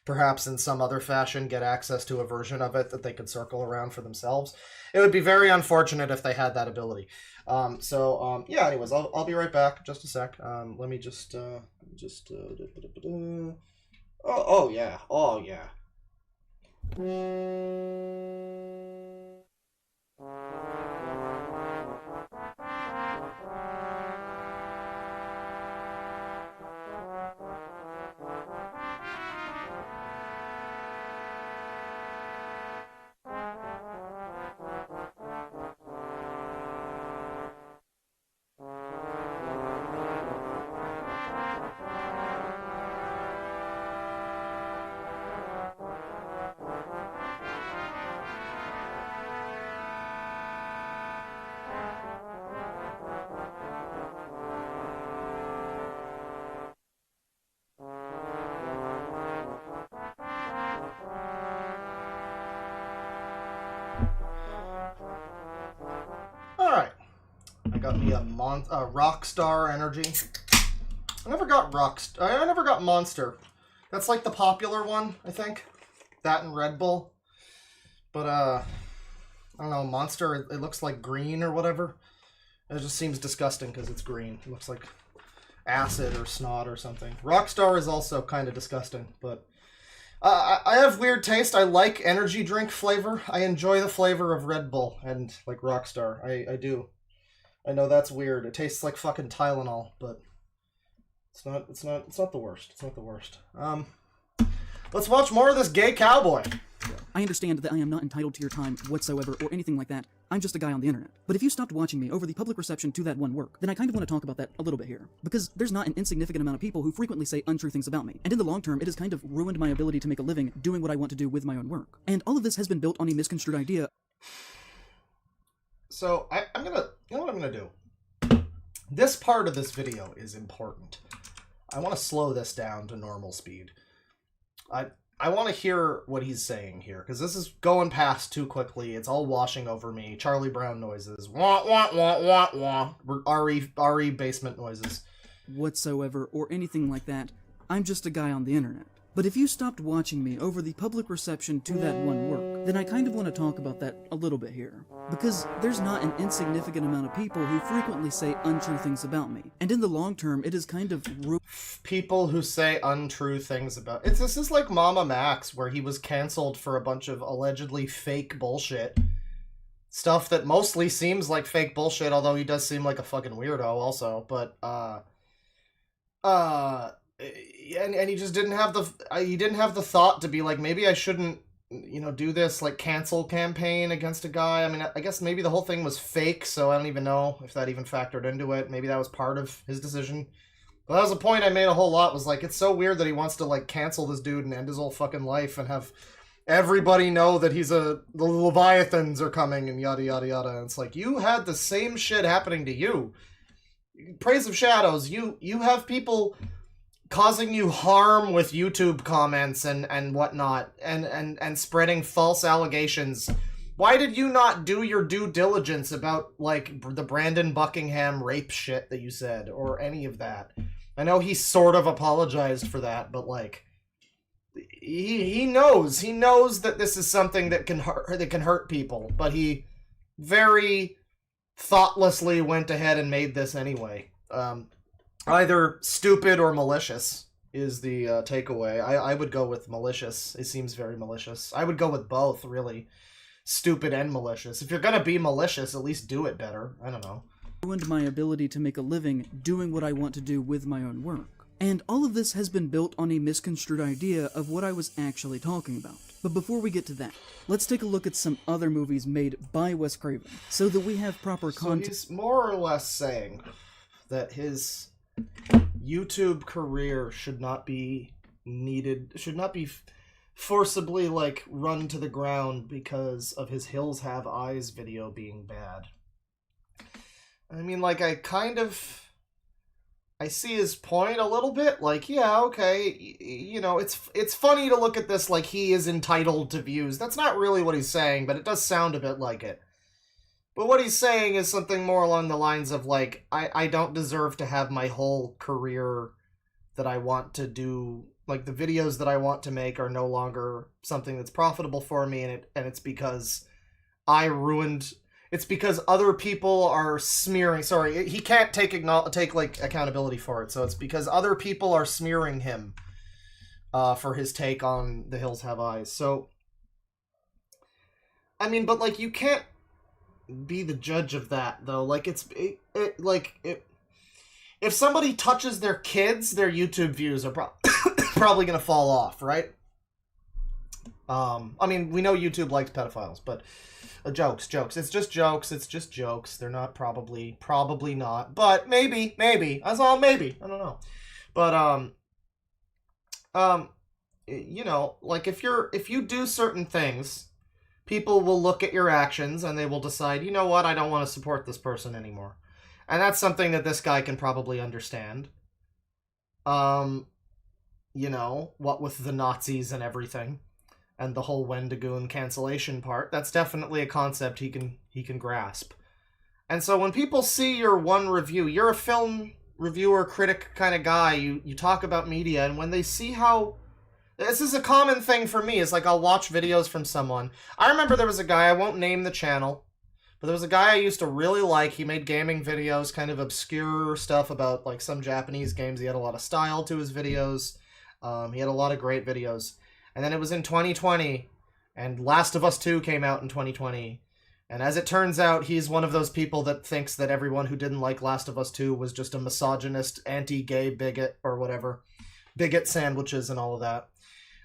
perhaps in some other fashion get access to a version of it that they could circle around for themselves. It would be very unfortunate if they had that ability. Yeah, anyways, I'll be right back. Just a sec. Let me just oh yeah. Alright. I got me a Rockstar energy. I never got Monster. That's like the popular one, I think. That and Red Bull. But, I don't know, Monster, it looks like green or whatever. It just seems disgusting because it's green. It looks like acid or snot or something. Rockstar is also kind of disgusting, but... I have weird taste. I like energy drink flavor. I enjoy the flavor of Red Bull and, like, Rockstar. I do. I know that's weird. It tastes like fucking Tylenol, but it's not the worst. It's not the worst. Let's watch more of this gay cowboy. I understand that I am not entitled to your time whatsoever or anything like that. I'm just a guy on the internet. But if you stopped watching me over the public reception to that one work, then I kind of want to talk about that a little bit here. Because there's not an insignificant amount of people who frequently say untrue things about me. And in the long term, it has kind of ruined my ability to make a living doing what I want to do with my own work. And all of this has been built on a misconstrued idea. So, I'm gonna... You know what I'm gonna do? This part of this video is important. I want to slow this down to normal speed. I want to hear what he's saying here, because this is going past too quickly. It's all washing over me. Charlie Brown noises. Wah, wah, wah, wah, wah. RE basement noises. Whatsoever, or anything like that. I'm just a guy on the internet. But if you stopped watching me over the public reception to that one work, then I kind of want to talk about that a little bit here. Because there's not an insignificant amount of people who frequently say untrue things about me. And in the long term, it is kind of people who say untrue things about... This is like Mama Max, where he was cancelled for a bunch of allegedly fake bullshit. Stuff that mostly seems like fake bullshit, although he does seem like a fucking weirdo also. But, and he just didn't have the thought to be like, maybe I shouldn't, do this like cancel campaign against a guy. I mean, I guess maybe the whole thing was fake, so I don't even know if that even factored into it. Maybe that was part of his decision. But that was the point I made a whole lot, was like, it's so weird that he wants to like cancel this dude and end his whole fucking life and have everybody know that the Leviathans are coming and yada yada yada. And it's like, you had the same shit happening to you. Praise of Shadows, you have people causing you harm with YouTube comments and whatnot, and spreading false allegations. Why did you not do your due diligence about, like, the Brandon Buckingham rape shit that you said, or any of that? I know he sort of apologized for that, but, like, he knows that this is something that can hurt people, but he very thoughtlessly went ahead and made this anyway. Either stupid or malicious is the takeaway. I would go with malicious. It seems very malicious. I would go with both, really. Stupid and malicious. If you're gonna be malicious, at least do it better. I don't know. Ruined my ability to make a living doing what I want to do with my own work. And all of this has been built on a misconstrued idea of what I was actually talking about. But before we get to that, let's take a look at some other movies made by Wes Craven, so that we have proper context. So he's more or less saying that his YouTube career should not be forcibly, like, run to the ground because of his Hills Have Eyes video being bad. I mean, like, I see his point a little bit. Like, yeah, okay, it's funny to look at this like he is entitled to views. That's not really what he's saying, but it does sound a bit like it. But what he's saying is something more along the lines of, like, I don't deserve to have my whole career that I want to do. Like, the videos that I want to make are no longer something that's profitable for me, and it's because it's because other people are smearing. Sorry, he can't take accountability for it. So it's because other people are smearing him for his take on The Hills Have Eyes. So, I mean, but like, you can't be the judge of that, though. Like, if somebody touches their kids, their YouTube views are probably gonna fall off, right? I mean, we know YouTube likes pedophiles, but jokes. It's just jokes. They're not probably not, but maybe. That's all maybe. I don't know. But you know, like, if you do certain things, people will look at your actions and they will decide, you know what, I don't want to support this person anymore. And that's something that this guy can probably understand. You know, what with the Nazis and everything, and the whole Wendigoon cancellation part, that's definitely a concept he can grasp. And so when people see your one review, you're a film reviewer, critic kind of guy, you talk about media, and when they see how... This is a common thing for me, is like, I'll watch videos from someone. I remember there was a guy, I won't name the channel, but there was a guy I used to really like. He made gaming videos, kind of obscure stuff about, like, some Japanese games. He had a lot of style to his videos. He had a lot of great videos. And then it was in 2020, and Last of Us 2 came out in 2020. And as it turns out, he's one of those people that thinks that everyone who didn't like Last of Us 2 was just a misogynist, anti-gay bigot, or whatever. Bigot sandwiches and all of that.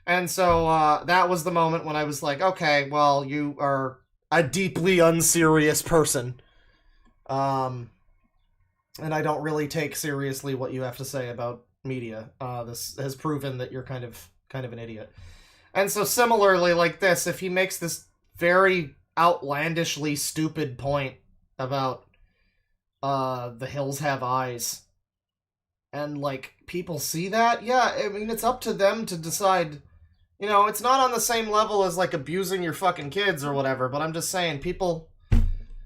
And so that was the moment when I was like, okay, well, you are a deeply unserious person. And I don't really take seriously what you have to say about media. This has proven that you're kind of an idiot. And so similarly, like this, if he makes this very outlandishly stupid point about The Hills Have Eyes, and, like, people see that, yeah, I mean, it's up to them to decide. You know, it's not on the same level as, like, abusing your fucking kids or whatever, but I'm just saying, people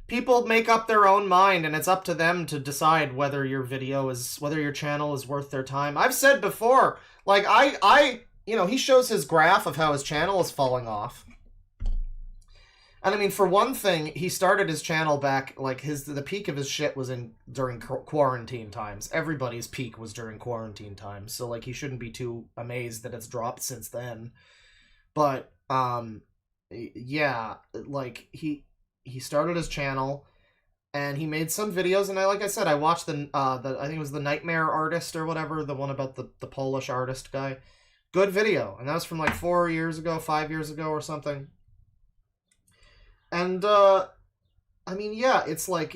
make up their own mind, and it's up to them to decide whether your channel is worth their time. I've said before, like, you know, he shows his graph of how his channel is falling off. And I mean, for one thing, he started his channel back, like, the peak of his shit was during quarantine times. Everybody's peak was during quarantine times, so, like, he shouldn't be too amazed that it's dropped since then. But, yeah, like, he started his channel, and he made some videos, and like I said, I watched I think it was the Nightmare Artist or whatever, the one about the Polish artist guy. Good video, and that was from, like, 5 years ago or something. And, I mean, yeah, it's like,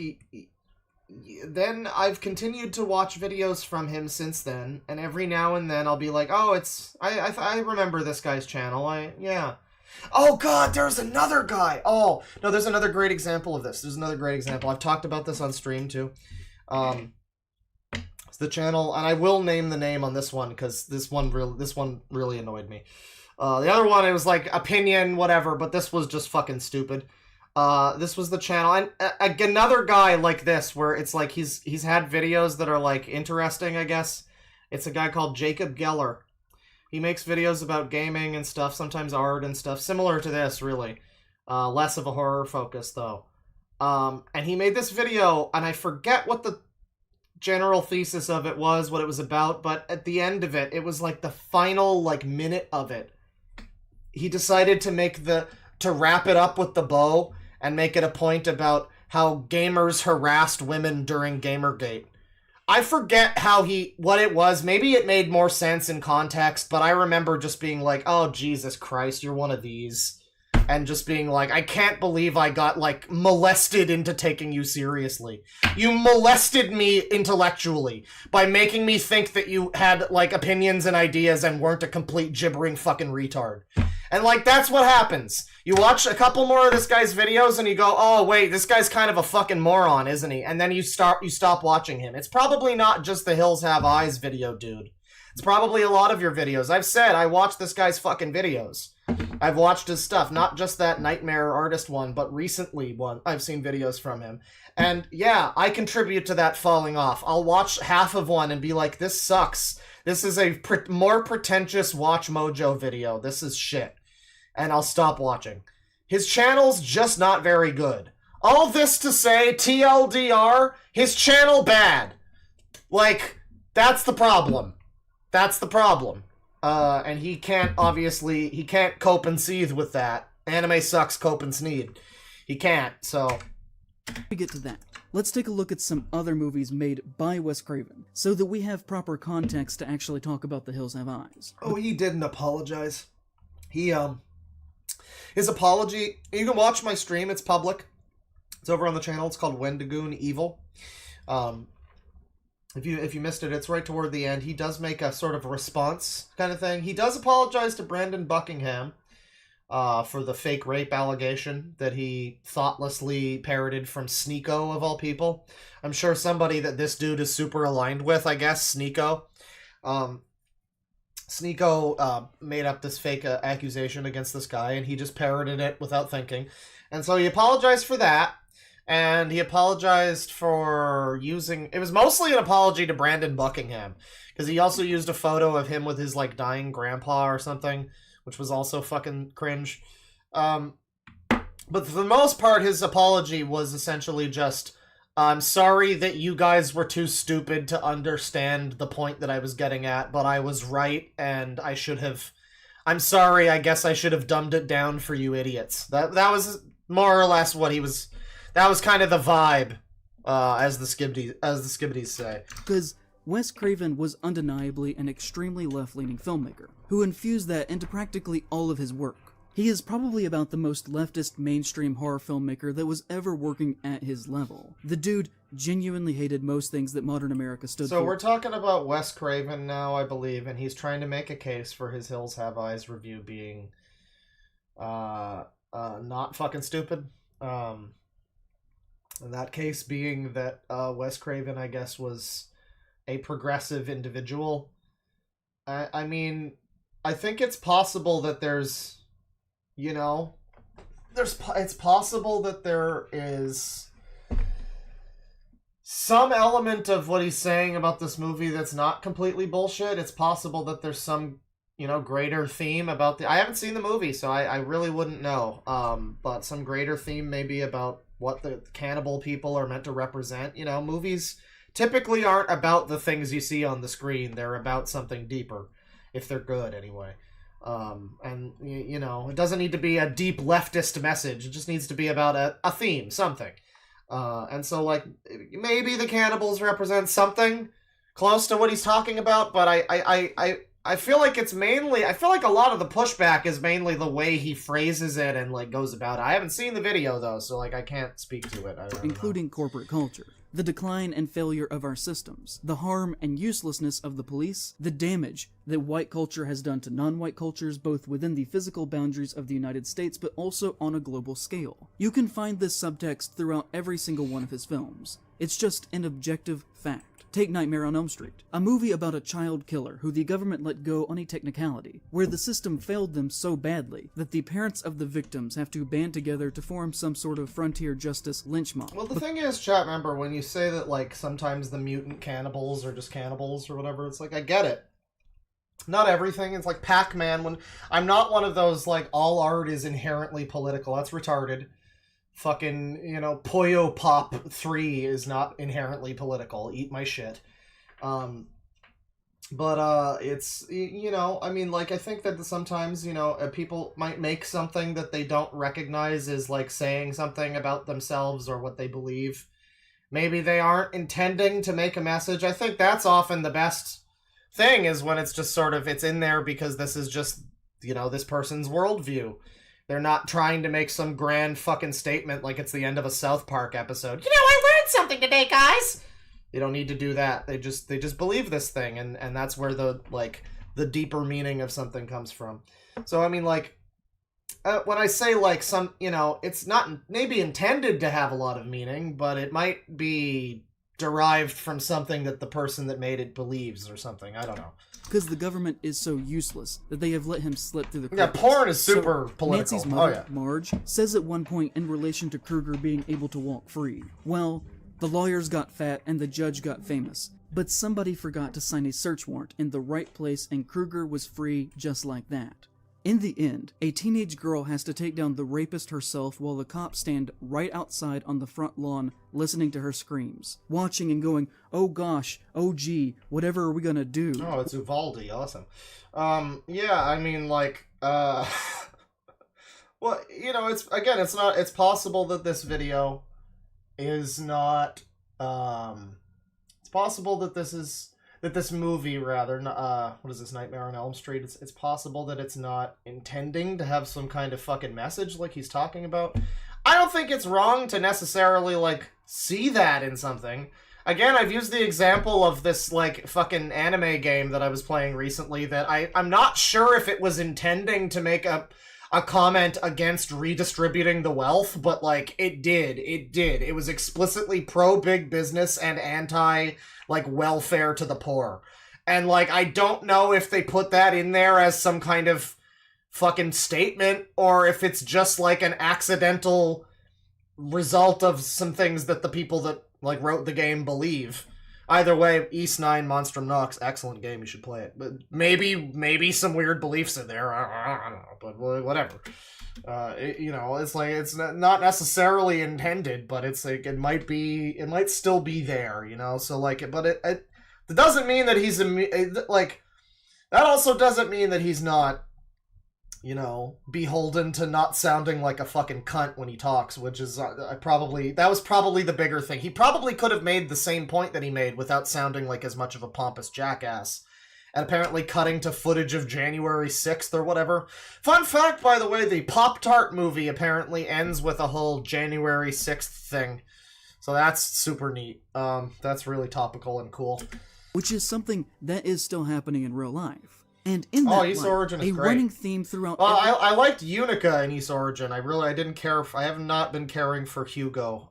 then I've continued to watch videos from him since then, and every now and then I'll be like, oh, I remember this guy's channel, yeah. Oh, God, there's another guy! Oh, no, there's another great example of this. I've talked about this on stream, too. It's the channel, and I will name the name on this one, because this one really annoyed me. The other one, it was like opinion, whatever, but this was just fucking stupid. This was the channel, and another guy like this, where it's like he's had videos that are, like, interesting, I guess. It's a guy called Jacob Geller. He makes videos about gaming and stuff, sometimes art and stuff, similar to this, really. Less of a horror focus, though. And he made this video, and I forget what the general thesis of it was, what it was about, but at the end of it, it was like the final, like, minute of it. He decided to wrap it up with the bow and make it a point about how gamers harassed women during Gamergate. I forget what it was. Maybe it made more sense in context, but I remember just being like, oh, Jesus Christ, you're one of these. And just being like, I can't believe I got, like, molested into taking you seriously. You molested me intellectually by making me think that you had, like, opinions and ideas and weren't a complete gibbering fucking retard. And, like, that's what happens. You watch a couple more of this guy's videos and you go, oh, wait, this guy's kind of a fucking moron, isn't he? And then you stop watching him. It's probably not just the Hills Have Eyes video, dude. It's probably a lot of your videos. I've said I watch this guy's fucking videos. I've watched his stuff, not just that Nightmare Artist one, but recently one. I've seen videos from him. And yeah, I contribute to that falling off. I'll watch half of one and be like, this sucks. This is a more pretentious Watch Mojo video. This is shit. And I'll stop watching. His channel's just not very good. All this to say, TLDR, his channel bad. Like, that's the problem. That's the problem. And he can't, obviously, he can't cope and seethe with that. Anime sucks, cope and sneed. He can't, so... We get to that. Let's take a look at some other movies made by Wes Craven, so that we have proper context to actually talk about The Hills Have Eyes. Oh, he didn't apologize. His apology, you can watch my stream, it's public. It's over on the channel, it's called Wendigoon Evil. If you missed it, it's right toward the end. He does make a sort of response kind of thing. He does apologize to Brandon Buckingham for the fake rape allegation that he thoughtlessly parroted from Sneeko, of all people. I'm sure somebody that this dude is super aligned with, I guess, Sneeko. Sneeko made up this fake accusation against this guy, and he just parroted it without thinking. And so he apologized for that. And he apologized for using... It was mostly an apology to Brandon Buckingham. Because he also used a photo of him with his, like, dying grandpa or something. Which was also fucking cringe. But for the most part, his apology was essentially just... I'm sorry that you guys were too stupid to understand the point that I was getting at. But I was right, and I should have... I'm sorry, I guess I should have dumbed it down for you idiots. That was more or less what he was... That was kind of the vibe, as the Skibbities say. Because Wes Craven was undeniably an extremely left-leaning filmmaker, who infused that into practically all of his work. He is probably about the most leftist mainstream horror filmmaker that was ever working at his level. The dude genuinely hated most things that modern America stood for. So we're talking about Wes Craven now, I believe, and he's trying to make a case for his Hills Have Eyes review being not fucking stupid. In that case being that Wes Craven, I guess, was a progressive individual. I mean, I think it's possible that there's, you know, it's possible that there is some element of what he's saying about this movie that's not completely bullshit. It's possible that there's some, you know, greater theme about I haven't seen the movie, so I really wouldn't know. But some greater theme maybe about what the cannibal people are meant to represent. You know, movies typically aren't about the things you see on the screen. They're about something deeper, if they're good anyway. And, you know, it doesn't need to be a deep leftist message. It just needs to be about a theme, something. And so, like, maybe the cannibals represent something close to what he's talking about, but I feel like it's mainly... I feel like a lot of the pushback is mainly the way he phrases it and, like, goes about it. I haven't seen the video, though, so, like, I can't speak to it. Including corporate culture. The decline and failure of our systems. The harm and uselessness of the police. The damage that white culture has done to non-white cultures, both within the physical boundaries of the United States, but also on a global scale. You can find this subtext throughout every single one of his films. It's just an objective fact. Take Nightmare on Elm Street, a movie about a child killer who the government let go on a technicality, where the system failed them so badly that the parents of the victims have to band together to form some sort of frontier justice lynch mob. Well, the thing is, chat, remember, when you say that, like, sometimes the mutant cannibals are just cannibals or whatever, it's like, I get it. Not everything. It's like Pac-Man. When I'm not one of those, like, all art is inherently political. That's retarded. Fucking, you know, Puyo Pop 3 is not inherently political. Eat my shit. But it's, you know, I mean, like, I think that sometimes, you know, people might make something that they don't recognize as, like, saying something about themselves or what they believe. Maybe they aren't intending to make a message. I think that's often the best thing, is when it's just sort of, it's in there because this is just, you know, this person's worldview. They're not trying to make some grand fucking statement like it's the end of a South Park episode. You know, I learned something today, guys! They don't need to do that. They just believe this thing, and that's where the, like, the deeper meaning of something comes from. So, I mean, like, when I say, like, some, you know, it's not maybe intended to have a lot of meaning, but it might be derived from something that the person that made it believes or something. I don't know. Because the government is so useless that they have let him slip through the Yeah, cracks. porn is super political. Nancy's mother, Marge, says at one point in relation to Kruger being able to walk free, well, the lawyers got fat and the judge got famous, but somebody forgot to sign a search warrant in the right place and Kruger was free just like that. In the end, a teenage girl has to take down the rapist herself while the cops stand right outside on the front lawn listening to her screams, watching and going, oh gosh, oh gee, whatever are we gonna do? Oh, it's Uvalde, awesome. Yeah, I mean, like, well, you know, it's possible that this video is not, it's possible that this movie, rather, what is this, Nightmare on Elm Street? It's possible that it's not intending to have some kind of fucking message like he's talking about. I don't think it's wrong to necessarily, like, see that in something. Again, I've used the example of this, like, fucking anime game that I was playing recently that I'm not sure if it was intending to make a comment against redistributing the wealth, but, like, it did. It was explicitly pro-big business and anti, like, welfare to the poor. And, like, I don't know if they put that in there as some kind of fucking statement, or if it's just, like, an accidental result of some things that the people that, like, wrote the game believe. Either way, East 9 Monstrum Nox, excellent game, you should play it. But maybe some weird beliefs in there, I don't know, but whatever. You know, it's like, it's not necessarily intended, but it's like, it might still be there, you know, so like, but it doesn't mean that he's, like, that also doesn't mean that he's not, you know, beholden to not sounding like a fucking cunt when he talks, which is that was probably the bigger thing. He probably could have made the same point that he made without sounding like as much of a pompous jackass. And apparently cutting to footage of January 6th or whatever. Fun fact, by the way, the Pop-Tart movie apparently ends with a whole January 6th thing. So that's super neat. That's really topical and cool. Which is something that is still happening in real life. And in that Ys Origin is a great. running theme throughout... Well, I liked Unica in Ys Origin. I didn't care... I have not been caring for Hugo.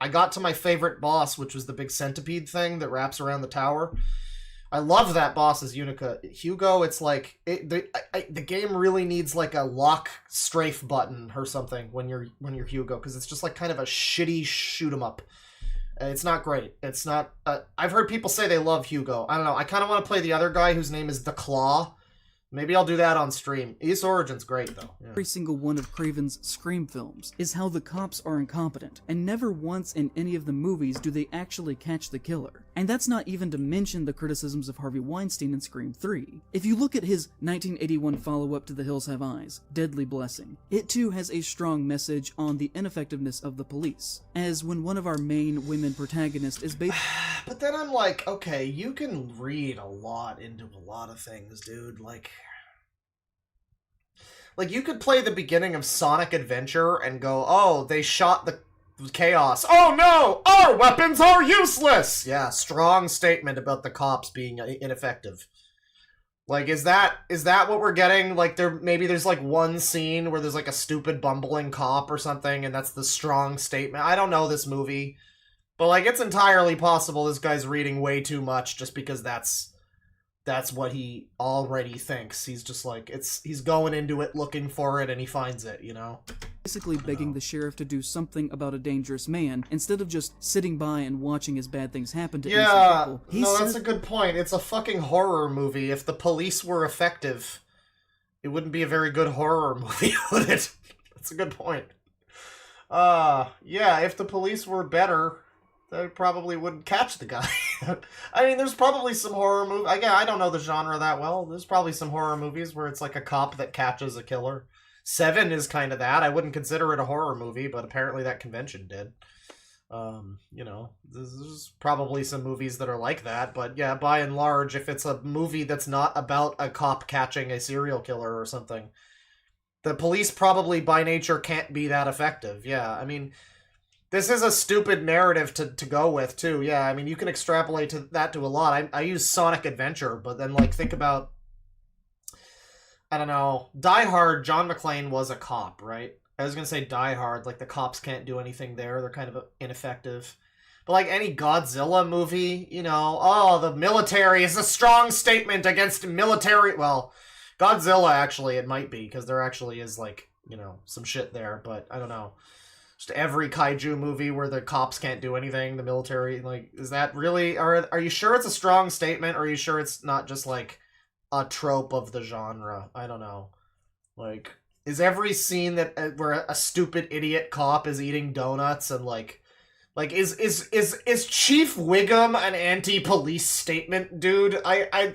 I got to my favorite boss, which was the big centipede thing that wraps around the tower. I love that boss as Unica. Hugo, it's like... the game really needs like a lock strafe button or something when you're Hugo, because it's just like kind of a shitty shoot-'em-up. It's not great. It's not... I've heard people say they love Hugo. I don't know. I kind of want to play the other guy whose name is The Claw. Maybe I'll do that on stream. Ys Origin's great, though. Yeah. Every single one of Craven's Scream films is how the cops are incompetent, and never once in any of the movies do they actually catch the killer. And that's not even to mention the criticisms of Harvey Weinstein in Scream 3. If you look at his 1981 follow-up to The Hills Have Eyes, Deadly Blessing, it too has a strong message on the ineffectiveness of the police, as when one of our main women protagonists is based... But then I'm like, okay, you can read a lot into a lot of things, dude. Like, you could play the beginning of Sonic Adventure and go, oh, they shot the chaos. Oh no! Our weapons are useless! Yeah, strong statement about the cops being ineffective. Like, is that what we're getting? Like, maybe there's like one scene where there's like a stupid bumbling cop or something, and that's the strong statement. I don't know this movie. But, like, it's entirely possible this guy's reading way too much just because that's what he already thinks. He's just like, he's going into it looking for it and he finds it, you know? Basically begging the sheriff to do something about a dangerous man instead of just sitting by and watching as bad things happen to innocent people. That's a good point. It's a fucking horror movie. If the police were effective, it wouldn't be a very good horror movie, would it? That's a good point. Yeah, if the police were better... they probably wouldn't catch the guy. I mean, there's probably some horror movies. Again, I don't know the genre that well. There's probably some horror movies where it's like a cop that catches a killer. Seven is kind of that. I wouldn't consider it a horror movie, but apparently that convention did. You know, there's probably some movies that are like that. But yeah, by and large, if it's a movie that's not about a cop catching a serial killer or something, the police probably by nature can't be that effective. Yeah, I mean... this is a stupid narrative to go with, too. Yeah, I mean, you can extrapolate that to a lot. I use Sonic Adventure, but then, like, think about... I don't know. Die Hard, John McClane was a cop, right? I was gonna say Die Hard, like, the cops can't do anything there. They're kind of ineffective. But like any Godzilla movie, you know, oh, the military is a strong statement against military. Well, Godzilla, actually, it might be, because there actually is, like, you know, some shit there, but I don't know. Just every kaiju movie where the cops can't do anything, the military, like, is that really, are you sure it's a strong statement, or are you sure it's not just, like, a trope of the genre? I don't know. Like, is every scene that, where a stupid idiot cop is eating donuts and, like, is Chief Wiggum an anti-police statement, dude?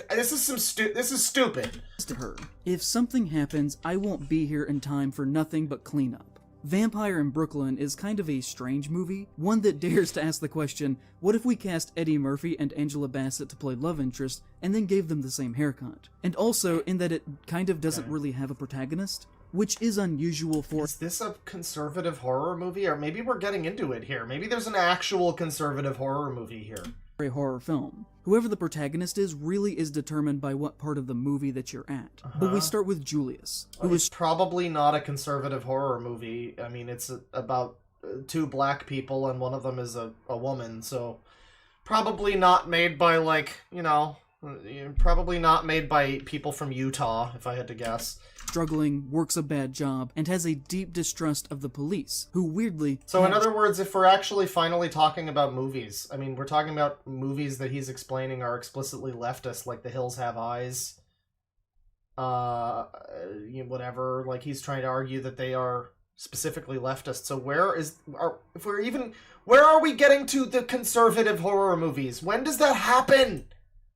This is stupid. To her, if something happens, I won't be here in time for nothing but cleanup. Vampire in Brooklyn is kind of a strange movie, one that dares to ask the question, what if we cast Eddie Murphy and Angela Bassett to play love interest, and then gave them the same haircut? And also, in that it kind of doesn't really have a protagonist, which is unusual for— Is this a conservative horror movie? Or maybe we're getting into it here. Maybe there's an actual conservative horror movie here. A horror film. Whoever the protagonist is really is determined by what part of the movie that you're at. But we start with Julius, who is probably not a conservative horror movie. I mean, it's about two black people and one of them is a woman, so probably not made by, like, you know, probably not made by people from Utah, if I had to guess. Struggling, works a bad job, and has a deep distrust of the police, who weirdly— So in other words, if we're actually finally talking about movies, I mean, we're talking about movies that he's explaining are explicitly leftist, like The Hills Have Eyes, whatever, like he's trying to argue that they are specifically leftist. So where are we getting to the conservative horror movies? When does that happen?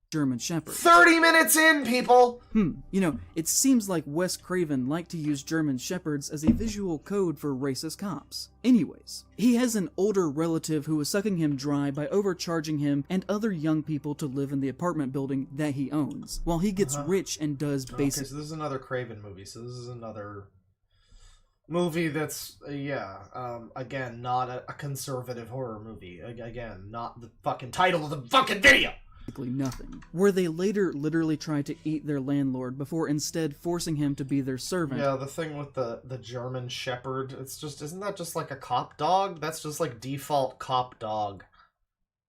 German Shepherd. 30 minutes in, people! You know, it seems like Wes Craven liked to use German Shepherds as a visual code for racist cops. Anyways, he has an older relative who is sucking him dry by overcharging him and other young people to live in the apartment building that he owns, while he gets rich and does basic— Okay, so this is another Craven movie, so this is another movie that's, again, not a conservative horror movie. Again, not the fucking title of the fucking video! Nothing. Where they later literally try to eat their landlord before instead forcing him to be their servant. Yeah, the thing with the German Shepherd, it's just, isn't that just like a cop dog? That's just like default cop dog.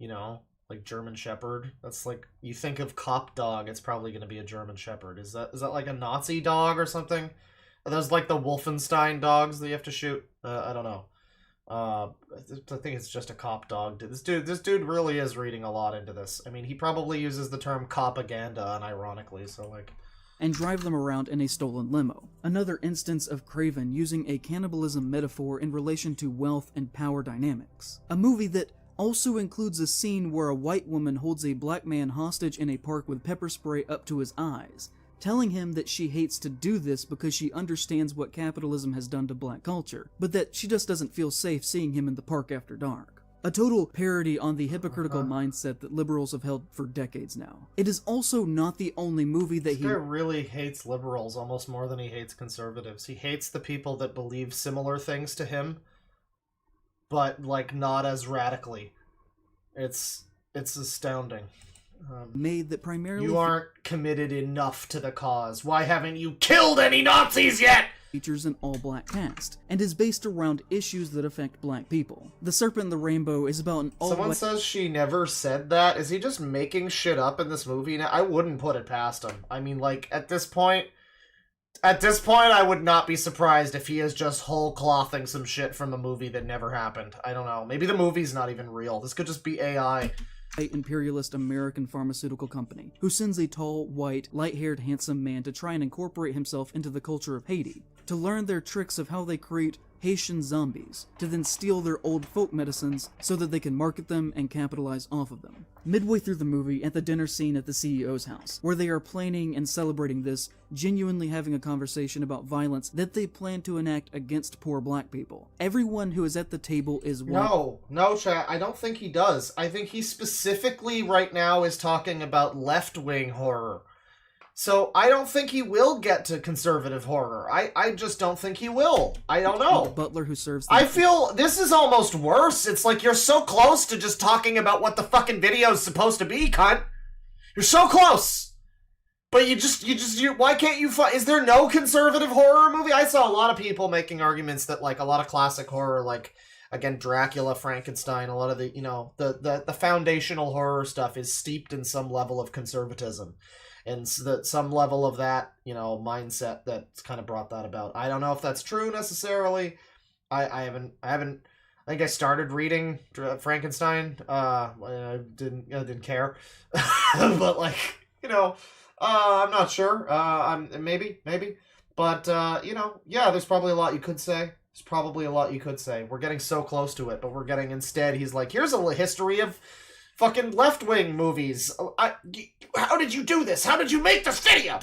You know? Like German Shepherd. That's like, you think of cop dog, it's probably gonna be a German Shepherd. Is that like a Nazi dog or something? Are those like the Wolfenstein dogs that you have to shoot? I don't know. I think it's just a cop dog. This dude really is reading a lot into this. I mean, he probably uses the term copaganda unironically, so like... And drive them around in a stolen limo. Another instance of Craven using a cannibalism metaphor in relation to wealth and power dynamics. A movie that also includes a scene where a white woman holds a black man hostage in a park with pepper spray up to his eyes, telling him that she hates to do this because she understands what capitalism has done to black culture, but that she just doesn't feel safe seeing him in the park after dark. A total parody on the hypocritical mindset that liberals have held for decades now. It is also not the only movie that This guy really hates liberals almost more than he hates conservatives. He hates the people that believe similar things to him, but, like, not as radically. It's astounding. Made that primarily— You aren't committed enough to the cause. Why haven't you killed any Nazis yet? Features an all-black cast, and is based around issues that affect black people. The Serpent and the Rainbow is about an all-black— Someone says she never said that. Is he just making shit up in this movie now? I wouldn't put it past him. I mean, like, at this point, I would not be surprised if he is just whole clothing some shit from a movie that never happened. I don't know. Maybe the movie's not even real. This could just be AI. Imperialist American pharmaceutical company, who sends a tall, white, light-haired, handsome man to try and incorporate himself into the culture of Haiti, to learn their tricks of how they create Haitian zombies, to then steal their old folk medicines so that they can market them and capitalize off of them. Midway through the movie, at the dinner scene at the CEO's house, where they are planning and celebrating this, genuinely having a conversation about violence that they plan to enact against poor black people. Everyone who is at the table is white. No, chat, I don't think he does. I think he specifically right now is talking about left-wing horror. So I don't think he will get to conservative horror. I just don't think he will. I don't know. The butler who serves I feel this is almost worse. It's like you're so close to just talking about what the fucking video is supposed to be, cunt. You're so close. But why can't you is there no conservative horror movie? I saw a lot of people making arguments that, like, a lot of classic horror, like again, Dracula, Frankenstein, a lot of the, you know, the foundational horror stuff is steeped in some level of conservatism. And that some level of that, you know, mindset that's kind of brought that about. I don't know if that's true necessarily. I think I started reading Frankenstein. I didn't care, but like, you know, I'm not sure. Maybe, but you know, yeah. There's probably a lot you could say. We're getting so close to it, but we're getting instead. He's like, here's a history of fucking left-wing movies. How did you do this? How did you make this video?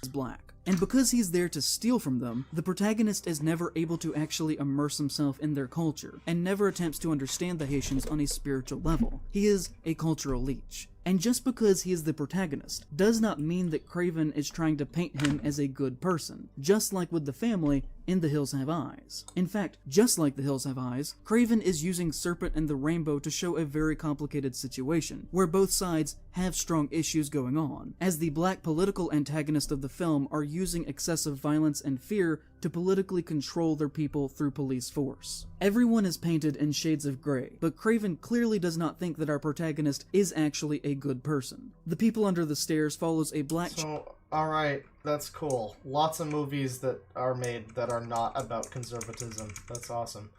Is black. And because he's there to steal from them, the protagonist is never able to actually immerse himself in their culture, and never attempts to understand the Haitians on a spiritual level. He is a cultural leech. And just because he is the protagonist, does not mean that Kraven is trying to paint him as a good person, just like with the family in The Hills Have Eyes. In fact, just like The Hills Have Eyes, Kraven is using Serpent and the Rainbow to show a very complicated situation, where both sides have strong issues going on, as the black political antagonist of the film are using excessive violence and fear to politically control their people through police force. Everyone is painted in shades of gray, but Kraven clearly does not think that our protagonist is actually a good person. The People Under the Stairs follows a black... So, alright, that's cool. Lots of movies that are made that are not about conservatism. That's awesome.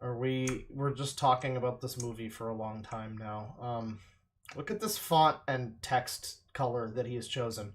We're just talking about this movie for a long time now. Look at this font and text color that he has chosen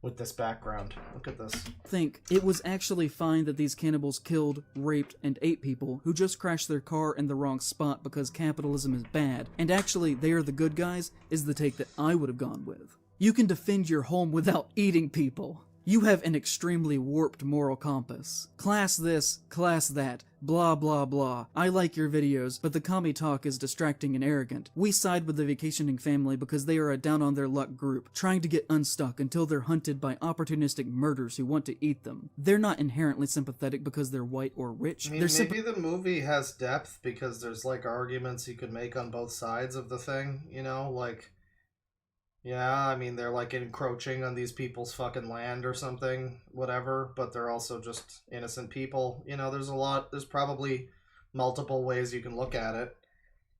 with this background. Look at this. Think it was actually fine that these cannibals killed, raped, and ate people who just crashed their car in the wrong spot because capitalism is bad, and actually they are the good guys, is the take that I would have gone with. You can defend your home without eating people. You have an extremely warped moral compass. Class this, class that, blah blah blah. I like your videos, but the commie talk is distracting and arrogant. We side with the vacationing family because they are a down-on-their-luck group, trying to get unstuck until they're hunted by opportunistic murderers who want to eat them. They're not inherently sympathetic because they're white or rich. I mean, maybe the movie has depth because there's, like, arguments you could make on both sides of the thing, you know? Like, yeah, I mean, they're, like, encroaching on these people's fucking land or something, whatever, but they're also just innocent people. You know, there's probably multiple ways you can look at it.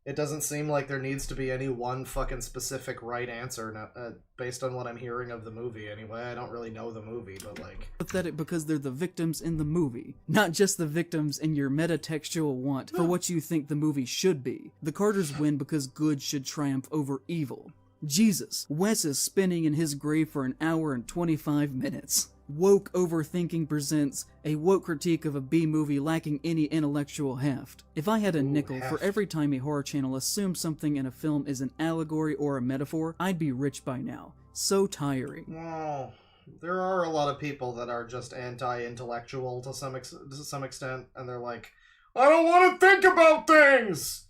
It doesn't seem like there needs to be any one fucking specific right answer, based on what I'm hearing of the movie, anyway. I don't really know the movie, but, like... Pathetic because they're the victims in the movie, not just the victims in your metatextual want for what you think the movie should be. The Carters win because good should triumph over evil. Jesus, Wes is spinning in his grave for 1 hour and 25 minutes. Woke Overthinking presents a woke critique of a B-movie lacking any intellectual heft. If I had a nickel for every time a horror channel assumes something in a film is an allegory or a metaphor, I'd be rich by now. So tiring. Well, there are a lot of people that are just anti-intellectual to some extent, and they're like, I don't want to think about things!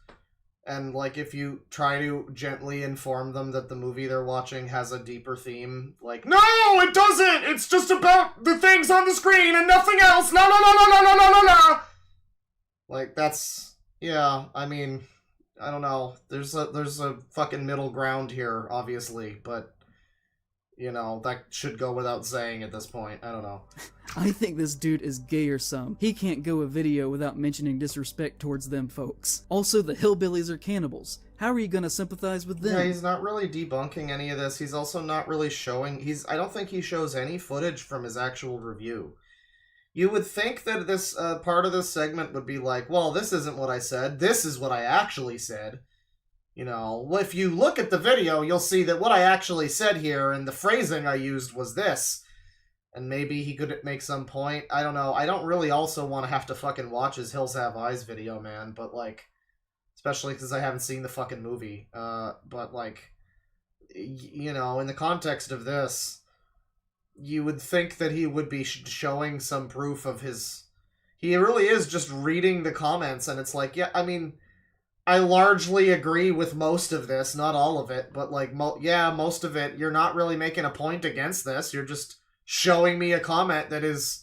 And, like, if you try to gently inform them that the movie they're watching has a deeper theme, like, no, it doesn't! It's just about the things on the screen and nothing else! No, no, no, no, no, no, no, no, no! Like, that's... yeah, I mean, I don't know. There's a fucking middle ground here, obviously, but... you know, that should go without saying at this point. I don't know. I think this dude is gay or some. He can't go a video without mentioning disrespect towards them folks. Also, the hillbillies are cannibals. How are you gonna sympathize with them? Yeah, he's not really debunking any of this. He's also not really showing... I don't think he shows any footage from his actual review. You would think that this part of this segment would be like, well, this isn't what I said. This is what I actually said. You know, if you look at the video, you'll see that what I actually said here and the phrasing I used was this. And maybe he could make some point. I don't know. I don't really also want to have to fucking watch his Hills Have Eyes video, man. But, like, especially because I haven't seen the fucking movie. But, like, you know, in the context of this, you would think that he would be showing some proof of his... He really is just reading the comments, and it's like, yeah, I mean... I largely agree with most of this, not all of it, but, like, most of it, you're not really making a point against this. You're just showing me a comment that is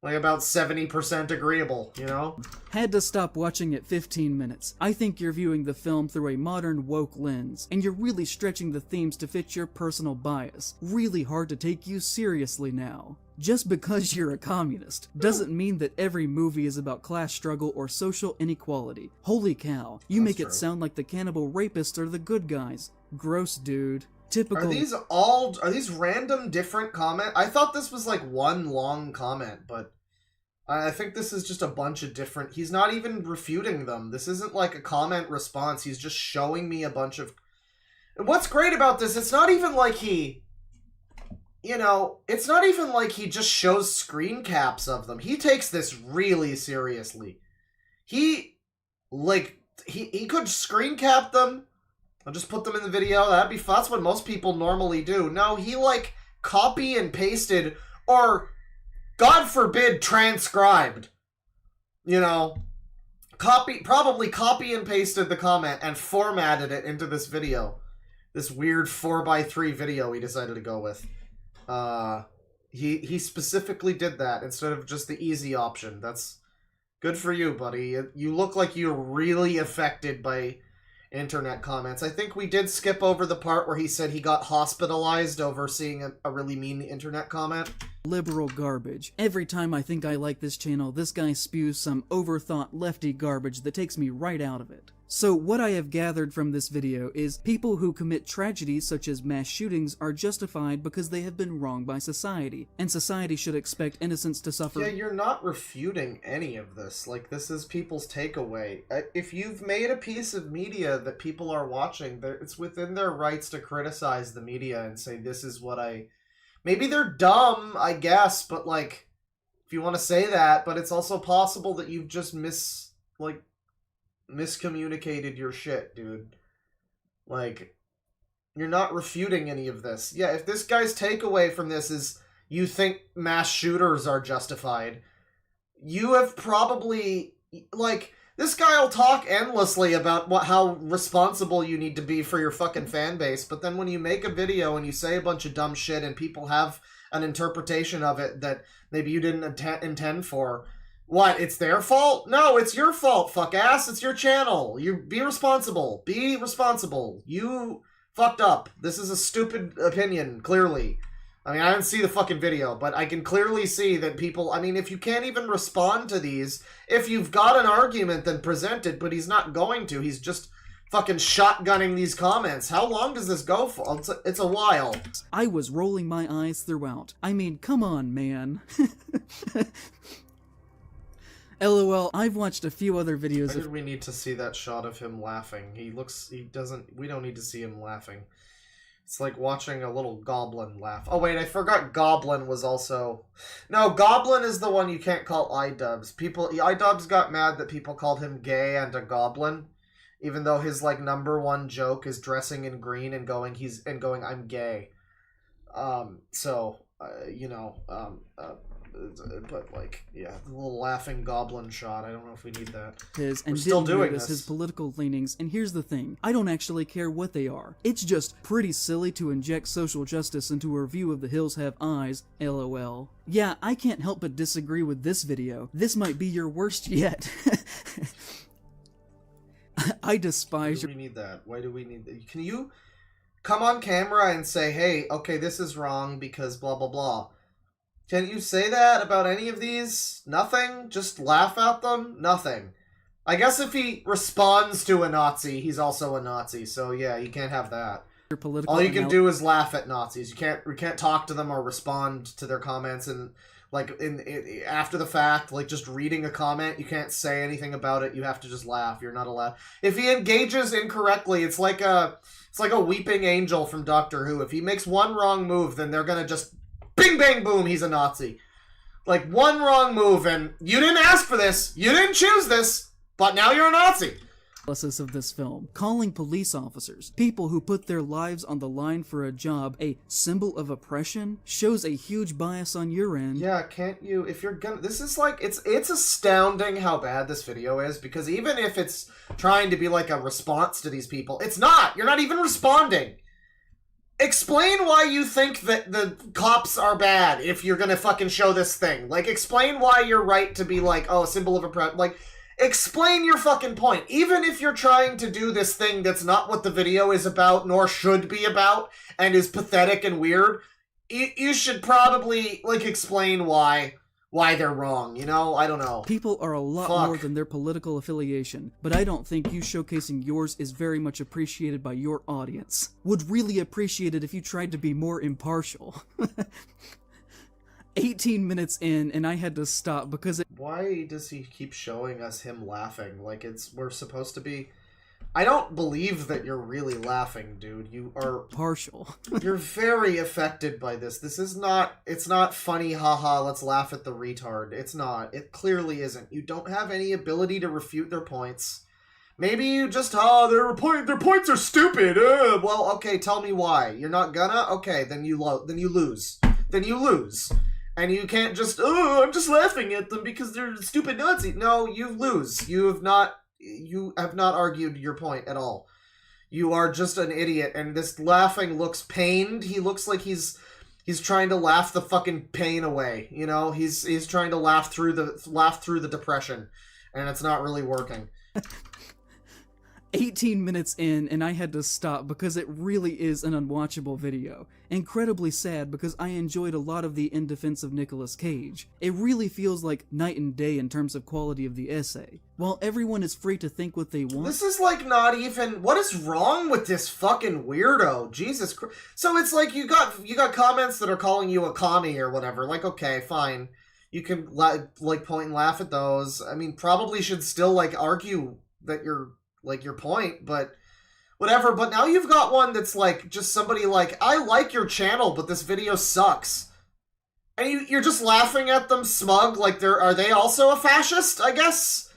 Like about 70% agreeable, you know? Had to stop watching at 15 minutes. I think you're viewing the film through a modern woke lens, and you're really stretching the themes to fit your personal bias. Really hard to take you seriously now. Just because you're a communist doesn't mean that every movie is about class struggle or social inequality. Holy cow, you make it sound like the cannibal rapists are the good guys. Gross, dude. Typical. Are these random different comment? I thought this was like one long comment, but I think this is just a bunch of different... He's not even refuting them. This isn't like a comment response. He's just showing me a bunch of... And what's great about this, it's not even like he... You know, it's not even like he just shows screen caps of them. He takes this really seriously. He could screen cap them. I'll just put them in the video. That's what most people normally do. No, he like copy and pasted or, God forbid, transcribed. You know, probably copy and pasted the comment and formatted it into this video. This weird 4x3 video he decided to go with. He specifically did that instead of just the easy option. That's good for you, buddy. You look like you're really affected by internet comments. I think we did skip over the part where he said he got hospitalized over seeing a really mean internet comment. Liberal garbage. Every time I think I like this channel, this guy spews some overthought lefty garbage that takes me right out of it. So what I have gathered from this video is people who commit tragedies such as mass shootings are justified because they have been wronged by society, and society should expect innocents to suffer. Yeah, you're not refuting any of this. Like, this is people's takeaway. If you've made a piece of media that people are watching, it's within their rights to criticize the media and say, this is what I... Maybe they're dumb, I guess, but, like, if you want to say that, but it's also possible that you've just miscommunicated your shit, dude. Like, you're not refuting any of this. Yeah, if this guy's takeaway from this is you think mass shooters are justified, you have probably, like, this guy will talk endlessly about how responsible you need to be for your fucking fan base, but then when you make a video and you say a bunch of dumb shit and people have an interpretation of it that maybe you didn't intend for, what, it's their fault? No, it's your fault, fuck ass. It's your channel. You be responsible. Be responsible. You fucked up. This is a stupid opinion, clearly. I mean, I didn't see the fucking video, but I can clearly see that people... I mean, if you can't even respond to these, if you've got an argument, then present it, but he's not going to. He's just fucking shotgunning these comments. How long does this go for? It's a while. I was rolling my eyes throughout. I mean, come on, man. LOL, I've watched a few other videos. Why did we need to see that shot of him laughing? We don't need to see him laughing. It's like watching a little goblin laugh. Oh wait, I forgot Goblin was also... No, Goblin is the one you can't call iDubbbz. iDubbbz got mad that people called him gay and a goblin, even though his like #1 joke is dressing in green and going I'm gay. But like, yeah, the little laughing goblin shot. I don't know if we need that. We're still doing this. His political leanings, and here's the thing: I don't actually care what they are. It's just pretty silly to inject social justice into a review of The Hills Have Eyes. LOL. Yeah, I can't help but disagree with this video. This might be your worst yet. I despise. Why do we need that? Why do we need that? Can you come on camera and say, "Hey, okay, this is wrong because blah blah blah"? Can you say that about any of these? Nothing? Just laugh at them? Nothing. I guess if he responds to a Nazi, he's also a Nazi, so yeah, you can't have that. All you can do is laugh at Nazis. You can't talk to them or respond to their comments, and like after the fact, like just reading a comment, you can't say anything about it. You have to just laugh. You're not allowed. If he engages incorrectly, it's like a weeping angel from Doctor Who. If he makes one wrong move, then they're gonna just bing, bang, boom, he's a Nazi. Like, one wrong move, and you didn't ask for this, you didn't choose this, but now you're a Nazi. Of this film, calling police officers, people who put their lives on the line for a job, a symbol of oppression, shows a huge bias on your end. Yeah, can't you, if you're gonna, this is like, it's astounding how bad this video is, because even if it's trying to be like a response to these people, it's not! You're not even responding! explain why you think that the cops are bad if you're gonna fucking show this thing. Like, explain why you're right to be like, oh, a symbol of oppression. Like, explain your fucking point. Even if you're trying to do this thing that's not what the video is about, nor should be about, and is pathetic and weird, you should probably, like, explain why they're wrong, you know? I don't know. People are a lot more than their political affiliation, but I don't think you showcasing yours is very much appreciated by your audience. Would really appreciate it if you tried to be more impartial. 18 minutes in, and I had to stop because it— Why does he keep showing us him laughing? Like, we're supposed to be... I don't believe that you're really laughing, dude. You are... partial. You're very affected by this. This is not... It's not funny, haha, let's laugh at the retard. It's not. It clearly isn't. You don't have any ability to refute their points. Maybe you just, their points are stupid. Well, okay, tell me why. You're not gonna? Okay, then you lose. Then you lose. And you can't just, I'm just laughing at them because they're stupid Nazi. No, you lose. You have not argued your point at all. You are just an idiot, and this laughing looks pained. He looks like he's trying to laugh the fucking pain away. You know, he's trying to laugh through the depression, and it's not really working. 18 minutes in, and I had to stop because it really is an unwatchable video. Incredibly sad because I enjoyed a lot of the In Defense of Nicolas Cage. It really feels like night and day in terms of quality of the essay. While everyone is free to think what they want... This is like not even... What is wrong with this fucking weirdo? Jesus Christ. So it's like you got comments that are calling you a commie or whatever. Like, okay, fine. You can like point and laugh at those. I mean, probably should still like argue that you're... like your point, but whatever. But now you've got one that's like just somebody like, I like your channel, but this video sucks, and you're just laughing at them smug like are they also a fascist? I guess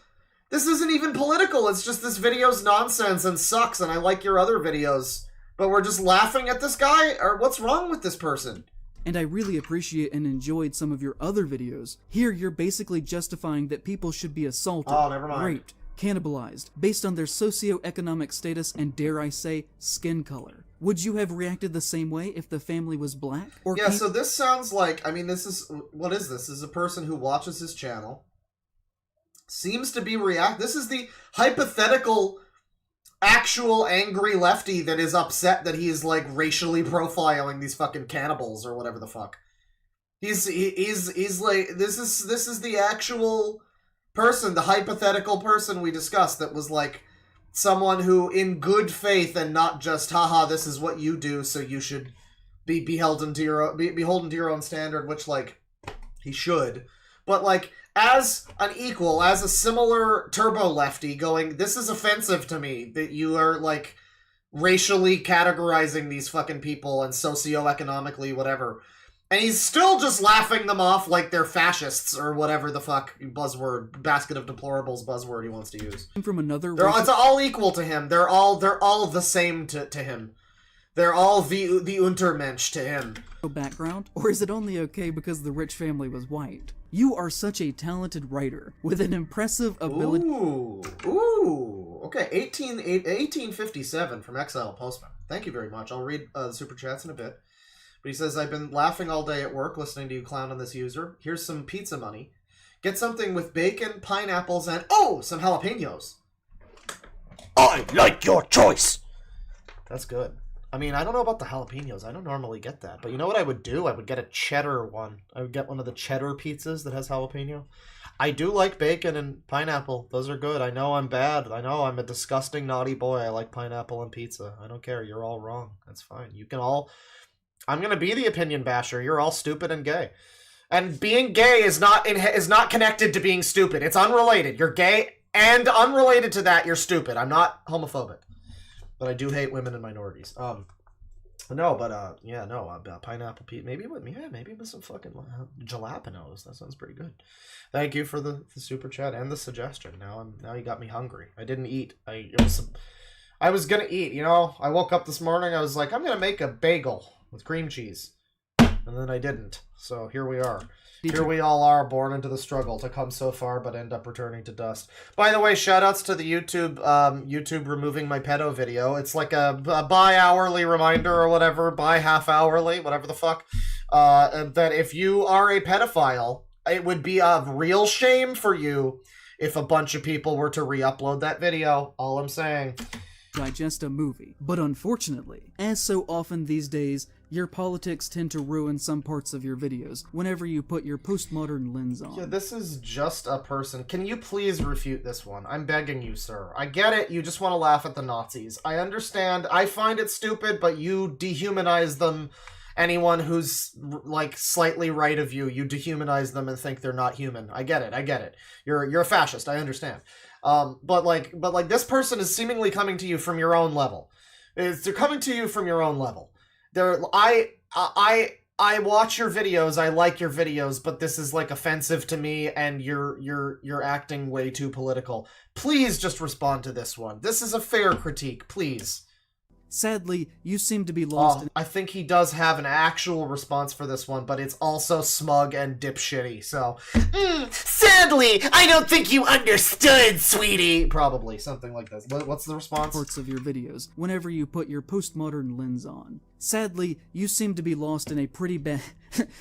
this isn't even political. It's just this video's nonsense and sucks, and I like your other videos, but we're just laughing at this guy. Or what's wrong with this person? And I really appreciate and enjoyed some of your other videos. Here you're basically justifying that people should be assaulted, raped, cannibalized, based on their socioeconomic status and, dare I say, skin color. Would you have reacted the same way if the family was black? Or yeah, so this sounds like, I mean, what is this? This is a person who watches his channel, seems to be this is the hypothetical, actual angry lefty that is upset that he is, like, racially profiling these fucking cannibals or whatever the fuck. He's like, this is the actual... person, the hypothetical person we discussed that was like someone who in good faith and not just haha this is what you do so you should be beholden to your own standard, which like he should, but like as an equal, as a similar turbo lefty going, this is offensive to me that you are like racially categorizing these fucking people and socioeconomically whatever. And he's still just laughing them off like they're fascists or whatever the fuck buzzword, basket of deplorables buzzword he wants to use. From another it's all equal to him. They're all the same to him. They're all the Untermensch to him. Background? Or is it only okay because the rich family was white? You are such a talented writer with an impressive ability. Ooh. Okay, 1857 from Exile Postman. Thank you very much. I'll read the super chats in a bit. But he says, I've been laughing all day at work listening to you clown on this user. Here's some pizza money. Get something with bacon, pineapples, and, some jalapenos. I like your choice. That's good. I mean, I don't know about the jalapenos. I don't normally get that. But you know what I would do? I would get a cheddar one. I would get one of the cheddar pizzas that has jalapeno. I do like bacon and pineapple. Those are good. I know I'm bad. I know I'm a disgusting, naughty boy. I like pineapple and pizza. I don't care. You're all wrong. That's fine. You can all... I'm gonna be the opinion basher. You're all stupid and gay, and being gay is not connected to being stupid. It's unrelated. You're gay, and unrelated to that, you're stupid. I'm not homophobic, but I do hate women and minorities. Pineapple Pete. Maybe with some fucking jalapenos. That sounds pretty good. Thank you for the super chat and the suggestion. Now you got me hungry. I didn't eat. I was gonna eat. You know, I woke up this morning. I was like, I'm gonna make a bagel with cream cheese. And and then I didn't. So here we are. Here we all are, born into the struggle to come so far, but end up returning to dust. By the way, shoutouts to the YouTube removing my pedo video. It's like a bi-hourly reminder or whatever, bi-half-hourly, whatever the fuck, that if you are a pedophile, it would be a real shame for you if a bunch of people were to re-upload that video. All I'm saying. Digest a movie. But unfortunately, as so often these days, your politics tend to ruin some parts of your videos whenever you put your postmodern lens on. Yeah, this is just a person. Can you please refute this one? I'm begging you, sir. I get it, you just want to laugh at the Nazis. I understand. I find it stupid, but you dehumanize them. Anyone who's, like, slightly right of you, you dehumanize them and think they're not human. I get it. You're a fascist, I understand. But this person is seemingly coming to you from your own level. They're coming to you from your own level. I watch your videos, I like your videos, but this is, like, offensive to me, and you're acting way too political. Please just respond to this one. This is a fair critique, please. Sadly, you seem to be lost in... I think he does have an actual response for this one, but it's also smug and dipshitty, so... Sadly, I don't think you understood, sweetie! Probably, something like this. What's the response? Parts of your videos, whenever you put your postmodern lens on. Sadly, you seem to be lost in a pretty bad...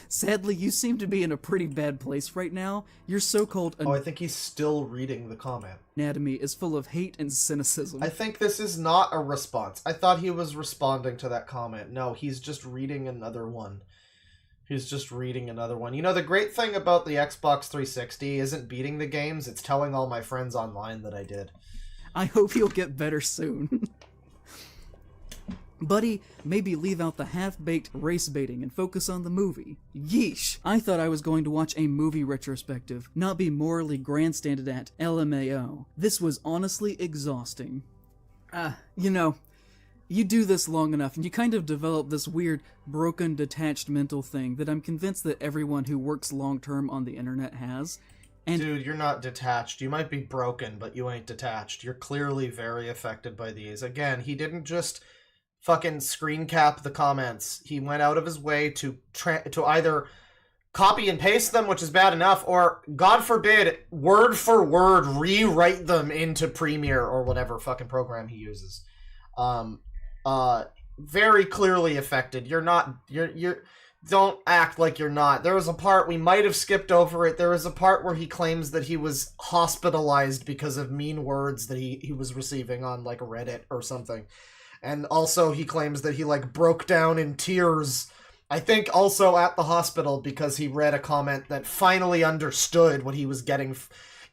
Sadly, you seem to be in a pretty bad place right now. Your so-called... Oh, I think he's still reading the comment. Anatomy is full of hate and cynicism. I think this is not a response. I thought he was responding to that comment. No, he's just reading another one. You know, the great thing about the Xbox 360 isn't beating the games, it's telling all my friends online that I did. I hope you'll get better soon. Buddy, maybe leave out the half-baked race baiting and focus on the movie. Yeesh. I thought I was going to watch a movie retrospective, not be morally grandstanded at LMAO. This was honestly exhausting. You know, you do this long enough and you kind of develop this weird, broken, detached mental thing that I'm convinced that everyone who works long-term on the internet has. And dude, you're not detached. You might be broken, but you ain't detached. You're clearly very affected by these. Again, he didn't just... fucking screen cap the comments. He went out of his way to either copy and paste them, which is bad enough, or, God forbid, word for word rewrite them into Premiere or whatever fucking program he uses. Very clearly affected. You're don't act like you're not. There was a part, we might have skipped over it, there was a part where he claims that he was hospitalized because of mean words that he was receiving on, like, Reddit or something. And also he claims that he, like, broke down in tears, I think also at the hospital, because he read a comment that finally understood what he was getting.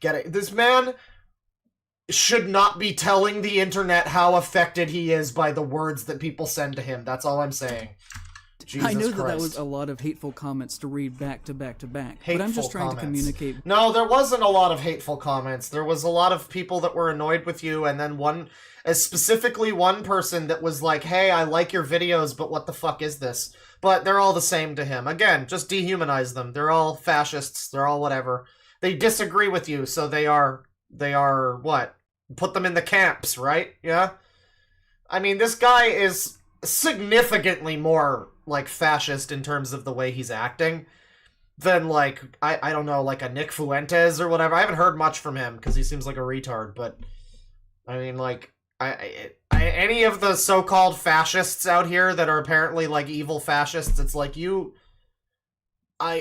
This man should not be telling the internet how affected he is by the words that people send to him. That's all I'm saying. Jesus I know Christ. that was a lot of hateful comments to read back to back to back, Hateful but I'm just trying comments. to communicate. No, there wasn't a lot of hateful comments. There was a lot of people that were annoyed with you, and then specifically one person that was like, hey, I like your videos, but what the fuck is this? But they're all the same to him. Again, just dehumanize them. They're all fascists. They're all whatever. They disagree with you, so they are what? Put them in the camps, right? Yeah? I mean, this guy is significantly more, like, fascist in terms of the way he's acting than, like, I don't know, like a Nick Fuentes or whatever. I haven't heard much from him because he seems like a retard, but I mean, like, any of the so-called fascists out here that are apparently, like, evil fascists, it's like, you are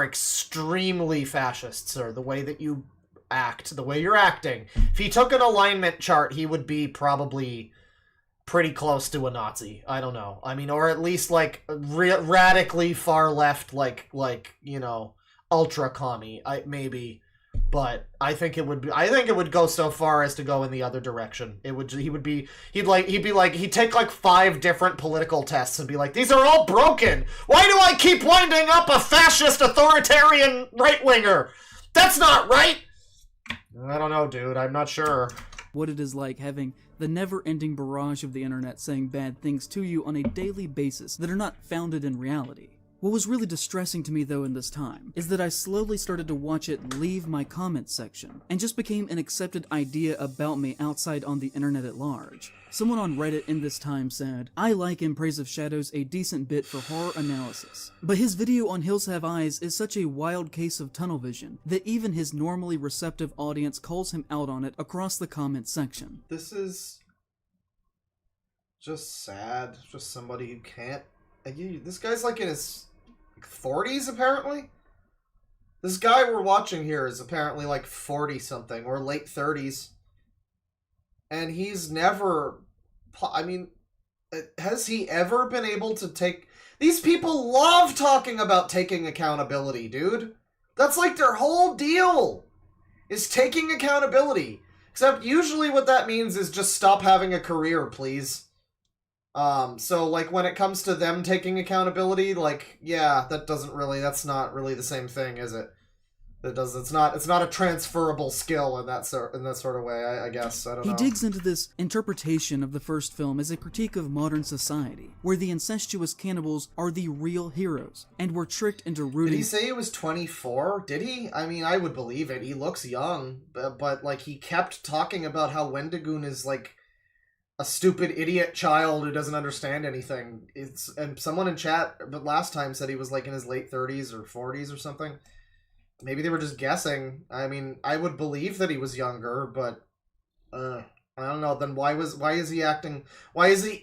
extremely fascist, sir, the way that you act, the way you're acting. If he took an alignment chart, he would be probably pretty close to a Nazi. I don't know. I mean, or at least, like, radically far left, like, you know, ultra commie, maybe. But I think it would go so far as to go in the other direction. He'd take like 5 different political tests and be like, these are all broken. Why do I keep winding up a fascist authoritarian right-winger? That's not right. I don't know, dude. I'm not sure. What it is like having the never-ending barrage of the internet saying bad things to you on a daily basis that are not founded in reality. What was really distressing to me though in this time is that I slowly started to watch it leave my comments section and just became an accepted idea about me outside on the internet at large. Someone on Reddit in this time said, "I like In Praise of Shadows a decent bit for horror analysis, but his video on Hills Have Eyes is such a wild case of tunnel vision that even his normally receptive audience calls him out on it across the comments section." This is just sad. Just somebody who can't... This guy's like in his 40s, apparently? This guy we're watching here is apparently like 40-something, or late 30s. And he's never... I mean, has he ever been able to take... These people love talking about taking accountability, dude. That's like their whole deal, is taking accountability. Except usually what that means is just stop having a career, please. So, like, when it comes to them taking accountability, like, yeah, that's not really the same thing, is it? It's not a transferable skill in that sort of way, I guess. I don't know. He digs into this interpretation of the first film as a critique of modern society, where the incestuous cannibals are the real heroes, and we're tricked into rooting... Did he say he was 24? Did he? I mean, I would believe it. He looks young, but like, he kept talking about how Wendigoon is, like, a stupid idiot child who doesn't understand anything. And someone in chat last time said he was, like, in his late 30s or 40s or something. Maybe they were just guessing. I mean, I would believe that he was younger, but I don't know. Then why is he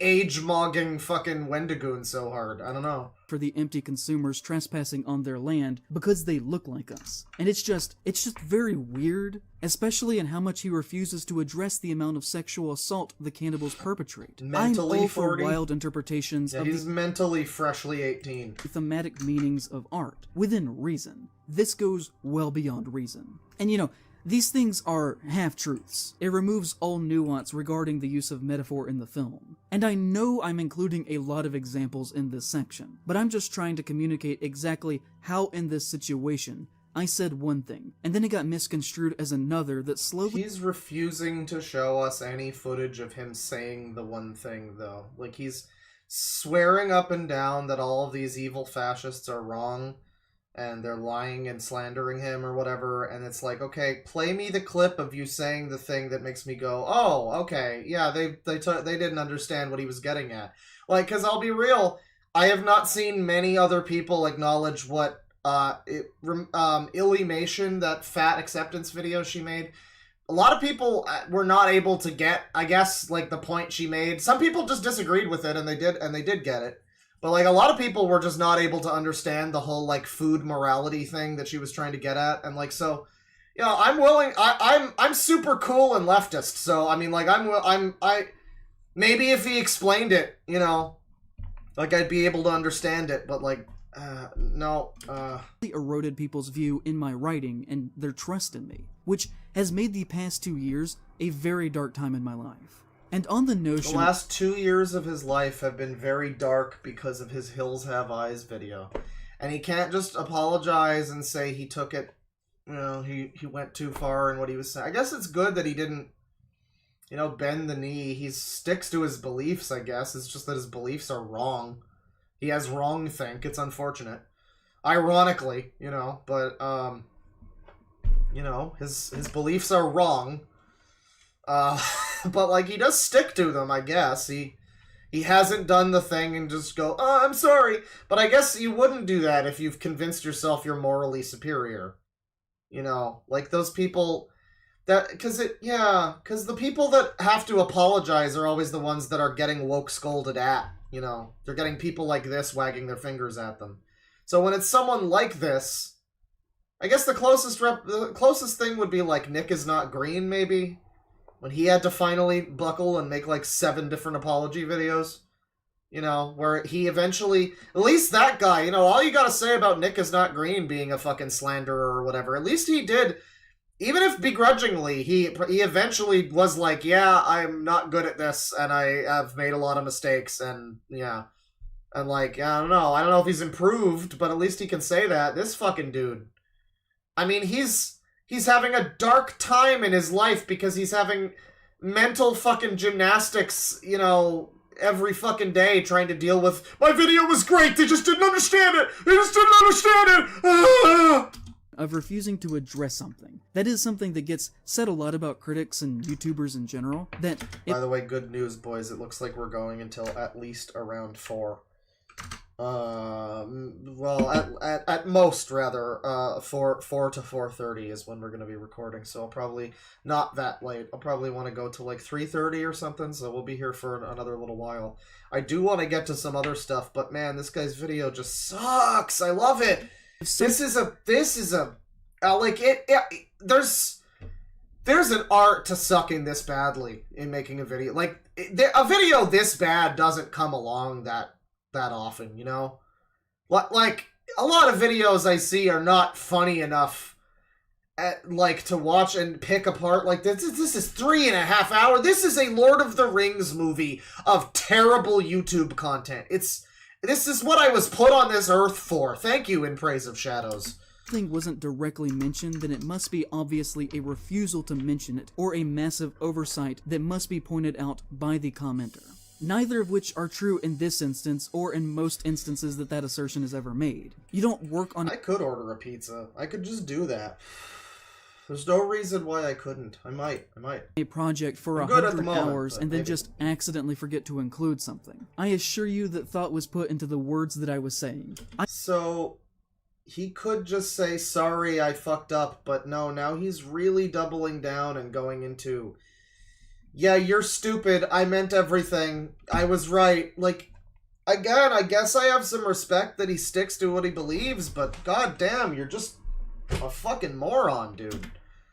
age-mogging fucking Wendigoon so hard? I don't know. For the empty consumers trespassing on their land because they look like us. And it's just very weird, especially in how much he refuses to address the amount of sexual assault the cannibals perpetrate. Mentally I'm all for 40. wild interpretations of he's mentally freshly 18. the thematic meanings of art, within reason. This goes well beyond reason. And you know, these things are half-truths. It removes all nuance regarding the use of metaphor in the film. And I know I'm including a lot of examples in this section, but I'm just trying to communicate exactly how in this situation I said one thing, and then it got misconstrued as another that slowly... He's refusing to show us any footage of him saying the one thing, though. Like, he's swearing up and down that all of these evil fascists are wrong, and they're lying and slandering him or whatever, and it's like, okay, play me the clip of you saying the thing that makes me go, oh, okay, yeah, they didn't understand what he was getting at. Like, because I'll be real, I have not seen many other people acknowledge what Illimation, that fat acceptance video she made. A lot of people were not able to get, I guess, like, the point she made. Some people just disagreed with it, and they did get it. But, like, a lot of people were just not able to understand the whole, like, food morality thing that she was trying to get at. And, like, so, you know, I'm willing, I'm super cool and leftist. So, I mean, like, maybe if he explained it, you know, like, I'd be able to understand it. But, like, no. eroded people's view in my writing and their trust in me, which has made the past 2 years a very dark time in my life. And on the notion... The last 2 years of his life have been very dark because of his Hills Have Eyes video. And he can't just apologize and say he took it, you know, he went too far in what he was saying. I guess it's good that he didn't, you know, bend the knee. He sticks to his beliefs, I guess. It's just that his beliefs are wrong. He has wrong-think. It's unfortunate. Ironically, you know, but, you know, his beliefs are wrong. But, like, he does stick to them, I guess. He hasn't done the thing and just go, oh, I'm sorry. But I guess you wouldn't do that if you've convinced yourself you're morally superior. You know, like those people that, because the people that have to apologize are always the ones that are getting woke scolded at, you know. They're getting people like this wagging their fingers at them. So when it's someone like this, I guess the closest thing would be like Nick is Not Green, maybe. When he had to finally buckle and make like 7 different apology videos, you know, where he eventually, at least that guy, you know, all you gotta say about Nick is Not Green being a fucking slanderer or whatever, at least he did, even if begrudgingly, he eventually was like, yeah, I'm not good at this, and I have made a lot of mistakes, and yeah, and like, I don't know if he's improved, but at least he can say that. This fucking dude, I mean, he's having a dark time in his life because he's having mental fucking gymnastics, you know, every fucking day trying to deal with, my video was great, they just didn't understand it! They just didn't understand it! Ah! Of refusing to address something. That is something that gets said a lot about critics and YouTubers in general, that... By the way, good news, boys, it looks like we're going until at least around 4. Well, at most, rather, 4 to 4:30 is when we're going to be recording, so I'll probably, not that late, I'll probably want to go to like 3:30 or something, so we'll be here for another little while. I do want to get to some other stuff, but man, this guy's video just sucks! I love it! There's an art to sucking this badly in making a video. Like, a video this bad doesn't come along that often, you know? Like, a lot of videos I see are not funny enough to watch and pick apart. Like, this is 3.5 hours. This is a Lord of the Rings movie of terrible YouTube content. This is what I was put on this earth for. Thank you, In Praise of Shadows. If something wasn't directly mentioned, then it must be obviously a refusal to mention it, or a massive oversight that must be pointed out by the commenter. Neither of which are true in this instance, or in most instances that assertion is ever made. You don't work on... I could order a pizza. I could just do that. There's no reason why I couldn't. I might. A project for 100 hours and then just accidentally forget to include something. I assure you that thought was put into the words that I was saying. So, he could just say, sorry, I fucked up, but no, now he's really doubling down and going into, yeah, you're stupid, I meant everything, I was right. Like, again, I guess I have some respect that he sticks to what he believes, but goddamn, you're just a fucking moron, dude.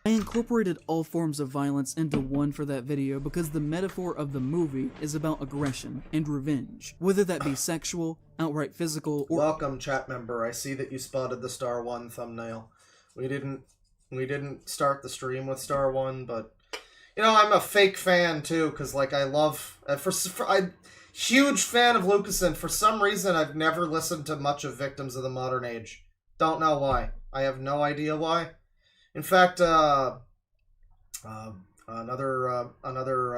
I incorporated all forms of violence into one for that video because the metaphor of the movie is about aggression and revenge, whether that be sexual, outright physical, or... Welcome, chat member. I see that you spotted the Star 1 thumbnail. We didn't start the stream with Star 1, but you know, I'm a fake fan too, because like I love I'm huge fan of Lucas, and for some reason I've never listened to much of Victims of the Modern Age. Don't know why. I have no idea why. In fact, another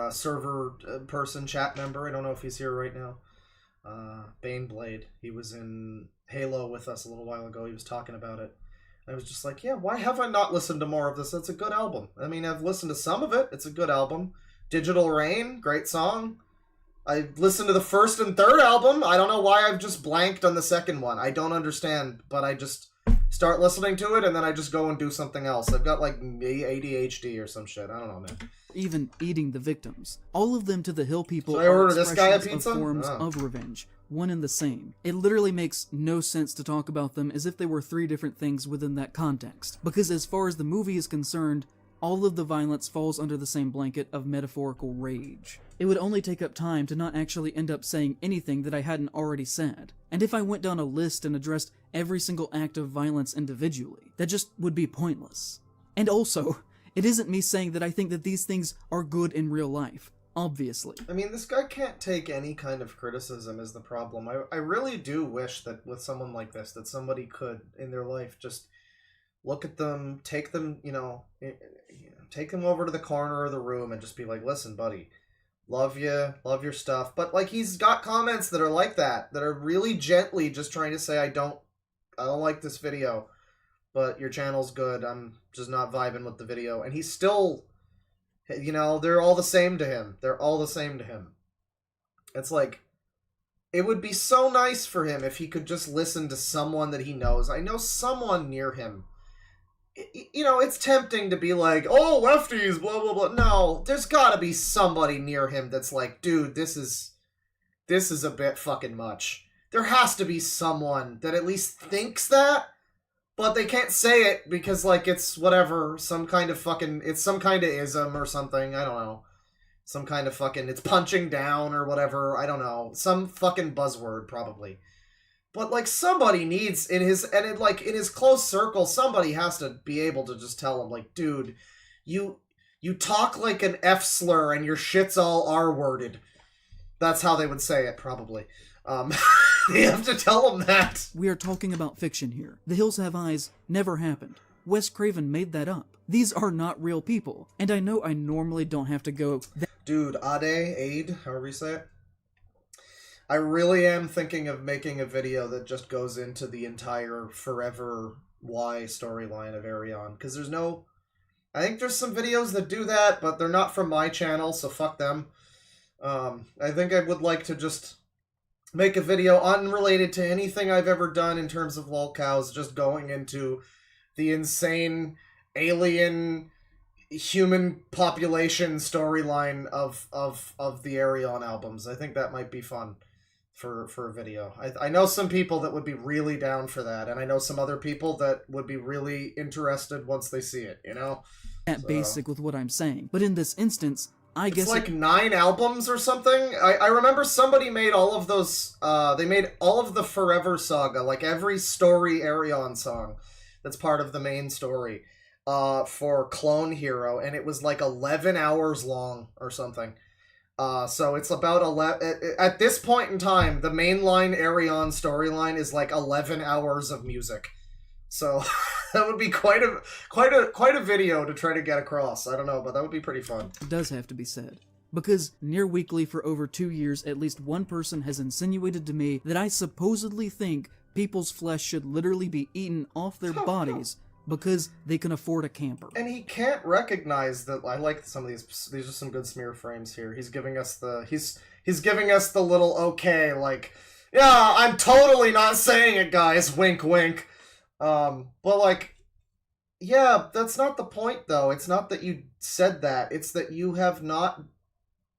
server person, chat member, I don't know if he's here right now, Baneblade, he was in Halo with us a little while ago, he was talking about it. I was just like, yeah, why have I not listened to more of this? It's a good album. I mean, I've listened to some of it, it's a good album. Digital Rain, great song. I listened to the first and third album, I don't know why I've just blanked on the second one. I don't understand, but I just start listening to it, and then I just go and do something else. I've got, like, ADHD or some shit. I don't know, man. Even eating the victims. All of them to the Hill people so I order this guy a expressions pizza? of forms of revenge. One and the same. It literally makes no sense to talk about them as if they were 3 different things within that context. Because as far as the movie is concerned, all of the violence falls under the same blanket of metaphorical rage. It would only take up time to not actually end up saying anything that I hadn't already said. And if I went down a list and addressed every single act of violence individually, that just would be pointless. And also, it isn't me saying that I think that these things are good in real life. Obviously. I mean, this guy can't take any kind of criticism is the problem. I really do wish that with someone like this, that somebody could, in their life, just look at them, take them, take them over to the corner of the room and just be like, listen, buddy, love you, love your stuff. But, like, he's got comments that are like that are really gently just trying to say, I don't like this video, but your channel's good, I'm just not vibing with the video. And he's still... they're all the same to him. They're all the same to him. It's like, it would be so nice for him if he could just listen to someone that he knows. I know someone near him. It's tempting to be like, oh, lefties, blah, blah, blah. No, there's gotta be somebody near him that's like, dude, this is a bit fucking much. There has to be someone that at least thinks that. But they can't say it because, like, it's whatever, it's some kind of ism or something, I don't know. Some kind of fucking, it's punching down or whatever, I don't know. Some fucking buzzword, probably. But, like, somebody needs, in his close circle, somebody has to be able to just tell him, like, dude, you talk like an F slur and your shit's all R-worded. That's how they would say it, probably. They have to tell him that. We are talking about fiction here. The Hills Have Eyes never happened. Wes Craven made that up. These are not real people. And I know I normally don't have to go... Dude, Ade, however you say it. I really am thinking of making a video that just goes into the entire Forever Y storyline of Arion, because there's no... I think there's some videos that do that, but they're not from my channel, so fuck them. I think I would like to just make a video unrelated to anything I've ever done in terms of lolcows, just going into the insane alien human population storyline of the Arion albums. I think that might be fun for a video. I know some people that would be really down for that, and I know some other people that would be really interested once they see it, you know? Basic with what I'm saying. But in this instance, I guess... It's like 9 albums or something? I remember somebody made all of those, they made all of the Forever saga, like every story Arion song that's part of the main story, for Clone Hero, and it was like 11 hours long or something. So it's about 11... At this point in time, the mainline Arion storyline is like 11 hours of music. So that would be quite a video to try to get across. I don't know, but that would be pretty fun. It does have to be said. Because near weekly for over 2 years, at least one person has insinuated to me that I supposedly think people's flesh should literally be eaten off their bodies because they can afford a camper. And he can't recognize that. I like some of these. These are some good smear frames here. He's giving us the he's giving us the little okay, like, yeah, I'm totally not saying it, guys. Wink, wink. But like, yeah, that's not the point, though. It's not that you said that. It's that you have not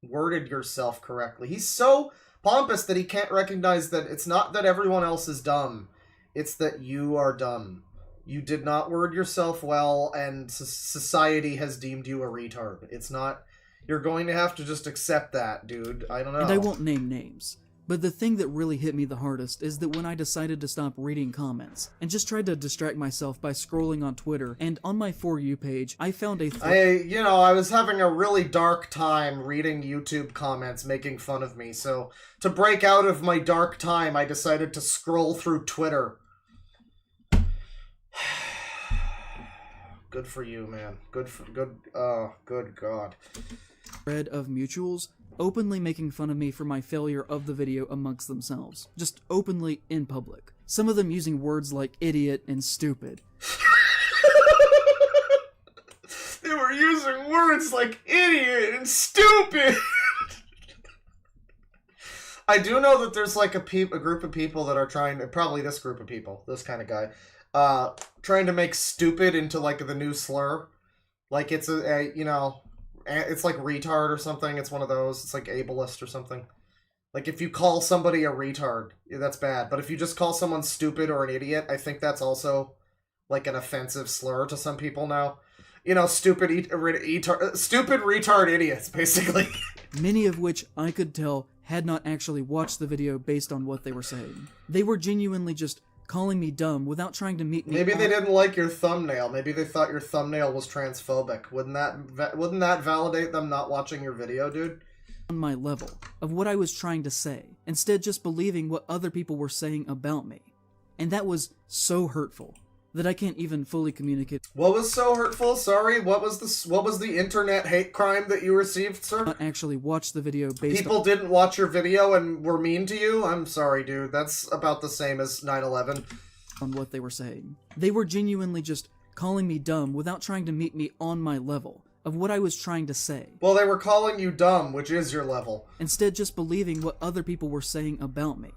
worded yourself correctly. He's so pompous that he can't recognize that it's not that everyone else is dumb. It's that you are dumb. You did not word yourself well, and society has deemed you a retard. It's not... You're going to have to just accept that, dude. I don't know. And I won't name names. But the thing that really hit me the hardest is that when I decided to stop reading comments and just tried to distract myself by scrolling on Twitter, and on my For You page, I found a... I was having a really dark time reading YouTube comments making fun of me, so to break out of my dark time, I decided to scroll through Twitter. Good for you, man. Good God. Thread of mutuals openly making fun of me for my failure of the video amongst themselves. Just openly in public. Some of them using words like idiot and stupid. They were using words like idiot and stupid! I do know that there's like a group of people that are trying to, probably this group of people, this kind of guy, trying to make stupid into like the new slur. Like it's it's like retard or something. It's one of those. It's like ableist or something. Like if you call somebody a retard, that's bad. But if you just call someone stupid or an idiot, I think that's also like an offensive slur to some people now. You know, stupid retard idiots, basically. Many of which I could tell had not actually watched the video based on what they were saying. They were genuinely just calling me dumb without trying to meet me. Maybe they didn't like your thumbnail. Maybe they thought your thumbnail was transphobic. Wouldn't that validate them not watching your video, dude? On my level of what I was trying to say, instead just believing what other people were saying about me. And that was so hurtful that I can't even fully communicate. What was so hurtful? Sorry, what was the internet hate crime that you received, sir? Not actually watch the video based People didn't watch your video and were mean to you? I'm sorry, dude. That's about the same as 9/11. On what they were saying. They were genuinely just calling me dumb without trying to meet me on my level of what I was trying to say. Well, they were calling you dumb, which is your level. Instead just believing what other people were saying about me.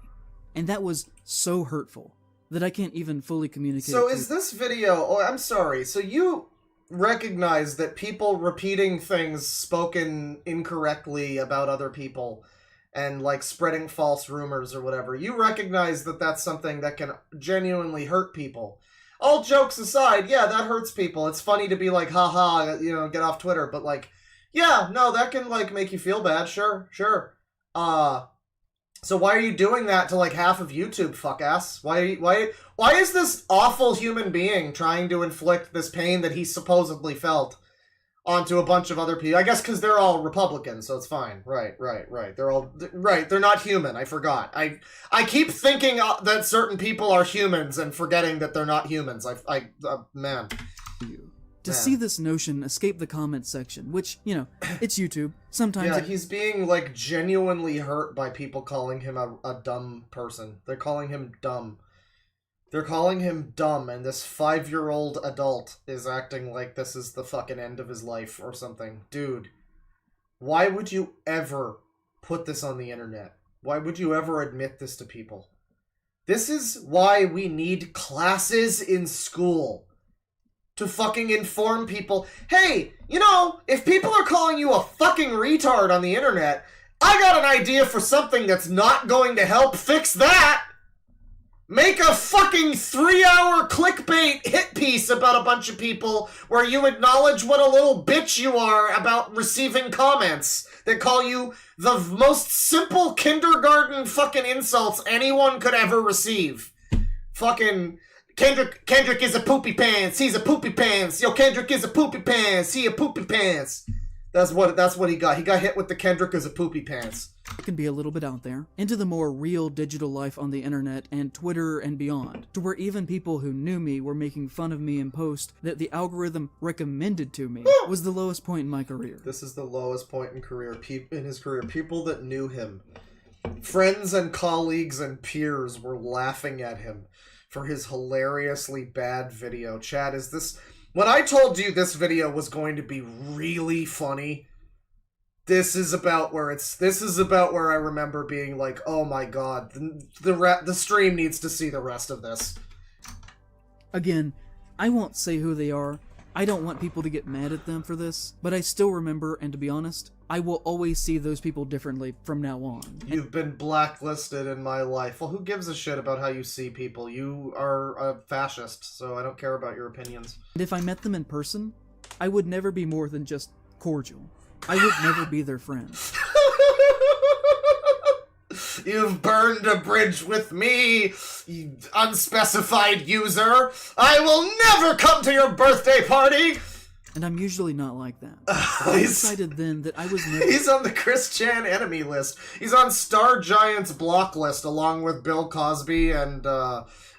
And that was so hurtful that I can't even fully communicate. So is this video... Oh, I'm sorry. So you recognize that people repeating things spoken incorrectly about other people and, like, spreading false rumors or whatever, you recognize that that's something that can genuinely hurt people. All jokes aside, yeah, that hurts people. It's funny to be like, haha, you know, get off Twitter. But, like, yeah, no, that can, like, make you feel bad. Sure. So why are you doing that to like half of YouTube, fuck-ass? Why is this awful human being trying to inflict this pain that he supposedly felt onto a bunch of other people? I guess because they're all Republicans, so it's fine. Right. They're not human. I forgot. I keep thinking that certain people are humans and forgetting that they're not humans. Man. To Man. see this notion escape the comments section, which, you know, it's YouTube. Sometimes Yeah, he's being, like, genuinely hurt by people calling him a dumb person. They're calling him dumb. They're calling him dumb, and this 5-year-old adult is acting like this is the fucking end of his life or something. Dude, why would you ever put this on the internet? Why would you ever admit this to people? This is why we need classes in school. To fucking inform people, hey, you know, if people are calling you a fucking retard on the internet, I got an idea for something that's not going to help fix that. Make a fucking 3-hour clickbait hit piece about a bunch of people where you acknowledge what a little bitch you are about receiving comments that call you the most simple kindergarten fucking insults anyone could ever receive. Fucking Kendrick is a poopy pants. He's a poopy pants. Yo, Kendrick is a poopy pants. He a poopy pants. That's what he got. He got hit with the Kendrick is a poopy pants. it can be a little bit out there, into the more real digital life on the internet and Twitter and beyond, to where even people who knew me were making fun of me in posts that the algorithm recommended to me, was the lowest point in my career. This is the lowest point in his career. People that knew him, friends and colleagues and peers, were laughing at him for his hilariously bad video. Chad, is this... When I told you this video was going to be really funny, this is about where I remember being like, oh my god, the stream needs to see the rest of this. Again, I won't say who they are. I don't want people to get mad at them for this, but I still remember, and to be honest, I will always see those people differently from now on. You've been blacklisted in my life. Well, who gives a shit about how you see people? You are a fascist, so I don't care about your opinions. And if I met them in person, I would never be more than just cordial. I would never be their friend. You've burned a bridge with me, you unspecified user. I will never come to your birthday party! And I'm usually not like that. I decided then that I was never... He's on the Chris Chan enemy list. He's on Star Giant's block list along with Bill Cosby and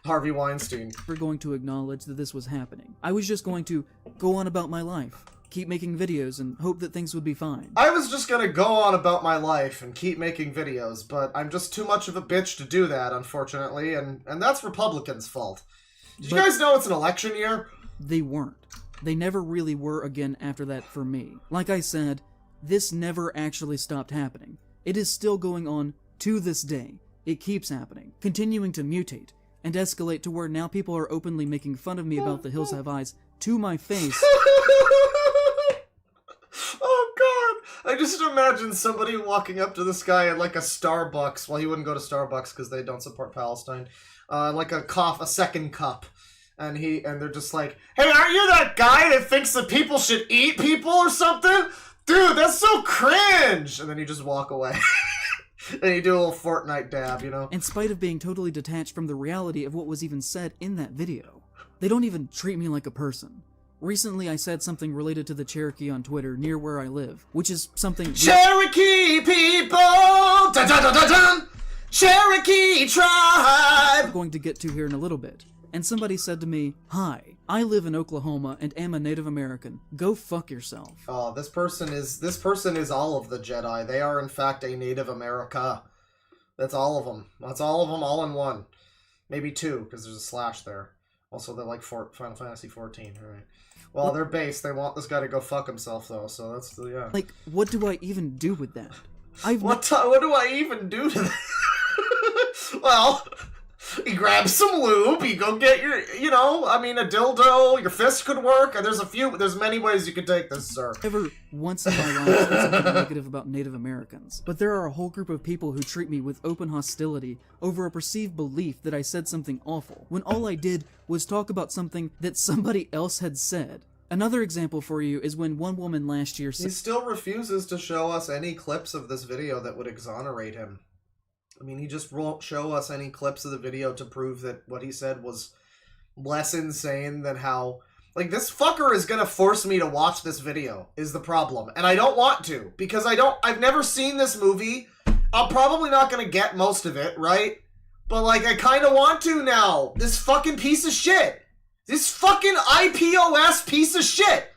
Harvey Weinstein. Never going to acknowledge that this was happening. I was just going to go on about my life, keep making videos, and hope that things would be fine. I was just gonna go on about my life and keep making videos, but I'm just too much of a bitch to do that, unfortunately, and that's Republicans' fault. Did you guys know it's an election year? They weren't. They never really were again after that for me. Like I said, this never actually stopped happening. It is still going on to this day. It keeps happening, continuing to mutate and escalate to where now people are openly making fun of me about the Hills Have Eyes to my face. Oh god! I just imagine somebody walking up to this guy at like a Starbucks. Well, he wouldn't go to Starbucks because they don't support Palestine. Like a second cup. And they're just like, hey, aren't you that guy that thinks that people should eat people or something? Dude, that's so cringe! And then you just walk away. And you do a little Fortnite dab, you know? In spite of being totally detached from the reality of what was even said in that video. They don't even treat me like a person. Recently, I said something related to the Cherokee on Twitter near where I live, which is something... Cherokee people! Dun, dun, dun, dun, dun! Cherokee tribe! I'm going to get to here in a little bit. And somebody said to me, hi, I live in Oklahoma and am a Native American. Go fuck yourself. Oh, this person is all of the Jedi. They are, in fact, a Native America. That's all of them. That's all of them all in one. Maybe two, because there's a slash there. Also, they're like Final Fantasy 14, alright. Well, they're base. They want this guy to go fuck himself, though, so that's, yeah. Like, what do I even do with that? What do I even do to that? Well... You grab some lube, you go get your, a dildo, your fist could work, and there's many ways you could take this, sir. Ever once in my life said something negative about Native Americans, but there are a whole group of people who treat me with open hostility over a perceived belief that I said something awful, when all I did was talk about something that somebody else had said. Another example for you is when one woman last year said... He still refuses to show us any clips of this video that would exonerate him. I mean, he just won't show us any clips of the video to prove that what he said was less insane than how... Like, this fucker is gonna force me to watch this video, is the problem. And I don't want to, because I've never seen this movie. I'm probably not gonna get most of it, right? But, like, I kinda want to now. This fucking piece of shit. This fucking IPOS piece of shit!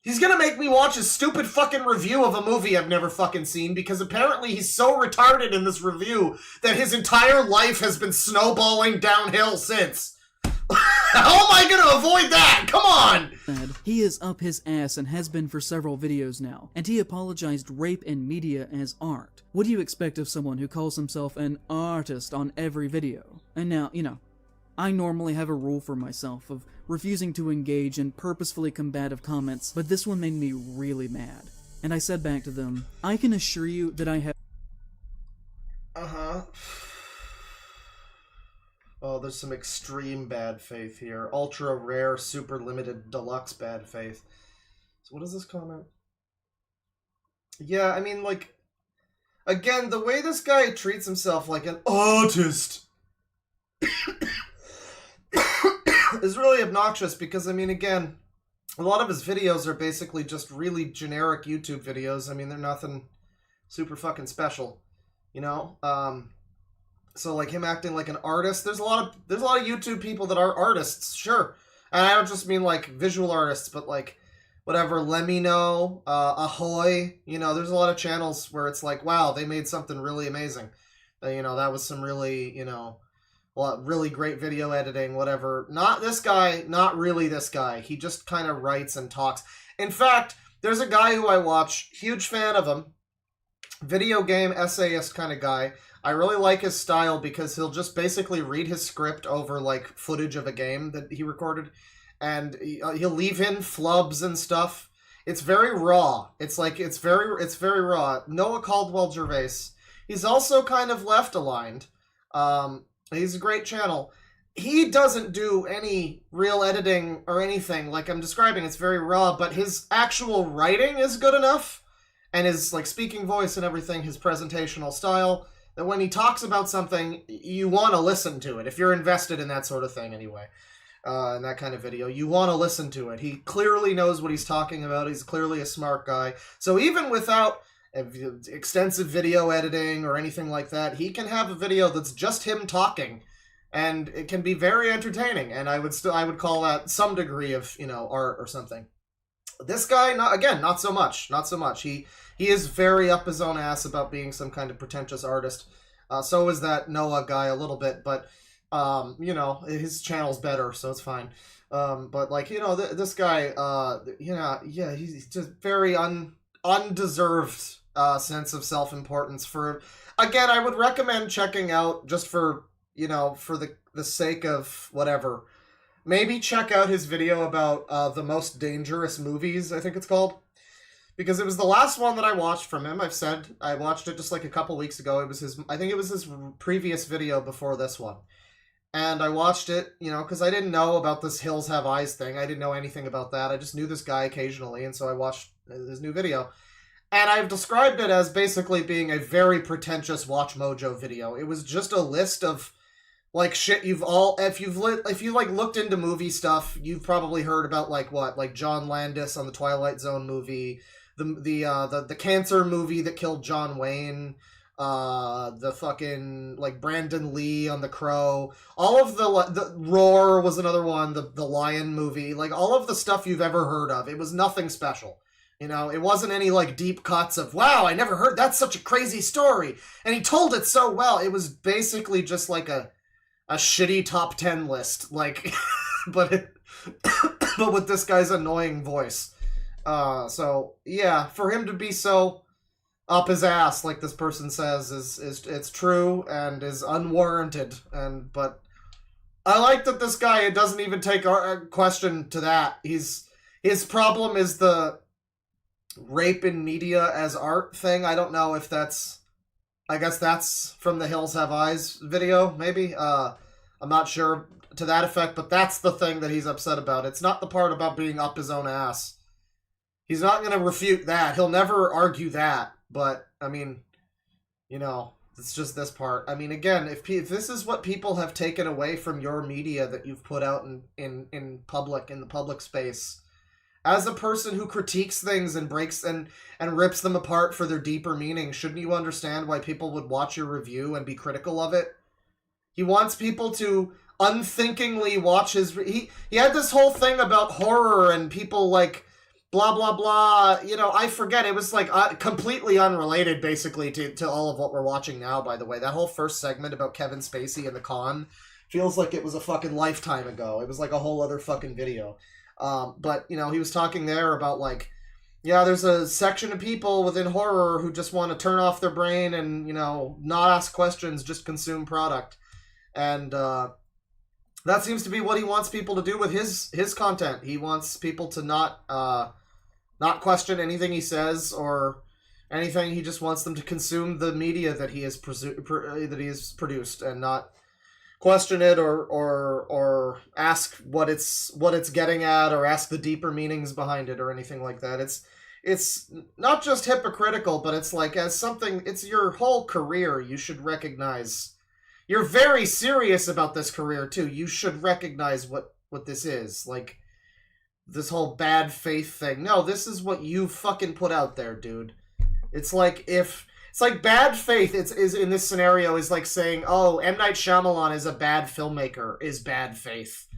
He's gonna make me watch a stupid fucking review of a movie I've never fucking seen because apparently he's so retarded in this review that his entire life has been snowballing downhill since. How am I gonna avoid that? Come on! He is up his ass and has been for several videos now, and he apologized rape in media as art. What do you expect of someone who calls himself an artist on every video? And now, you know, I normally have a rule for myself of refusing to engage in purposefully combative comments, but this one made me really mad. And I said back to them, I can assure you that I have... Oh, there's some extreme bad faith here. Ultra rare, super limited, deluxe bad faith. So what is this comment? Yeah, I mean, like, again, the way this guy treats himself like an artist is really obnoxious because, I mean, again, a lot of his videos are basically just really generic YouTube videos. I mean, they're nothing super fucking special, you know? So, like, him acting like an artist, there's a lot of YouTube people that are artists, sure. And I don't just mean, like, visual artists, but, like, whatever, Lemino, Ahoy, you know, there's a lot of channels where it's like, wow, they made something really amazing. You know, that was some really, you know, really great video editing, whatever. Not this guy, not really this guy. He just kind of writes and talks. In fact, there's a guy who I watch, huge fan of him, video game essayist kind of guy. I really like his style because he'll just basically read his script over, like, footage of a game that he recorded, and he'll leave in flubs and stuff. It's very raw. It's like, it's very raw. Noah Caldwell-Gervais. He's also kind of left-aligned. He's a great channel. He doesn't do any real editing or anything like I'm describing. It's very raw, but his actual writing is good enough, and his, like, speaking voice and everything, his presentational style, that when he talks about something, you want to listen to it. If you're invested in that sort of thing anyway, in that kind of video, you want to listen to it. He clearly knows what he's talking about. He's clearly a smart guy. So even without extensive video editing or anything like that, he can have a video that's just him talking, and it can be very entertaining, and I would call that some degree of, you know, art or something. This guy, not so much. He is very up his own ass about being some kind of pretentious artist. So is that Noah guy a little bit, but, you know, his channel's better, so it's fine. But, like, you know, this guy, you know, yeah, he's just very undeserved sense of self-importance. For, again, I would recommend checking out, just for, you know, for the sake of whatever, maybe check out his video about the most dangerous movies, I think it's called. Because it was the last one that I watched from him. I've said I watched it just like a couple weeks ago. I think it was his previous video before this one. And I watched it, you know, because I didn't know about this Hills Have Eyes thing. I didn't know anything about that. I just knew this guy occasionally, and so I watched his new video. And I've described it as basically being a very pretentious Watch Mojo video. It was just a list of, like, shit if you like looked into movie stuff, you've probably heard about, like, what, like John Landis on the Twilight Zone movie, the cancer movie that killed John Wayne, the fucking, like, Brandon Lee on The Crow, all of the Roar was another one, the Lion movie, like, all of the stuff you've ever heard of. It was nothing special. You know, it wasn't any, like, deep cuts of, wow, I never heard, that's such a crazy story, and he told it so well. It was basically just like a shitty top 10 list, like, but with this guy's annoying voice. So yeah, for him to be so up his ass, like this person says, is it's true and is unwarranted. But I like that this guy doesn't even take our question to that. His problem is the rape in media as art thing. I don't know if that's, I guess that's from the Hills Have Eyes video, maybe. I'm not sure to that effect, but that's the thing that he's upset about. It's not the part about being up his own ass. He's not going to refute that. He'll never argue that. But, I mean, you know, it's just this part. I mean, again, if this is what people have taken away from your media that you've put out in public, in the public space, as a person who critiques things and breaks and rips them apart for their deeper meaning, shouldn't you understand why people would watch your review and be critical of it? He wants people to unthinkingly watch his... He had this whole thing about horror and people, like, blah, blah, blah. You know, I forget. It was, like, completely unrelated, basically, to all of what we're watching now, by the way. That whole first segment about Kevin Spacey and the con feels like it was a fucking lifetime ago. It was, like, a whole other fucking video. But, you know, he was talking there about, like, yeah, there's a section of people within horror who just want to turn off their brain and, you know, not ask questions, just consume product. And, that seems to be what he wants people to do with his content. He wants people to not question anything he says or anything. He just wants them to consume the media that he has produced and not question it or ask what it's getting at or ask the deeper meanings behind it or anything like that. It's not just hypocritical, but it's like it's your whole career. You should recognize. You're very serious about this career, too. You should recognize what this is. Like, this whole bad faith thing. No, this is what you fucking put out there, dude. It's like bad faith is in this scenario is like saying, oh, M. Night Shyamalan is a bad filmmaker, is bad faith.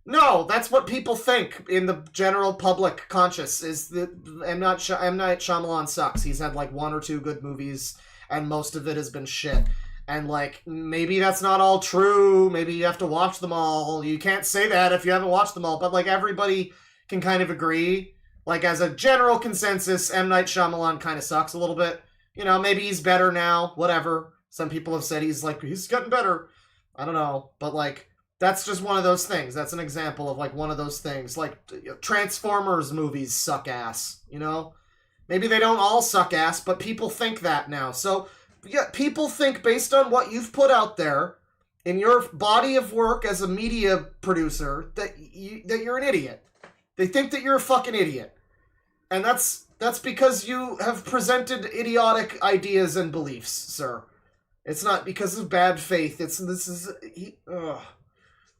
No, that's what people think in the general public conscious, is that M. Night Shyamalan sucks. He's had, like, 1 or 2 good movies, and most of it has been shit. And, like, maybe that's not all true. Maybe you have to watch them all. You can't say that if you haven't watched them all. But, like, everybody can kind of agree. Like, as a general consensus, M. Night Shyamalan kind of sucks a little bit. You know, maybe he's better now. Whatever. Some people have said he's getting better. I don't know. But, like, that's just one of those things. That's an example of, like, one of those things. Like, Transformers movies suck ass, you know? Maybe they don't all suck ass, but people think that now. So... yeah, people think based on what you've put out there in your body of work as a media producer that you're an idiot. They think that you're a fucking idiot. And that's because you have presented idiotic ideas and beliefs, sir. It's not because of bad faith.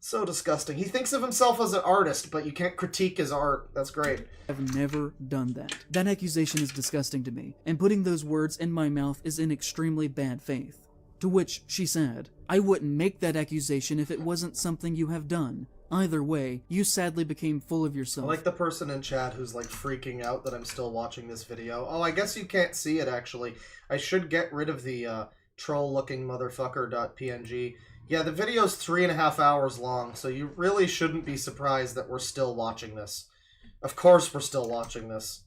So disgusting. He thinks of himself as an artist, but you can't critique his art. That's great. I've never done that. That accusation is disgusting to me, and putting those words in my mouth is in extremely bad faith. To which she said, I wouldn't make that accusation if it wasn't something you have done. Either way, you sadly became full of yourself. I like the person in chat who's, like, freaking out that I'm still watching this video. Oh, I guess you can't see it, actually. I should get rid of the troll-looking motherfucker.png. Yeah, the video's 3.5 hours long, so you really shouldn't be surprised that we're still watching this. Of course we're still watching this.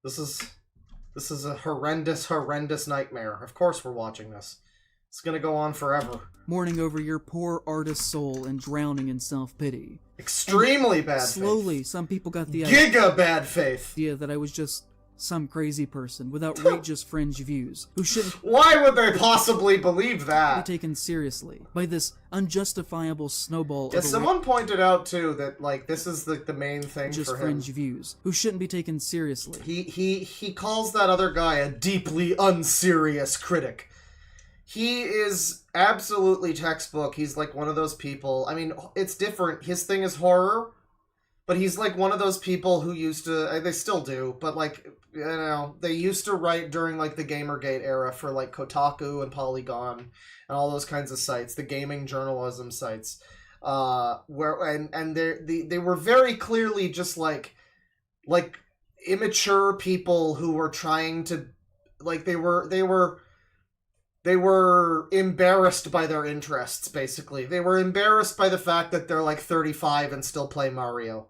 This is a horrendous, horrendous nightmare. Of course we're watching this. It's gonna go on forever. Mourning over your poor artist soul and drowning in self-pity. Extremely bad faith. Slowly, some people got the Giga bad faith. idea that I was just some crazy person with outrageous fringe views who shouldn't... Why would they possibly believe that? ...be taken seriously by this unjustifiable snowball yeah, someone pointed out, too, that, like, this is the main thing just for him. fringe views who shouldn't be taken seriously. He calls that other guy a deeply unserious critic. He is absolutely textbook. He's, like, one of those people... I mean, it's different. His thing is horror, but he's, like, one of those people who used to... They still do, but, like... You know, they used to write during, like, the Gamergate era for, like, Kotaku and Polygon and all those kinds of sites, the gaming journalism sites, they were very clearly just, like, immature people who were trying to, like, they were embarrassed by their interests, basically. They were embarrassed by the fact that they're, like, 35 and still play Mario.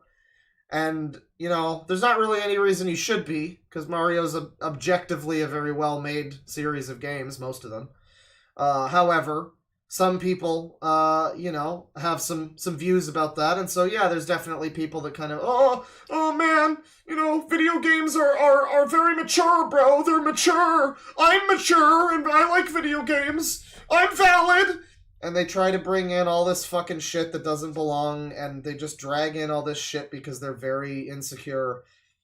And, you know, there's not really any reason you should be, because Mario's objectively a very well-made series of games, most of them. However, some people, you know, have some views about that, and so, yeah, there's definitely people that kind of, oh man, you know, video games are very mature, bro, they're mature, I'm mature, and I like video games, I'm valid! And they try to bring in all this fucking shit that doesn't belong, and they just drag in all this shit because they're very insecure.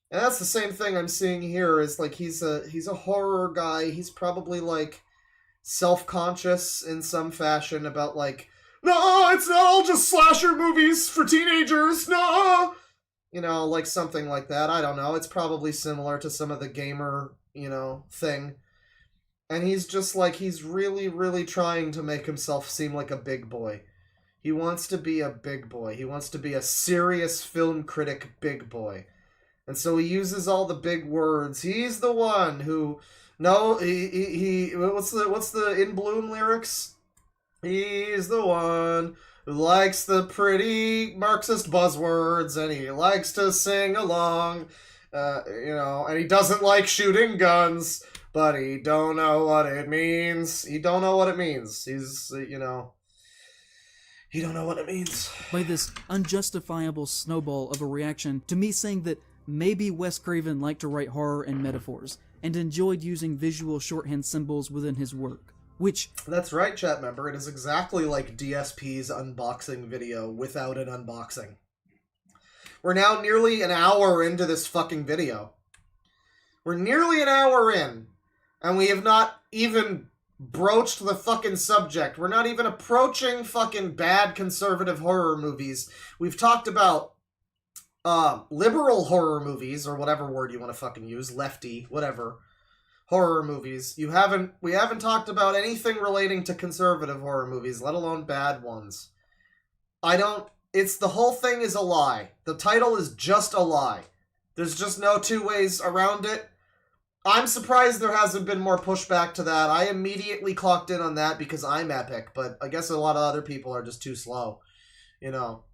And that's the same thing I'm seeing here, is, like, he's a horror guy, he's probably, like, self-conscious in some fashion about, like, no, it's not all just slasher movies for teenagers, no! You know, like, something like that, I don't know, it's probably similar to some of the gamer, you know, thing. And he's just, like, he's really, really trying to make himself seem like a big boy. He wants to be a big boy. He wants to be a serious film critic big boy. And so he uses all the big words. He's the one who... No, he what's the In Bloom lyrics? He's the one who likes the pretty Marxist buzzwords, and he likes to sing along, and he doesn't like shooting guns, but he don't know what it means. He don't know what it means. He's, he don't know what it means. By this unjustifiable snowball of a reaction to me saying that maybe Wes Craven liked to write horror and metaphors, and enjoyed using visual shorthand symbols within his work. Which... That's right, chat member. It is exactly like DSP's unboxing video without an unboxing. We're now nearly an hour into this fucking video. We're nearly an hour in, and we have not even broached the fucking subject. We're not even approaching fucking bad conservative horror movies. We've talked about liberal horror movies, or whatever word you want to fucking use, lefty, whatever, horror movies. We haven't talked about anything relating to conservative horror movies, let alone bad ones. The whole thing is a lie. The title is just a lie. There's just no two ways around it. I'm surprised there hasn't been more pushback to that. I immediately clocked in on that because I'm epic, but I guess a lot of other people are just too slow,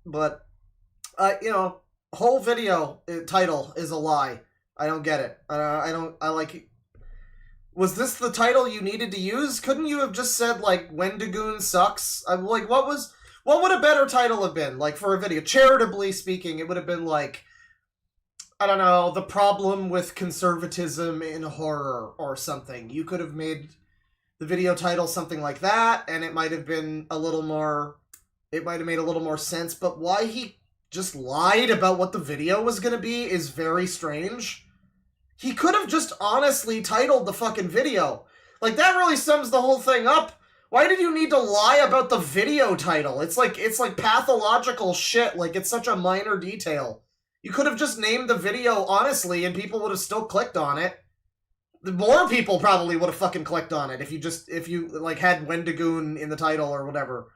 but, whole video title is a lie. I don't get it. Was this the title you needed to use? Couldn't you have just said, Wendigoon sucks? I'm like, what would a better title have been? For a video? Charitably speaking, it would have been I don't know, the problem with conservatism in horror or something. You could have made the video title something like that, and it might have been a little more... It might have made a little more sense, but why he just lied about what the video was going to be is very strange. He could have just honestly titled the fucking video. That really sums the whole thing up. Why did you need to lie about the video title? It's like pathological shit. It's such a minor detail. You could have just named the video honestly and people would have still clicked on it. More people probably would have fucking clicked on it if you had Wendigoon in the title or whatever.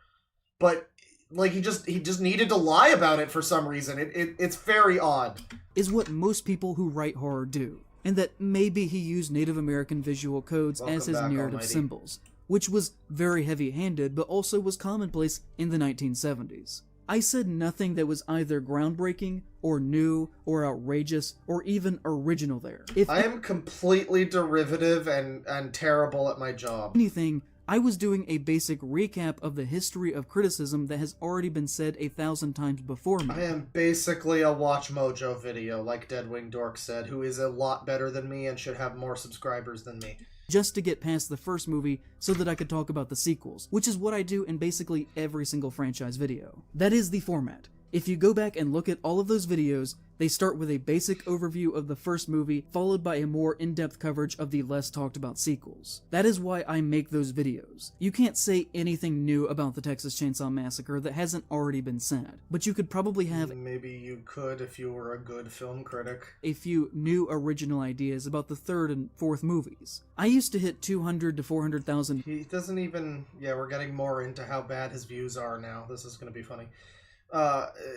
But he just needed to lie about it for some reason. It's very odd. Is what most people who write horror do, and that maybe he used Native American visual codes as his narrative symbols, which was very heavy-handed but also was commonplace in the 1970s. I said nothing that was either groundbreaking, or new, or outrageous, or even original there. I am completely derivative and terrible at my job. Anything, I was doing a basic recap of the history of criticism that has already been said 1,000 times before me. I am basically a Watch Mojo video, like Deadwing Dork said, who is a lot better than me and should have more subscribers than me. Just to get past the first movie so that I could talk about the sequels, which is what I do in basically every single franchise video. That is the format. If you go back and look at all of those videos, they start with a basic overview of the first movie, followed by a more in-depth coverage of the less talked about sequels. That is why I make those videos. You can't say anything new about the Texas Chainsaw Massacre that hasn't already been said, but you could probably have... Maybe you could if you were a good film critic. A few new original ideas about the third and fourth movies. I used to hit 200 to 400,000... He doesn't even... Yeah, we're getting more into how bad his views are now. This is gonna be funny.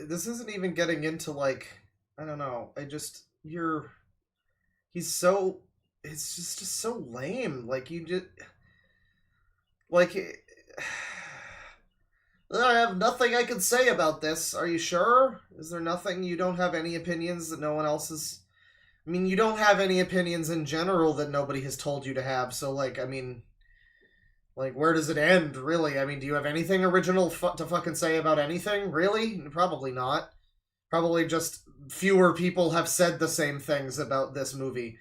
This isn't even getting into, I don't know, he's so, it's just so lame, I have nothing I can say about this, are you sure? Is there nothing, you don't have any opinions that no one else is, you don't have any opinions in general that nobody has told you to have, so, where does it end, really? Do you have anything original to fucking say about anything? Really? Probably not. Probably just fewer people have said the same things about this movie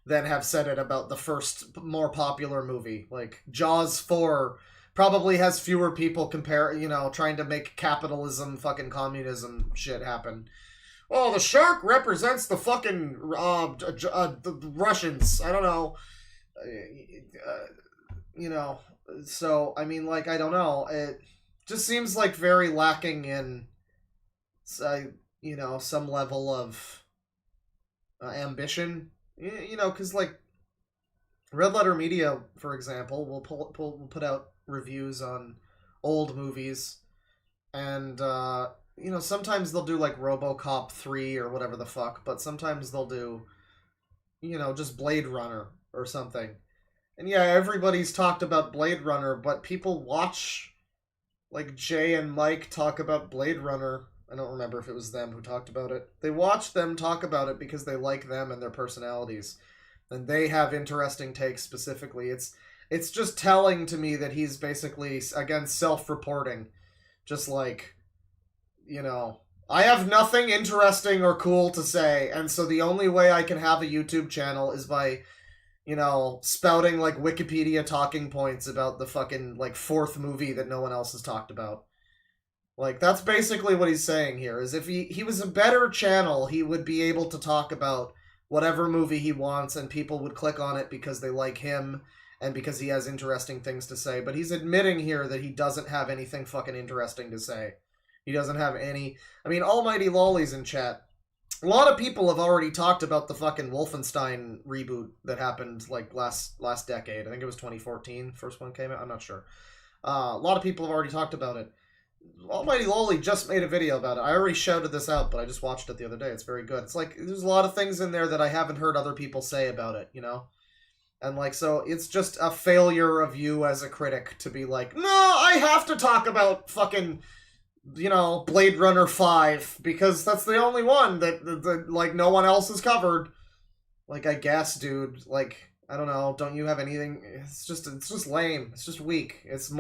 than have said it about the first, more popular movie. Jaws 4 probably has fewer people trying to make capitalism, fucking communism shit happen. Oh, the shark represents the fucking, the Russians. I don't know. So, I don't know. It just seems very lacking in, some level of ambition. Because, Red Letter Media, for example, will put out reviews on old movies. And, you know, sometimes they'll do, like, RoboCop 3 or whatever the fuck, but sometimes they'll do, you know, just Blade Runner or something. And yeah, everybody's talked about Blade Runner, but people watch, like, Jay and Mike talk about Blade Runner. I don't remember if it was them who talked about it. They watch them talk about it because they like them and their personalities. And they have interesting takes specifically. It's just telling to me that he's basically, again, self-reporting. Just like, you know, I have nothing interesting or cool to say, and so the only way I can have a YouTube channel is by, you know, spouting, like, Wikipedia talking points about the fucking, like, 4th movie that no one else has talked about. Like, that's basically what he's saying here, is if he was a better channel, he would be able to talk about whatever movie he wants, and people would click on it because they like him, and because he has interesting things to say. But he's admitting here that he doesn't have anything fucking interesting to say. He doesn't have any... I mean, Almighty Lolly's in chat. A lot of people have already talked about the fucking Wolfenstein reboot that happened, like, last decade. I think it was 2014, first one came out. I'm not sure. A lot of people have already talked about it. Almighty Lolly just made a video about it. I already shouted this out, but I just watched it the other day. It's very good. It's like, there's a lot of things in there that I haven't heard other people say about it, you know? And, like, so it's just a failure of you as a critic to be like, no, I have to talk about fucking, you know, Blade Runner 5, because that's the only one that like, no one else has covered. Like, I guess, dude, like, I don't know, don't you have anything? It's just lame. It's just weak. It's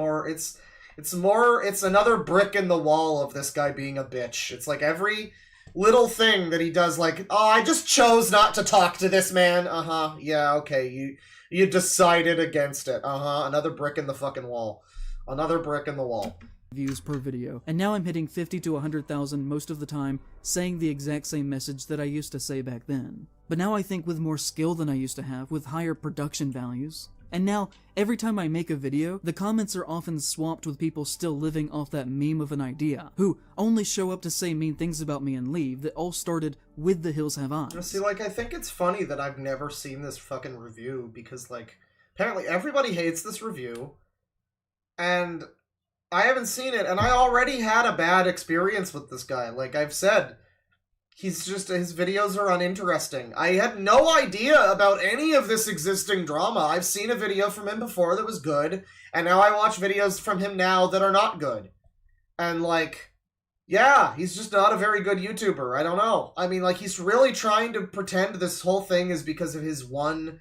another brick in the wall of this guy being a bitch. It's like every little thing that he does, like, oh, I just chose not to talk to this man. Uh-huh. Yeah, okay. You decided against it. Uh-huh. Another brick in the fucking wall. Another brick in the wall. Views per video, and now I'm hitting 50 to 100,000 most of the time, saying the exact same message that I used to say back then. But now I think with more skill than I used to have, with higher production values. And now, every time I make a video, the comments are often swamped with people still living off that meme of an idea, who only show up to say mean things about me and leave, that all started with The Hills Have Eyes. See, like, I think it's funny that I've never seen this fucking review, because, like, apparently everybody hates this review, and I haven't seen it, and I already had a bad experience with this guy. Like I've said, his videos are uninteresting. I had no idea about any of this existing drama. I've seen a video from him before that was good, and now I watch videos from him now that are not good. And, like, yeah, he's just not a very good YouTuber. I don't know. I mean, like, he's really trying to pretend this whole thing is because of his one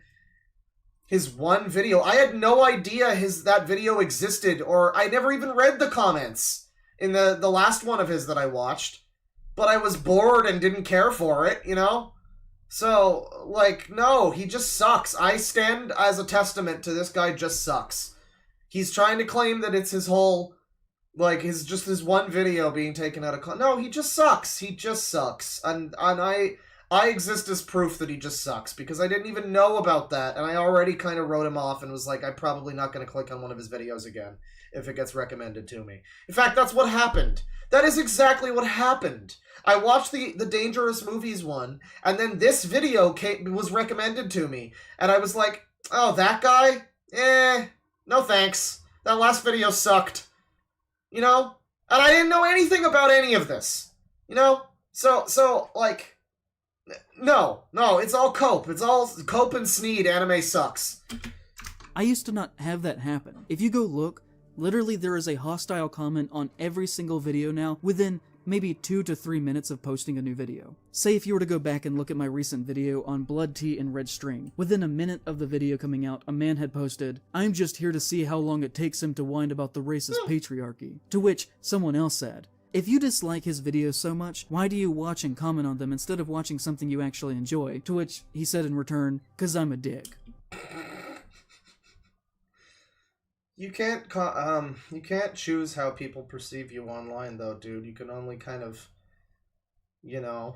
video. I had no idea that video existed, or I never even read the comments in the last one of his that I watched. But I was bored and didn't care for it, you know? So, like, no, he just sucks. I stand as a testament to this guy just sucks. He's trying to claim that it's his whole, like, his one video being taken out of context. No, he just sucks. He just sucks. And I exist as proof that he just sucks, because I didn't even know about that, and I already kind of wrote him off and was like, I'm probably not going to click on one of his videos again if it gets recommended to me. In fact, that's what happened. That is exactly what happened. I watched the Dangerous Movies one, and then this video was recommended to me, and I was like, oh, that guy? No thanks. That last video sucked. You know? And I didn't know anything about any of this. You know? So, like, no, it's all Cope. It's all Cope and Sneed. Anime sucks. I used to not have that happen. If you go look, literally there is a hostile comment on every single video now within maybe 2 to 3 minutes of posting a new video. Say if you were to go back and look at my recent video on blood tea and red string, within a minute of the video coming out, a man had posted, I'm just here to see how long it takes him to whine about the racist patriarchy. To which someone else said, if you dislike his videos so much, why do you watch and comment on them instead of watching something you actually enjoy? To which he said in return, 'cause I'm a dick. You can't choose how people perceive you online, though, dude. You can only kind of, you know,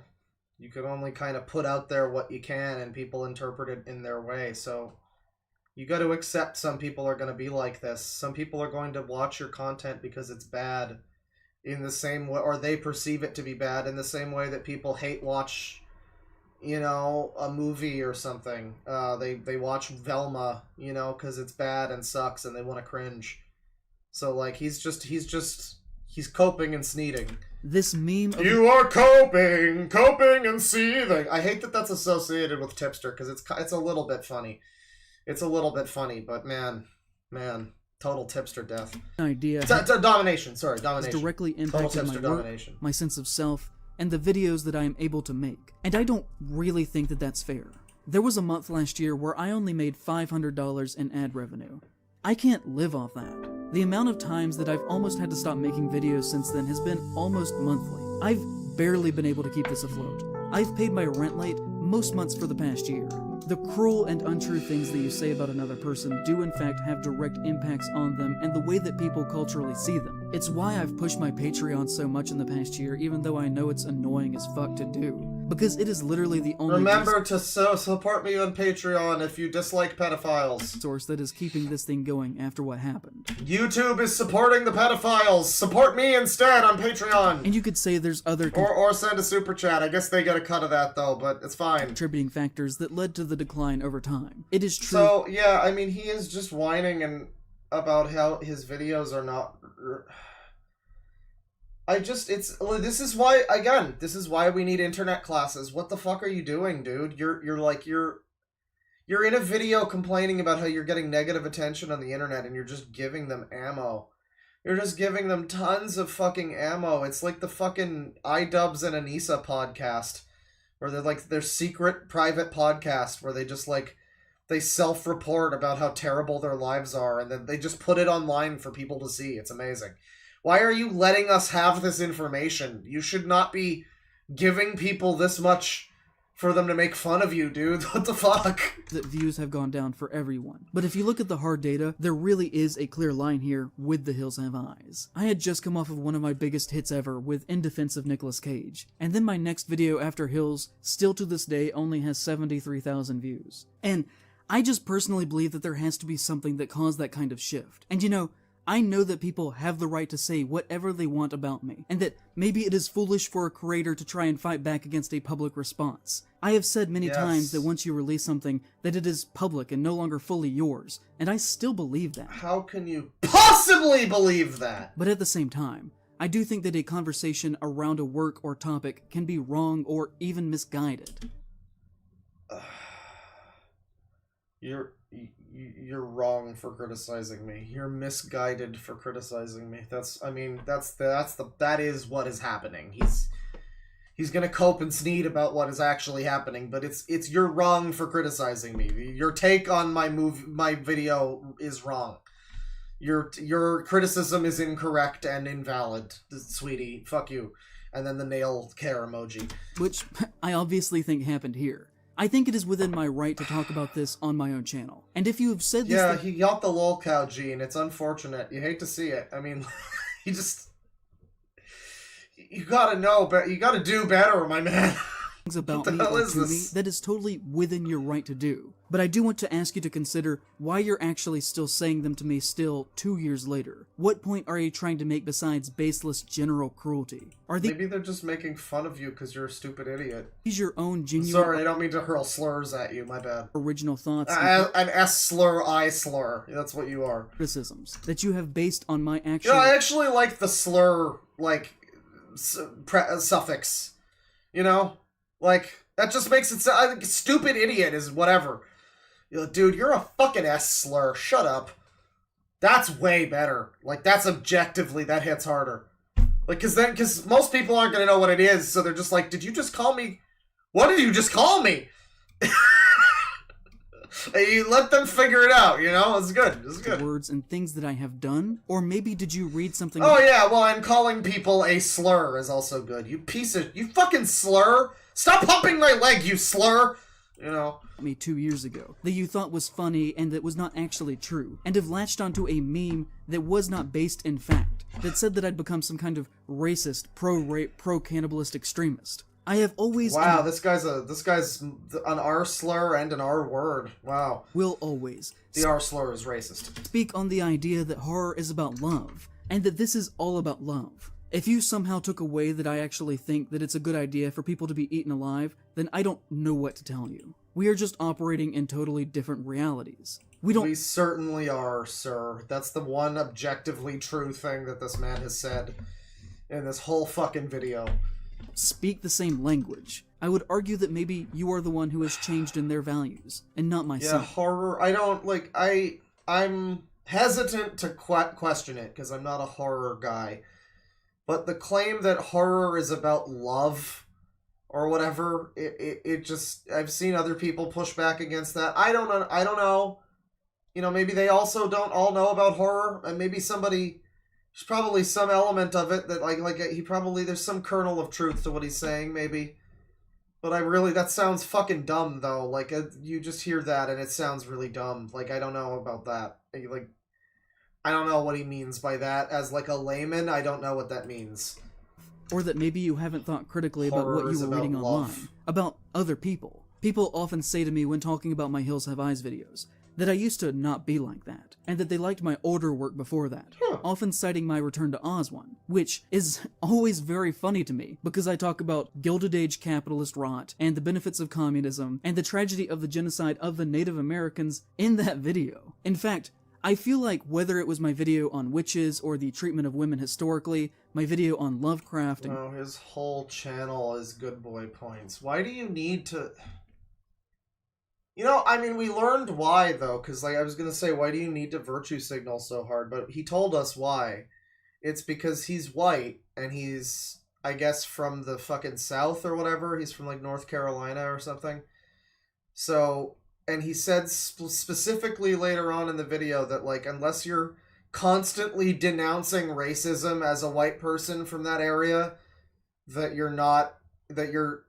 put out there what you can, and people interpret it in their way. So you got to accept some people are going to be like this. Some people are going to watch your content because it's bad, in the same way, or they perceive it to be bad in the same way that people hate watch, you know, a movie or something. They watch Velma, you know, because it's bad and sucks and they want to cringe. So, like, he's just He's coping and sneeding. This meme of You are coping and seething. I hate that that's associated with Tipster, because it's a little bit funny. It's a little bit funny, but man, total Tipster death. idea Domination, sorry, has domination. directly Total impacted Tipster my work, domination. my sense of self, and the videos that I am able to make. And I don't really think that that's fair. There was a month last year where I only made $500 in ad revenue. I can't live off that. The amount of times that I've almost had to stop making videos since then has been almost monthly. I've barely been able to keep this afloat. I've paid my rent late most months for the past year. The cruel and untrue things that you say about another person do in fact have direct impacts on them and the way that people culturally see them. It's why I've pushed my Patreon so much in the past year, even though I know it's annoying as fuck to do. Because it is literally the only Remember to support me on Patreon if you dislike pedophiles. source that is keeping this thing going after what happened. YouTube is supporting the pedophiles. Support me instead on Patreon. And you could say there's other Or send a super chat. I guess they get a cut of that though, but it's fine. contributing factors that led to the decline over time. It is true. So yeah, I mean, he is just whining and about how his videos are not. This is why we need internet classes. What the fuck are you doing, dude? You're in a video complaining about how you're getting negative attention on the internet and you're just giving them ammo. You're just giving them tons of fucking ammo. It's like the fucking iDubbbz and Anissa podcast, where they're like their secret private podcast where they just like they self-report about how terrible their lives are and then they just put it online for people to see. It's amazing. Why are you letting us have this information? You should not be giving people this much for them to make fun of you, dude. What the fuck? That views have gone down for everyone. But if you look at the hard data, there really is a clear line here with The Hills Have Eyes. I had just come off of one of my biggest hits ever with In Defense of Nicolas Cage, and then my next video after Hills, still to this day, only has 73,000 views. And I just personally believe that there has to be something that caused that kind of shift. And you know, I know that people have the right to say whatever they want about me, and that maybe it is foolish for a creator to try and fight back against a public response. I have said many times that once you release something, that it is public and no longer fully yours, and I still believe that. How can you possibly believe that? But at the same time, I do think that a conversation around a work or topic can be wrong or even misguided. You're wrong for criticizing me. You're misguided for criticizing me. That is what is happening. He's gonna cope and sneed about what is actually happening, but you're wrong for criticizing me. Your take on my video is wrong. Your criticism is incorrect and invalid, sweetie. Fuck you. And then the nail care emoji. Which I obviously think happened here. I think it is within my right to talk about this on my own channel. And if you have said this... Yeah, he got the lol cow gene. It's unfortunate. You hate to see it. I mean, you gotta know, but you gotta do better, my man. Things about me or to me that is totally within your right to do. But I do want to ask you to consider why you're actually still saying them to me still 2 years later. What point are you trying to make besides baseless general cruelty? Maybe they're just making fun of you because you're a stupid idiot. These your own genuine... Sorry, I don't mean to hurl slurs at you, my bad. Original thoughts... An S-slur, I-slur. That's what you are. Criticisms that you have based on my actual... Yeah, I actually like the slur, suffix. You know? That just makes it sound... stupid idiot is whatever. Dude, you're a fucking S-slur. Shut up. That's way better. That's objectively, that hits harder. Because most people aren't going to know what it is, so they're just like, did you just call me? What did you just call me? You let them figure it out, you know? It's good. It's good. Words and things that I have done? Or maybe did you read something... Oh, yeah, well, and calling people a slur is also good. You fucking slur! Stop humping my leg, you slur! You know? Me 2 years ago, that you thought was funny and that was not actually true, and have latched onto a meme that was not based in fact, that said that I'd become some kind of racist, pro-rape, pro-cannibalist extremist. I have always... Wow, this guy's an R slur and an R word. Wow. Will always. The R slur is racist. Speak on the idea that horror is about love, and that this is all about love. If you somehow took away that I actually think that it's a good idea for people to be eaten alive, then I don't know what to tell you. We are just operating in totally different realities. We certainly are, sir. That's the one objectively true thing that this man has said. in this whole fucking video. Speak the same language. I would argue that maybe you are the one who has changed in their values, and not myself. Yeah, horror. I don't, like, I'm hesitant to question it, because I'm not a horror guy. But the claim that horror is about love, or whatever, it just, I've seen other people push back against that. I don't know. You know, maybe they also don't all know about horror, and maybe somebody... There's probably some element of it that, there's some kernel of truth to what he's saying, maybe. But that sounds fucking dumb, though. Like, you just hear that, and it sounds really dumb. Like, I don't know about that. Like, I don't know what he means by that. As, like, a layman, I don't know what that means. Or that maybe you haven't thought critically about what you were reading online. About other people. People often say to me when talking about my Hills Have Eyes videos, that I used to not be like that, and that they liked my older work before that, often citing my Return to Oz one, which is always very funny to me, because I talk about Gilded Age capitalist rot, and the benefits of communism, and the tragedy of the genocide of the Native Americans in that video. In fact, I feel like whether it was my video on witches or the treatment of women historically, my video on Lovecraft... Oh, his whole channel is good boy points. Why do you need to... You know, I mean, we learned why, though, because, like, I was going to say, why do you need to virtue signal so hard? But he told us why. It's because he's white, and he's, I guess, from the fucking South or whatever. He's from, like, North Carolina or something. So, and he said specifically later on in the video that, like, unless you're constantly denouncing racism as a white person from that area, that you're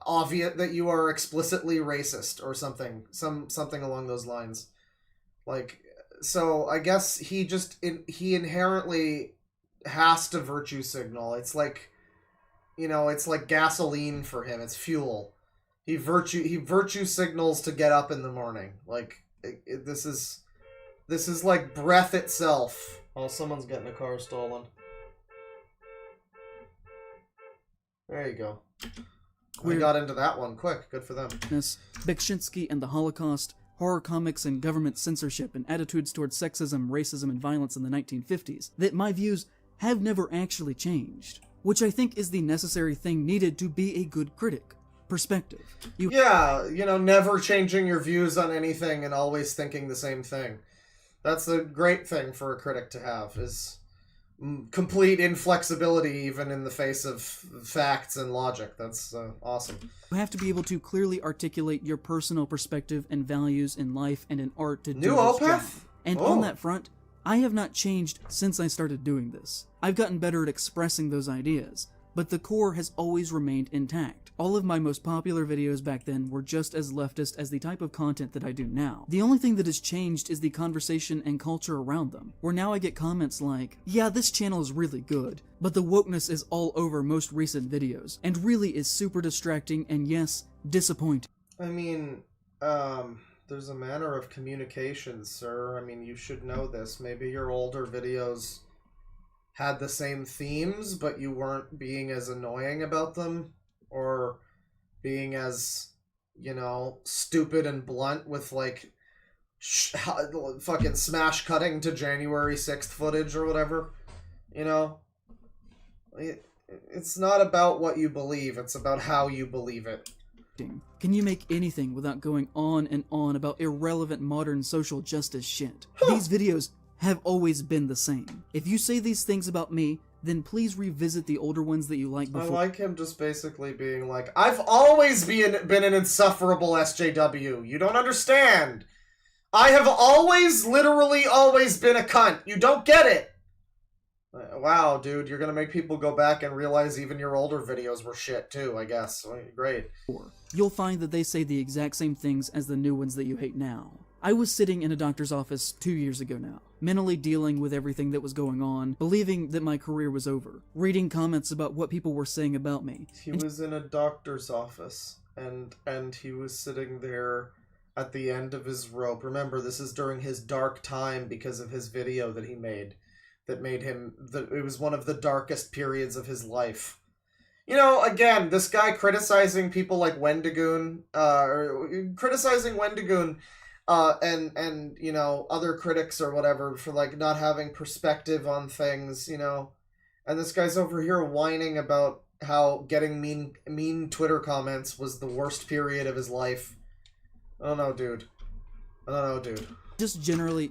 obvious, that you are explicitly racist or something along those lines. Like, so I guess he inherently has to virtue signal. It's like, you know, it's like gasoline for him. It's fuel. He virtue signals to get up in the morning. Like, this is like breath itself. Oh, someone's getting a car stolen. There you go. We got into that one quick. Good for them. Beksinski and the Holocaust, horror comics and government censorship and attitudes towards sexism, racism, and violence in the 1950s, that my views have never actually changed. Which I think is the necessary thing needed to be a good critic. Perspective. Yeah, you know, never changing your views on anything and always thinking the same thing. That's a great thing for a critic to have, is complete inflexibility even in the face of facts and logic. That's awesome. You have to be able to clearly articulate your personal perspective and values in life and in art to do New this job. Opeth? And on that front, I have not changed since I started doing this. I've gotten better at expressing those ideas, but the core has always remained intact. All of my most popular videos back then were just as leftist as the type of content that I do now. The only thing that has changed is the conversation and culture around them, where now I get comments like, yeah, this channel is really good, but the wokeness is all over most recent videos, and really is super distracting and yes, disappointing. I mean, there's a manner of communication, sir. I mean, you should know this. Maybe your older videos had the same themes, but you weren't being as annoying about them, or being as, you know, stupid and blunt with, like, fucking smash cutting to January 6th footage or whatever, you know? It's not about what you believe, it's about how you believe it. Can you make anything without going on and on about irrelevant modern social justice shit? These videos have always been the same. If you say these things about me, then please revisit the older ones that you liked before. I like him just basically being like, I've always been an insufferable SJW. You don't understand. I have literally always been a cunt. You don't get it. Wow, dude, you're gonna make people go back and realize even your older videos were shit too, I guess. Great. You'll find that they say the exact same things as the new ones that you hate now. I was sitting in a doctor's office 2 years ago now, mentally dealing with everything that was going on, believing that my career was over, reading comments about what people were saying about me. He was in a doctor's office, and he was sitting there at the end of his rope. Remember, this is during his dark time because of his video that he made, that made him, it was one of the darkest periods of his life. You know, again, this guy criticizing people like Wendigoon, criticizing Wendigoon, and you know, other critics or whatever for, like, not having perspective on things, you know, And this guy's over here whining about how getting mean Twitter comments was the worst period of his life. I don't know, dude. Just generally,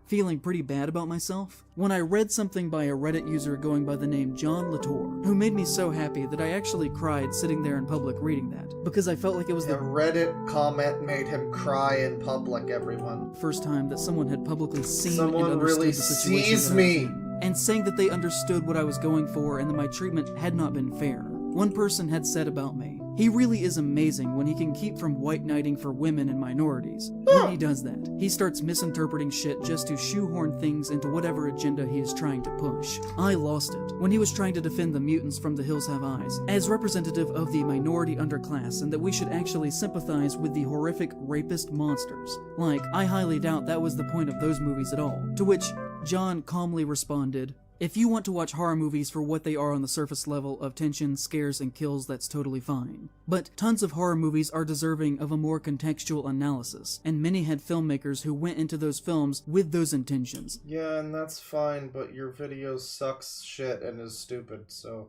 feeling pretty bad about myself when I read something by a Reddit user going by the name John Latour, who made me so happy that I actually cried sitting there in public reading that, because I felt like it was the Reddit comment made him cry in public, everyone. First time that someone had publicly seen Someone and understood really the situation sees that I me. was in, and saying that they understood what I was going for and that my treatment had not been fair. One person had said about me, "He really is amazing when he can keep from white knighting for women and minorities. When he does that, he starts misinterpreting shit just to shoehorn things into whatever agenda he is trying to push." I lost it when he was trying to defend the mutants from The Hills Have Eyes as representative of the minority underclass and that we should actually sympathize with the horrific rapist monsters. Like, I highly doubt that was the point of those movies at all. To which John calmly responded, "If you want to watch horror movies for what they are on the surface level of tension, scares, and kills, that's totally fine. But tons of horror movies are deserving of a more contextual analysis, and many had filmmakers who went into those films with those intentions." Yeah, and that's fine, but your video sucks shit and is stupid, so,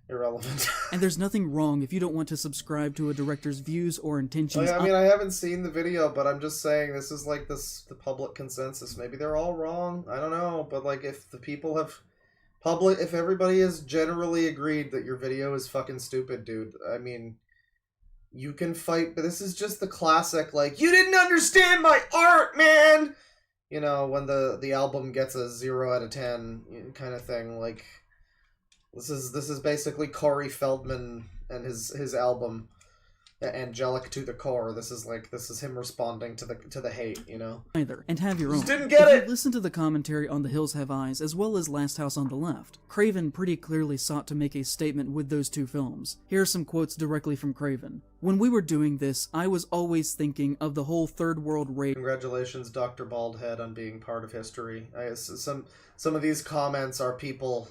irrelevant. And there's nothing wrong if you don't want to subscribe to a director's views or intentions. I mean, I haven't seen the video, but I'm just saying this is the public consensus. Maybe they're all wrong. I don't know, but if the people have if everybody has generally agreed that your video is fucking stupid, dude, I mean, you can fight, but this is just the classic, you didn't understand my art, man! When the album gets a 0 out of 10 kind of thing, This is basically Corey Feldman and his album, Angelic to the Core. This is him responding to the hate, Either, and have your own. Just didn't get if it! You listen to the commentary on The Hills Have Eyes, as well as Last House on the Left, Craven pretty clearly sought to make a statement with those two films. Here are some quotes directly from Craven. "When we were doing this, I was always thinking of the whole third world rape." Congratulations, Dr. Baldhead, on being part of history. Some of these comments are people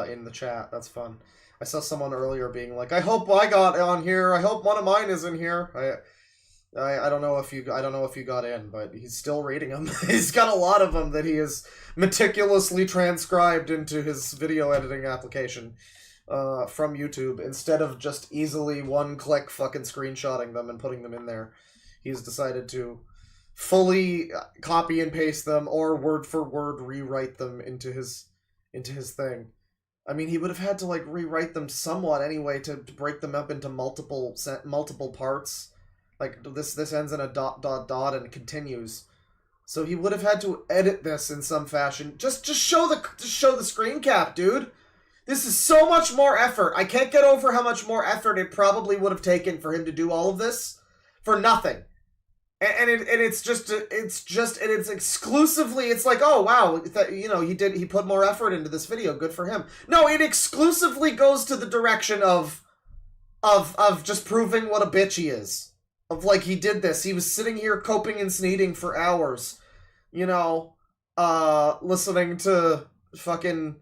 in the chat. That's fun. I saw someone earlier being like, "I hope I got on here. I hope one of mine is in here." I don't know if you got in, but he's still reading them. He's got a lot of them that he has meticulously transcribed into his video editing application from YouTube instead of just easily one-click fucking screenshotting them and putting them in there. He's decided to fully copy and paste them or word for word rewrite them into his thing. I mean, he would have had to rewrite them somewhat anyway to break them up into multiple parts. This ends in a ... and continues. So he would have had to edit this in some fashion. Just show the screen cap, dude. This is so much more effort. I can't get over how much more effort it probably would have taken for him to do all of this for nothing. And it's exclusively, it's like, oh wow, he put more effort into this video, good for him. No, it exclusively goes to the direction of just proving what a bitch he is. Of he did this. He was sitting here coping and sneeding for hours, listening to fucking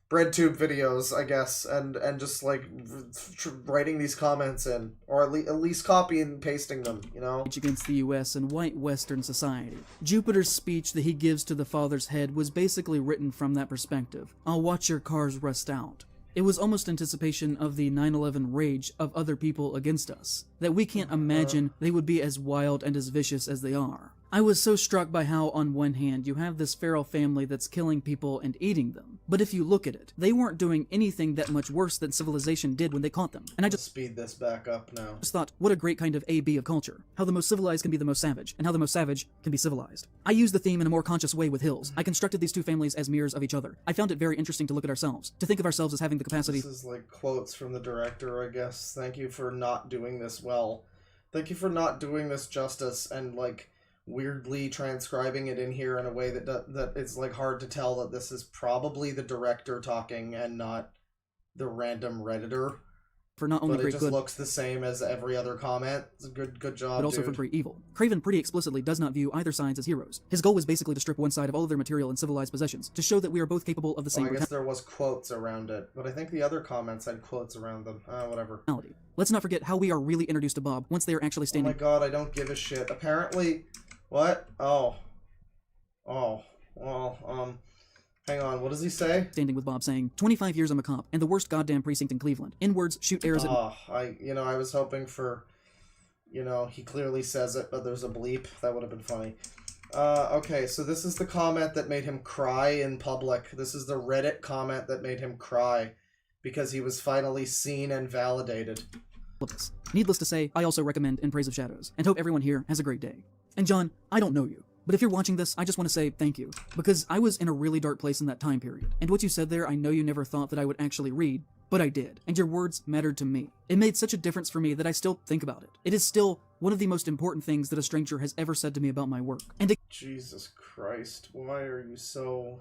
breadtube videos, I guess, and just writing these comments in, or at least copy and pasting them, Against the U.S. and white Western society. Jupiter's speech that he gives to the father's head was basically written from that perspective. "I'll watch your cars rust out." It was almost anticipation of the 9/11 rage of other people against us, that we can't imagine they would be as wild and as vicious as they are. I was so struck by how, on one hand, you have this feral family that's killing people and eating them, but if you look at it, they weren't doing anything that much worse than civilization did when they caught them. And I just speed this back up now. Just thought, what a great kind of A-B of culture. How the most civilized can be the most savage, and how the most savage can be civilized. I used the theme in a more conscious way with Hills. I constructed these two families as mirrors of each other. I found it very interesting to look at ourselves, to think of ourselves as having the capacity... This is quotes from the director, I guess. Thank you for not doing this well. Thank you for not doing this justice and, weirdly transcribing it in here in a way that it's hard to tell that this is probably the director talking and not the random Redditor. For not only but great it just good, looks the same as every other comment. It's a good job, but also dude. for great evil. Craven pretty explicitly does not view either sides as heroes. His goal was basically to strip one side of all of their material and civilized possessions, to show that we are both capable of the same... I guess there was quotes around it, but I think the other comments had quotes around them. Whatever. Let's not forget how we are really introduced to Bob once they are actually standing... Oh my god, I don't give a shit. Apparently... What? Oh. Well, Hang on, what does he say? Standing with Bob saying, 25 years I'm a cop, and the worst goddamn precinct in Cleveland. N-words, shoot arrows at... I was hoping for, he clearly says it, but there's a bleep. That would have been funny. Okay, so this is the comment that made him cry in public. This is the Reddit comment that made him cry, because he was finally seen and validated. Needless to say, I also recommend In Praise of Shadows, and hope everyone here has a great day. And John, I don't know you, but if you're watching this, I just want to say thank you, because I was in a really dark place in that time period, and what you said there, I know you never thought that I would actually read, but I did, and your words mattered to me. It made such a difference for me that I still think about it. It is still one of the most important things that a stranger has ever said to me about my work. And Jesus Christ, why are you so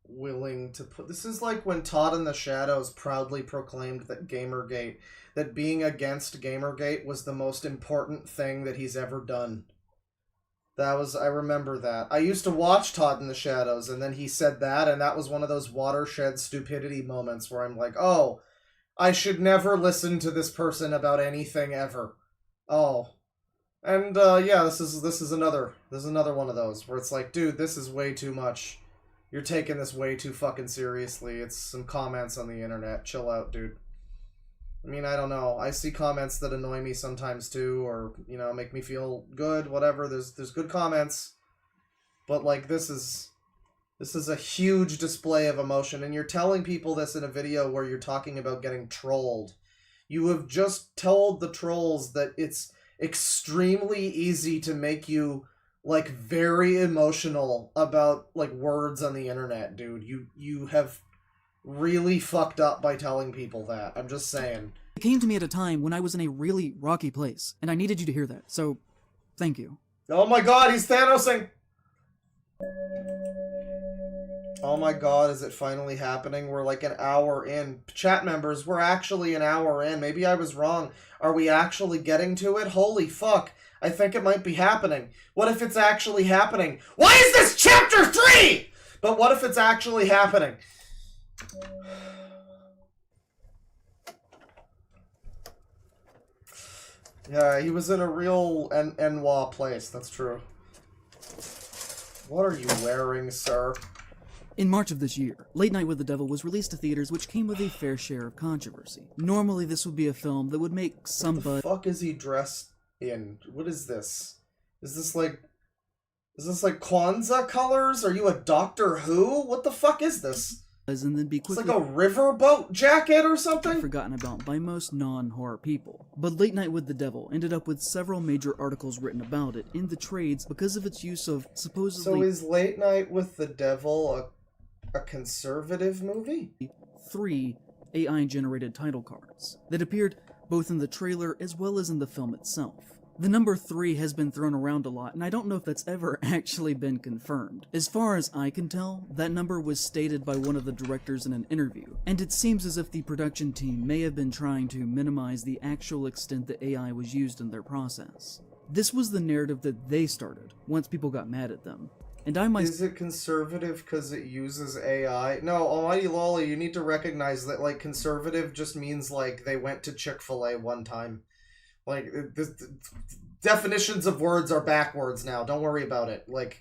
willing to put... This is like when Todd in the Shadows proudly proclaimed that Gamergate, that being against Gamergate was the most important thing that he's ever done. I remember that. I used to watch Todd in the Shadows, and then he said that, and that was one of those watershed stupidity moments where I'm like, oh, I should never listen to this person about anything ever. Oh. And, yeah, this is another one of those, where it's like, dude, this is way too much. You're taking this way too fucking seriously. It's some comments on the internet. Chill out, dude. I mean, I don't know. I see comments that annoy me sometimes too, or, make me feel good, whatever. There's good comments. But, like, this is a huge display of emotion, and you're telling people this in a video where you're talking about getting trolled. You have just told the trolls that it's extremely easy to make you, like, very emotional about, like, words on the internet, dude. You have really fucked up by telling people that. I'm just saying. It came to me at a time when I was in a really rocky place, and I needed you to hear that, so thank you. Oh my god, he's Thanosing! Oh my god, is it finally happening? We're like an hour in. Chat members, we're actually an hour in. Maybe I was wrong. Are we actually getting to it? Holy fuck. I think it might be happening. What if it's actually happening? Why is this chapter 3?! But what if it's actually happening? Yeah, he was in a real Enwa place, that's true. What are you wearing, sir? In March of this year, Late Night with the Devil was released to theaters, which came with a fair share of controversy. Normally this would be a film that would make some What the fuck is he dressed in? What is this? Is this like Kwanzaa colors? Are you a Doctor Who? What the fuck is this? And then be quickly it's like a riverboat jacket or something? Forgotten about by most non-horror people. But Late Night with the Devil ended up with several major articles written about it in the trades because of its use of supposedly... So is Late Night with the Devil a conservative movie? 3 AI-generated title cards that appeared both in the trailer as well as in the film itself. The number 3 has been thrown around a lot, and I don't know if that's ever actually been confirmed. As far as I can tell, that number was stated by one of the directors in an interview, and it seems as if the production team may have been trying to minimize the actual extent that AI was used in their process. This was the narrative that they started, once people got mad at them. And Is it conservative because it uses AI? No, Almighty Lolly, you need to recognize that, like, conservative just means, like, they went to Chick-fil-A one time. Like, definitions of words are backwards now. Don't worry about it. Like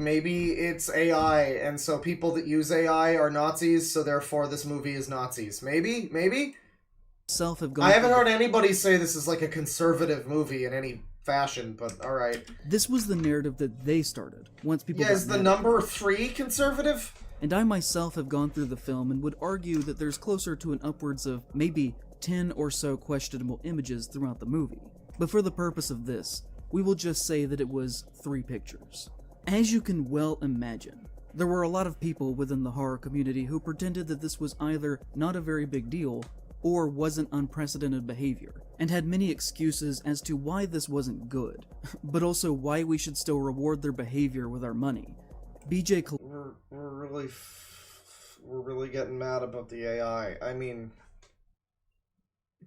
maybe it's AI, and so people that use AI are Nazis, so therefore this movie is Nazis. Maybe? I haven't heard anybody say this is like a conservative movie in any fashion, but alright. This was the narrative that they started, once people got is the number 3 conservative? And I myself have gone through the film and would argue that there's closer to an upwards of maybe 10 or so questionable images throughout the movie. But for the purpose of this, we will just say that it was 3 pictures. As you can well imagine, there were a lot of people within the horror community who pretended that this was either not a very big deal or wasn't unprecedented behavior, and had many excuses as to why this wasn't good, but also why we should still reward their behavior with our money. We're really getting mad about the AI. I mean,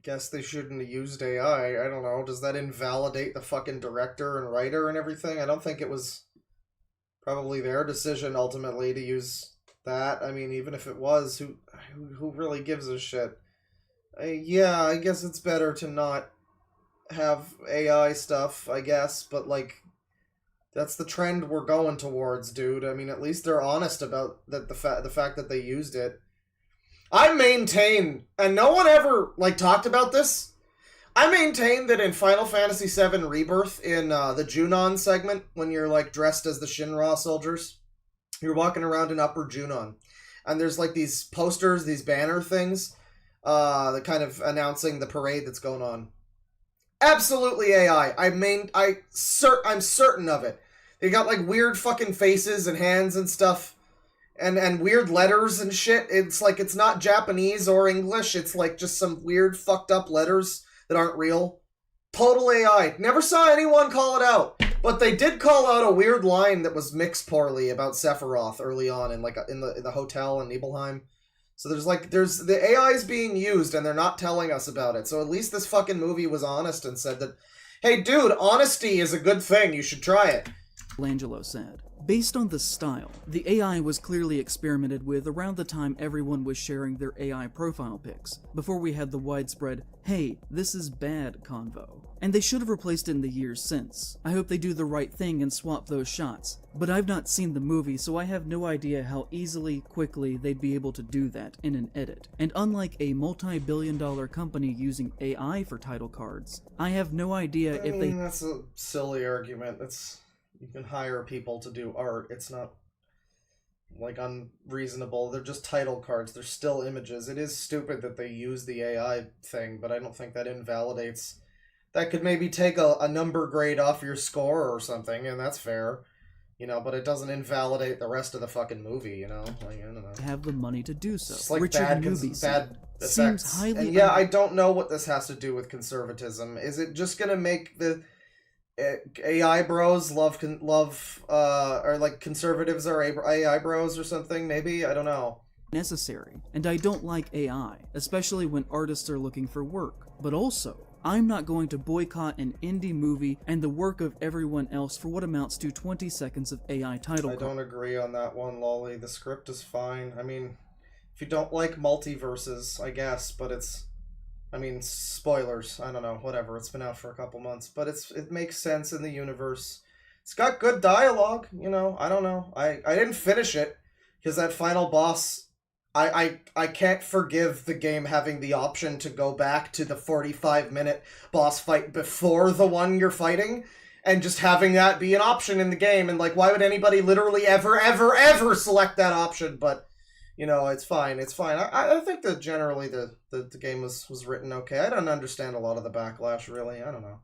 guess they shouldn't have used AI. I don't know. Does that invalidate the fucking director and writer and everything? I don't think it was probably their decision ultimately to use that. I mean, even if it was, who really gives a shit? Yeah, I guess it's better to not have AI stuff, I guess, but like, That's the trend we're going towards, dude. I mean, at least they're honest about that the fact that they used it. I maintain, and no one ever, like, talked about this, I maintain that in Final Fantasy VII Rebirth, in the Junon segment, when you're, like, dressed as the Shinra soldiers, you're walking around in Upper Junon, and there's, like, these posters, these banner things, that kind of announcing the parade that's going on. Absolutely AI. I'm certain of it. They got, like, weird fucking faces and hands and stuff. And weird letters and shit. It's like, it's not Japanese or English. It's like just some weird fucked up letters that aren't real. Total AI. Never saw anyone call it out. But they did call out a weird line that was mixed poorly about Sephiroth early on in the hotel in Nibelheim. So there's the AI is being used and they're not telling us about it. So at least this fucking movie was honest and said that, hey dude, honesty is a good thing. You should try it. Langelo said. Based on the style, the AI was clearly experimented with around the time everyone was sharing their AI profile pics, before we had the widespread, hey, this is bad convo. And they should have replaced it in the years since. I hope they do the right thing and swap those shots. But I've not seen the movie, so I have no idea how easily, quickly they'd be able to do that in an edit. And unlike a multi-billion-dollar company using AI for title cards, I have no idea if they... That's a silly argument. You can hire people to do art. It's not, like, unreasonable. They're just title cards. They're still images. It is stupid that they use the AI thing, but I don't think that invalidates... That could maybe take a number grade off your score or something, and that's fair. You know, but it doesn't invalidate the rest of the fucking movie, you know? Like, I don't know. Have the money to do so. It's like Richard bad effects. Seems highly... And yeah, I don't know what this has to do with conservatism. Is it just gonna make the... AI bros or like conservatives are AI bros or something, maybe? I don't know. Necessary, and I don't like AI, especially when artists are looking for work. But also, I'm not going to boycott an indie movie and the work of everyone else for what amounts to 20 seconds of AI title. I don't agree on that one, Lolly. The script is fine. I mean, if you don't like multiverses, I guess, but it's... I mean, spoilers. I don't know. Whatever. It's been out for a couple months. But it makes sense in the universe. It's got good dialogue, you know. I don't know. I didn't finish it, because that final boss... I can't forgive the game having the option to go back to the 45-minute boss fight before the one you're fighting, and just having that be an option in the game. And, like, why would anybody literally ever select that option? But... You know, it's fine. It's fine. I think that generally the game was written okay. I don't understand a lot of the backlash, really. I don't know.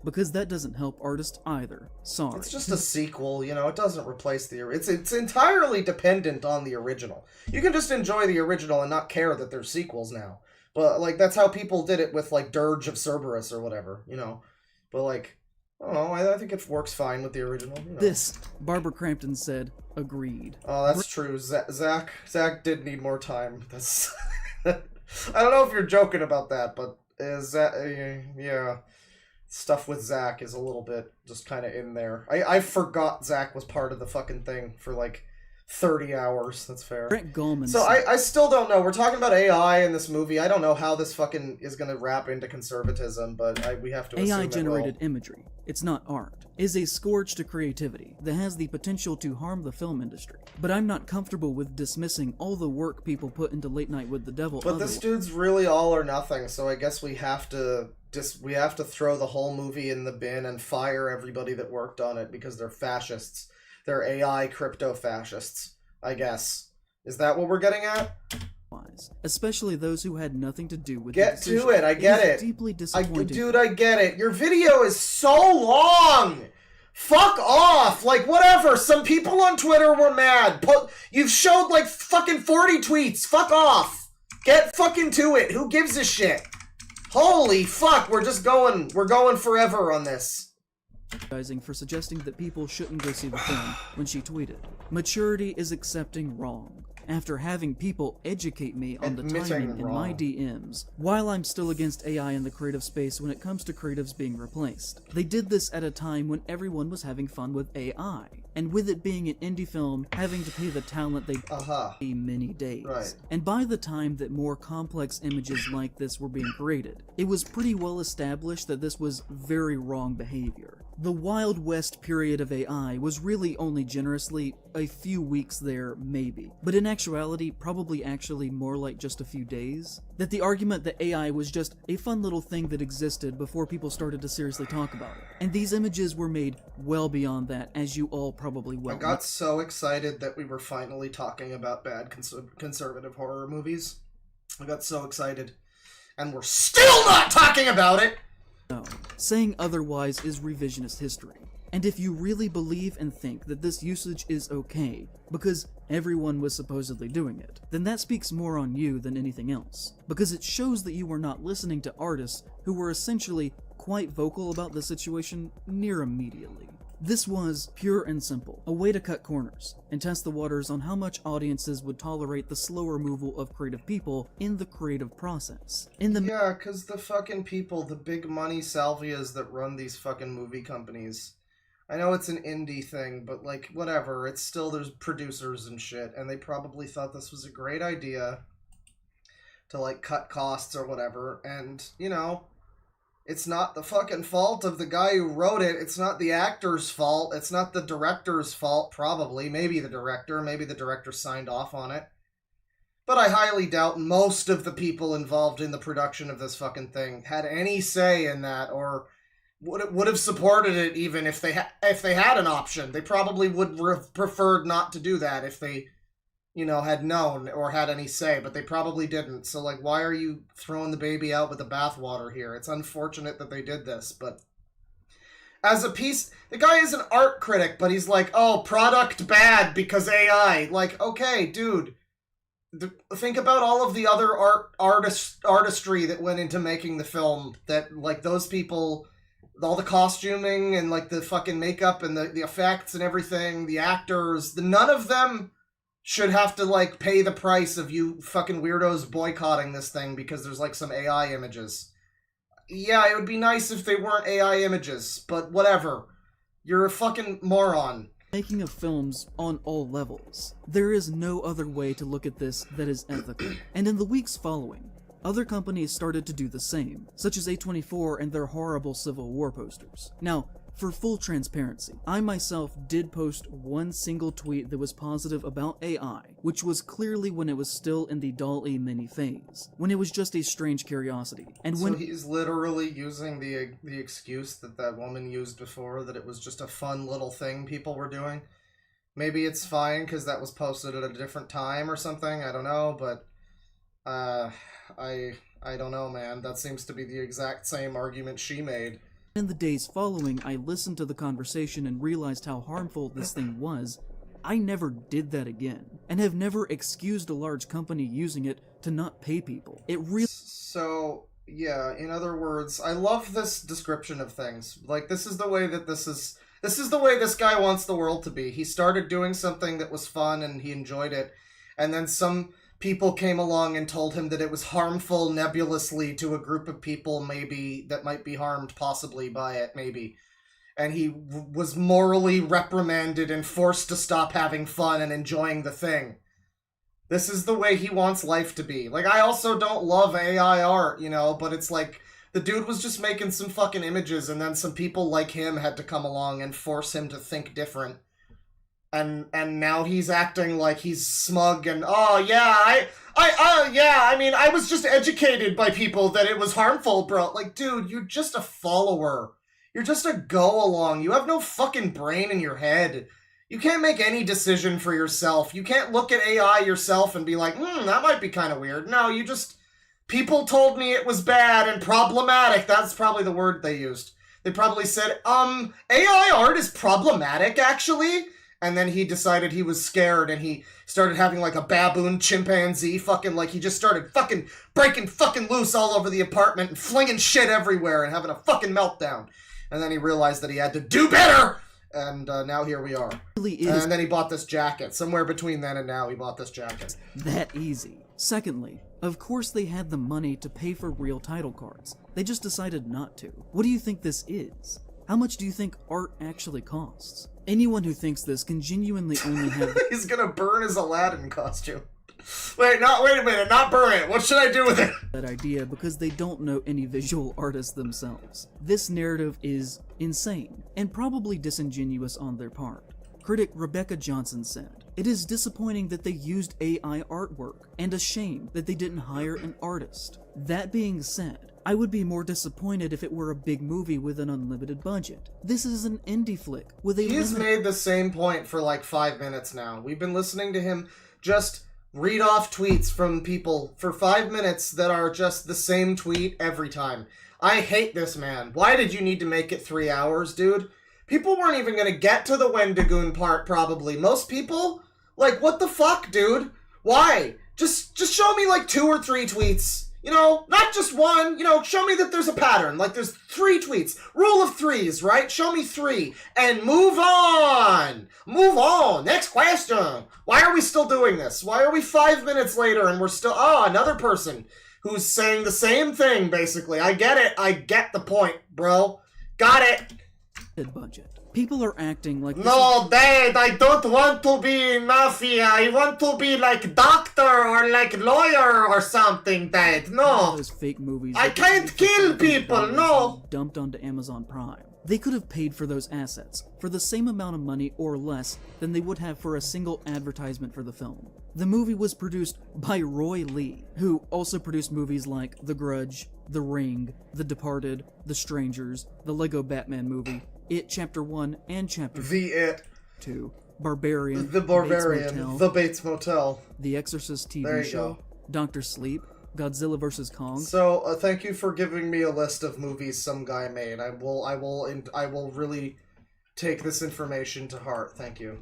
Because that doesn't help artists either. Sorry. It's just a sequel, you know. It doesn't replace the... It's entirely dependent on the original. You can just enjoy the original and not care that there's sequels now. But, like, that's how people did it with, like, Dirge of Cerberus or whatever, you know. But, like... I don't know, I think it works fine with the original. You know. This, Barbara Crampton said, agreed. Oh, that's true. Zach did need more time. That's... I don't know if you're joking about that, but yeah. Stuff with Zach is a little bit just kind of in there. I forgot Zach was part of the fucking thing for, like, 30 hours. That's fair. Brett Gallman so I still don't know. We're talking about AI in this movie. I don't know how this fucking is going to wrap into conservatism, but we have to assume AI-generated imagery, it's not art, is a scourge to creativity that has the potential to harm the film industry. But I'm not comfortable with dismissing all the work people put into Late Night with the Devil. But this dude's really all or nothing, so I guess we have to throw the whole movie in the bin and fire everybody that worked on it because they're fascists. They're AI crypto-fascists, I guess. Is that what we're getting at? Especially those who had nothing to do with Get to it, I get it. Deeply disappointing. Dude, I get it. Your video is so long! Fuck off! Like, whatever. Some people on Twitter were mad. You've showed, like, fucking 40 tweets. Fuck off! Get fucking to it. Who gives a shit? Holy fuck, we're going forever on this. For suggesting that people shouldn't go see the film when she tweeted, "Maturity is accepting wrong," after having people educate me on the timing in my DMs, while I'm still against AI in the creative space when it comes to creatives being replaced. They did this at a time when everyone was having fun with AI, and with it being an indie film, having to pay the talent they many days. Right. And by the time that more complex images like this were being created, it was pretty well established that this was very wrong behavior. The Wild West period of AI was really only generously a few weeks there, maybe. But in actuality, probably actually more like just a few days. That the argument that AI was just a fun little thing that existed before people started to seriously talk about it. And these images were made well beyond that, as you all probably well know. I got so excited that we were finally talking about bad conservative horror movies. I got so excited. And we're still not talking about it! No. Saying otherwise is revisionist history. And if you really believe and think that this usage is okay, because everyone was supposedly doing it, then that speaks more on you than anything else. Because it shows that you were not listening to artists who were essentially quite vocal about the situation near immediately. This was, pure and simple, a way to cut corners and test the waters on how much audiences would tolerate the slow removal of creative people in the creative process. Yeah, because the fucking people, the big money salvias that run these fucking movie companies, I know it's an indie thing, but like, whatever, it's still, there's producers and shit, and they probably thought this was a great idea to like cut costs or whatever, and, you know, it's not the fucking fault of the guy who wrote it. It's not the actor's fault. It's not the director's fault, probably. Maybe the director signed off on it. But I highly doubt most of the people involved in the production of this fucking thing had any say in that, or would have supported it even if they had an option. They probably would have preferred not to do that if they, you know, had known or had any say, but they probably didn't. So, like, why are you throwing the baby out with the bathwater here? It's unfortunate that they did this, but as a piece, the guy is an art critic, but he's like, oh, product bad because AI. Like, okay, dude, think about all of the other artistry that went into making the film, that, like, those people, all the costuming and, like, the fucking makeup and the effects and everything, the actors, none of them should have to, like, pay the price of you fucking weirdos boycotting this thing because there's, like, some AI images. Yeah, it would be nice if they weren't AI images, but whatever. You're a fucking moron. Making of films on all levels. There is no other way to look at this that is ethical. And in the weeks following, other companies started to do the same, such as A24 and their horrible Civil War posters. Now, for full transparency, I myself did post one single tweet that was positive about AI, which was clearly when it was still in the DALL-E mini phase, when it was just a strange curiosity. And so he's literally using the excuse that woman used before, that it was just a fun little thing people were doing. Maybe it's fine because that was posted at a different time or something, I don't know, but I don't know, man. That seems to be the exact same argument she made. In the days following, I listened to the conversation and realized how harmful this thing was. I never did that again, and have never excused a large company using it to not pay people. It really... So, yeah, in other words, I love this description of things. Like, this is the way that this is the way this guy wants the world to be. He started doing something that was fun and he enjoyed it, and then some people came along and told him that it was harmful nebulously to a group of people, maybe, that might be harmed possibly by it, maybe. And he was morally reprimanded and forced to stop having fun and enjoying the thing. This is the way he wants life to be. Like, I also don't love AI art, you know, but it's like, the dude was just making some fucking images, and then some people like him had to come along and force him to think different. And now he's acting like he's smug and, oh, yeah, I mean, I was just educated by people that it was harmful, bro. Like, dude, you're just a follower. You're just a go-along. You have no fucking brain in your head. You can't make any decision for yourself. You can't look at AI yourself and be like, that might be kind of weird. No, you just... People told me it was bad and problematic. That's probably the word they used. They probably said, AI art is problematic, actually? And then he decided he was scared and he started having like a baboon chimpanzee fucking, like, he just started fucking breaking fucking loose all over the apartment and flinging shit everywhere and having a fucking meltdown. And then he realized that he had to do better! And now here we are. And then he bought this jacket. Somewhere between then and now he bought this jacket. That easy. Secondly, of course they had the money to pay for real title cards. They just decided not to. What do you think this is? How much do you think art actually costs? Anyone who thinks this can genuinely only have... He's gonna burn his Aladdin costume. Wait a minute, not burn it. What should I do with it? That idea because they don't know any visual artists themselves. This narrative is insane. and probably disingenuous on their part. Critic Rebecca Johnson said, "It is disappointing that they used AI artwork, and a shame that they didn't hire an artist. That being said, I would be more disappointed if it were a big movie with an unlimited budget. This is an indie flick with a He's made the same point for like 5 minutes now. We've been listening to him just read off tweets from people for 5 minutes that are just the same tweet every time. I hate this man. Why did you need to make it 3 hours, dude? People weren't even gonna get to the Wendigoon part, probably. Most people? Like, what the fuck, dude? Why? Just show me like 2 or 3 tweets. You know, not just one. You know, show me that there's a pattern. Like, there's 3 tweets. Rule of 3s, right? Show me 3. And move on! Move on! Next question! Why are we still doing this? Why are we 5 minutes later and we're still... Oh, another person who's saying the same thing, basically. I get it. I get the point, bro. Got it. Budget. People are acting like no, Dad, I don't want to be mafia. I want to be like doctor or like lawyer or something, Dad. No. Those fake movies. I can't kill people, no. Dumped onto Amazon Prime. They could have paid for those assets for the same amount of money or less than they would have for a single advertisement for the film. The movie was produced by Roy Lee, who also produced movies like The Grudge, The Ring, The Departed, The Strangers, the Lego Batman movie, It Chapter 1 and Chapter 2, Barbarian, The Barbarian, Bates Motel, The Bates Motel, The Exorcist TV there you show, go. Dr. Sleep, Godzilla vs. Kong. So, thank you for giving me a list of movies some guy made. I will really take this information to heart. Thank you.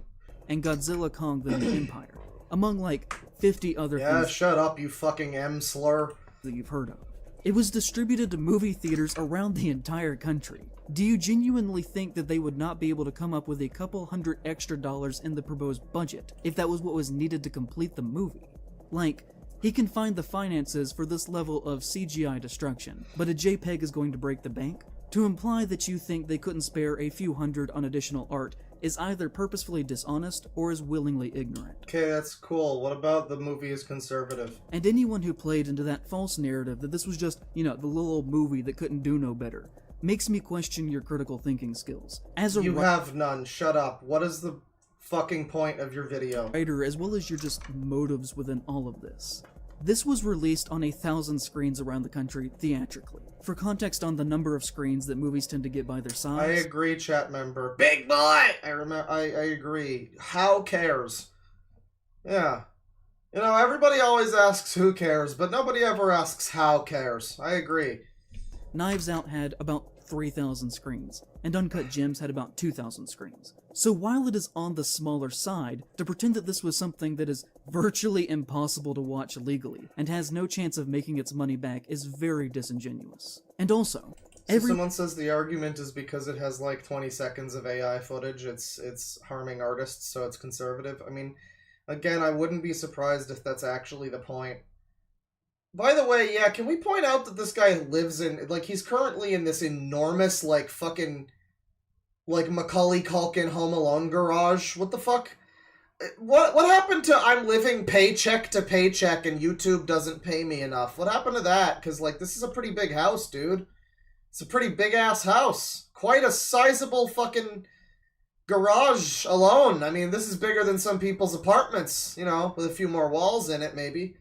And Godzilla Kong the New Empire, among like 50 other Yeah, things. shut up, you fucking M-slur. That you've heard of. It was distributed to movie theaters around the entire country. Do you genuinely think that they would not be able to come up with a couple $100 extra in the proposed budget if that was what was needed to complete the movie? Like, he can find the finances for this level of CGI destruction, but a JPEG is going to break the bank? To imply that you think they couldn't spare a few hundred on additional art is either purposefully dishonest or is willingly ignorant. Okay, that's cool. What about the movie is conservative? And anyone who played into that false narrative that this was just, you know, the little old movie that couldn't do no better, makes me question your critical thinking skills. As a You have none. Shut up. What is the fucking point of your video? Writer, as well as your just motives within all of this. This was released on 1,000 screens around the country theatrically. For context on the number of screens that movies tend to get by their size... I agree, chat member. Big boy! I agree. How cares? Yeah. You know, everybody always asks who cares, but nobody ever asks how cares. I agree. Knives Out had about 3,000 screens, and Uncut Gems had about 2,000 screens. So while it is on the smaller side, to pretend that this was something that is virtually impossible to watch legally, and has no chance of making its money back is very disingenuous. And also, someone says the argument is because it has like 20 seconds of AI footage, it's harming artists, so it's conservative. I mean, again, I wouldn't be surprised if that's actually the point. By the way, yeah, can we point out that this guy lives in, like, he's currently in this enormous, like, fucking, like, Macaulay Culkin Home Alone garage? What the fuck? What happened to I'm living paycheck to paycheck and YouTube doesn't pay me enough? What happened to that? Because, like, this is a pretty big house, dude. It's a pretty big-ass house. Quite a sizable fucking garage alone. I mean, this is bigger than some people's apartments, you know, with a few more walls in it, maybe.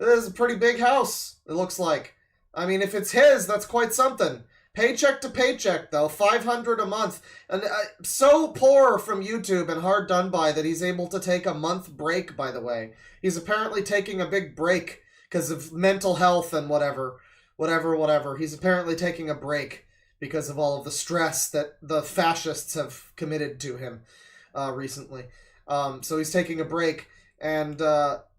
It is a pretty big house, it looks like. I mean, if it's his, that's quite something. Paycheck to paycheck, though. $500 a month. And so poor from YouTube and hard done by that he's able to take a month break, by the way. He's apparently taking a big break because of mental health and whatever. He's apparently taking a break because of all of the stress that the fascists have committed to him recently. So he's taking a break. And,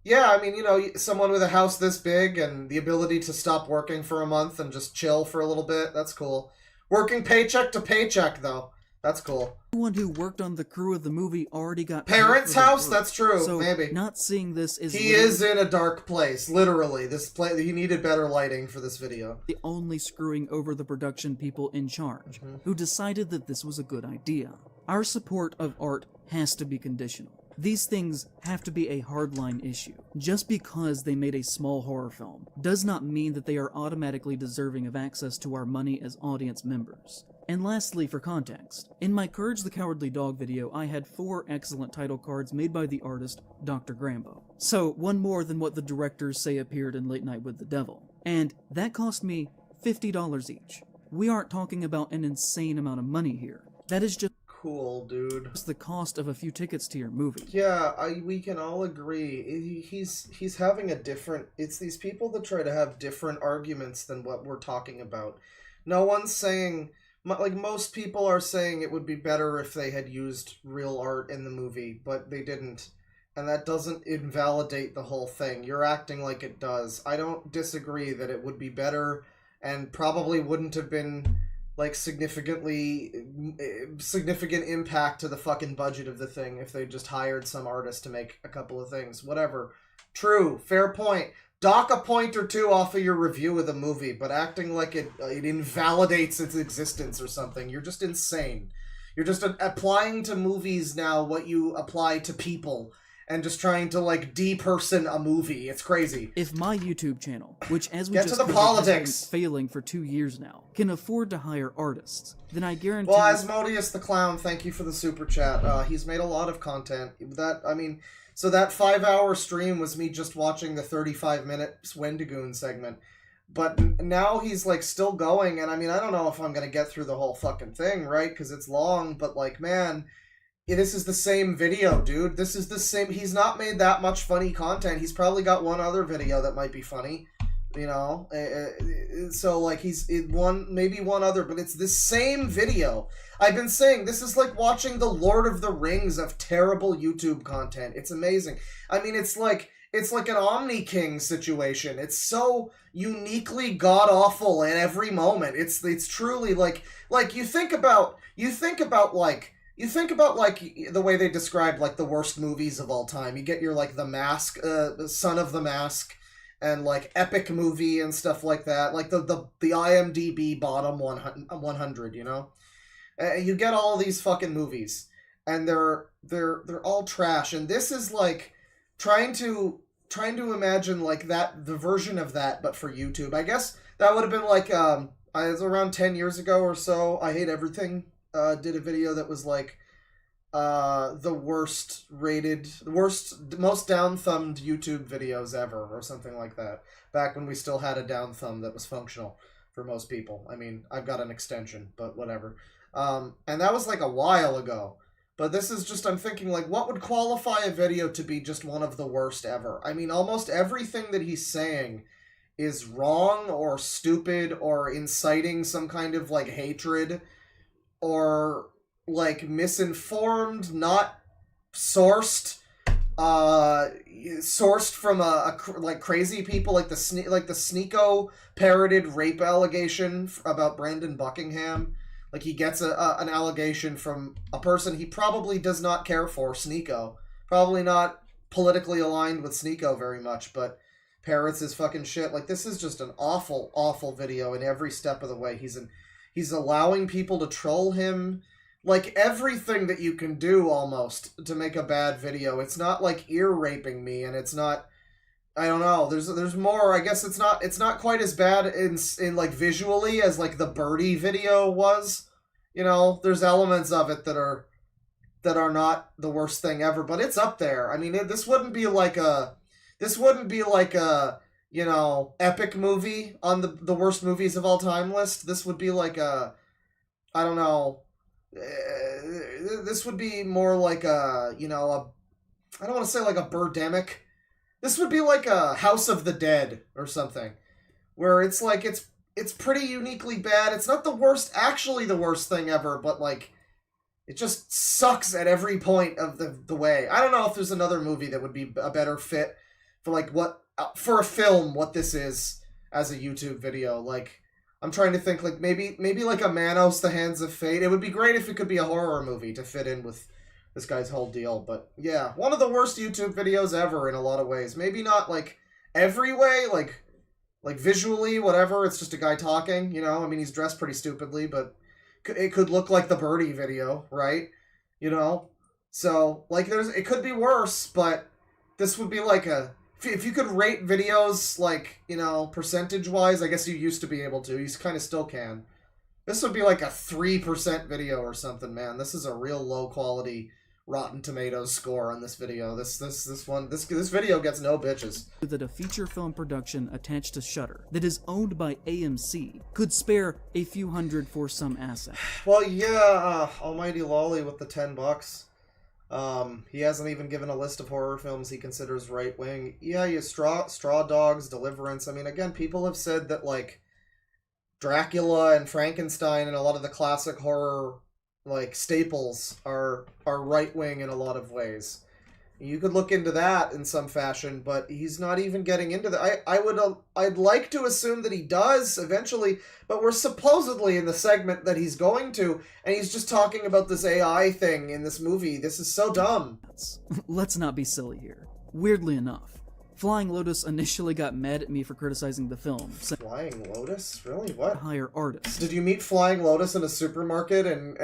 yeah, I mean, you know, someone with a house this big and the ability to stop working for a month and just chill for a little bit, that's cool. Working paycheck to paycheck, though. That's cool. Everyone who worked on the crew of the movie already got... Parents' house? That's true, so maybe. Not seeing this is... He is in a dark place, literally. He needed better lighting for this video. The only screwing over the production people in charge, who decided that this was a good idea. Our support of art has to be conditional. These things have to be a hardline issue. Just because they made a small horror film does not mean that they are automatically deserving of access to our money as audience members. And lastly, for context, in my Courage the Cowardly Dog video, I had 4 excellent title cards made by the artist Dr. Grambo. So, one more than what the directors say appeared in Late Night with the Devil. And that cost me $50 each. We aren't talking about an insane amount of money here. That is just cool, dude. It's the cost of a few tickets to your movie. Yeah, we can all agree. He's having a different... It's these people that try to have different arguments than what we're talking about. No one's saying... Like, most people are saying it would be better if they had used real art in the movie, but they didn't. And that doesn't invalidate the whole thing. You're acting like it does. I don't disagree that it would be better and probably wouldn't have been, like, significant impact to the fucking budget of the thing if they just hired some artist to make a couple of things. Whatever. True. Fair point. Dock a point or two off of your review of the movie, but acting like it invalidates its existence or something. You're just insane. You're just applying to movies now what you apply to people and just trying to, like, deperson a movie. It's crazy. If my YouTube channel, which as we Get just to the politics. has been failing for 2 years now, can afford to hire artists, then I guarantee... Well, Asmodeus the Clown, thank you for the super chat. He's made a lot of content. So that 5-hour stream was me just watching the 35-minute Wendigoon segment. But now he's, like, still going, and I mean, I don't know if I'm gonna get through the whole fucking thing, right? Because it's long, but, like, man, this is the same video, dude. This is the same... He's not made that much funny content. He's probably got one other video that might be funny, you know? So, like, maybe one other, but it's the same video. I've been saying, this is like watching the Lord of the Rings of terrible YouTube content. It's amazing. I mean, it's like an Omni King situation. It's so uniquely god-awful at every moment. It's truly like you think about like the way they describe, like, the worst movies of all time. You get your, like, The Mask, Son of the Mask, and, like, epic movie and stuff like that. Like the IMDb bottom 100, you know? You get all these fucking movies, and they're all trash. And this is like trying to imagine, like, the version of that, but for YouTube. I guess that would have been like it was around 10 years ago or so. I Hate Everything did a video that was like the worst rated, most down thumbed YouTube videos ever, or something like that. Back when we still had a down thumb that was functional for most people. I mean, I've got an extension, but whatever. And that was like a while ago. But this is just, I'm thinking, like, what would qualify a video to be just one of the worst ever? I mean, almost everything that he's saying is wrong or stupid or inciting some kind of, like, hatred or, like, misinformed, not sourced, sourced from like crazy people, like the Sneeko parroted rape allegation about Brandon Buckingham. Like, he gets an allegation from a person he probably does not care for, Sneeko. Probably not politically aligned with Sneeko very much, but parrots his fucking shit. Like, this is just an awful, awful video in every step of the way. He's allowing people to troll him. Like, everything that you can do, almost, to make a bad video. It's not, like, ear raping me, and it's not... I don't know. There's more. I guess it's not quite as bad in like visually as like the Birdie video was. You know, there's elements of it that are not the worst thing ever, but it's up there. I mean, this wouldn't be like a you know, epic movie on the worst movies of all time list. This would be like a, I don't know. This would be more like a, you know, I don't want to say like a Birdemic. This would be like a House of the Dead or something, where it's like, it's pretty uniquely bad. It's not the worst, actually the worst thing ever, but like, it just sucks at every point of the way. I don't know if there's another movie that would be a better fit for like for a film, what this is as a YouTube video. Like, I'm trying to think, like, maybe like a Manos, The Hands of Fate. It would be great if it could be a horror movie to fit in with this guy's whole deal, but yeah, one of the worst YouTube videos ever in a lot of ways. Maybe not like every way, like visually, whatever. It's just a guy talking, you know. I mean, he's dressed pretty stupidly, but it could look like the Birdie video, right? You know, So, like, it could be worse, but this would be like if you could rate videos, like, you know, percentage-wise, I guess you used to be able to. You kind of still can. This would be like a 3% video or something, man. This is a real low-quality Rotten Tomatoes score on this video. This video gets no bitches. That a feature film production attached to Shudder that is owned by AMC could spare a few hundred for some asset. Well, yeah, Almighty Lolly with the $10. He hasn't even given a list of horror films he considers right-wing. Yeah, you Straw Dogs, Deliverance. I mean, again, people have said that, like, Dracula and Frankenstein and a lot of the classic horror, like, staples are right-wing in a lot of ways. You could look into that in some fashion, but he's not even getting into that. I'd like to assume that he does eventually, but we're supposedly in the segment that he's going to, and he's just talking about this AI thing in this movie. This is so dumb. Let's not be silly here. Weirdly enough, Flying Lotus initially got mad at me for criticizing the film. Flying Lotus? Really? What? Hire artists. Did you meet Flying Lotus in a supermarket and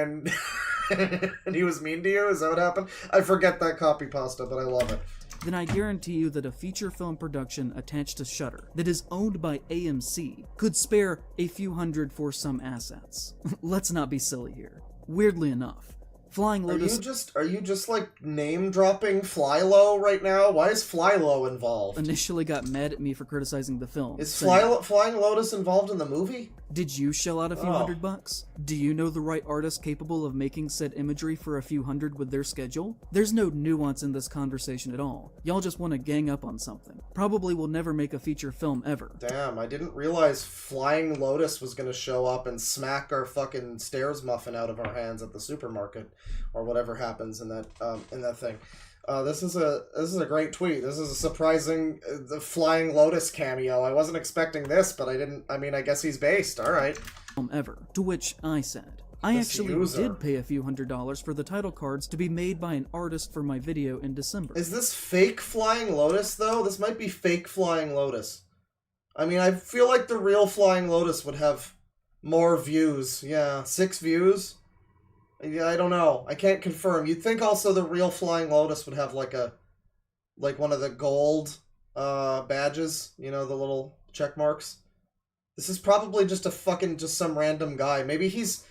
and he was mean to you? Is that what happened? I forget that copy pasta, but I love it. Then I guarantee you that a feature film production attached to Shudder that is owned by AMC could spare a few hundred for some assets. Let's not be silly here. Weirdly enough, Flying Lotus... Are you just like name-dropping Flylo right now? Why is Flylo involved? Initially got mad at me for criticizing the film. Is Flying Lotus involved in the movie? Did you shell out a few $100? Do you know the right artist capable of making said imagery for a few hundred with their schedule? There's no nuance in this conversation at all. Y'all just want to gang up on something. Probably will never make a feature film ever. Damn, I didn't realize Flying Lotus was gonna show up and smack our fucking stairs muffin out of our hands at the supermarket, or whatever happens in that thing. This is a great tweet. This is a surprising the Flying Lotus cameo. I wasn't expecting this, but I guess he's based. All right. Ever. To which I said, I actually did pay a few $100s for the title cards to be made by an artist for my video in December. Is this fake Flying Lotus, though? This might be fake Flying Lotus. I mean, I feel like the real Flying Lotus would have more views. Yeah, 6 views. Yeah, I don't know. I can't confirm. You'd think also the real Flying Lotus would have like one of the gold badges, you know, the little check marks. This is probably just some random guy. Maybe he's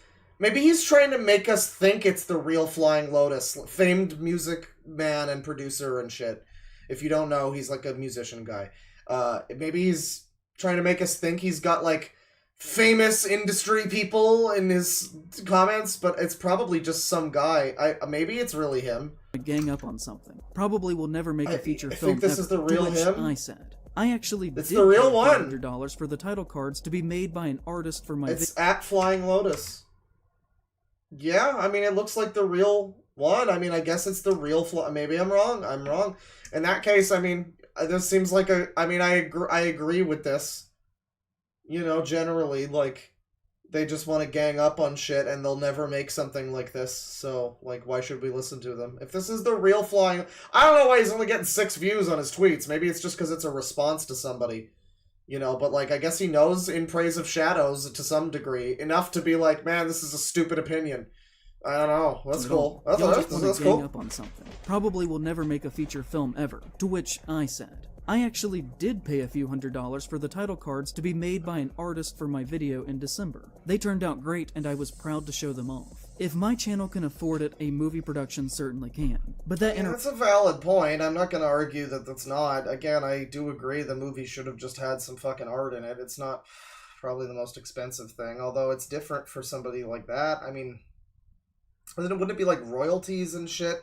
trying to make us think it's the real Flying Lotus, famed music man and producer and shit. If you don't know, he's like a musician guy. Maybe he's trying to make us think he's got like famous industry people in his comments, but it's probably just some guy. Maybe it's really him. Gang up on something. Probably will never make a feature film. I think this is the real him. I said, I actually did the real one. $100 for the title cards to be made by an artist for my. It's at Flying Lotus. Yeah, I mean, it looks like the real one. I mean, I guess it's the real. Maybe I'm wrong. I'm wrong. In that case, I mean, this seems like a. I mean, I agree with this. You know, generally, like, they just want to gang up on shit and they'll never make something like this. So, like, why should we listen to them? If this is the real Flying... I don't know why he's only getting 6 views on his tweets. Maybe it's just because it's a response to somebody. You know, but, like, I guess he knows In Praise of Shadows to some degree. Enough to be like, man, this is a stupid opinion. I don't know. That's cool. That's cool. Gang up on something. Probably will never make a feature film ever. To which I said, I actually did pay a few $100s for the title cards to be made by an artist for my video in December. They turned out great and I was proud to show them off. If my channel can afford it, a movie production certainly can. But that's a valid point. I'm not going to argue that that's not. Again, I do agree the movie should have just had some fucking art in it. It's not probably the most expensive thing, although it's different for somebody like that. I mean, wouldn't it be like royalties and shit?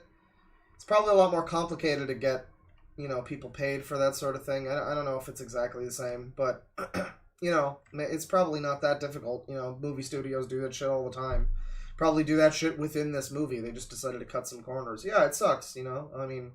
It's probably a lot more complicated to get, you know, people paid for that sort of thing. I don't know if it's exactly the same, but, you know, it's probably not that difficult. You know, movie studios do that shit all the time. Probably do that shit within this movie. They just decided to cut some corners. Yeah, it sucks, you know? I mean,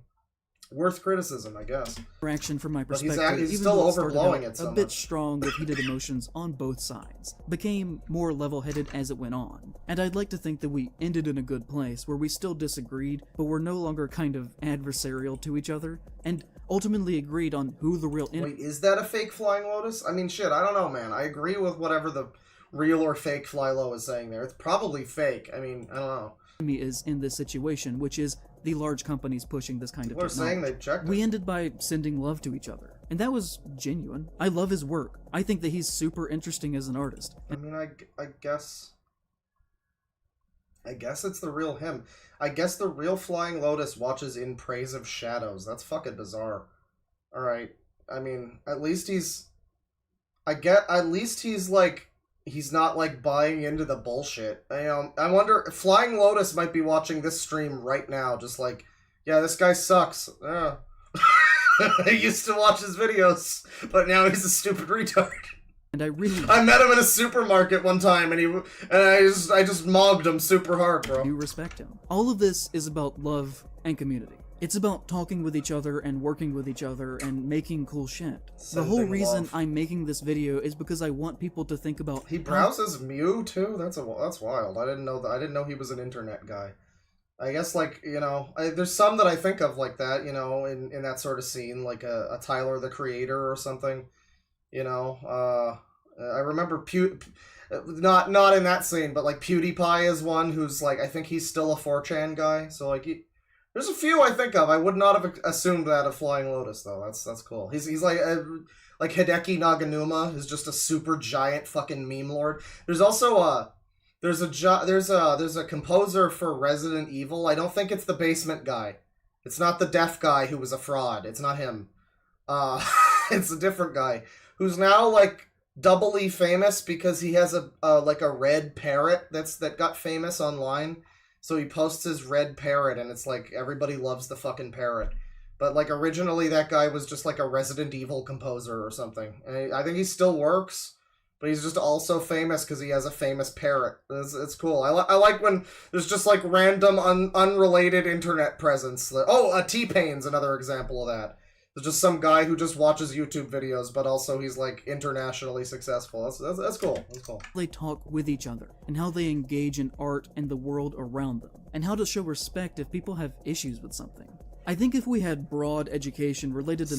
worth criticism, I guess. Reaction from my perspective, but he's even still though overblowing it so a bit much. strong with heated emotions on both sides, became more level-headed as it went on. And I'd like to think that we ended in a good place where we still disagreed, but were no longer kind of adversarial to each other, and ultimately agreed on who the real Wait, is that a fake Flying Lotus? I mean, shit, I don't know, man. I agree with whatever the real or fake Flylo is saying there. It's probably fake. I mean, I don't know. Enemy is in this situation, which is the large companies pushing this kind of People are saying technology. they checked We it. ended by sending love to each other, and that was genuine. I love his work. I think that he's super interesting as an artist. I mean, I guess it's the real him. I guess the real Flying Lotus watches In Praise of Shadows. That's fucking bizarre. Alright. I mean, at least he's like, he's not like buying into the bullshit. I wonder, Flying Lotus might be watching this stream right now, just like, yeah, this guy sucks. Yeah. I used to watch his videos, but now he's a stupid retard. And I met him in a supermarket one time, and I just mobbed him super hard, bro. You respect him. All of this is about love and community. It's about talking with each other and working with each other and making cool shit. The whole reason love. I'm making this video is because I want people to think about. He browses Mew too. That's wild. I didn't know that. I didn't know he was an internet guy. I guess, like, you know, there's some that I think of like that, you know, in that sort of scene, like a Tyler the Creator or something. You know, I remember not in that scene, but like PewDiePie is one who's like, I think he's still a 4chan guy. So like, there's a few I think of. I would not have assumed that of Flying Lotus though. That's cool. He's like Hideki Naganuma is just a super giant fucking meme lord. There's also there's a composer for Resident Evil. I don't think it's the basement guy. It's not the deaf guy who was a fraud. It's not him. It's a different guy who's now like doubly famous because he has a red parrot that got famous online. So he posts his red parrot, and it's like everybody loves the fucking parrot. But like originally that guy was just like a Resident Evil composer or something. And I think he still works, but he's just also famous because he has a famous parrot. It's cool. I like when there's just like random unrelated internet presence. T-Pain's another example of that. There's just some guy who just watches YouTube videos, but also he's like internationally successful. That's cool. That's cool. They talk with each other, and how they engage in art and the world around them, and how to show respect if people have issues with something. I think if we had broad education related to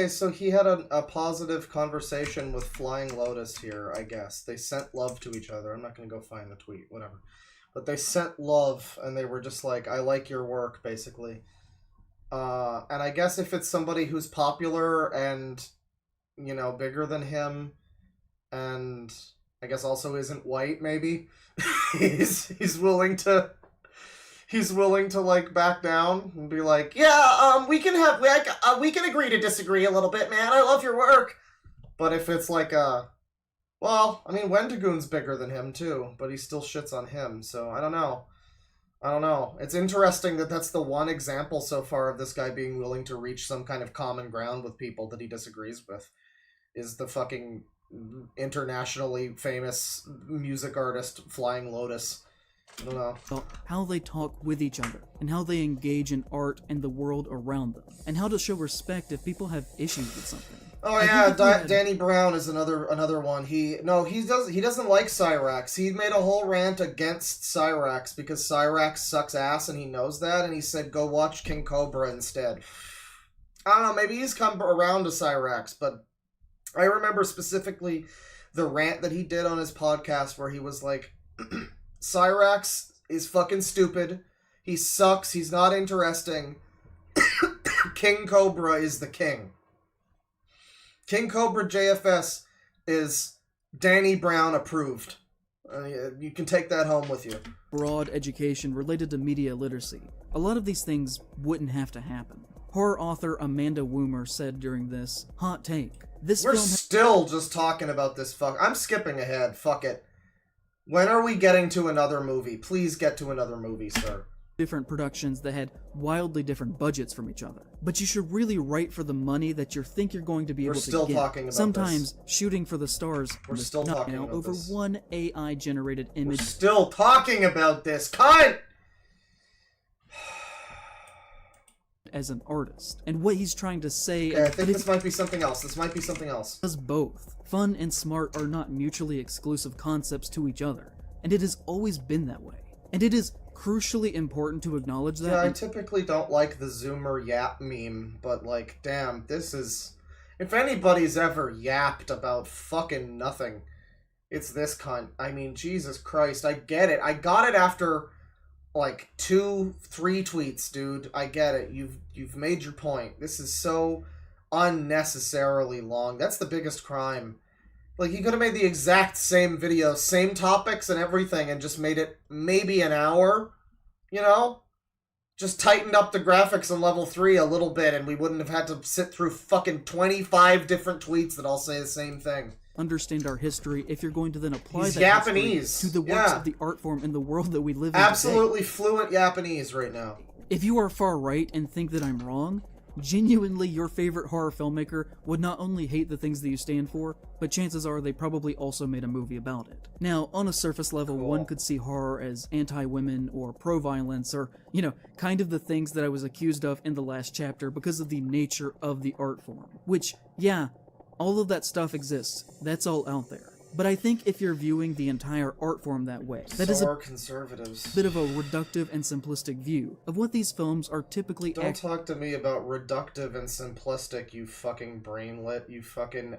so he had a positive conversation with Flying Lotus here, I guess. They sent love to each other. I'm not going to go find the tweet, whatever. But they sent love, and they were just like, I like your work, basically. And I guess if it's somebody who's popular and, you know, bigger than him, and I guess also isn't white, maybe, he's willing to like back down and be like, yeah, we can agree to disagree a little bit, man. I love your work. But if it's like well, I mean, Wendigoon's bigger than him too, but he still shits on him. So I don't know. It's interesting that that's the one example so far of this guy being willing to reach some kind of common ground with people that he disagrees with, is the fucking internationally famous music artist Flying Lotus. I don't know. How they talk with each other, and how they engage in art and the world around them, and how to show respect if people have issues with something. Oh yeah, Danny Brown is another one. He doesn't like Cyrax. He made a whole rant against Cyrax because Cyrax sucks ass, and he knows that, and he said go watch King Cobra instead. I don't know, maybe he's come around to Cyrax, but I remember specifically the rant that he did on his podcast where he was like, Cyrax is fucking stupid. He sucks. He's not interesting. King Cobra is the king. King Cobra JFS is Danny Brown approved. You can take that home with you. Broad education related to media literacy. A lot of these things wouldn't have to happen. Horror author Amanda Woomer said during this hot take. We're still just talking about this I'm skipping ahead. Fuck it. When are we getting to another movie? Please get to another movie, sir. Different productions that had wildly different budgets from each other. But you should really write for the money that you think you're going to be able to get. We're still talking about Sometimes shooting for the stars. We're still talking about over this. One AI-generated image. We're still talking about this. Cunt! As an artist. And what he's trying to say... Okay, I think this might be something else. Does both. Fun and smart are not mutually exclusive concepts to each other. And it has always been that way. And it is crucially important to acknowledge that. Yeah, I typically don't like the Zoomer yap meme, but like, damn, this is... If anybody's ever yapped about fucking nothing, it's this cunt. I mean, Jesus Christ, I get it. I got it after like 2-3 tweets, dude. I get it. You've made your point. This is so unnecessarily long. That's the biggest crime. Like, he could have made the exact same video, same topics and everything, and just made it maybe an hour, you know? Just tightened up the graphics on level 3 a little bit, and we wouldn't have had to sit through fucking 25 different tweets that all say the same thing. Understand our history if you're going to then apply He's that Japanese. history to the works of the art form in the world that we live in Absolutely today. fluent Japanese right now. If you are far right and think that I'm wrong, genuinely your favorite horror filmmaker would not only hate the things that you stand for, but chances are they probably also made a movie about it. Now, on a surface level, one could see horror as anti-women or pro-violence or, you know, kind of the things that I was accused of in the last chapter because of the nature of the art form. Which, yeah, all of that stuff exists. That's all out there. But I think if you're viewing the entire art form that way, that is a conservatives. Bit of a reductive and simplistic view of what these films are typically. Don't talk to me about reductive and simplistic, you fucking brainlet. You fucking...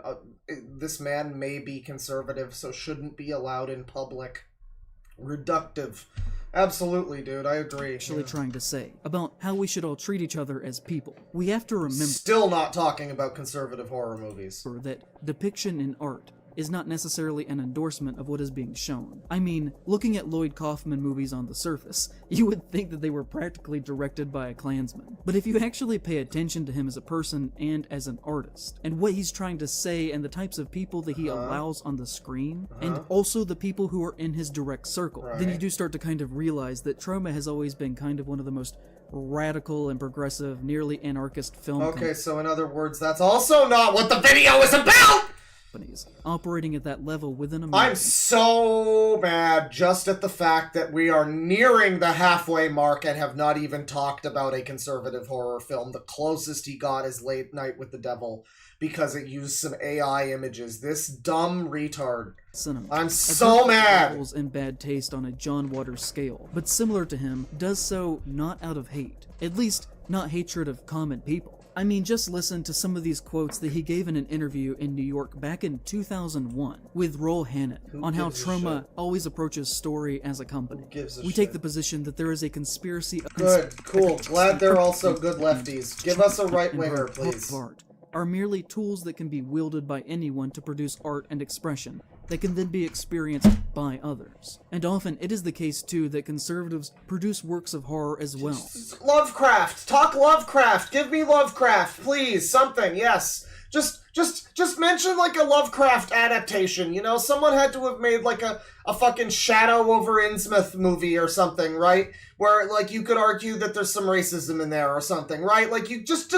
this man may be conservative, so shouldn't be allowed in public. Reductive. Absolutely, dude, I agree. Actually trying to say about how we should all treat each other as people. We have to remember... Still not talking about conservative horror movies. ...that depiction in art is not necessarily an endorsement of what is being shown. I mean, looking at Lloyd Kaufman movies on the surface, you would think that they were practically directed by a Klansman. But if you actually pay attention to him as a person and as an artist, and what he's trying to say and the types of people that he allows on the screen, and also the people who are in his direct circle, then you do start to kind of realize that Troma has always been kind of one of the most radical and progressive, nearly anarchist film Okay, so in other words, that's also not what the video is about! Operating at that level within America. I'm so mad just at the fact that we are nearing the halfway mark and have not even talked about a conservative horror film. The closest he got is Late Night with the Devil because it used some AI images. This dumb retard. Cinema. I'm so mad! Levels in bad taste on a John Waters scale, but similar to him, does so not out of hate. At least, not hatred of common people. I mean, just listen to some of these quotes that he gave in an interview in New York back in 2001 with Roll Hannon on how Troma always approaches story as a company. We take the position that there is a conspiracy... Good, cool. Glad they're also good lefties. Give us a right-winger, please. Art are merely tools that can be wielded by anyone to produce art and expression that can then be experienced by others. And often it is the case too that conservatives produce works of horror as well. Lovecraft! Talk Lovecraft! Give me Lovecraft, please! Something, yes! Just mention like a Lovecraft adaptation, you know? Someone had to have made like a fucking Shadow over Innsmouth movie or something, right? Where like you could argue that there's some racism in there or something, right? Like you just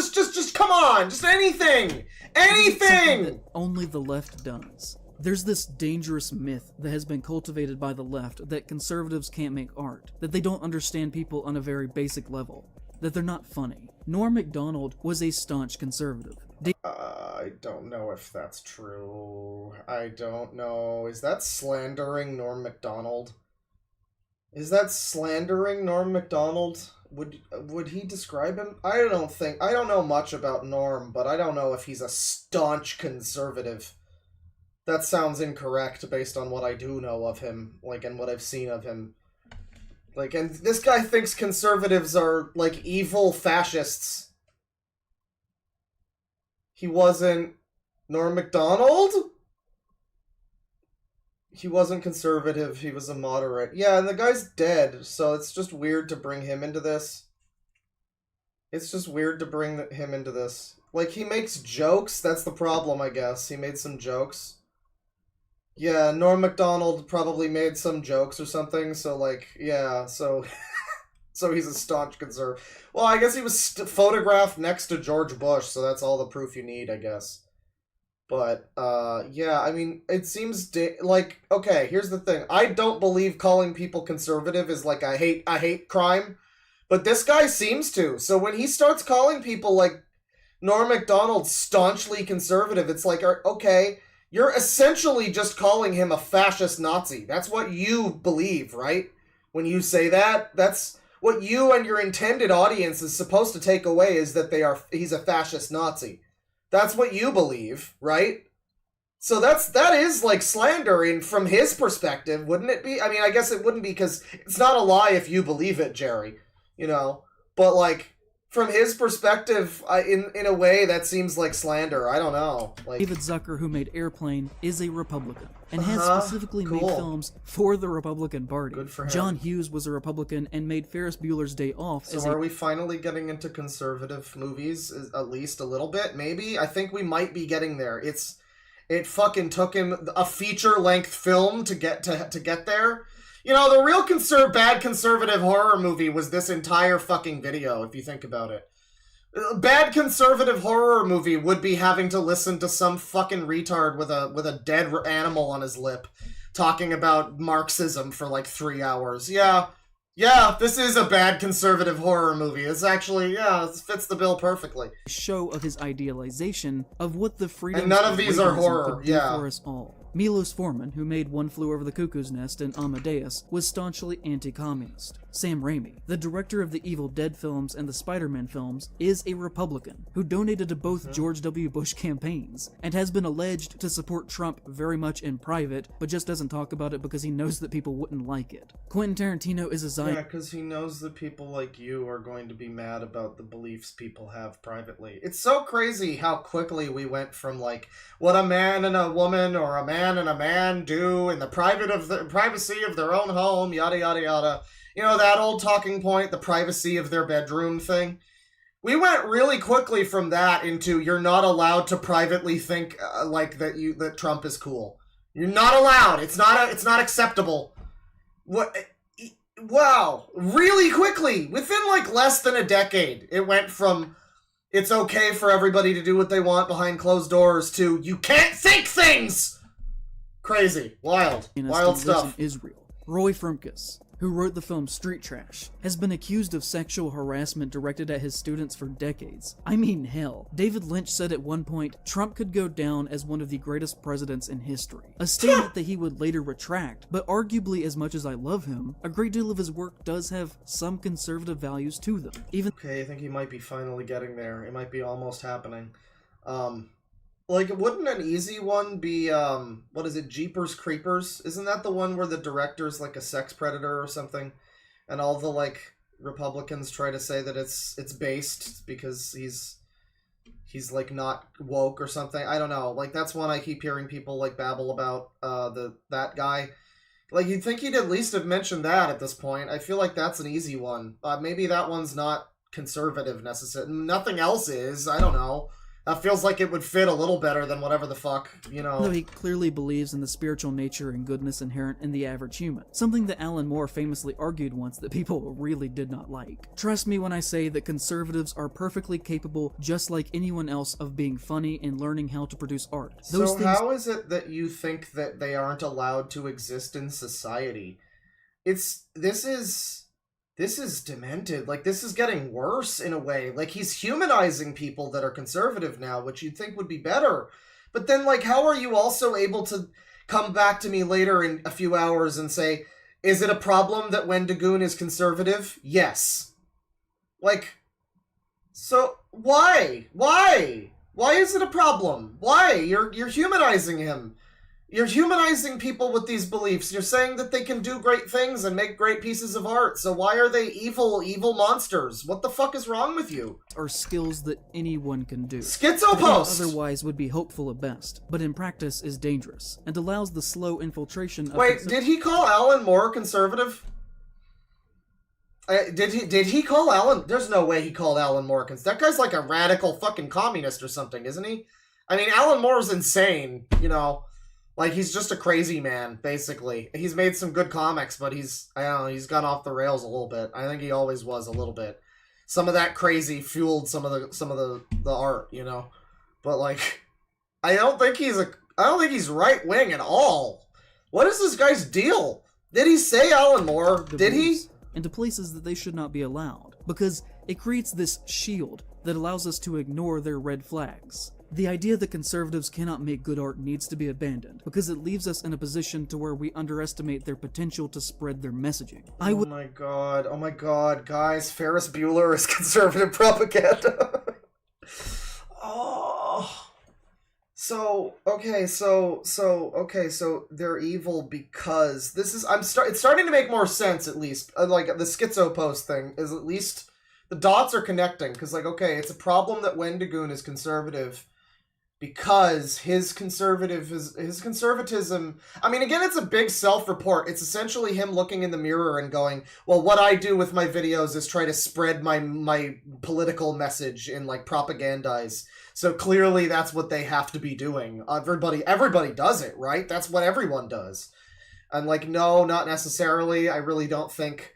come on! Just anything! Anything! That only the left does. There's this dangerous myth that has been cultivated by the left that conservatives can't make art, that they don't understand people on a very basic level, that they're not funny. Norm Macdonald was a staunch conservative. I don't know if that's true. I don't know. Is that slandering Norm Macdonald? Is that slandering Norm Macdonald? Would he describe him? I don't know much about Norm, but I don't know if he's a staunch conservative. That sounds incorrect based on what I do know of him, like, and what I've seen of him. Like, and this guy thinks conservatives are, like, evil fascists. He wasn't Norm Macdonald? He wasn't conservative, he was a moderate. Yeah, and the guy's dead, so it's just weird to bring him into this. It's just weird to bring him into this. Like, he makes jokes, that's the problem, I guess. He made some jokes. Yeah, Norm Macdonald probably made some jokes or something, so, like, yeah, so... so he's a staunch conservative. Well, I guess he was photographed next to George Bush, so that's all the proof you need, I guess. But, yeah, I mean, it seems, like, okay, here's the thing. I don't believe calling people conservative is, like, a hate crime, but this guy seems to. So when he starts calling people, like, Norm Macdonald staunchly conservative, it's like, okay... You're essentially just calling him a fascist Nazi. That's what you believe, right? When you say that, that's what you and your intended audience is supposed to take away is that he's a fascist Nazi. That's what you believe, right? So that is like slander from his perspective, wouldn't it be? I mean, I guess it wouldn't be because it's not a lie if you believe it, Jerry, you know? But like, from his perspective, in a way, that seems like slander. I don't know. Like, David Zucker, who made Airplane, is a Republican and has specifically made films for the Republican Party. Good for him. John Hughes was a Republican and made Ferris Bueller's Day Off. So are we finally getting into conservative movies, at least a little bit? Maybe? I think we might be getting there. It fucking took him a feature-length film to get there. You know, the real bad conservative horror movie was this entire fucking video, if you think about it. A bad conservative horror movie would be having to listen to some fucking retard with a dead animal on his lip talking about Marxism for like 3 hours. Yeah, this is a bad conservative horror movie. It's actually, it fits the bill perfectly. Show of his idealization of what the freedom and none of these are horror, for us all. Milos Forman, who made One Flew Over the Cuckoo's Nest and Amadeus, was staunchly anti-communist. Sam Raimi, the director of the Evil Dead films and the Spider-Man films, is a Republican who donated to both George W. Bush campaigns and has been alleged to support Trump very much in private, but just doesn't talk about it because he knows that people wouldn't like it. Quentin Tarantino is a Zionist. Yeah, because he knows that people like you are going to be mad about the beliefs people have privately. It's so crazy how quickly we went from like what a man and a woman or a man and a man do in the privacy of their own home, yada yada yada. You know, that old talking point, the privacy of their bedroom thing. We went really quickly from that into you're not allowed to privately think like that Trump is cool. You're not allowed. It's not acceptable. What? Wow, really quickly, within like less than a decade, it went from it's okay for everybody to do what they want behind closed doors to you can't think things. Crazy, wild stuff. Israel. Roy Frumkes, who wrote the film Street Trash, has been accused of sexual harassment directed at his students for decades. I mean, hell. David Lynch said at one point, Trump could go down as one of the greatest presidents in history. A statement that he would later retract, but arguably as much as I love him, a great deal of his work does have some conservative values to them. Okay, I think he might be finally getting there. It might be almost happening. Like, wouldn't an easy one be, what is it, Jeepers Creepers? Isn't that the one where the director's, like, a sex predator or something? And all the, like, Republicans try to say that it's based because he's, like, not woke or something? I don't know. Like, that's one I keep hearing people, like, babble about, that guy. Like, you'd think he'd at least have mentioned that at this point. I feel like that's an easy one. Maybe that one's not conservative necessarily. Nothing else is. I don't know. That feels like it would fit a little better than whatever the fuck, you know. Though he clearly believes in the spiritual nature and goodness inherent in the average human, something that Alan Moore famously argued once that people really did not like. Trust me when I say that conservatives are perfectly capable, just like anyone else, of being funny and learning how to produce art. How is it that you think that they aren't allowed to exist in society? This is demented. Like, this is getting worse in a way. Like, he's humanizing people that are conservative now, which you'd think would be better. But then, like, how are you also able to come back to me later in a few hours and say, is it a problem that Wendigoon is conservative? Yes. Like, so, why? Why? Why is it a problem? Why? You're humanizing him. You're humanizing people with these beliefs. You're saying that they can do great things and make great pieces of art. So why are they evil monsters? What the fuck is wrong with you? Are skills that anyone can do. Schizophrenickiwi! Otherwise would be hopeful at best, but in practice is dangerous, and allows the slow infiltration of... Wait, did he call Alan Moore conservative? Did he call Alan... There's no way he called Alan Moore conservative. That guy's like a radical fucking communist or something, isn't he? I mean, Alan Moore's insane, you know... Like, he's just a crazy man, basically. He's made some good comics, but he's gone off the rails a little bit. I think he always was a little bit. Some of that crazy fueled some of the art, you know? But, like, I don't think he's right-wing at all. What is this guy's deal? Did he say Alan Moore? Did he? Into places that they should not be allowed, because it creates this shield that allows us to ignore their red flags. The idea that conservatives cannot make good art needs to be abandoned, because it leaves us in a position to where we underestimate their potential to spread their messaging. Oh my god, guys, Ferris Bueller is conservative propaganda. Oh. okay, so they're evil because this is it's starting to make more sense, at least. Like the schizo post thing is, at least the dots are connecting, because like, okay, it's a problem that Wendigoon is conservative because his conservatism, I mean, again, it's a big self-report. It's essentially him looking in the mirror and going, well, what I do with my videos is try to spread my political message and like propagandize. So clearly that's what they have to be doing. Everybody does it, right? That's what everyone does. And like, no, not necessarily. I really don't think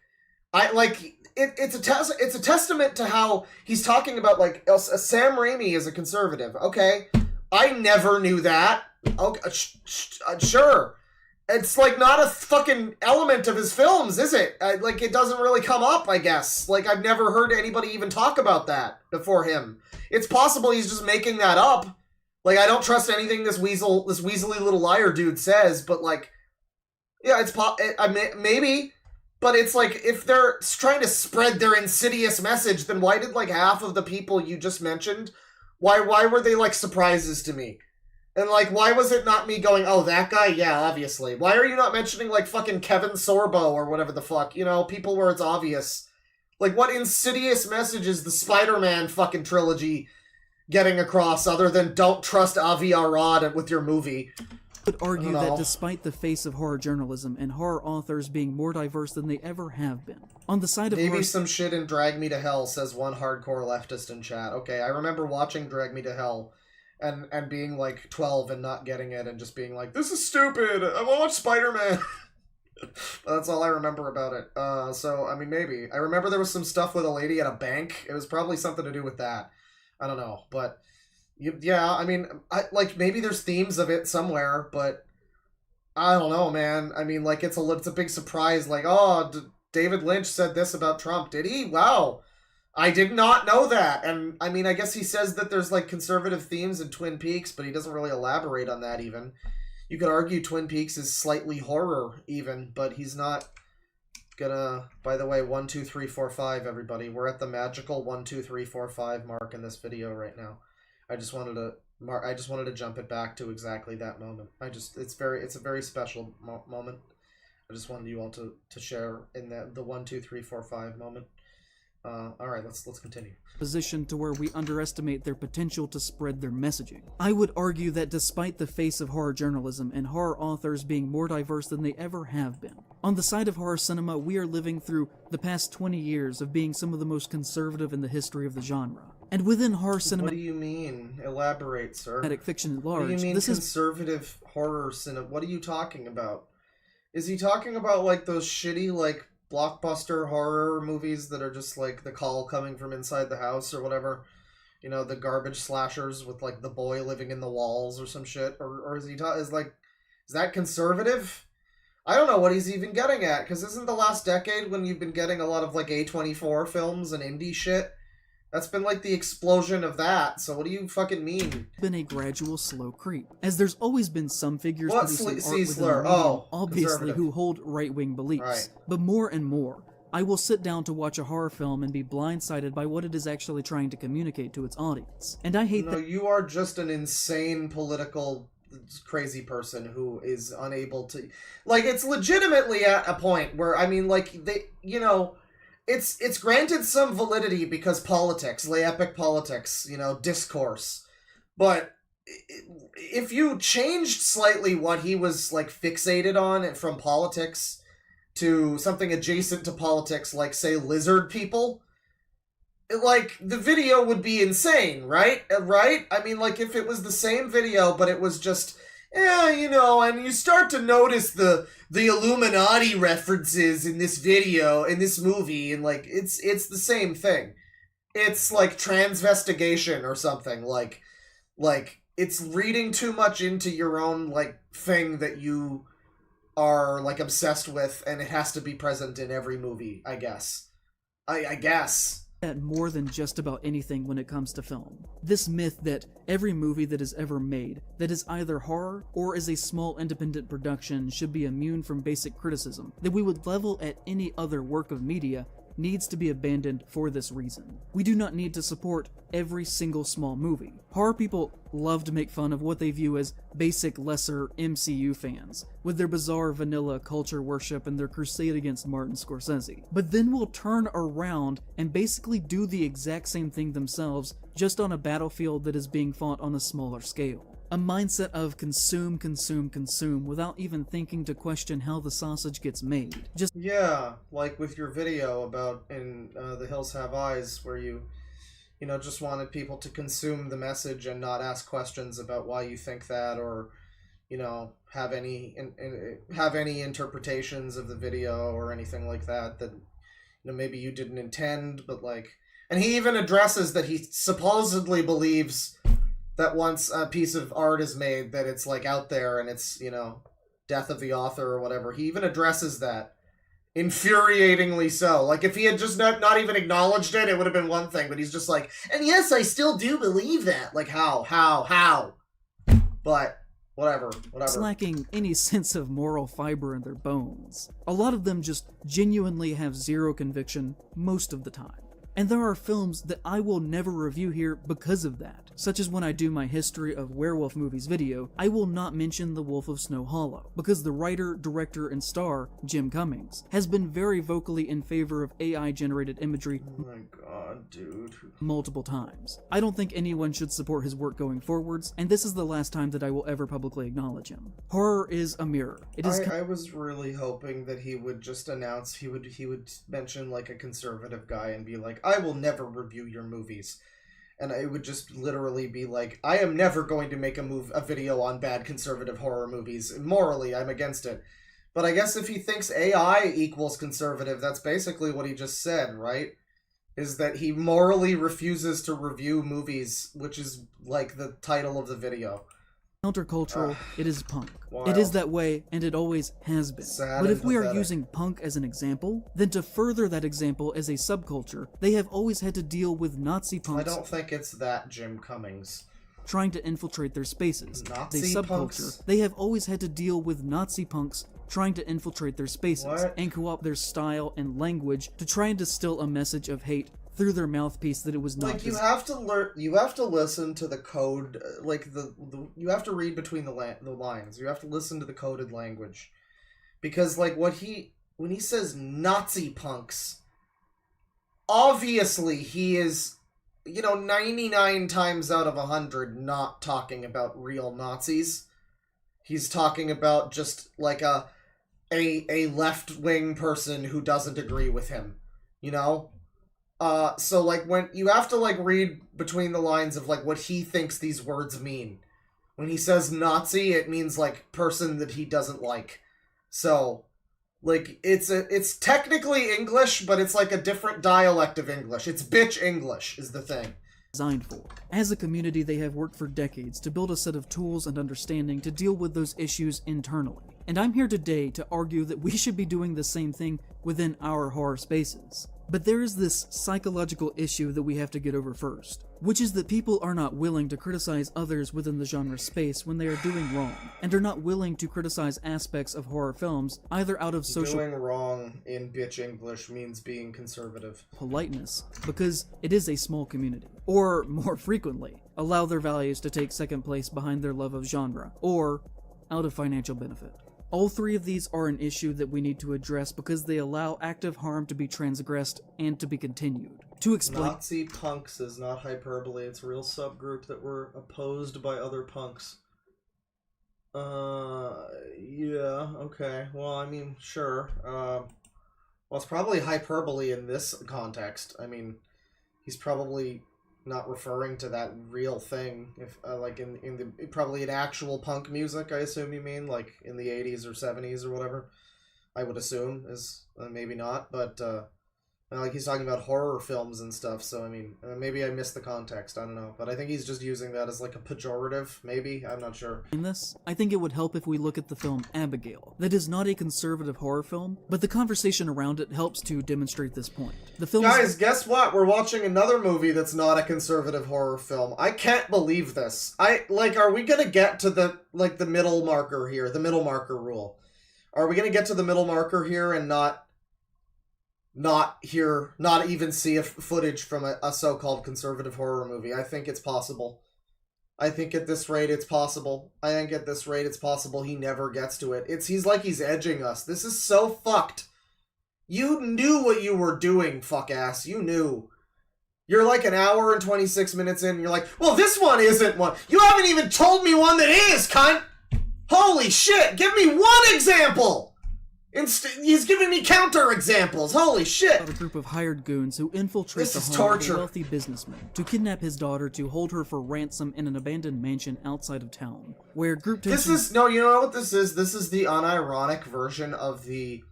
it's a testament to how he's talking about like Sam Raimi is a conservative. Okay. I never knew that. Okay, sure. It's like not a fucking element of his films, is it? Like, it doesn't really come up, I guess. Like, I've never heard anybody even talk about that before him. It's possible he's just making that up. Like, I don't trust anything this weaselly little liar dude says, but like, yeah, maybe. But it's like, if they're trying to spread their insidious message, then why did like half of the people you just mentioned, why were they like surprises to me? And like, why was it not me going, oh, that guy? Yeah, obviously. Why are you not mentioning like fucking Kevin Sorbo or whatever the fuck? You know, people where it's obvious. Like, what insidious message is the Spider-Man fucking trilogy getting across other than don't trust Avi Arad with your movie? I would argue that despite the face of horror journalism and horror authors being more diverse than they ever have been, on the side of maybe some shit in Drag Me to Hell, says one hardcore leftist in chat. Okay, I remember watching Drag Me to Hell and being like 12 and not getting it and just being like, this is stupid, I want to watch Spider-Man. That's all I remember about it. So, I mean, maybe. I remember there was some stuff with a lady at a bank. It was probably something to do with that. I don't know, but yeah, I mean, maybe there's themes of it somewhere, but I don't know, man. I mean, like, it's a big surprise, like, oh, David Lynch said this about Trump, did he? Wow. I did not know that. And, I mean, I guess he says that there's, like, conservative themes in Twin Peaks, but he doesn't really elaborate on that, even. You could argue Twin Peaks is slightly horror, even, but he's not gonna... By the way, 1, 2, 3, 4, 5, everybody. We're at the magical 1, 2, 3, 4, 5 mark in this video right now. I just wanted to jump it back to exactly that moment. It's a very special moment. I just wanted you all to share in the 1, 2, 3, 4, 5 moment. All right, let's continue. Position to where we underestimate their potential to spread their messaging. I would argue that despite the face of horror journalism and horror authors being more diverse than they ever have been, on the side of horror cinema, we are living through the past 20 years of being some of the most conservative in the history of the genre. And within horror cinema... What do you mean? Elaborate, sir. Fiction at large. What do you mean conservative horror cinema? What are you talking about? Is he talking about, like, those shitty, like, blockbuster horror movies that are just, like, the call coming from inside the house or whatever? You know, the garbage slashers with, like, the boy living in the walls or some shit? Or is he is that conservative? I don't know what he's even getting at, because isn't the last decade when you've been getting a lot of, like, A24 films and indie shit? That's been like the explosion of that, so what do you fucking mean? Been a gradual slow creep, as there's always been some figures producing art within slur? the medium, obviously who hold right-wing beliefs. Right. But more and more, I will sit down to watch a horror film and be blindsided by what it is actually trying to communicate to its audience. And I hate that- No, you are just an insane political crazy person who is unable to... Like, it's legitimately at a point where, I mean, like, they, you know... It's granted some validity because politics, epic politics, you know, discourse. But if you changed slightly what he was, like, fixated on from politics to something adjacent to politics, like, say, lizard people, like, the video would be insane, right? Right? I mean, like, if it was the same video, but it was just... Yeah, you know, and you start to notice the Illuminati references in this video, in this movie, and, like, it's the same thing. It's, like, transvestigation or something, like, it's reading too much into your own, like, thing that you are, like, obsessed with, and it has to be present in every movie, I guess. I guess. That more than just about anything when it comes to film. This myth that every movie that is ever made that is either horror or is a small independent production should be immune from basic criticism that we would level at any other work of media needs to be abandoned for this reason. We do not need to support every single small movie. Horror people love to make fun of what they view as basic lesser MCU fans, with their bizarre vanilla culture worship and their crusade against Martin Scorsese. But then we'll turn around and basically do the exact same thing themselves, just on a battlefield that is being fought on a smaller scale. A mindset of consume, consume, consume, without even thinking to question how the sausage gets made. Just Yeah, like with your video about in The Hills Have Eyes, where you know, just wanted people to consume the message and not ask questions about why you think that, or, you know, have any interpretations of the video or anything like that, that, you know, maybe you didn't intend, but like... And he even addresses that he supposedly believes that once a piece of art is made, that it's, like, out there and it's, you know, death of the author or whatever. He even addresses that. Infuriatingly so. Like, if he had just not even acknowledged it, it would have been one thing, but he's just like, and yes, I still do believe that. Like, how? But, whatever. It's lacking any sense of moral fiber in their bones. A lot of them just genuinely have zero conviction most of the time. And there are films that I will never review here because of that, such as when I do my History of Werewolf Movies video, I will not mention The Wolf of Snow Hollow, because the writer, director, and star, Jim Cummings, has been very vocally in favor of AI-generated imagery Oh my god, dude. multiple times. I don't think anyone should support his work going forwards, and this is the last time that I will ever publicly acknowledge him. Horror is a mirror. It is I was really hoping that he would just announce, he would mention like a conservative guy and be like, I will never review your movies. And it would just literally be like, I am never going to make a video on bad conservative horror movies. Morally, I'm against it. But I guess if he thinks AI equals conservative, that's basically what he just said, right? Is that he morally refuses to review movies, which is like the title of the video. Countercultural, it is punk. Wild. It is that way, and it always has been. Sad but if and we are pathetic. using punk as an example, then to further that example as a subculture, they have always had to deal with Nazi I punks don't think it's that Jim Cummings. trying to infiltrate their spaces. Nazi As a subculture, punks? they have always had to deal with Nazi punks trying to infiltrate their spaces What? and co-opt their style and language to try and distill a message of hate through their mouthpiece that it was not. Like, you have to listen to the code, like, you have to read between the lines. You have to listen to the coded language. Because, like, when he says Nazi punks, obviously he is, 99 times out of 100 not talking about real Nazis. He's talking about just, like, a left-wing person who doesn't agree with him, So, like, when you have to, like, read between the lines of, like, what he thinks these words mean. When he says Nazi, it means, like, person that he doesn't like. So, like, it's technically English, but it's, like, a different dialect of English. It's bitch English, is the thing. Designed for. As a community, they have worked for decades to build a set of tools and understanding to deal with those issues internally. And I'm here today to argue that we should be doing the same thing within our horror spaces. But there is this psychological issue that we have to get over first, which is that people are not willing to criticize others within the genre space when they are doing wrong, and are not willing to criticize aspects of horror films either out of social Doing wrong in bitch English means being conservative. politeness, because it is a small community, or more frequently, allow their values to take second place behind their love of genre, or out of financial benefit. All three of these are an issue that we need to address because they allow active harm to be transgressed and to be continued. To explain, Nazi punks is not hyperbole, it's a real subgroup that were opposed by other punks. Yeah, okay. Well, I mean, sure. Well, it's probably hyperbole in this context. I mean, he's probably not referring to that real thing, if like in the probably in actual punk music, I assume you mean, like in the 80s or 70s or whatever. I would assume is maybe not, but like he's talking about horror films and stuff, so I mean, maybe I missed the context, I don't know, but I think he's just using that as like a pejorative, maybe, I'm not sure. in this, I think it would help if we look at the film Abigail. That is not a conservative horror film, but the conversation around it helps to demonstrate this point. The film Guys, guess what? We're watching another movie that's not a conservative horror film. I can't believe this. Are we gonna get to the middle marker here, the middle marker rule? Are we gonna get to the middle marker here and not not even see footage from a so-called conservative horror movie. I think it's possible. I think at this rate it's possible. He never gets to it. He's like he's edging us. This is so fucked. You knew what you were doing, fuck ass. You knew. You're like an hour and 26 minutes in, and you're like, well, this one isn't one. You haven't even told me one that is, cunt! Holy shit, give me one example! He's giving me counter examples. Holy shit! A group of hired goons who infiltrate This is the home torture. of a wealthy businessman to kidnap his daughter to hold her for ransom in an abandoned mansion outside of town, where group tensions... This is, no, you know what this is? This is the unironic version of the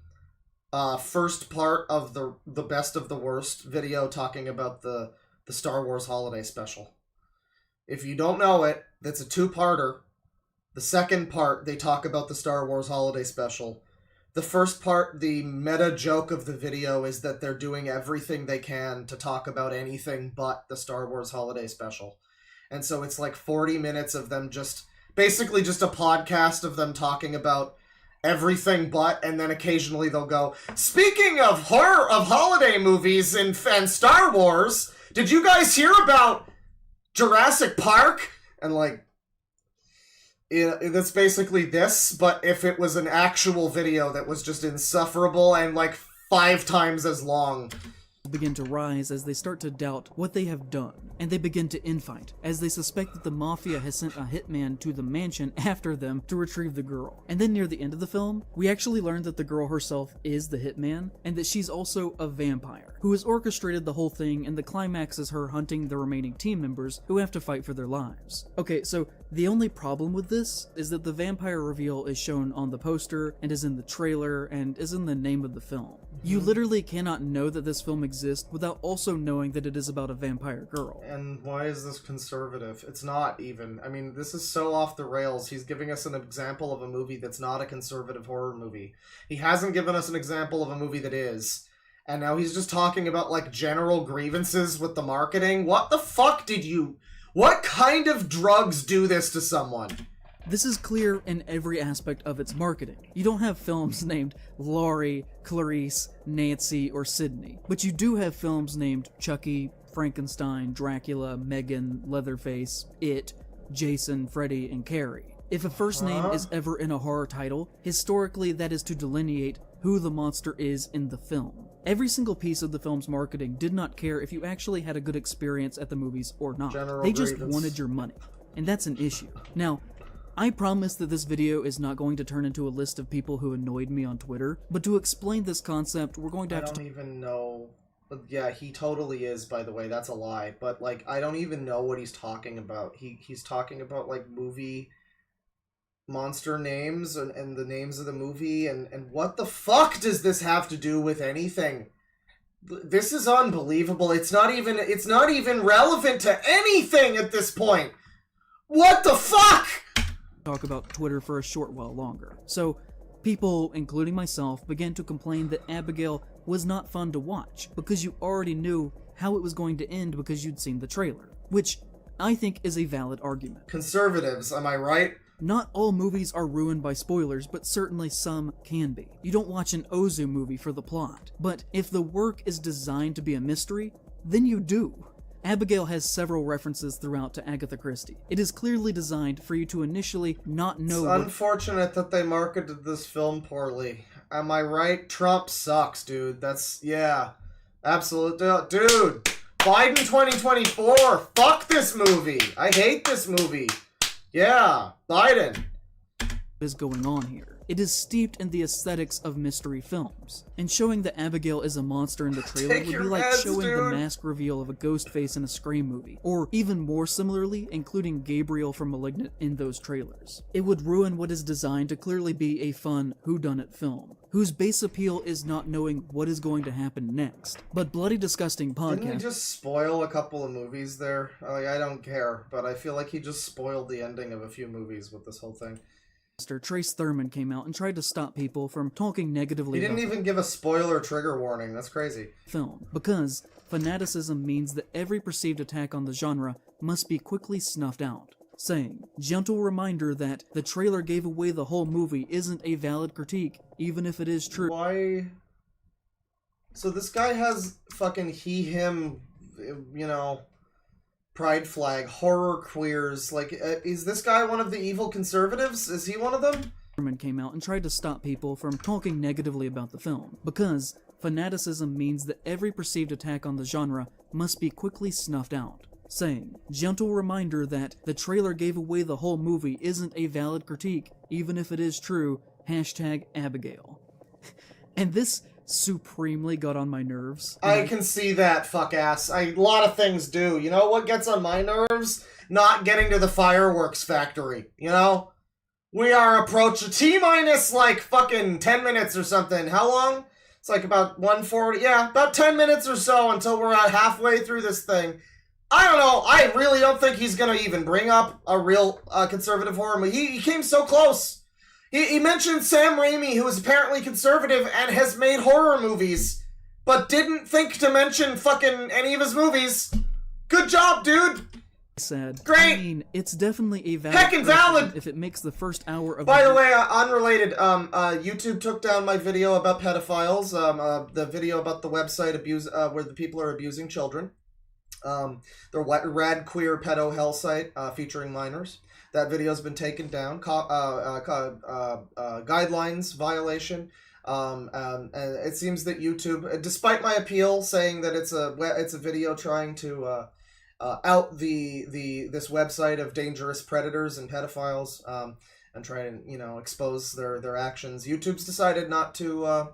first part of the best of the worst video talking about the Star Wars holiday special. If you don't know it, that's a two-parter. The second part, they talk about the Star Wars holiday special. The first part, the meta joke of the video, is that they're doing everything they can to talk about anything but the Star Wars holiday special. And so it's like 40 minutes of them basically just a podcast of them talking about everything but, and then occasionally they'll go, speaking of holiday movies and Star Wars, did you guys hear about Jurassic Park? And like, that's basically this, but if it was an actual video that was just insufferable and like 5 times as long. Begin to rise as they start to doubt what they have done, and they begin to infight as they suspect that the Mafia has sent a hitman to the mansion after them to retrieve the girl. And then near the end of the film, we actually learn that the girl herself is the hitman, and that she's also a vampire, who has orchestrated the whole thing, and the climax is her hunting the remaining team members who have to fight for their lives. Okay, so the only problem with this is that the vampire reveal is shown on the poster, and is in the trailer, and is in the name of the film. You literally cannot know that this film exists without also knowing that it is about a vampire girl. And why is this conservative? It's not even. I mean, this is so off the rails. He's giving us an example of a movie that's not a conservative horror movie. He hasn't given us an example of a movie that is. And now he's just talking about, like, general grievances with the marketing. What the fuck did you... What kind of drugs do this to someone? This is clear in every aspect of its marketing. You don't have films named Laurie, Clarice, Nancy, or Sydney, but you do have films named Chucky, Frankenstein, Dracula, Megan, Leatherface, It, Jason, Freddy, and Carrie. If a first name is ever in a horror title, historically that is to delineate who the monster is in the film. Every single piece of the film's marketing did not care if you actually had a good experience at the movies or not. They just wanted your money, and that's an issue. Now, I promise that this video is not going to turn into a list of people who annoyed me on Twitter, but to explain this concept, we're going to have to... I don't even know... Yeah, he totally is, by the way, that's a lie. But, like, I don't even know what he's talking about. He's talking about, like, movie monster names and the names of the movie, and what the fuck does this have to do with anything? This is unbelievable. It's not even relevant to anything at this point. What the fuck? Talk about Twitter for a short while longer. So, people, including myself, began to complain that Abigail was not fun to watch, because you already knew how it was going to end because you'd seen the trailer, which I think is a valid argument. Conservatives, am I right? Not all movies are ruined by spoilers, but certainly some can be. You don't watch an Ozu movie for the plot, but if the work is designed to be a mystery, then you do. Abigail has several references throughout to Agatha Christie. It is clearly designed for you to initially not know. It's unfortunate that they marketed this film poorly. Am I right? Trump sucks, dude. Yeah. Absolutely. Dude! Biden 2024! Fuck this movie! I hate this movie! Yeah, Biden! What is going on here? It is steeped in the aesthetics of mystery films, and showing that Abigail is a monster in the trailer would be like showing the mask reveal of a ghost face in a Scream movie, or even more similarly, including Gabriel from Malignant in those trailers. It would ruin what is designed to clearly be a fun whodunit film, whose base appeal is not knowing what is going to happen next. But Bloody Disgusting Podcast... Didn't he just spoil a couple of movies there? Like, I don't care, but I feel like he just spoiled the ending of a few movies with this whole thing. Trace Thurman came out and tried to stop people from talking negatively about... He didn't even give a spoiler trigger warning, that's crazy. ...film, because fanaticism means that every perceived attack on the genre must be quickly snuffed out, saying, gentle reminder that the trailer gave away the whole movie isn't a valid critique, even if it is true. Why... So this guy has fucking he, him, you know, pride flag, horror queers. Like, is this guy one of the evil conservatives? Is he one of them? Neumann came out and tried to stop people from talking negatively about the film, because fanaticism means that every perceived attack on the genre must be quickly snuffed out, saying, gentle reminder that the trailer gave away the whole movie isn't a valid critique, even if it is true, #Abigail. And this supremely got on my nerves. I can see that, fuck ass. A lot of things do. You know what gets on my nerves? Not getting to the fireworks factory, you know? We are approaching T-minus like fucking 10 minutes or something. How long? It's like about 1:40. Yeah, about 10 minutes or so until we're halfway through this thing. I don't know. I really don't think he's going to even bring up a real conservative horror movie. He came so close. He mentioned Sam Raimi, who is apparently conservative and has made horror movies, but didn't think to mention fucking any of his movies. Good job, dude! Said, great! I mean, it's definitely a valid heckin' valid! If it makes the first hour of By the way, unrelated, YouTube took down my video about pedophiles, the video about the website where the people are abusing children. The Radqueer Pedo Hellsite, featuring minors. That video's been taken down. Guidelines violation. And it seems that YouTube, despite my appeal saying that it's a video trying to out this website of dangerous predators and pedophiles, and try and, you know, expose their actions, YouTube's decided not to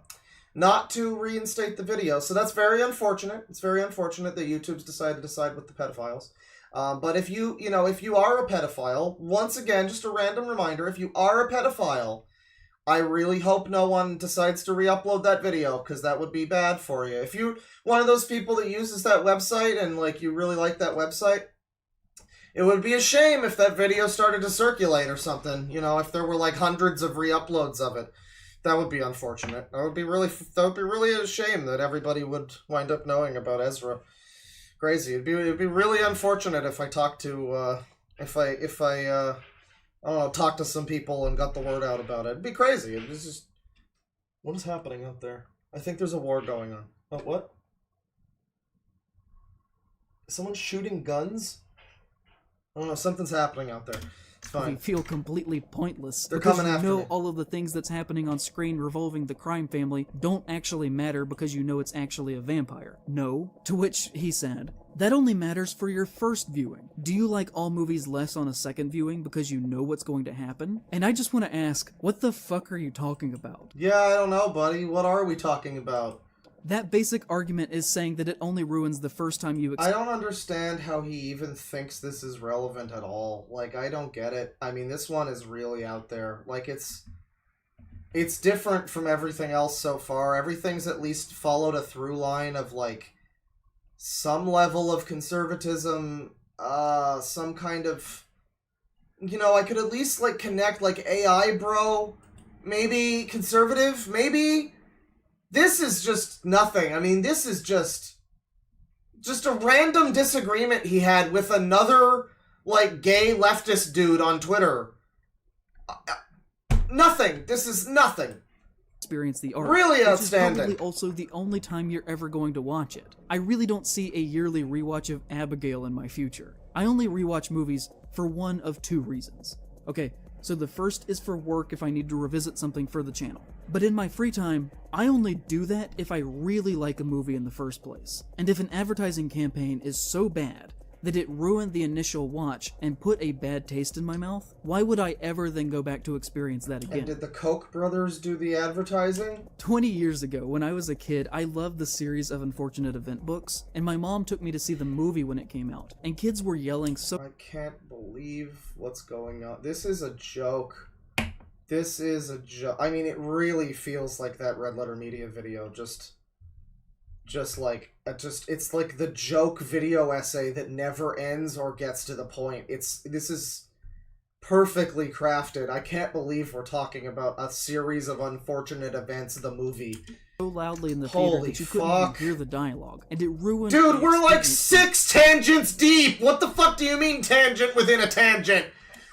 reinstate the video. So that's very unfortunate. It's very unfortunate that YouTube's decided to side with the pedophiles. But if you are a pedophile, once again, just a random reminder, if you are a pedophile, I really hope no one decides to re-upload that video, because that would be bad for you. If you're one of those people that uses that website and, like, you really like that website, it would be a shame if that video started to circulate or something. You know, if there were, like, hundreds of re-uploads of it. That would be unfortunate. That would be really a shame that everybody would wind up knowing about Ezra. Crazy. It'd be really unfortunate if I talked to if I I don't know, talked to some people and got the word out about it. It'd be crazy. It was just, what is happening out there? I think there's a war going on. Oh, what? Is someone shooting guns? I don't know. Something's happening out there. It's fine. We feel completely pointless. They're because coming after you know me. all of the things that's happening on screen revolving the crime family don't actually matter because you know it's actually a vampire. No. To which he said, that only matters for your first viewing. Do you like all movies less on a second viewing because you know what's going to happen? And I just want to ask, what the fuck are you talking about? Yeah, I don't know, buddy. What are we talking about? That basic argument is saying that it only ruins the first time you I don't understand how he even thinks this is relevant at all. Like, I don't get it. I mean, this one is really out there. Like, it's different from everything else so far. Everything's at least followed a through line of, like, some level of conservatism, some kind of, you know, I could at least, like, connect, like, AI bro, maybe conservative, maybe. This is just nothing. I mean, this is just a random disagreement he had with another, like, gay leftist dude on Twitter. Nothing. This is nothing. Experience the art. Really outstanding. Which is probably also the only time you're ever going to watch it. I really don't see a yearly rewatch of Abigail in my future. I only rewatch movies for one of two reasons. Okay, so the first is for work if I need to revisit something for the channel. But in my free time, I only do that if I really like a movie in the first place. And if an advertising campaign is so bad that it ruined the initial watch and put a bad taste in my mouth, why would I ever then go back to experience that again? And did the Koch brothers do the advertising? 20 years ago, when I was a kid, I loved the series of Unfortunate Event books, and my mom took me to see the movie when it came out, and kids were yelling so— I can't believe what's going on. This is a joke. This is a joke. I mean, it really feels like that Red Letter Media video, it's like the joke video essay that never ends or gets to the point. This is perfectly crafted. I can't believe we're talking about a series of unfortunate events, the movie. So loudly in the Holy theater that you couldn't even fuck. hear the dialogue, and it ruined— Dude, the we're like experience. 6 tangents deep! What the fuck do you mean tangent within a tangent?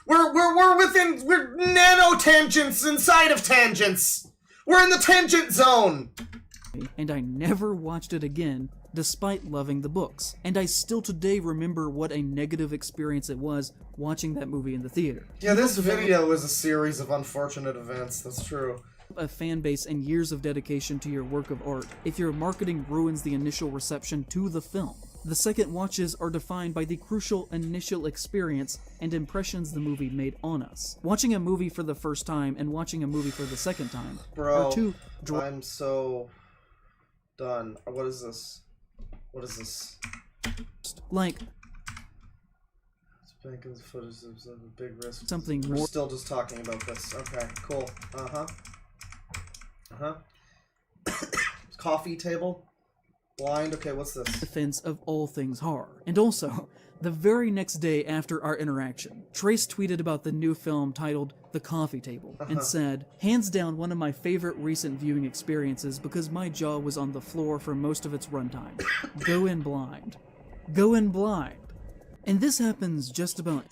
We're nano tangents inside of tangents! We're in the tangent zone! and I never watched it again, despite loving the books. And I still today remember what a negative experience it was watching that movie in the theater. Yeah, this video is a series of unfortunate events, that's true. A fan base and years of dedication to your work of art if your marketing ruins the initial reception to the film. The second watches are defined by the crucial initial experience and impressions the movie made on us. Watching a movie for the first time and watching a movie for the second time are two... I'm so... done. What is this? What is this? Like... Spankin's footage of a big risk. Something We're more... still just talking about this. Okay, cool. Coffee table? Blind? Okay, what's this? Defense of all things horror. And also, the very next day after our interaction, Trace tweeted about the new film titled The Coffee Table and said, "Hands down one of my favorite recent viewing experiences because my jaw was on the floor for most of its runtime. Go in blind. Go in blind." And this happens just about...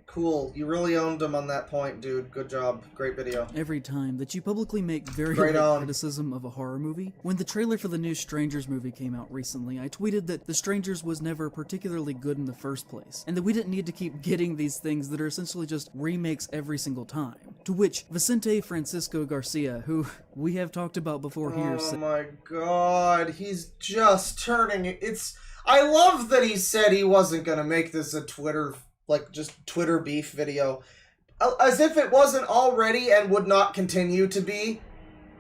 Cool. You really owned him on that point, dude. Good job. Great video. Every time that you publicly make very great criticism of a horror movie. When the trailer for the new Strangers movie came out recently, I tweeted that The Strangers was never particularly good in the first place, and that we didn't need to keep getting these things that are essentially just remakes every single time. To which Vicente Francisco Garcia, who we have talked about before here, said, "Oh my god, he's just turning it. I love that he said he wasn't gonna make this a Twitter beef video. As if it wasn't already and would not continue to be.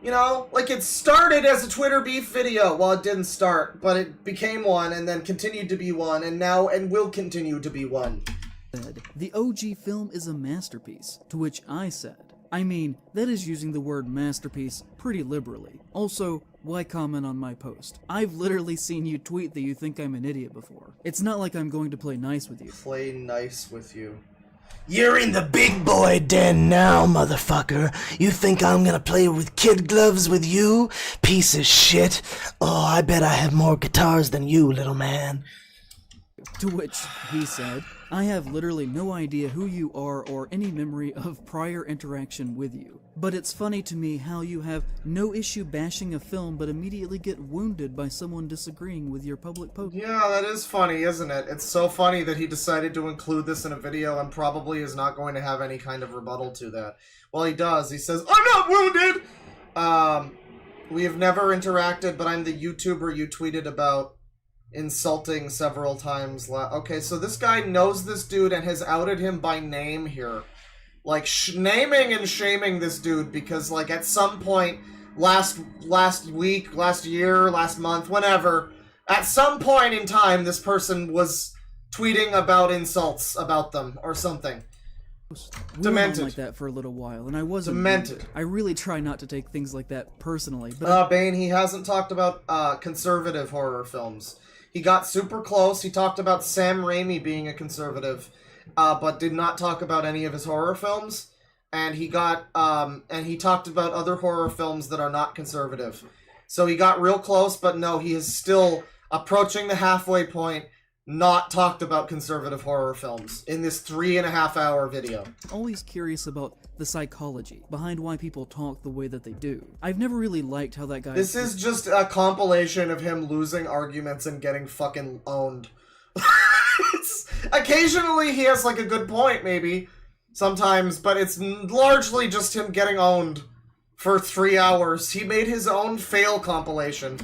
You know? Like, it started as a Twitter beef video. Well, it didn't start, but it became one and then continued to be one and will continue to be one." The OG film is a masterpiece, to which I said, I mean, that is using the word masterpiece pretty liberally. Also, why comment on my post? I've literally seen you tweet that you think I'm an idiot before. It's not like I'm going to play nice with you. Play nice with you. You're in the big boy den now, motherfucker. You think I'm gonna play with kid gloves with you? Piece of shit. Oh, I bet I have more guitars than you, little man. To which he said, "I have literally no idea who you are or any memory of prior interaction with you. But it's funny to me how you have no issue bashing a film but immediately get wounded by someone disagreeing with your public post." Yeah, that is funny, isn't it? It's so funny that he decided to include this in a video and probably is not going to have any kind of rebuttal to that. Well, he does. He says, "I'm not wounded!" We have never interacted, but I'm the YouTuber you tweeted about insulting several times. Okay, so this guy knows this dude and has outed him by name here. Like, naming and shaming this dude because, like, at some point last week, last year, last month, whenever, at some point in time, this person was tweeting about insults about them or something. Demented. Like that for a little while, and I wasn't demented. I really try not to take things like that personally. But Bane, he hasn't talked about conservative horror films. He got super close. He talked about Sam Raimi being a conservative, but did not talk about any of his horror films. And he got and he talked about other horror films that are not conservative. So he got real close, but no, he is still approaching the halfway point. Not talked about conservative horror films in this 3.5-hour video. Always curious about the psychology behind why people talk the way that they do. I've never really liked how that guy... This is just a compilation of him losing arguments and getting fucking owned. Occasionally he has like a good point, maybe. Sometimes, but it's largely just him getting owned for 3 hours. He made his own fail compilation.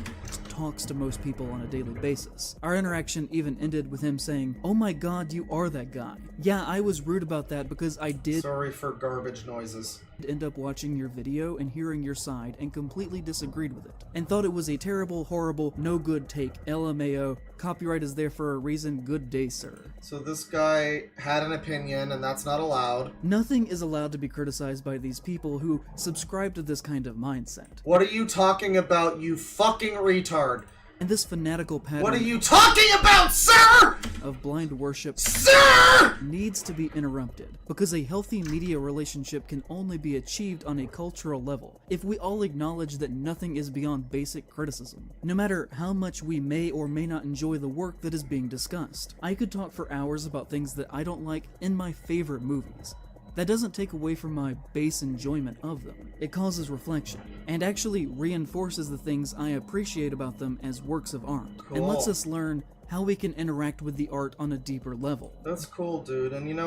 Talks to most people on a daily basis. Our interaction even ended with him saying, "Oh my god, you are that guy." Yeah, I was rude about that because I did... Sorry for garbage noises. ...end up watching your video and hearing your side and completely disagreed with it. And thought it was a terrible, horrible, no good take. LMAO. Copyright is there for a reason. Good day, sir. So this guy had an opinion and that's not allowed. Nothing is allowed to be criticized by these people who subscribe to this kind of mindset. What are you talking about, you fucking retard? And this fanatical pattern... What are you talking about, sir?! ...of blind worship... Sir!! ...needs to be interrupted, because a healthy media relationship can only be achieved on a cultural level if we all acknowledge that nothing is beyond basic criticism, no matter how much we may or may not enjoy the work that is being discussed. I could talk for hours about things that I don't like in my favorite movies, that doesn't take away from my base enjoyment of them. It causes reflection, and actually reinforces the things I appreciate about them as works of art, and lets us learn how we can interact with the art on a deeper level. That's cool, dude. And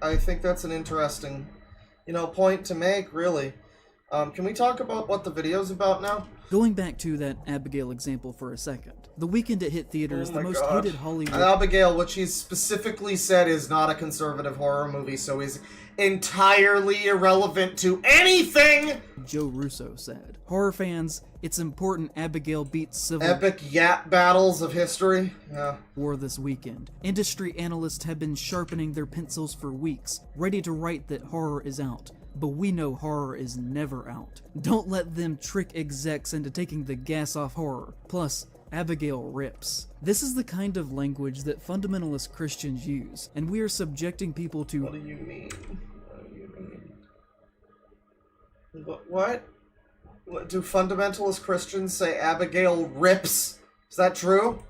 I think that's an interesting, point to make, really. Can we talk about what the video's about now? Going back to that Abigail example for a second. The weekend it hit theaters, the most hated Hollywood... Abigail, what she specifically said is not a conservative horror movie, so is entirely irrelevant to anything! Joe Russo said. Horror fans, it's important Abigail beats civil... Epic yap battles of history? Yeah. War this weekend. Industry analysts have been sharpening their pencils for weeks, ready to write that horror is out. But we know horror is never out. Don't let them trick execs into taking the gas off horror. Plus, Abigail rips. This is the kind of language that fundamentalist Christians use, and we are subjecting people to... What do you mean? What? What do fundamentalist Christians say Abigail rips? Is that true?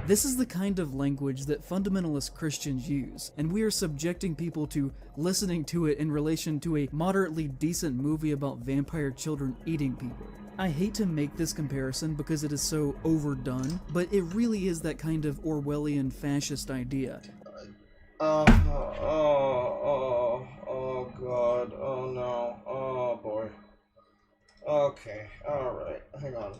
This is the kind of language that fundamentalist Christians use, and we are subjecting people to listening to it in relation to a moderately decent movie about vampire children eating people. I hate to make this comparison because it is so overdone, but it really is that kind of Orwellian fascist idea. Oh god, oh no, oh boy. Okay, alright, hang on.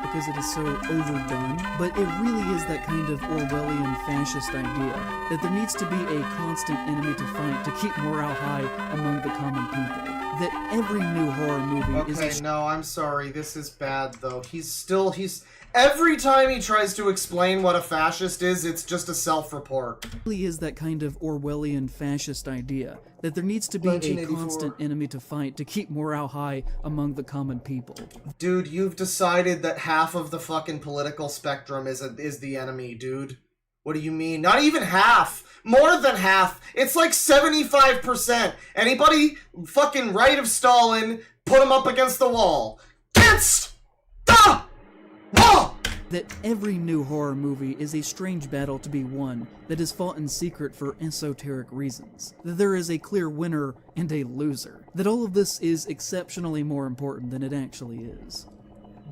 Because it is so overdone, but it really is that kind of Orwellian fascist idea that there needs to be a constant enemy to fight to keep morale high among the common people. That every new horror movie is... Okay, no, I'm sorry, this is bad though. Every time he tries to explain what a fascist is, it's just a self-report. It really is that kind of Orwellian fascist idea that there needs to be a constant enemy to fight to keep morale high among the common people. Dude, you've decided that half of the fucking political spectrum is the enemy, dude. What do you mean? Not even half! More than half! It's like 75%! Anybody fucking right of Stalin, put him up against the wall. Against the wall! That every new horror movie is a strange battle to be won that is fought in secret for esoteric reasons. That there is a clear winner and a loser. That all of this is exceptionally more important than it actually is.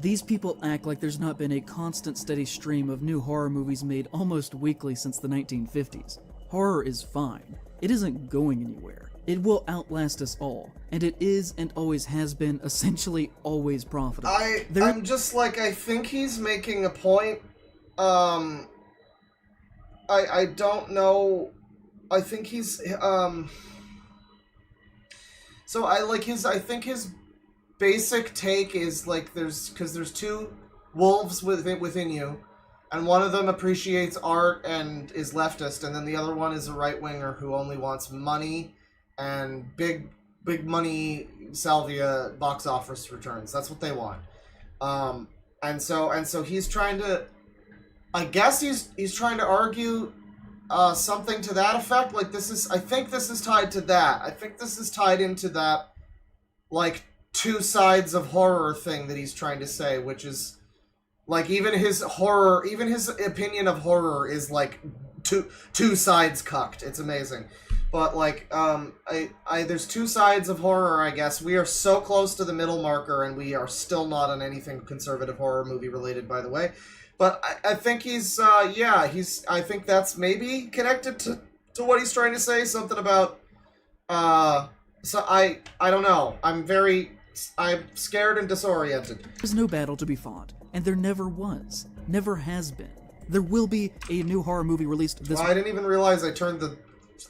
These people act like there's not been a constant steady stream of new horror movies made almost weekly since the 1950s. Horror is fine. It isn't going anywhere. It will outlast us all, and it is and always has been essentially always profitable. I'm just like, I think he's making a point. I don't know. I think he's, so I think his basic take is like there's two wolves within you, and one of them appreciates art and is leftist, and then the other one is a right-winger who only wants money and big money salvia box office returns. That's what they want. And so he's trying to, I guess he's trying to argue something to that effect. Like I think this is tied to that. I think this is tied into that, like, two sides of horror thing that he's trying to say, which is like even his opinion of horror is like two sides cucked. It's amazing. But like there's two sides of horror, I guess. We are so close to the middle marker, and we are still not on anything conservative horror movie related, by the way. But I think I think that's maybe connected to what he's trying to say, something about so I don't know. I'm scared and disoriented. There's no battle to be fought, and there never was. Never has been. There will be a new horror movie released this I didn't even realize I turned the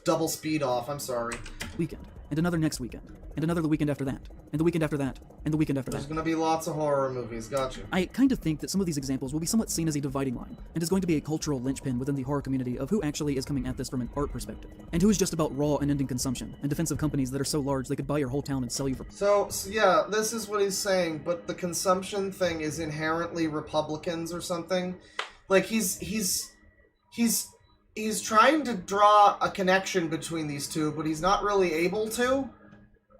double speed off. I'm sorry. Weekend, and another next weekend, and another the weekend after that, and the weekend after that, and the weekend after that. There's gonna be lots of horror movies, gotcha. I kind of think that some of these examples will be somewhat seen as a dividing line, and is going to be a cultural linchpin within the horror community of who actually is coming at this from an art perspective, and who is just about raw and ending consumption, and defensive companies that are so large they could buy your whole town and sell you for... So yeah, this is what he's saying, but the consumption thing is inherently Republicans or something. Like, he's trying to draw a connection between these two, but he's not really able to.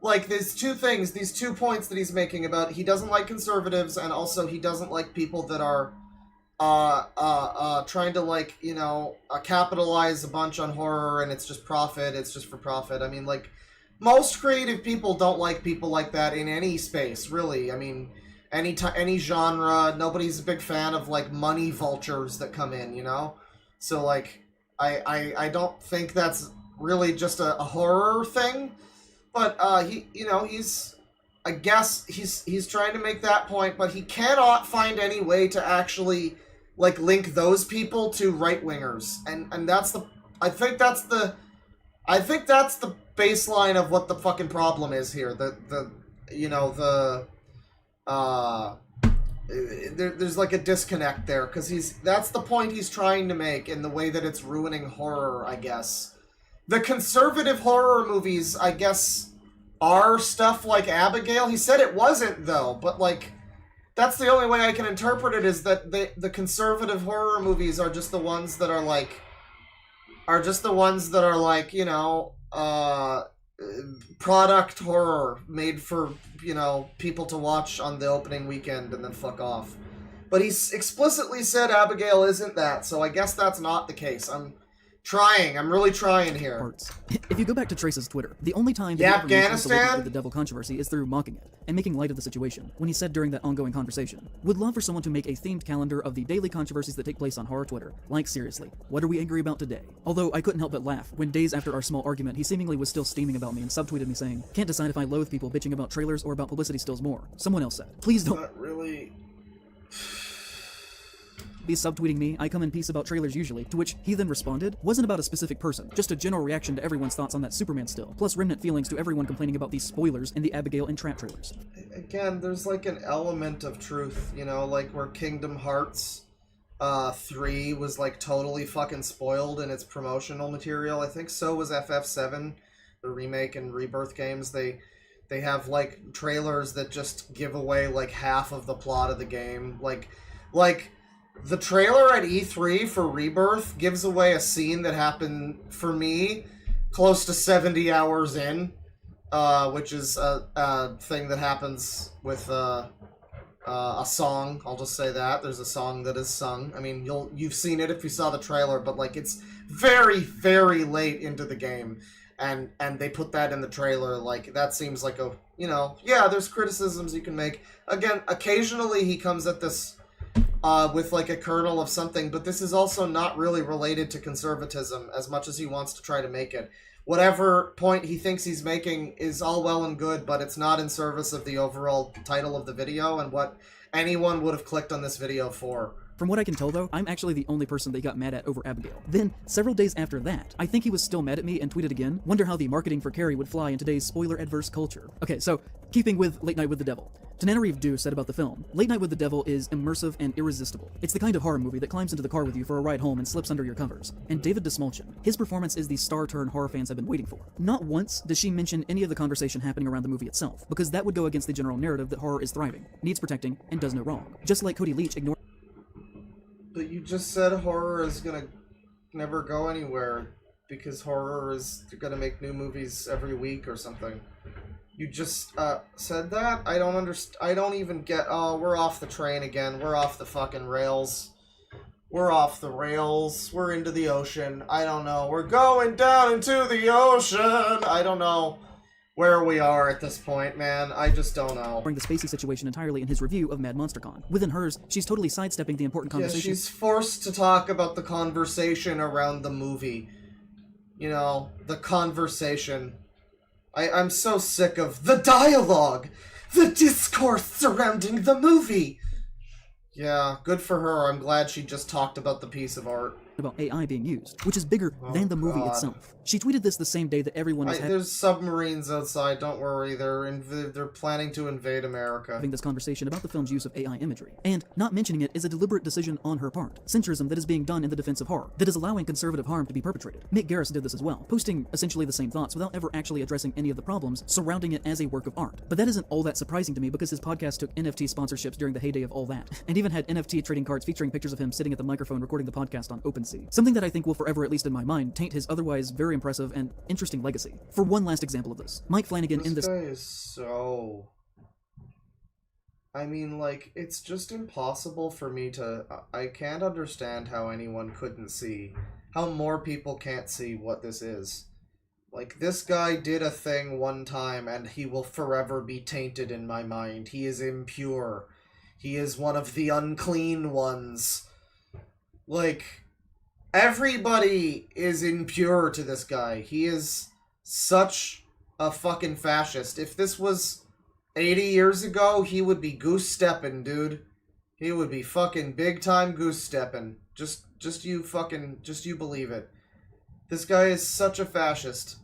Like, there's two things, these 2 points that he's making about he doesn't like conservatives, and also he doesn't like people that are trying to, like, you know, capitalize a bunch on horror and it's just profit, it's just for profit. I mean, like, most creative people don't like people like that in any space, really. I mean, any genre, nobody's a big fan of, like, money vultures that come in, you know? So, like, I don't think that's really just a horror thing, but, I guess he's trying to make that point, but he cannot find any way to actually, like, link those people to right-wingers, and that's the, I think that's the baseline of what the fucking problem is here. There's like a disconnect there, because that's the point he's trying to make in the way that it's ruining horror, I guess. The conservative horror movies, I guess, are stuff like Abigail. He said it wasn't, though, but, like, that's the only way I can interpret it, is that the conservative horror movies are just the ones that are like, you know, product horror made for, you know, people to watch on the opening weekend and then fuck off. But he's explicitly said Abigail isn't that, so I guess that's not the case. I'm really trying here. Parts. If you go back to Trace's Twitter, the only time Yeah, he ever mentions the Afghanistan? With the devil controversy is through mocking it and making light of the situation, when he said during that ongoing conversation, "Would love for someone to make a themed calendar of the daily controversies that take place on horror Twitter. Like, seriously, what are we angry about today?" Although I couldn't help but laugh when days after our small argument he seemingly was still steaming about me and subtweeted me saying, "Can't decide if I loathe people bitching about trailers or about publicity stills more." Someone else said, "Please don't Not really. be subtweeting me, I come in peace about trailers usually," to which he then responded, "Wasn't about a specific person, just a general reaction to everyone's thoughts on that Superman still, plus remnant feelings to everyone complaining about these spoilers in the Abigail and Trap trailers." Again, there's like an element of truth, you know, like where Kingdom Hearts 3 was like totally fucking spoiled in its promotional material. I think so was FF7, the remake and rebirth games. They have like trailers that just give away like half of the plot of the game. Like the trailer at E3 for Rebirth gives away a scene that happened, for me, close to 70 hours in, which is a thing that happens with a song. I'll just say that. There's a song that is sung. I mean, you've seen it if you saw the trailer, but, like, it's very, very late into the game, and they put that in the trailer. Like, that seems like a, you know, yeah, there's criticisms you can make. Again, occasionally he comes at this with like a kernel of something, but this is also not really related to conservatism as much as he wants to try to make it. Whatever point he thinks he's making is all well and good, but it's not in service of the overall title of the video and what anyone would have clicked on this video for. From what I can tell, though, I'm actually the only person they got mad at over Abigail. Then, several days after that, I think he was still mad at me and tweeted again, "Wonder how the marketing for Carrie would fly in today's spoiler-adverse culture." Okay, so, keeping with Late Night with the Devil. Tananarive Du said about the film, "Late Night with the Devil is immersive and irresistible. It's the kind of horror movie that climbs into the car with you for a ride home and slips under your covers." And David Desmulchin, his performance is the star turn horror fans have been waiting for. Not once does she mention any of the conversation happening around the movie itself, because that would go against the general narrative that horror is thriving, needs protecting, and does no wrong. Just like Cody Leach ignored. But you just said horror is gonna never go anywhere because horror is gonna make new movies every week or something. You just said that? I don't understand. I don't even get. Oh, we're off the train again. We're off the fucking rails. We're off the rails. We're into the ocean. I don't know. We're going down into the ocean. I don't know where we are at this point, man. I just don't know. Bring the Spacey situation entirely in his review of Mad MonsterCon. Within hers, she's totally sidestepping the important conversation. Yeah, she's forced to talk about the conversation around the movie. You know, the conversation. I'm so sick of the dialogue, the discourse surrounding the movie. Yeah, good for her. I'm glad she just talked about the piece of art. About AI being used, which is bigger than the movie itself. She tweeted this the same day that everyone was there's submarines outside, don't worry. They're planning to invade America. Having this conversation about the film's use of AI imagery. And not mentioning it is a deliberate decision on her part. Centrism that is being done in the defense of horror, that is allowing conservative harm to be perpetrated. Mick Garris did this as well, posting essentially the same thoughts without ever actually addressing any of the problems surrounding it as a work of art. But that isn't all that surprising to me because his podcast took NFT sponsorships during the heyday of all that, and even had NFT trading cards featuring pictures of him sitting at the microphone recording the podcast on OpenSea. Something that I think will forever, at least in my mind, taint his otherwise very impressive and interesting legacy. For one last example of this, Mike Flanagan in this guy is so I mean, like, it's just impossible for me to... I can't understand how anyone couldn't see, how more people can't see what this is. Like, this guy did a thing one time, and he will forever be tainted in my mind. He is impure. He is one of the unclean ones. Like, everybody is impure to this guy. He is such a fucking fascist. If this was 80 years ago, he would be goose-stepping, dude. He would be fucking big-time goose-stepping. Just you believe it. This guy is such a fascist.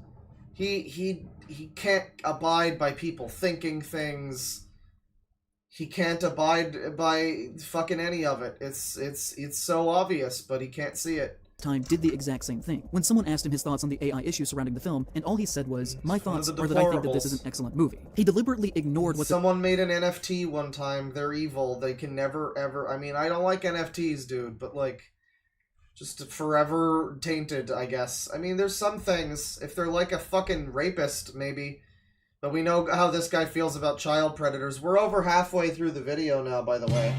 He can't abide by people thinking things. He can't abide by fucking any of it. It's so obvious, but he can't see it. Time did the exact same thing. When someone asked him his thoughts on the AI issue surrounding the film, and all he said was, "My thoughts are that I think that this is an excellent movie." He deliberately ignored what someone made an NFT one time. They're evil. They can never ever. I mean, I don't like NFTs, dude, but like, just forever tainted, I guess. I mean, there's some things, if they're like a fucking rapist, maybe. But we know how this guy feels about child predators. We're over halfway through the video now, by the way.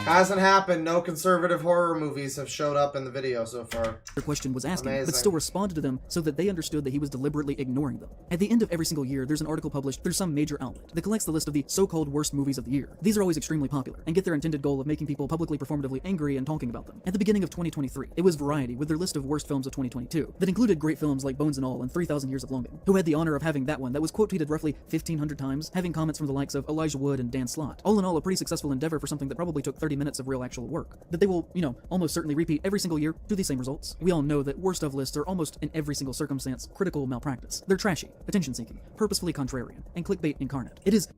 Hasn't happened. No conservative horror movies have showed up in the video so far. Their question was asking, Amazing. but still responded to them so that they understood that he was deliberately ignoring them. At the end of every single year, there's an article published through some major outlet that collects the list of the so-called worst movies of the year. These are always extremely popular, and get their intended goal of making people publicly performatively angry and talking about them. At the beginning of 2023, it was Variety with their list of worst films of 2022 that included great films like Bones and All and 3,000 Years of Longing, who had the honor of having that one that was quote-tweeted roughly 1,500 times, having comments from the likes of Elijah Wood and Dan Slott. All in all, a pretty successful endeavor for something that probably took 30 minutes of real actual work. That they will, almost certainly repeat every single year to the same results. We all know that worst of lists are almost in every single circumstance critical malpractice. They're trashy, attention-seeking, purposefully contrarian, and clickbait incarnate. It is...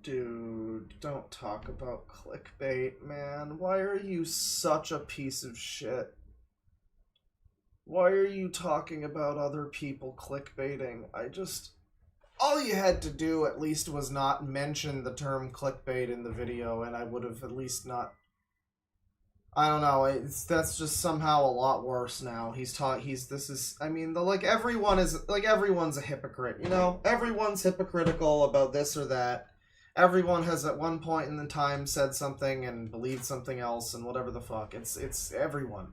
Dude, don't talk about clickbait, man. Why are you such a piece of shit? Why are you talking about other people clickbaiting? All you had to do at least was not mention the term clickbait in the video, and I would have at least not... I don't know, that's just somehow a lot worse now. Everyone's a hypocrite, Everyone's hypocritical about this or that. Everyone has at one point in the time said something and believed something else and whatever the fuck. It's everyone.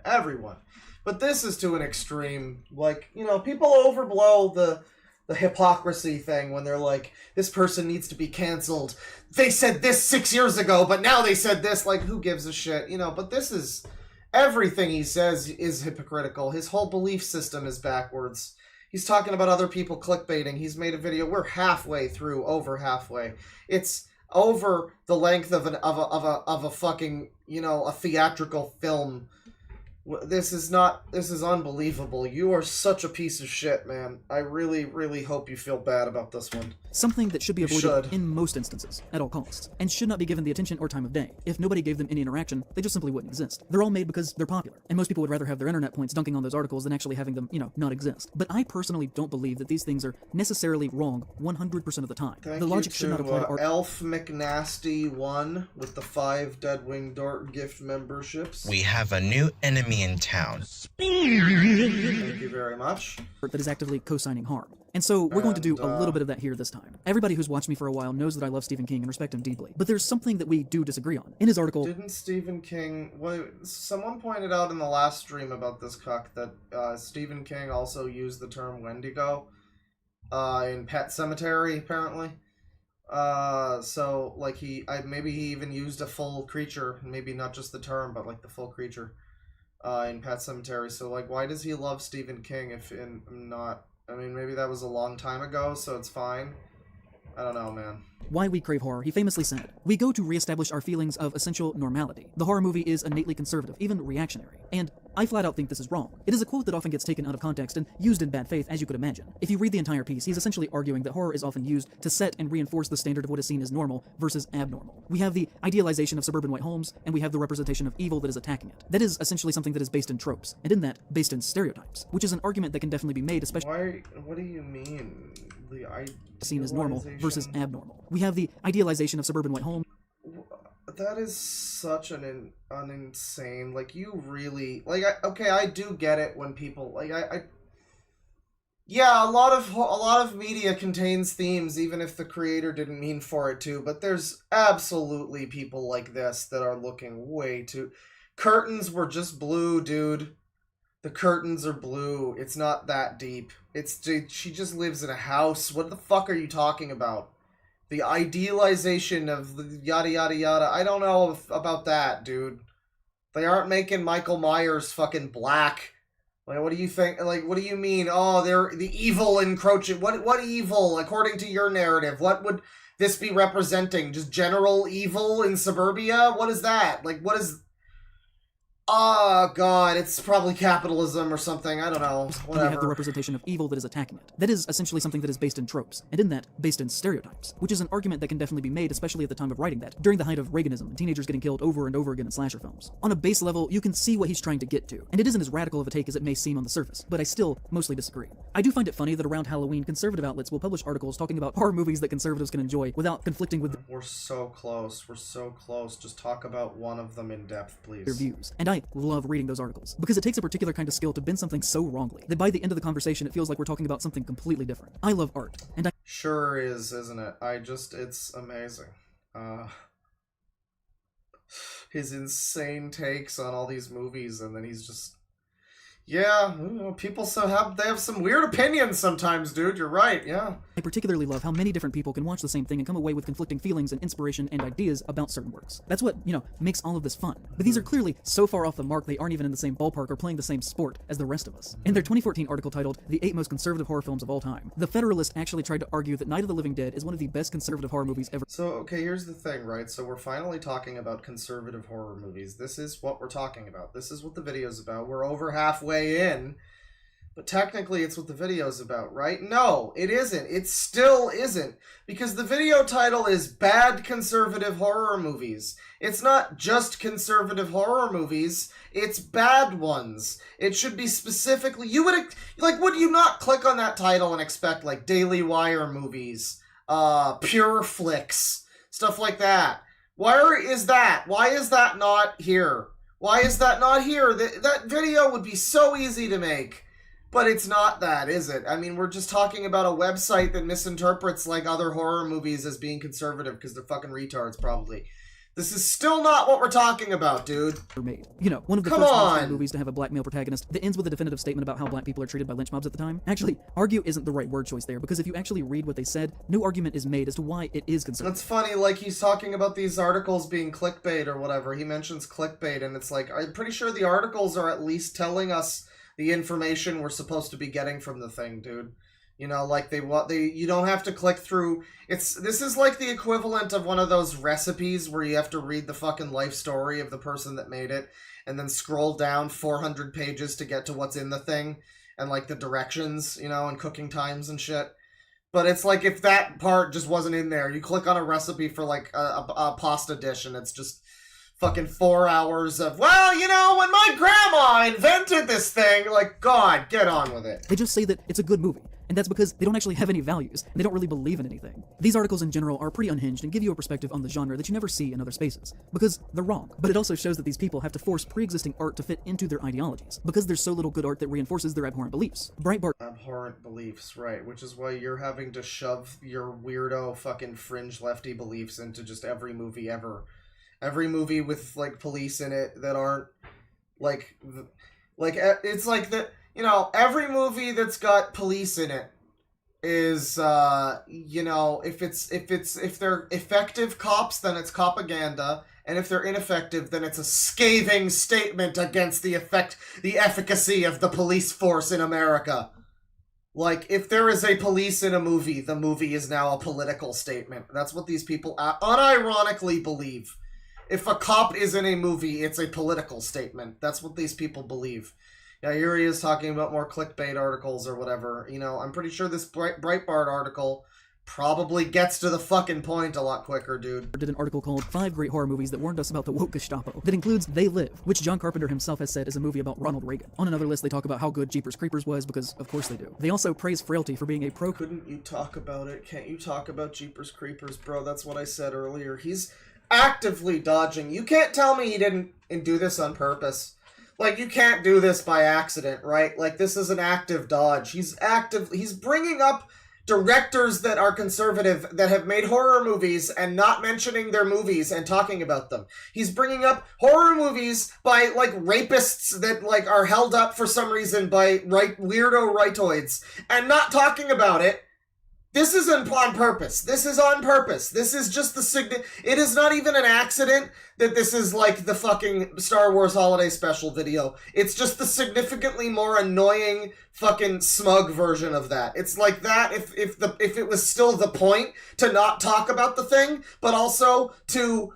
But this is to an extreme, people overblow the hypocrisy thing when they're like, this person needs to be canceled. They said this 6 years ago, but now they said this. Like, who gives a shit? But this is... Everything he says is hypocritical. His whole belief system is backwards. He's talking about other people clickbaiting. He's made a video. We're halfway through, over halfway. It's over the length of a fucking, a theatrical film. This is unbelievable. You are such a piece of shit, man. I really, really hope you feel bad about this one. Something that should be avoided in most instances, at all costs, and should not be given the attention or time of day. If nobody gave them any interaction, they just simply wouldn't exist. They're all made because they're popular, and most people would rather have their internet points dunking on those articles than actually having them, not exist. But I personally don't believe that these things are necessarily wrong 100% of the time. Thank the logic should not apply to art. Elf McNasty 1 with the 5 Deadwing Dart gift memberships. We have a new enemy in town. Thank you very much. That is actively co-signing harm. And so we're going to do a little bit of that here this time. Everybody who's watched me for a while knows that I love Stephen King and respect him deeply. But there's something that we do disagree on. In his article... Didn't Stephen King... someone pointed out in the last stream about this cuck that Stephen King also used the term Wendigo in Pet Sematary, apparently. So, like, maybe he even used a full creature, maybe not just the term, but, like, the full creature in Pet Sematary. So, like, why does he love Stephen King if not... I mean, maybe that was a long time ago, so it's fine. I don't know, man. Why we crave horror, he famously said, "We go to reestablish our feelings of essential normality. The horror movie is innately conservative, even reactionary." And I flat out think this is wrong. It is a quote that often gets taken out of context and used in bad faith, as you could imagine. If you read the entire piece, he's essentially arguing that horror is often used to set and reinforce the standard of what is seen as normal versus abnormal. We have the idealization of suburban white homes, and we have the representation of evil that is attacking it. That is essentially something that is based in tropes, and in that, based in stereotypes, which is an argument that can definitely be made, especially... What do you mean? Seen as normal versus abnormal. We have the idealization of suburban white homes. That is such an insane, like, you really, like, okay, I do get it when people, like, Yeah, a lot of media contains themes, even if the creator didn't mean for it to. But there's absolutely people like this that are looking way too. Curtains were just blue, dude. The curtains are blue. It's not that deep. She just lives in a house. What the fuck are you talking about? The idealization of the yada yada yada. I don't know about that, dude. They aren't making Michael Myers fucking black. Like, what do you think? Like, what do you mean? Oh, they're the evil encroaching. What evil, according to your narrative? What would this be representing? Just general evil in suburbia? What is that? Like, what is... Oh, God, it's probably capitalism or something. I don't know. Whatever. We have the representation of evil that is attacking it. That is essentially something that is based in tropes, and in that, based in stereotypes, which is an argument that can definitely be made, especially at the time of writing that, during the height of Reaganism and teenagers getting killed over and over again in slasher films. On a base level, you can see what he's trying to get to, and it isn't as radical of a take as it may seem on the surface, but I still mostly disagree. I do find it funny that around Halloween, conservative outlets will publish articles talking about horror movies that conservatives can enjoy without conflicting with We're so close. We're so close. Just talk about one of them in depth, please. their views, and I love reading those articles, because it takes a particular kind of skill to bend something so wrongly that by the end of the conversation it feels like we're talking about something completely different. I love art, and I sure is, isn't it? It's amazing. His insane takes on all these movies, and then he's just... Yeah, people they have some weird opinions sometimes, dude. You're right, yeah. I particularly love how many different people can watch the same thing and come away with conflicting feelings and inspiration and ideas about certain works. That's what, makes all of this fun. But these are clearly so far off the mark they aren't even in the same ballpark or playing the same sport as the rest of us. In their 2014 article titled The 8 Most Conservative Horror Films of All Time, The Federalist actually tried to argue that Night of the Living Dead is one of the best conservative horror movies ever. So, okay, here's the thing, right? So we're finally talking about conservative horror movies. This is what we're talking about. This is what the video's about. We're over halfway in, but technically it's what the video's about, right? No, it isn't. It still isn't, because the video title is Bad Conservative Horror Movies. It's not just conservative horror movies, it's bad ones. It should be specifically... would you not click on that title and expect, like, Daily Wire movies, Pure Flicks, stuff like that? Where is that? Why is that not here? Why is that not here? That video would be so easy to make. But it's not that, is it? I mean, we're just talking about a website that misinterprets, like, other horror movies as being conservative because they're fucking retards, probably. This is still not what we're talking about, dude. Made. One of the first mainstream movies to have a black male protagonist that ends with a definitive statement about how black people are treated by lynch mobs at the time. Actually, argue isn't the right word choice there, because if you actually read what they said, no argument is made as to why it is conservative. That's funny, like, he's talking about these articles being clickbait or whatever. He mentions clickbait, and it's like, I'm pretty sure the articles are at least telling us the information we're supposed to be getting from the thing, dude. Like you don't have to click through. This is like the equivalent of one of those recipes where you have to read the fucking life story of the person that made it and then scroll down 400 pages to get to what's in the thing and like the directions, and cooking times and shit. But it's like if that part just wasn't in there, you click on a recipe for like a pasta dish and it's just fucking 4 hours of, when my grandma invented this thing, like, God, get on with it. They just say that it's a good movie, and that's because they don't actually have any values, and they don't really believe in anything. These articles in general are pretty unhinged and give you a perspective on the genre that you never see in other spaces, because they're wrong. But it also shows that these people have to force pre-existing art to fit into their ideologies, because there's so little good art that reinforces their abhorrent beliefs. Breitbart... Abhorrent beliefs, right, which is why you're having to shove your weirdo fucking fringe lefty beliefs into just every movie ever. Every movie with, like, police in it that aren't, it's like that, every movie that's got police in it is, if they're effective cops, then it's propaganda, and if they're ineffective, then it's a scathing statement against the efficacy of the police force in America. Like, if there is a police in a movie, the movie is now a political statement. That's what these people unironically believe. If a cop is in a movie, it's a political statement. That's what these people believe. Yeah, here he is talking about more clickbait articles or whatever. I'm pretty sure this Breitbart article probably gets to the fucking point a lot quicker, dude. Did an article called 5 Great Horror Movies That Warned Us About the Woke Gestapo that includes They Live, which John Carpenter himself has said is a movie about Ronald Reagan. On another list, they talk about how good Jeepers Creepers was, because of course they do. They also praise Frailty for being a pro... Couldn't you talk about it? Can't you talk about Jeepers Creepers, bro? That's what I said earlier. He's actively dodging. You can't tell me he didn't do this on purpose. Like, you can't do this by accident, right? Like, this is an active dodge. He's bringing up directors that are conservative, that have made horror movies and not mentioning their movies and talking about them. He's bringing up horror movies by, like, rapists that, like, are held up for some reason by weirdo rightoids and not talking about it. This isn't on purpose. This is on purpose. This is just the it is not even an accident that this is like the fucking Star Wars Holiday Special video. It's just the significantly more annoying fucking smug version of that. It's like that if it was still the point to not talk about the thing, but also to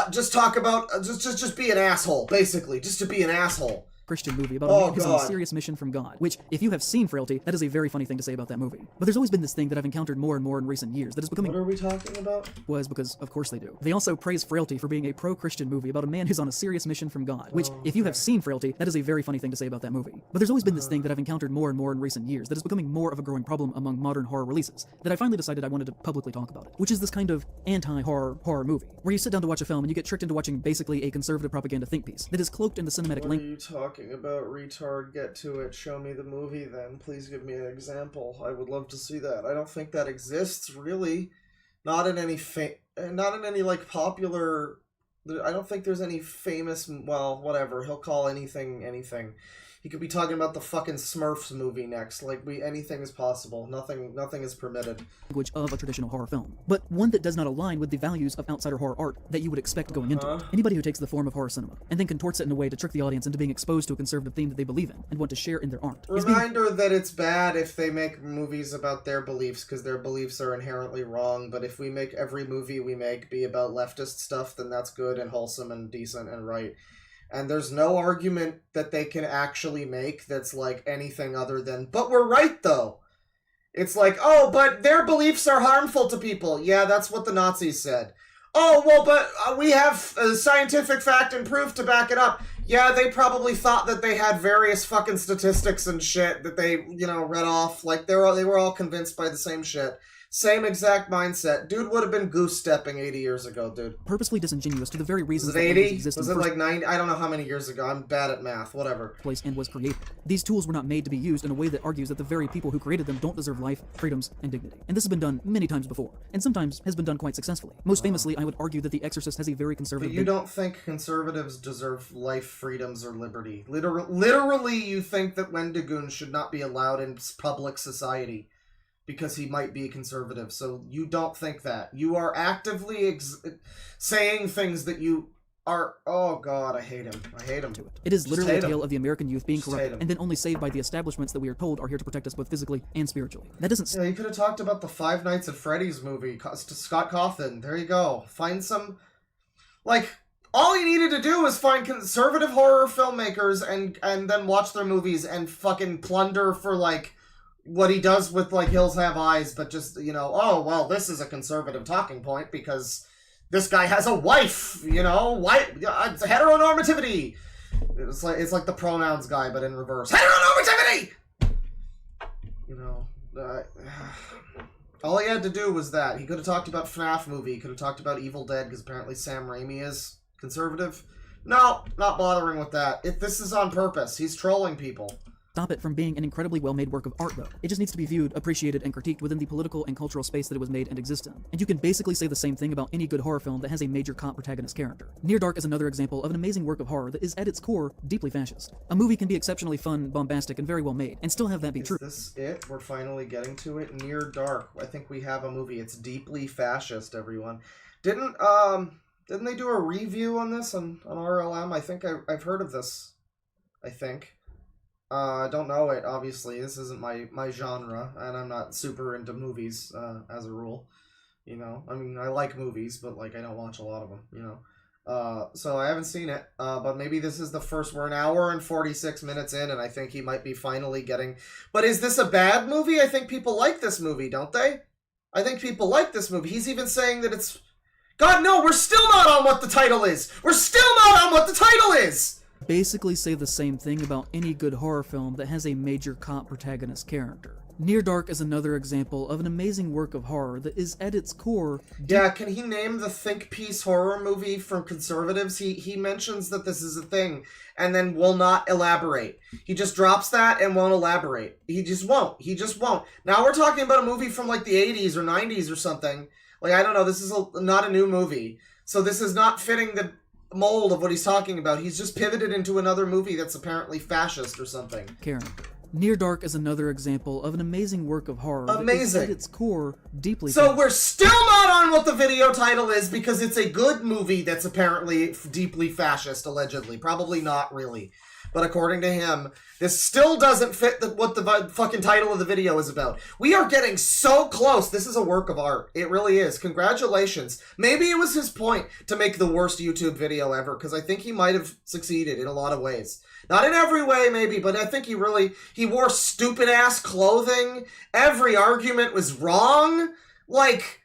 just talk about just be an asshole, basically, just to be an asshole. Christian movie about a man who's on a serious mission from God, which, if you have seen Frailty, that is a very funny thing to say about that movie. But there's always been this thing that I've encountered more and more in recent years that is becoming— What are we talking about? Was because, of course they do. They also praise Frailty for being a pro-Christian movie about a man who's on a serious mission from God, which, if you have seen Frailty, that is a very funny thing to say about that movie. But there's always been this thing that I've encountered more and more in recent years that is becoming more of a growing problem among modern horror releases, that I finally decided I wanted to publicly talk about it, which is this kind of anti-horror horror movie, where you sit down to watch a film and you get tricked into watching basically a conservative propaganda think piece that is cloaked in the cinematic What are you talking about, retard? Get to it. Show me the movie then. Please give me an example. I would love to see that. I don't think that exists, really. Not in any like popular— I don't think there's any famous— well, whatever. He'll call anything. He could be talking about the fucking Smurfs movie next. Like, anything is possible. Nothing is permitted. Language of a traditional horror film, but one that does not align with the values of outsider horror art that you would expect going into it. Anybody who takes the form of horror cinema and then contorts it in a way to trick the audience into being exposed to a conservative theme that they believe in and want to share in their art. Reminder that it's bad if they make movies about their beliefs, because their beliefs are inherently wrong, but if we make every movie we make be about leftist stuff, then that's good and wholesome and decent and right. And there's no argument that they can actually make that's like anything other than, but we're right though. It's like, oh, but their beliefs are harmful to people. Yeah, that's what the Nazis said. Oh, well, but we have scientific fact and proof to back it up. Yeah, they probably thought that they had various fucking statistics and shit that they, read off. Like, they were all convinced by the same shit. Same exact mindset. Dude would have been goose-stepping 80 years ago, dude. Purposefully disingenuous to the very reasons that 80? Was it like 90? I don't know how many years ago. I'm bad at math. Whatever. Place and was created. These tools were not made to be used in a way that argues that the very people who created them don't deserve life, freedoms, and dignity. And this has been done many times before, and sometimes has been done quite successfully. Most famously, I would argue that The Exorcist has a very conservative— But you don't think conservatives deserve life, freedoms, or liberty. Literally, you think that Wendigoon should not be allowed in public society because he might be a conservative. So you don't think that. You are actively saying things that you are— oh god, I hate him. I hate him. It is literally a tale of the American youth being corrupted and then only saved by the establishments that we are told are here to protect us both physically and spiritually. That doesn't— Yeah, you could have talked about the Five Nights at Freddy's movie, Scott Cawthon. There you go. Find some— like, all you needed to do was find conservative horror filmmakers and then watch their movies and fucking plunder for, like, what he does with, like, Hills Have Eyes, but just, oh, well, this is a conservative talking point because this guy has a wife, it's heteronormativity. It's like the pronouns guy, but in reverse. Heteronormativity! All he had to do was that. He could have talked about FNAF movie, he could have talked about Evil Dead, because apparently Sam Raimi is conservative. No, not bothering with that. This is on purpose. He's trolling people. Stop it from being an incredibly well-made work of art, though. It just needs to be viewed, appreciated, and critiqued within the political and cultural space that it was made and exists in. And you can basically say the same thing about any good horror film that has a major cop protagonist character. Near Dark is another example of an amazing work of horror that is, at its core, deeply fascist. A movie can be exceptionally fun, bombastic, and very well made, and still have that be true. Is this it? We're finally getting to it. Near Dark. I think we have a movie. It's deeply fascist, everyone. Didn't they do a review on this on RLM? I think I've heard of this. I think. I don't know it, obviously. This isn't my genre, and I'm not super into movies, as a rule. I mean, I like movies, but, like, I don't watch a lot of them, so I haven't seen it, but maybe this is the first— we're an hour and 46 minutes in, and I think he might be finally getting— but is this a bad movie? I think people like this movie, don't they? I think people like this movie. He's even saying that it's— God, no, we're still not on what the title is! We're still not on what the title is! Basically say the same thing about any good horror film that has a major cop protagonist character. Near Dark is another example of an amazing work of horror that is at its core... Yeah, can he name the think piece horror movie from conservatives? He mentions that this is a thing, and then will not elaborate. He just drops that and won't elaborate. He just won't. He just won't. Now we're talking about a movie from like the 80s or 90s or something. Like, I don't know, this is not a new movie. So this is not fitting the mold of what he's talking about. He's just pivoted into another movie that's apparently fascist or something. Karen. Near Dark is another example of an amazing work of horror amazing. that is at its core deeply... So we're still not on what the video title is because it's a good movie that's apparently deeply fascist, allegedly. Probably not really. But according to him, this still doesn't fit what the fucking title of the video is about. We are getting so close. This is a work of art. It really is. Congratulations. Maybe it was his point to make the worst YouTube video ever, because I think he might have succeeded in a lot of ways. Not in every way, maybe, but I think he wore stupid-ass clothing. Every argument was wrong. Like,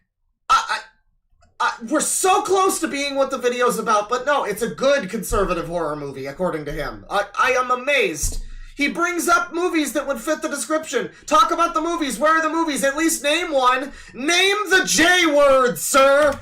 we're so close to being what the video's about, but no, it's a good conservative horror movie, according to him. I am amazed. He brings up movies that would fit the description. Talk about the movies. Where are the movies? At least name one. Name the J word, sir!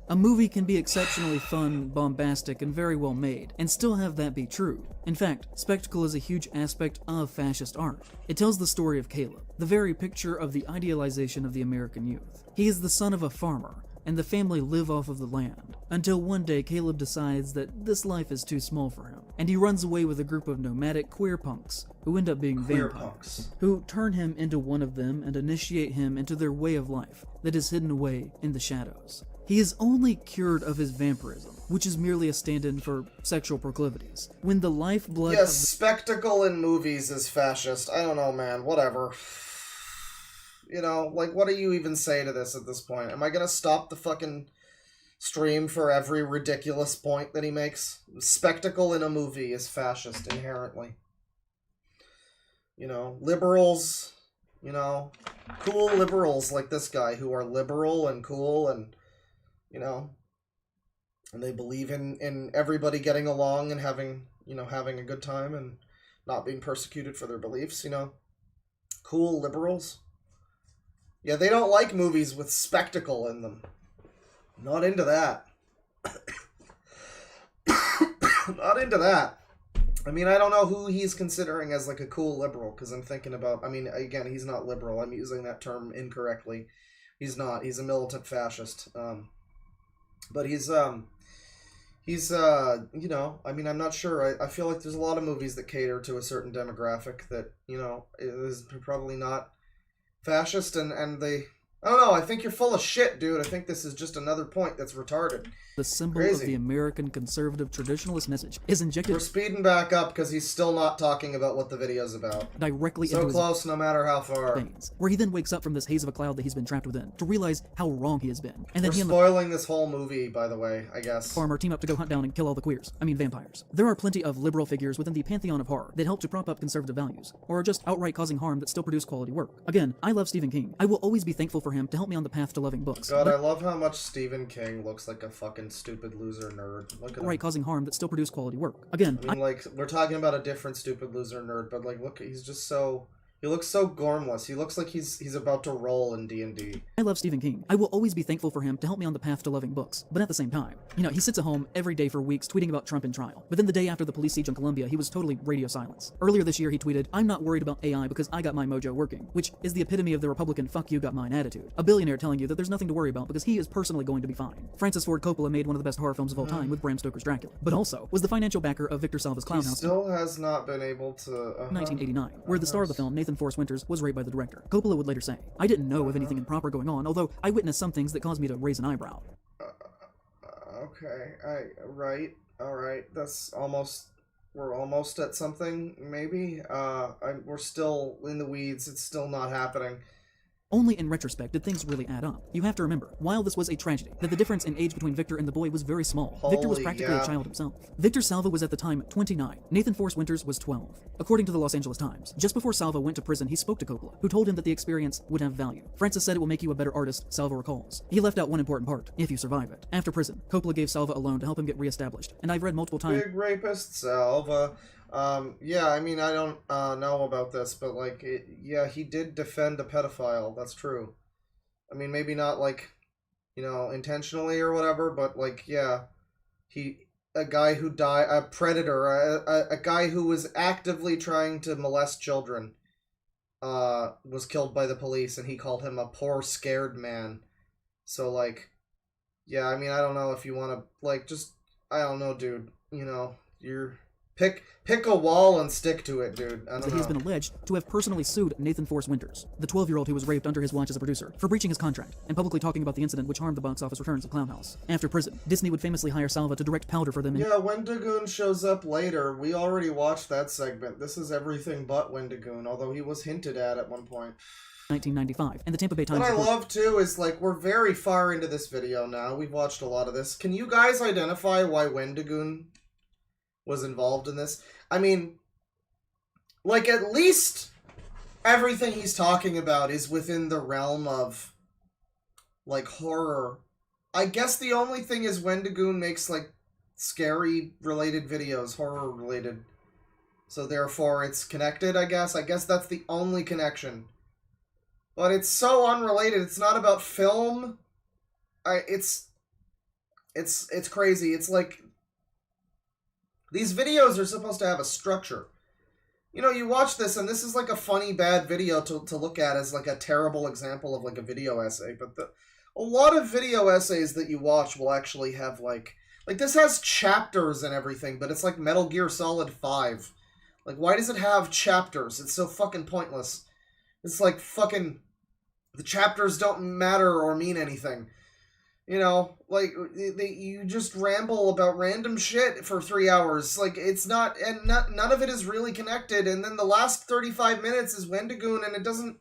A movie can be exceptionally fun, bombastic, and very well made, and still have that be true. In fact, spectacle is a huge aspect of fascist art. It tells the story of Caleb, the very picture of the idealization of the American youth. He is the son of a farmer, and the family live off of the land, until one day Caleb decides that this life is too small for him, and he runs away with a group of nomadic queer punks, who end up being vampires, who turn him into one of them and initiate him into their way of life that is hidden away in the shadows. He is only cured of his vampirism, which is merely a stand-in for sexual proclivities, when the lifeblood yes, spectacle in movies is fascist. I don't know, man. Whatever. You know, like, what do you even say to this at this point? Am I gonna stop the fucking stream for every ridiculous point that he makes? Spectacle in a movie is fascist, inherently. You know, liberals, you know, cool liberals like this guy who are liberal and cool and, you know, and they believe in everybody getting along and having, you know, having a good time and not being persecuted for their beliefs, you know. Cool liberals. Yeah, they don't like movies with spectacle in them. Not into that. Not into that. I mean, I don't know who he's considering as like a cool liberal, because I'm thinking about, I mean, again, he's not liberal. I'm using that term incorrectly. He's not. He's a militant fascist. But he's you know, I mean, I'm not sure. I feel like there's a lot of movies that cater to a certain demographic that, you know, is probably not fascist, and they, I don't know, I think you're full of shit, dude. I think this is just another point that's retarded. The symbol of the American conservative traditionalist message is injected... We're speeding back up because he's still not talking about what the video's about. Directly so into close, no matter how far. Veins, where he then wakes up from this haze of a cloud that he's been trapped within to realize how wrong he has been. And then We're spoiling this whole movie, by the way, I guess. Farmer team up to go hunt down and kill all the queers. I mean vampires. There are plenty of liberal figures within the pantheon of horror that help to prop up conservative values, or are just outright causing harm that still produce quality work. Again, I love Stephen King. I will always be thankful for him to help me on the path to loving books. God, I love how much Stephen King looks like a fucking stupid loser nerd. Look at him. Causing harm that still produce quality work. Again, I mean, like, we're talking about a different stupid loser nerd, but like, look, he's just so... He looks so gormless. He looks like he's about to roll in D&D. I love Stephen King. I will always be thankful for him to help me on the path to loving books. But at the same time, you know, he sits at home every day for weeks tweeting about Trump in trial. But then the day after the police siege on Columbia, he was totally radio silence. Earlier this year, he tweeted, "I'm not worried about AI because I got my mojo working," which is the epitome of the Republican fuck you got mine attitude. A billionaire telling you that there's nothing to worry about because he is personally going to be fine. Francis Ford Coppola made one of the best horror films of all time with Bram Stoker's Dracula, but also was the financial backer of Victor Salva's Clown House. Still has not been able to... 1989, where the star of the film, Nathan Forrest Winters, was raped by the director. Coppola would later say, "I didn't know of anything improper going on, although I witnessed some things that caused me to raise an eyebrow." Okay, right, alright, that's almost... We're almost at something, maybe? We're still in the weeds, it's still not happening. Only in retrospect did things really add up. You have to remember, while this was a tragedy, that the difference in age between Victor and the boy was very small. Victor was practically a child himself. Victor Salva was at the time 29. Nathan Forrest Winters was 12. According to the Los Angeles Times, just before Salva went to prison, he spoke to Coppola, who told him that the experience would have value. Francis said it will make you a better artist, Salva recalls. He left out one important part: if you survive it. After prison, Coppola gave Salva a loan to help him get reestablished, and I've read multiple times... Big rapist Salva. Yeah, I mean, I don't know about this, but, like, yeah, he did defend a pedophile. That's true. I mean, maybe not, like, you know, intentionally or whatever, but, like, yeah, a guy who died, a predator, a guy who was actively trying to molest children, was killed by the police, and he called him a poor, scared man. So, like, yeah, I mean, I don't know if you want to, like, just, I don't know, dude, you know, pick a wall and stick to it, dude. I don't know. He has been alleged to have personally sued Nathan Force Winters, the 12-year-old who was raped under his watch as a producer, for breaching his contract and publicly talking about the incident which harmed the box office returns of Clown House. After prison, Disney would famously hire Salva to direct Powder for them. Yeah, Wendigoon shows up later. We already watched that segment. This is everything but Wendigoon, although he was hinted at one point. 1995, and the Tampa Bay Times. What I love, too, is, like, we're very far into this video now. We've watched a lot of this. Can you guys identify why Wendigoon was involved in this? I mean, like, at least everything he's talking about is within the realm of, like, horror. I guess the only thing is Wendigoon makes, like, scary-related videos, horror-related. So, therefore, it's connected, I guess. I guess that's the only connection. But it's so unrelated. It's not about film. It's crazy. It's like, these videos are supposed to have a structure. You know, you watch this, and this is like a funny, bad video to look at as like a terrible example of like a video essay. But a lot of video essays that you watch will actually have like this has chapters and everything, but it's like Metal Gear Solid 5. Like, why does it have chapters? It's so fucking pointless. It's like fucking, the chapters don't matter or mean anything. You know, like, you just ramble about random shit for 3 hours. Like, it's not, and none of it is really connected. And then the last 35 minutes is Wendigoon, and it doesn't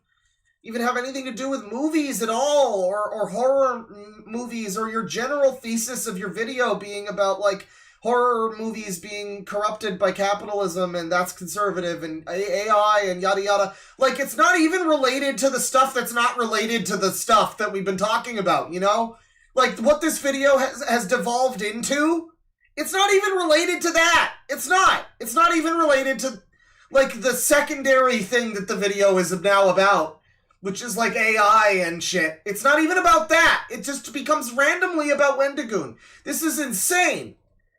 even have anything to do with movies at all, or horror movies, or your general thesis of your video being about, like, horror movies being corrupted by capitalism, and that's conservative, and AI, and yada yada. Like, it's not even related to the stuff that's not related to the stuff that we've been talking about, you know? Like, what this video has devolved into, it's not even related to that. It's not. It's not even related to, like, the secondary thing that the video is now about, which is, like, AI and shit. It's not even about that. It just becomes randomly about Wendigoon. This is insane.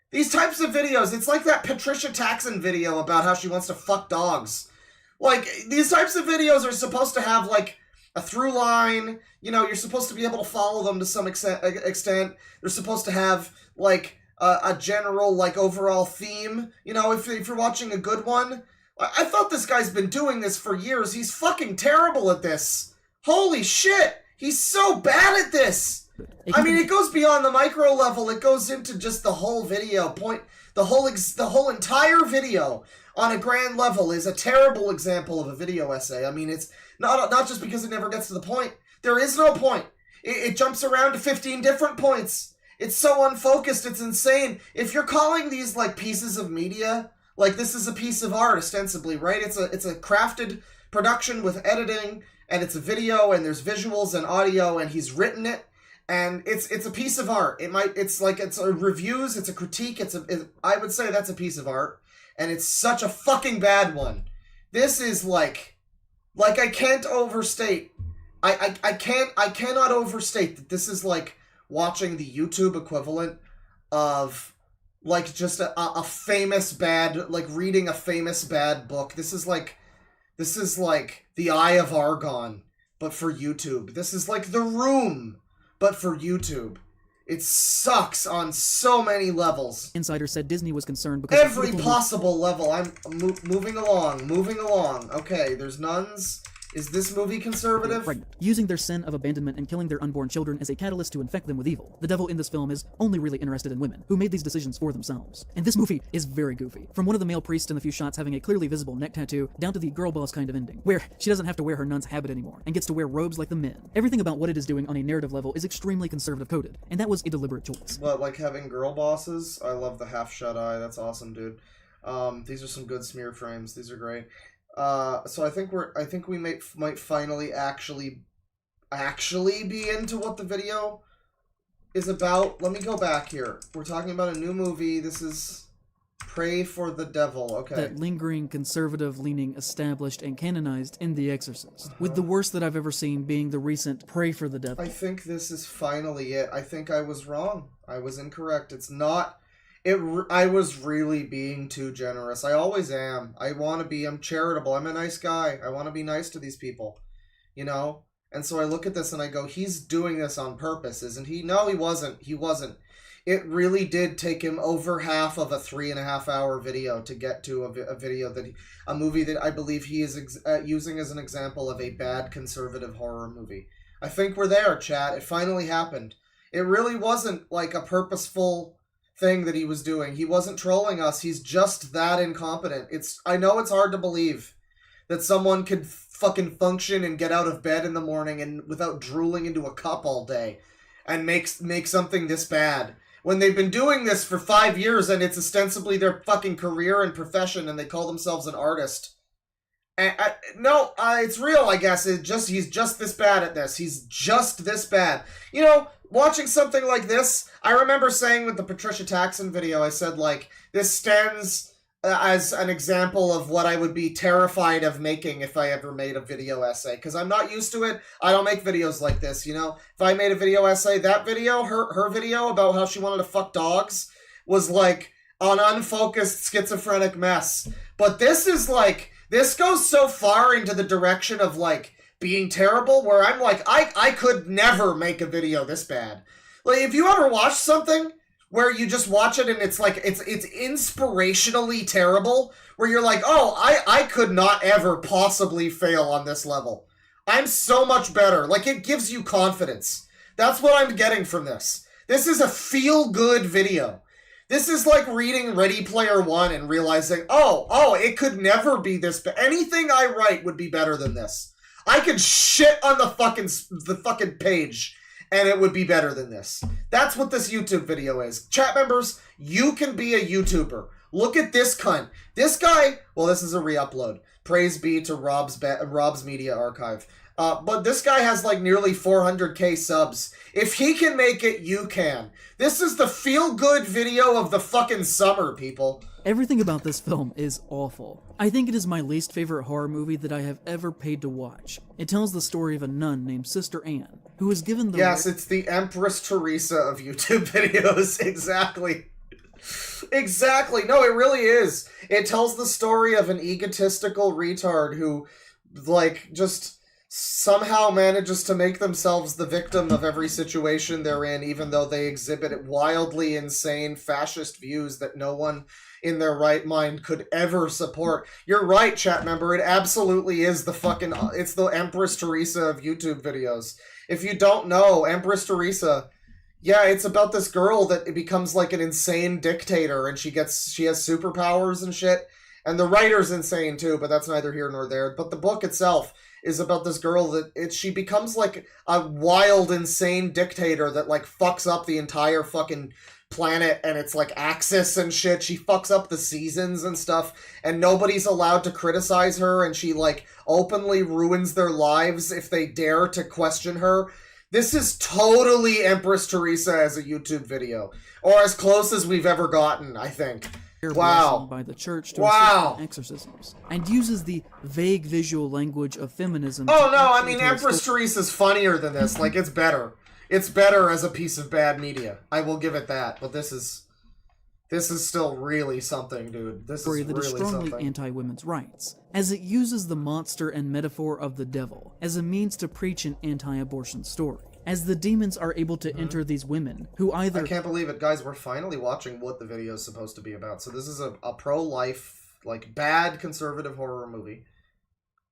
These types of videos, it's like that Patricia Taxon video about how she wants to fuck dogs. Like, these types of videos are supposed to have, like, a through line. You know, you're supposed to be able to follow them to some extent. They're supposed to have, like, a general, like, overall theme. You know, if you're watching a good one. I thought this guy's been doing this for years. He's fucking terrible at this. Holy shit! He's so bad at this! I mean, it goes beyond the micro level. It goes into just the whole video. The whole entire video on a grand level is a terrible example of a video essay. I mean, it's not just because it never gets to the point. There is no point. It jumps around to 15 different points. It's so unfocused, it's insane. If you're calling these, like, pieces of media, like, this is a piece of art, ostensibly, right? It's a crafted production with editing, and it's a video, and there's visuals and audio, and he's written it, and it's a piece of art. It's a reviews, it's a critique, I would say that's a piece of art, and it's such a fucking bad one. This is like I can't overstate. I cannot overstate that this is like watching the YouTube equivalent of, like, just a famous bad, like, reading a famous bad book. This is like The Eye of Argon, but for YouTube. This is like The Room, but for YouTube. It sucks on so many levels. Insider said Disney was concerned because every possible level. I'm moving along. Okay, there's nuns. Is this movie conservative? Pregnant, using their sin of abandonment and killing their unborn children as a catalyst to infect them with evil. The devil in this film is only really interested in women, who made these decisions for themselves. And this movie is very goofy. From one of the male priests in the few shots having a clearly visible neck tattoo, down to the girl boss kind of ending, where she doesn't have to wear her nun's habit anymore, and gets to wear robes like the men. Everything about what it is doing on a narrative level is extremely conservative coded, and that was a deliberate choice. What, like having girl bosses? I love the half-shut eye, that's awesome, dude. These are some good smear frames, these are great. So I think we might finally actually be into what the video is about. Let me go back here. We're talking about a new movie. This is Pray for the devil, okay. that lingering, conservative-leaning established and canonized in The Exorcist, with the worst that I've ever seen being the recent Pray for the Devil. I think this is finally it. I think I was wrong. I was incorrect. It's not... I was really being too generous. I always am. I'm charitable. I'm a nice guy. I want to be nice to these people. You know? And so I look at this and I go, he's doing this on purpose, isn't he? No, he wasn't. He wasn't. It really did take him over half of a 3.5-hour video to get to a movie that I believe he is using as an example of a bad conservative horror movie. I think we're there, chat. It finally happened. It really wasn't like a purposeful thing that he was doing. He wasn't trolling us. He's just that incompetent. I know it's hard to believe that someone could fucking function and get out of bed in the morning and without drooling into a cup all day and make something this bad. When they've been doing this for 5 years and it's ostensibly their fucking career and profession and they call themselves an artist. No, it's real, I guess. He's just this bad at this. He's just this bad. You know, watching something like this, I remember saying with the Patricia Taxon video, I said, like, this stands as an example of what I would be terrified of making if I ever made a video essay. Because I'm not used to it. I don't make videos like this, you know? If I made a video essay, that video, her video about how she wanted to fuck dogs, was like an unfocused schizophrenic mess. But this is like... This goes so far into the direction of, like, being terrible, where I'm like, I could never make a video this bad. Like, if you ever watch something where you just watch it and it's, like, it's inspirationally terrible, where you're like, oh, I could not ever possibly fail on this level. I'm so much better. Like, it gives you confidence. That's what I'm getting from this. This is a feel-good video. This is like reading Ready Player One and realizing, oh, it could never be this bad. Anything I write would be better than this. I could shit on the fucking page and it would be better than this. That's what this YouTube video is. Chat members, you can be a YouTuber. Look at this cunt. This guy, well, this is a re-upload. Praise be to Rob's Media Archive. But this guy has like nearly 400k subs. If he can make it, you can. This is the feel-good video of the fucking summer, people. Everything about this film is awful. I think it is my least favorite horror movie that I have ever paid to watch. It tells the story of a nun named Sister Anne, who was given the... Yes, it's the Empress Teresa of YouTube videos. Exactly. Exactly. No, it really is. It tells the story of an egotistical retard who, like, just... somehow manages to make themselves the victim of every situation they're in, even though they exhibit wildly insane fascist views that no one in their right mind could ever support. You're right, chat member. It absolutely is it's the Empress Teresa of YouTube videos. If you don't know, Empress Teresa, yeah, it's about this girl that it becomes like an insane dictator and she has superpowers and shit. And the writer's insane too, but that's neither here nor there. But the book itself is about this girl that she becomes like a wild, insane dictator that like fucks up the entire fucking planet and it's like axis and shit. She fucks up the seasons and stuff and nobody's allowed to criticize her and she like openly ruins their lives if they dare to question her. This is totally Empress Teresa as a YouTube video, or as close as we've ever gotten, I think. Wow. By the church to assist in exorcisms, and uses the vague visual language of feminism. Oh no, I mean Empress Teresa's funnier than this. Like, it's better. It's better as a piece of bad media. I will give it that. But this is still really something, dude. This is really that is strongly anti-women's rights, as it uses the monster and metaphor of the devil as a means to preach an anti-abortion story. As the demons are able to enter these women, who either... I can't believe it, guys. We're finally watching what the video is supposed to be about. So this is a pro-life, like, bad conservative horror movie.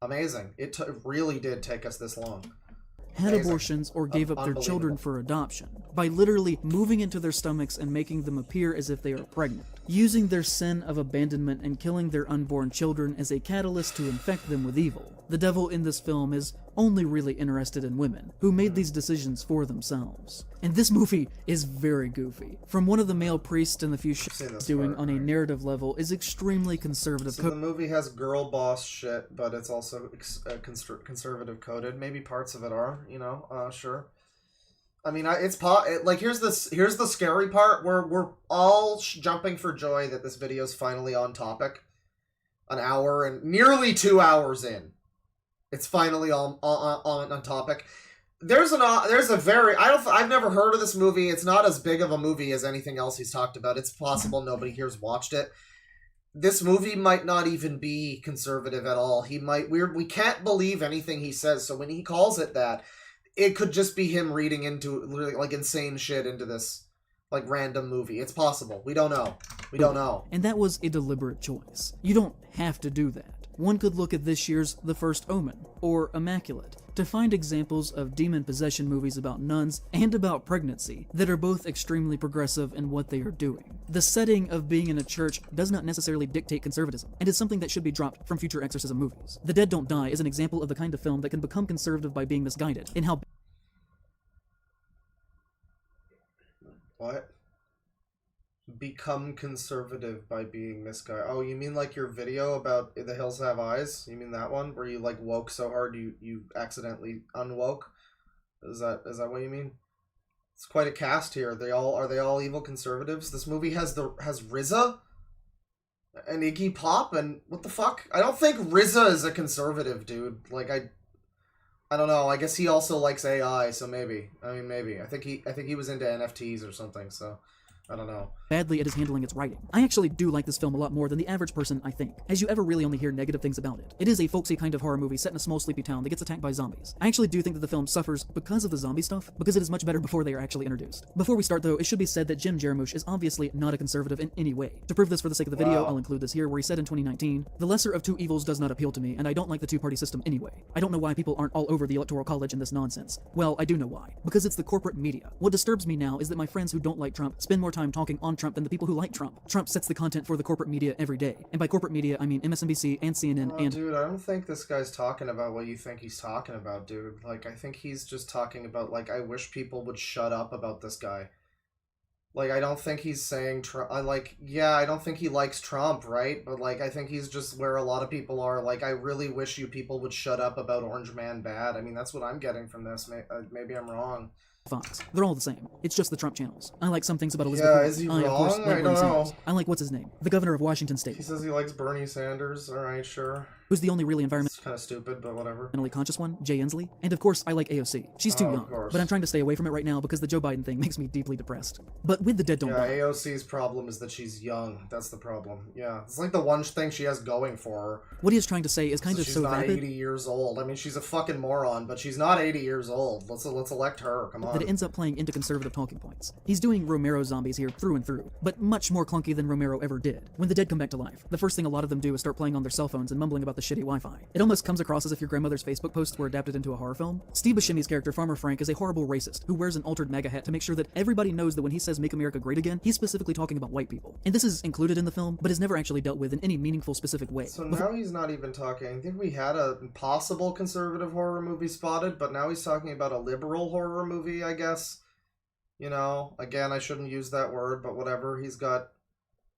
Amazing. It really did take us this long. Had abortions or gave up their children for adoption, by literally moving into their stomachs and making them appear as if they are pregnant, using their sin of abandonment and killing their unborn children as a catalyst to infect them with evil. The devil in this film is only really interested in women, who made these decisions for themselves. And this movie is very goofy. From one of the male priests in the Fujoshi-Cake doing on a narrative level is extremely conservative. So the movie has girl boss shit, but it's also conservative coded. Maybe parts of it are, you know, sure. I mean, like, here's the scary part. We're all jumping for joy that this video's finally on topic. An hour and nearly 2 hours in. It's finally on topic. I've never heard of this movie. It's not as big of a movie as anything else he's talked about. It's possible nobody here's watched it. This movie might not even be conservative at all. We can't believe anything he says. So when he calls it that, it could just be him reading into like insane shit into this like random movie. It's possible. We don't know. We don't know. And that was a deliberate choice. You don't have to do that. One could look at this year's The First Omen, or Immaculate, to find examples of demon possession movies about nuns and about pregnancy that are both extremely progressive in what they are doing. The setting of being in a church does not necessarily dictate conservatism, and is something that should be dropped from future exorcism movies. The Dead Don't Die is an example of the kind of film that can become conservative by being misguided in how... What? Become conservative by being misguided. Oh, you mean like your video about The Hills Have Eyes? You mean that one where you like woke so hard you accidentally unwoke? Is that what you mean? It's quite a cast here. Are they all evil conservatives? This movie has RZA and Iggy Pop and what the fuck? I don't think RZA is a conservative, dude. Like I don't know. I guess he also likes AI, so maybe. I mean, maybe. I think he was into NFTs or something, so I don't know. Badly it is handling its writing. I actually do like this film a lot more than the average person, I think, as you ever really only hear negative things about it. It is a folksy kind of horror movie set in a small sleepy town that gets attacked by zombies. I actually do think that the film suffers because of the zombie stuff, because it is much better before they are actually introduced. Before we start though, it should be said that Jim Jarmusch is obviously not a conservative in any way. To prove this for the sake of the video, I'll include this here where he said in 2019, "The lesser of two evils does not appeal to me, and I don't like the two-party system anyway. I don't know why people aren't all over the Electoral College and this nonsense. Well, I do know why. Because it's the corporate media. What disturbs me now is that my friends who don't like Trump spend more time talking on Trump than the people who like Trump. Trump sets the content for the corporate media every day. And by corporate media, I mean MSNBC and CNN and... Dude, I don't think this guy's talking about what you think he's talking about, dude. Like, I think he's just talking about, like, I wish people would shut up about this guy. Like, I don't think he's saying Trump... I don't think he likes Trump, right? But, like, I think he's just where a lot of people are. Like, I really wish you people would shut up about Orange Man bad. I mean, that's what I'm getting from this. Maybe I'm wrong. Fox. They're all the same. It's just the Trump channels. I like some things about Elizabeth. Yeah, is he wrong? Of course, like I don't know. I like what's his name? The governor of Washington State. He says he likes Bernie Sanders. Alright, sure. Who's the only really It's kind of stupid, but whatever. environmentally conscious one, Jay Inslee. And of course, I like AOC. She's too young, but I'm trying to stay away from it right now because the Joe Biden thing makes me deeply depressed. But with The Dead Don't Die... AOC's problem is that she's young. That's the problem. Yeah, it's like the one thing she has going for her. What he is trying to say is kind of she's so not vapid... 80 years old. I mean, she's a fucking moron, but she's not 80 years old. Let's elect her. Come on. That it ends up playing into conservative talking points. He's doing Romero zombies here through and through, but much more clunky than Romero ever did. When the dead come back to life, the first thing a lot of them do is start playing on their cell phones and mumbling about the shitty Wi-Fi. It almost comes across as if your grandmother's Facebook posts were adapted into a horror film. Steve Buscemi's character, Farmer Frank, is a horrible racist who wears an altered MAGA hat to make sure that everybody knows that when he says "Make America Great Again," he's specifically talking about white people. And this is included in the film, but is never actually dealt with in any meaningful, specific way. So now he's not even talking. I think we had a possible conservative horror movie spotted, but now he's talking about a liberal horror movie, I guess. You know, again, I shouldn't use that word, but whatever.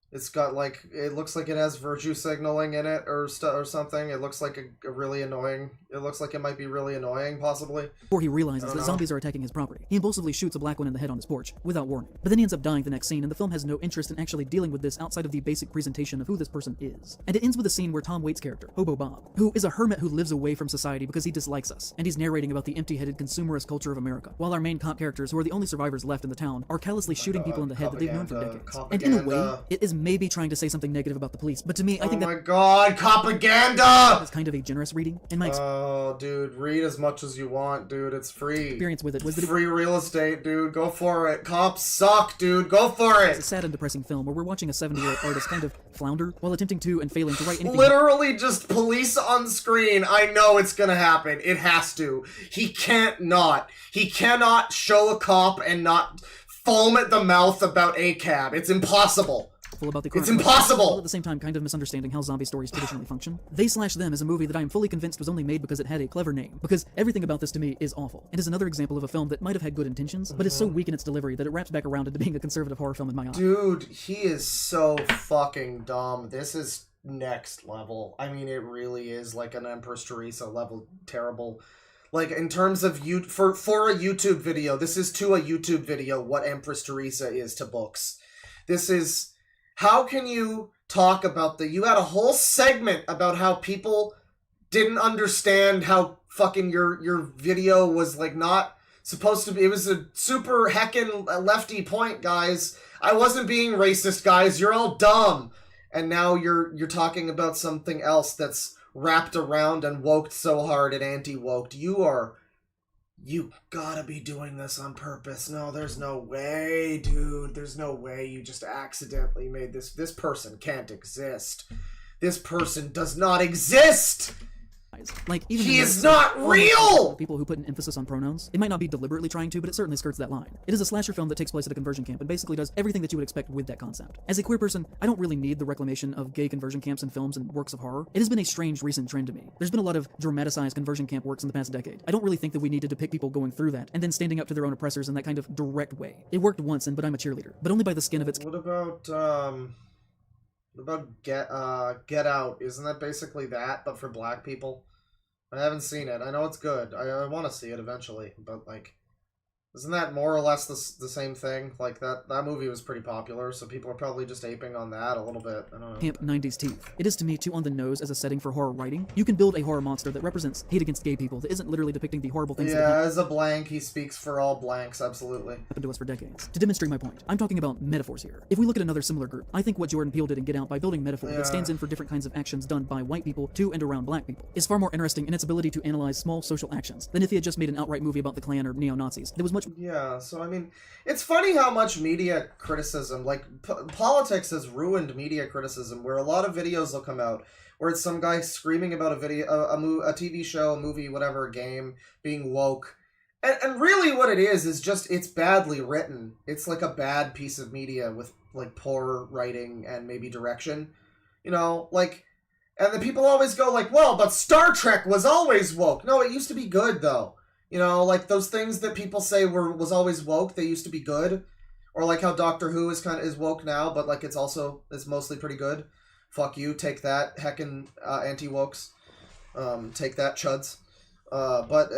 It's got like, it looks like it has virtue signaling in it or something. It looks like a really annoying, it looks like it might be really annoying, possibly. Before he realizes that zombies are attacking his property, he impulsively shoots a black one in the head on his porch, without warning. But then he ends up dying the next scene, and the film has no interest in actually dealing with this outside of the basic presentation of who this person is. And it ends with a scene where Tom Waits' character, Hobo Bob, who is a hermit who lives away from society because he dislikes us, and he's narrating about the empty-headed consumerist culture of America, while our main cop characters, who are the only survivors left in the town, are callously shooting people in the head that they've known for decades. And in a way, it is maybe trying to say something negative about the police, but to me, I think that— Oh my god, propaganda! It's kind of a generous reading, in my Oh, dude, read as much as you want, dude. It's free. experience with it was that Free real estate, dude. Go for it. Cops suck, dude. Go for it. it's a sad and depressing film where we're watching a 70-year-old artist kind of flounder while attempting to and failing to write anything. Literally just police on screen. I know it's gonna happen. It has to. He can't not. He cannot show a cop and not foam at the mouth about ACAB. It's impossible. About the It's impossible! While at the same time kind of misunderstanding how zombie stories traditionally function. They Slash Them is a movie that I am fully convinced was only made because it had a clever name, because everything about this to me is awful. It is another example of a film that might have had good intentions, but is so weak in its delivery that it wraps back around into being a conservative horror film in my eyes. Dude, he is so fucking dumb. This is next level. I mean, it really is like an Empress Teresa level terrible. Like, in terms of for a YouTube video, this is to a YouTube video what Empress Teresa is to books. This is, how can you talk about you had a whole segment about how people didn't understand how fucking your video was, like, not supposed to be, it was a super heckin' lefty point, guys. I wasn't being racist, guys. You're all dumb. And now you're talking about something else that's wrapped around and woked so hard and anti-woked. You gotta be doing this on purpose. No, there's no way, dude. There's no way you just accidentally made this. This person can't exist. This person does not exist! Like, even he is not real! People who put an emphasis on pronouns, it might not be deliberately trying to, but it certainly skirts that line. It is a slasher film that takes place at a conversion camp and basically does everything that you would expect with that concept. As a queer person, I don't really need the reclamation of gay conversion camps in films and works of horror. It has been a strange recent trend to me. There's been a lot of dramatized conversion camp works in the past decade. I don't really think that we need to depict people going through that and then standing up to their own oppressors in that kind of direct way. It worked once, but I'm a cheerleader, but only by the skin of its... What about Get Out? Isn't that basically that, but for black people? I haven't seen it. I know it's good. I want to see it eventually, but, like, isn't that more or less the same thing? Like, that movie was pretty popular, so people are probably just aping on that a little bit. I don't know. Camp 90s teeth. It is to me too on the nose as a setting for horror writing. You can build a horror monster that represents hate against gay people that isn't literally depicting the horrible things that as a blank, he speaks for all blanks, absolutely. Happened to us for decades. To demonstrate my point, I'm talking about metaphors here. If we look at another similar group, I think what Jordan Peele did in Get Out by building metaphor that stands in for different kinds of actions done by white people to and around black people is far more interesting in its ability to analyze small social actions than if he had just made an outright movie about the Klan or neo-Nazis. There was much... Yeah, so I mean, it's funny how much media criticism, like, politics has ruined media criticism, where a lot of videos will come out where it's some guy screaming about a TV show, a movie, whatever, a game, being woke. And really what it is just, it's badly written. It's like a bad piece of media with, like, poor writing and maybe direction. You know, like, and the people always go like, well, but Star Trek was always woke. No, it used to be good, though. You know, like, those things that people say was always woke, they used to be good. Or like how Doctor Who is woke now, but, like, it's mostly pretty good. Fuck you, take that, heckin' anti-wokes. Take that, chuds. But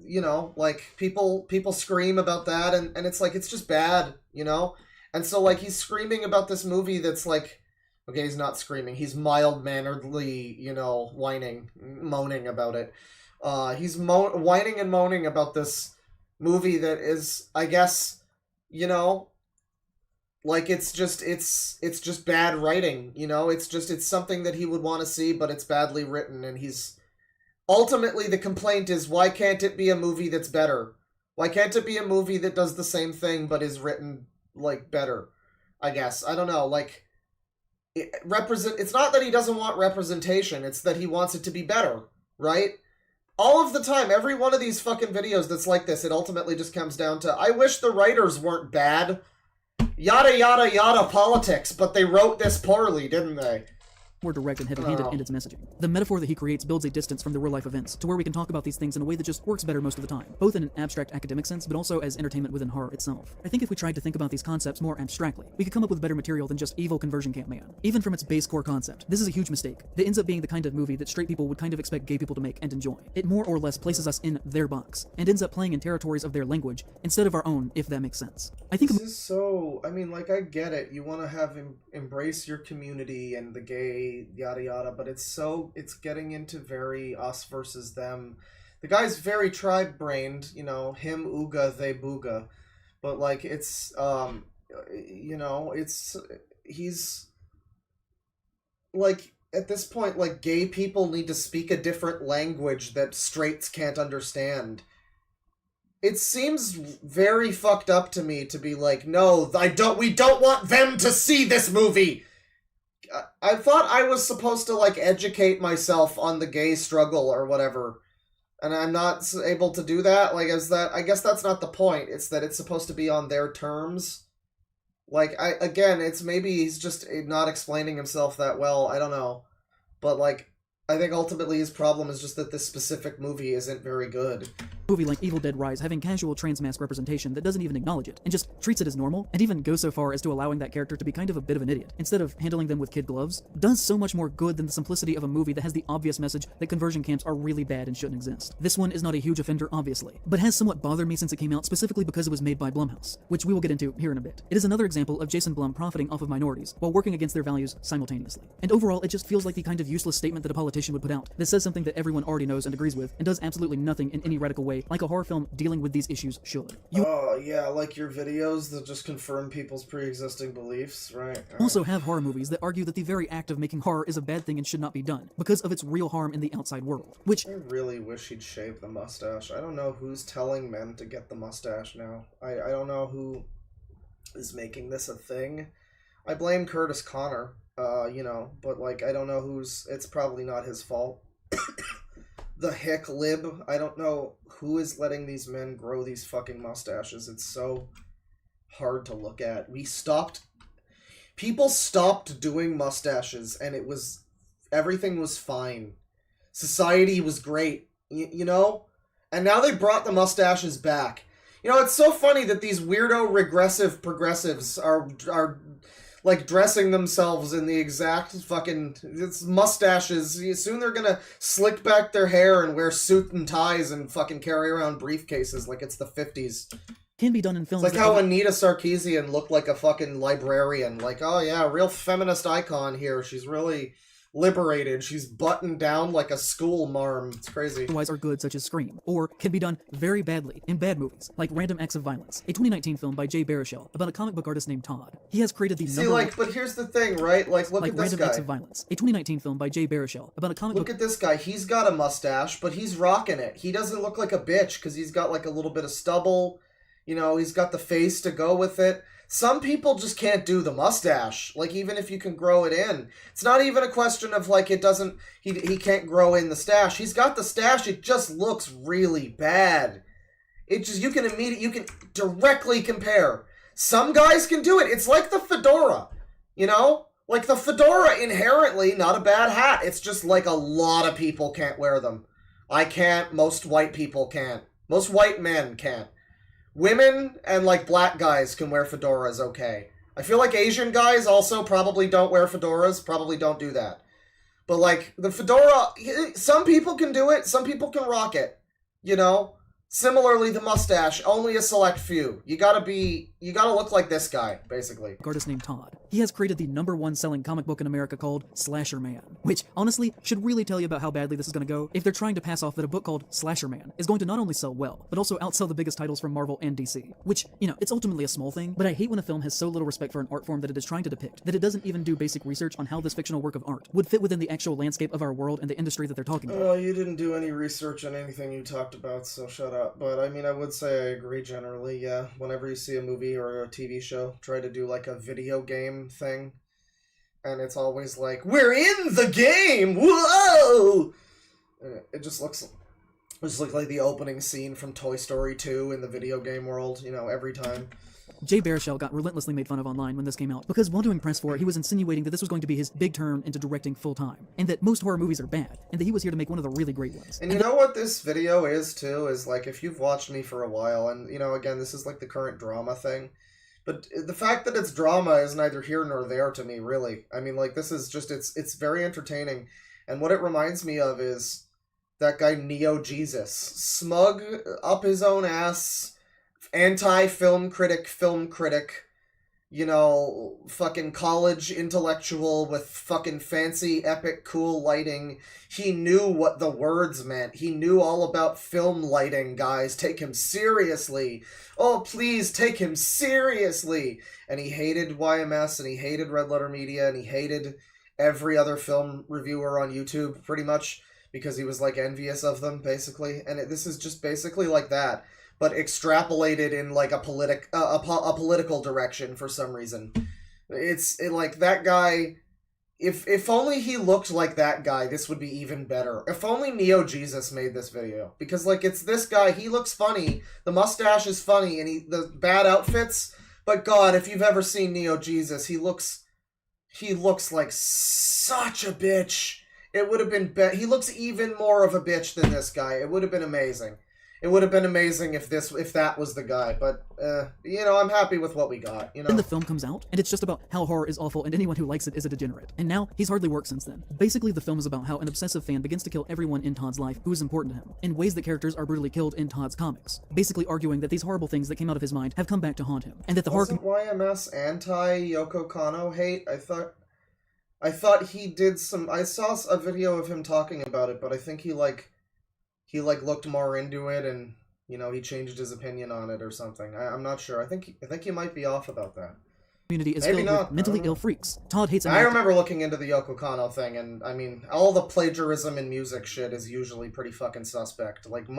you know, like, people scream about that, and it's like, it's just bad, you know? And so, like, he's screaming about this movie that's like, okay, he's not screaming, he's mild-manneredly, you know, moaning about it. He's whining and moaning about this movie that is, I guess, you know, like, it's just bad writing, you know? It's something that he would want to see, but it's badly written, and ultimately the complaint is, why can't it be a movie that's better? Why can't it be a movie that does the same thing, but is written, like, better? I guess. I don't know, like, it's not that he doesn't want representation, it's that he wants it to be better, right? All of the time, every one of these fucking videos that's like this, it ultimately just comes down to, I wish the writers weren't bad. Yada yada yada politics, but they wrote this poorly, didn't they? More direct and heavy-handed in its messaging. The metaphor that he creates builds a distance from the real-life events to where we can talk about these things in a way that just works better most of the time, both in an abstract academic sense, but also as entertainment within horror itself. I think if we tried to think about these concepts more abstractly, we could come up with better material than just evil conversion camp man. Even from its base core concept, this is a huge mistake that ends up being the kind of movie that straight people would kind of expect gay people to make and enjoy. It more or less places us in their box, and ends up playing in territories of their language instead of our own, if that makes sense. I think this is so, I mean, like, I get it. You want to have embrace your community and the gay, yada yada, but it's getting into very us versus them. The guy's very tribe-brained, you know, him ooga, they booga. But, like, it's, you know, he's, like, at this point, like, gay people need to speak a different language that straights can't understand. It seems very fucked up to me to be like, no, we don't want them to see this movie! I thought I was supposed to, like, educate myself on the gay struggle or whatever, and I'm not able to do that. Like, I guess that's not the point. It's that it's supposed to be on their terms. Like, it's maybe he's just not explaining himself that well. I don't know. But, like, I think ultimately his problem is just that this specific movie isn't very good. movie like Evil Dead Rise having casual trans mask representation that doesn't even acknowledge it, and just treats it as normal, and even goes so far as to allowing that character to be kind of a bit of an idiot, instead of handling them with kid gloves, does so much more good than the simplicity of a movie that has the obvious message that conversion camps are really bad and shouldn't exist. This one is not a huge offender, obviously, but has somewhat bothered me since it came out, specifically because it was made by Blumhouse, which we will get into here in a bit. It is another example of Jason Blum profiting off of minorities while working against their values simultaneously. And overall, it just feels like the kind of useless statement that a politician would put out that says something that everyone already knows and agrees with, and does absolutely nothing in any radical way, like a horror film dealing with these issues should. Yeah, like your videos that just confirm people's pre-existing beliefs, right? Also have horror movies that argue that the very act of making horror is a bad thing and should not be done, because of its real harm in the outside world, which... I really wish he'd shave the mustache. I don't know who's telling men to get the mustache now. I don't know who is making this a thing. I blame Curtis Connor, but, like, I don't know who's... It's probably not his fault. The hick lib. I don't know who is letting these men grow these fucking mustaches. It's so hard to look at. People stopped doing mustaches, and everything was fine. Society was great, you know? And now they brought the mustaches back. You know, it's so funny that these weirdo regressive progressives are like dressing themselves in the exact fucking mustaches. Soon they're gonna slick back their hair and wear suit and ties and fucking carry around briefcases like it's the 50s. Can be done in films. It's like how Anita Sarkeesian looked like a fucking librarian. Like, oh yeah, real feminist icon here. She's really liberated. She's buttoned down like a school marm. It's crazy. Otherwise are good, such as Scream, or can be done very badly in bad movies, like Random Acts of Violence, a 2019 film by Jay Baruchel about a comic book artist named Todd. He has created the but here's the thing, right? Like, look at this Random guy. Acts of Violence, a 2019 film by Jay Baruchel about a comic book... Look at this guy. He's got a mustache, but he's rocking it. He doesn't look like a bitch because he's got like a little bit of stubble. You know, he's got the face to go with it. Some people just can't do the mustache, like, even if you can grow it in. It's not even a question of, like, he can't grow in the stash. He's got the stash, it just looks really bad. You can directly compare. Some guys can do it. It's like the fedora, you know? Like, the fedora, inherently, not a bad hat. It's just, like, a lot of people can't wear them. I can't, most white people can't. Most white men can't. Women and, like, black guys can wear fedoras okay. I feel like Asian guys also probably don't wear fedoras, probably don't do that. But, like, the fedora, some people can do it, some people can rock it, you know? Similarly, the mustache, only a select few. You gotta look like this guy, basically. Artist named Todd. He has created the #1 selling comic book in America called Slasher Man, which, honestly, should really tell you about how badly this is gonna go if they're trying to pass off that a book called Slasher Man is going to not only sell well, but also outsell the biggest titles from Marvel and DC. Which, you know, it's ultimately a small thing, but I hate when a film has so little respect for an art form that it is trying to depict, that it doesn't even do basic research on how this fictional work of art would fit within the actual landscape of our world and the industry that they're talking about. Oh, you didn't do any research on anything you talked about, so shut up. But, I mean, I would say I agree generally, yeah. Whenever you see a movie or a TV show, try to do, like, a video game thing. And it's always like, we're in the game! Whoa! And it just looks like the opening scene from Toy Story 2 in the video game world, you know, every time. Jay Baruchel got relentlessly made fun of online when this came out, because while doing press for it, he was insinuating that this was going to be his big turn into directing full-time, and that most horror movies are bad, and that he was here to make one of the really great ones. And you know what this video is, too? Is, like, if you've watched me for a while, and, you know, again, this is, like, the current drama thing, but the fact that it's drama is neither here nor there to me, really. I mean, like, this is just, it's very entertaining, and what it reminds me of is that guy Neo Jesus. Smug, up his own ass, anti-film critic, you know, fucking college intellectual with fucking fancy, epic, cool lighting. He knew what the words meant. He knew all about film lighting, guys. Take him seriously. Oh, please, take him seriously. And he hated YMS, and he hated Red Letter Media, and he hated every other film reviewer on YouTube, pretty much, because he was, like, envious of them, basically. And this is just basically like that, but extrapolated in, like, a political direction for some reason. Like, that guy, if only he looked like that guy, this would be even better. If only Neo Jesus made this video. Because, like, it's this guy, he looks funny, the mustache is funny, and the bad outfits, but God, if you've ever seen Neo Jesus, he looks like such a bitch. It would have been he looks even more of a bitch than this guy. It would have been amazing. It would have been amazing if that was the guy, but, you know, I'm happy with what we got, you know? Then the film comes out, and it's just about how horror is awful and anyone who likes it is a degenerate. And now, he's hardly worked since then. Basically, the film is about how an obsessive fan begins to kill everyone in Todd's life who is important to him, in ways that characters are brutally killed in Todd's comics. Basically arguing that these horrible things that came out of his mind have come back to haunt him, and that the horror... Wasn't YMS anti-Yoko Kanno hate? I thought he did some... I saw a video of him talking about it, but I think he looked more into it and, you know, he changed his opinion on it or something. I'm not sure. I think he might be off about that. Community is Maybe filled not. with mentally ill freaks. Todd hates I remember looking into the Yoko Kanno thing, and, I mean, all the plagiarism in music shit is usually pretty fucking suspect. Like,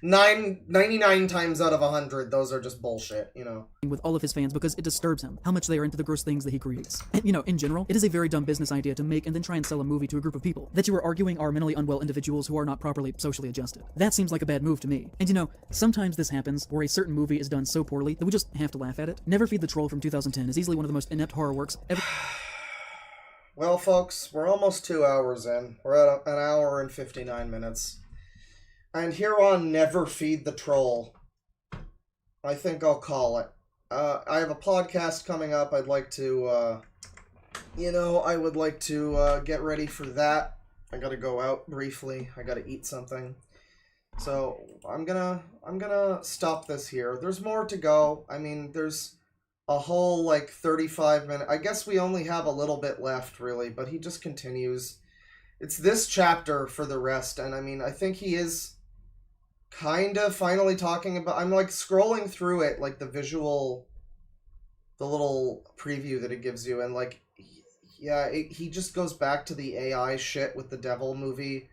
99 times out of 100, those are just bullshit, you know? With all of his fans because it disturbs him how much they are into the gross things that he creates. And, you know, in general, it is a very dumb business idea to make and then try and sell a movie to a group of people that you are arguing are mentally unwell individuals who are not properly socially adjusted. That seems like a bad move to me. And, you know, sometimes this happens where a certain movie is done so poorly that we just have to laugh at it. Never Feed the Troll from 2010 is easily one of the most inept horror works ever. Well, folks, we're almost 2 hours in. We're at an hour and 59 minutes. And here on Never Feed the Troll, I think I'll call it. I have a podcast coming up. I'd like to, you know, I would like to get ready for that. I gotta go out briefly. I gotta eat something. So I'm gonna stop this here. There's more to go. I mean, there's a whole, like, 35 minute... I guess we only have a little bit left, really, but he just continues. It's this chapter for the rest, and I mean, I think he is kind of finally talking about... I'm, like, scrolling through it, like, the visual... the little preview that it gives you, and, like, yeah, he just goes back to the AI shit with the Devil movie,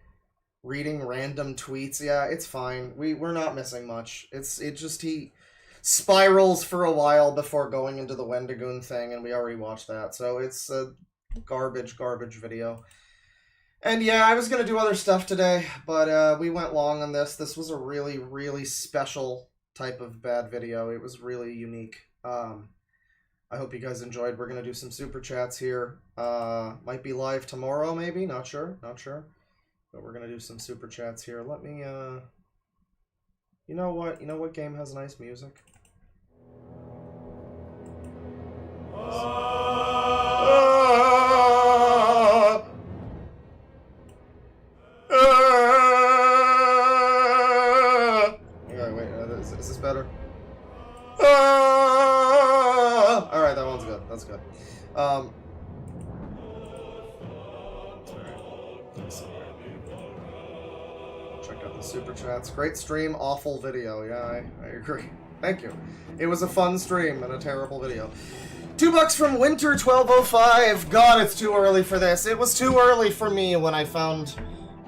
reading random tweets. Yeah, it's fine. We're not missing much. It just, he spirals for a while before going into the Wendigoon thing, and we already watched that, so it's a garbage video. And yeah, I was gonna do other stuff today, but we went long on this. This was a really, really special type of bad video. It was really unique. I hope you guys enjoyed. We're gonna do some super chats here. Might be live tomorrow, maybe. Not sure. But we're gonna do some super chats here. Let me, you know what? You know what game has nice music? Okay, wait, is this better? Alright, that one's good. That's good. Check out the super chats. Great stream, awful video. Yeah, I agree. Thank you. It was a fun stream and a terrible video. $2 from Winter1205. God, it's too early for this. It was too early for me when I found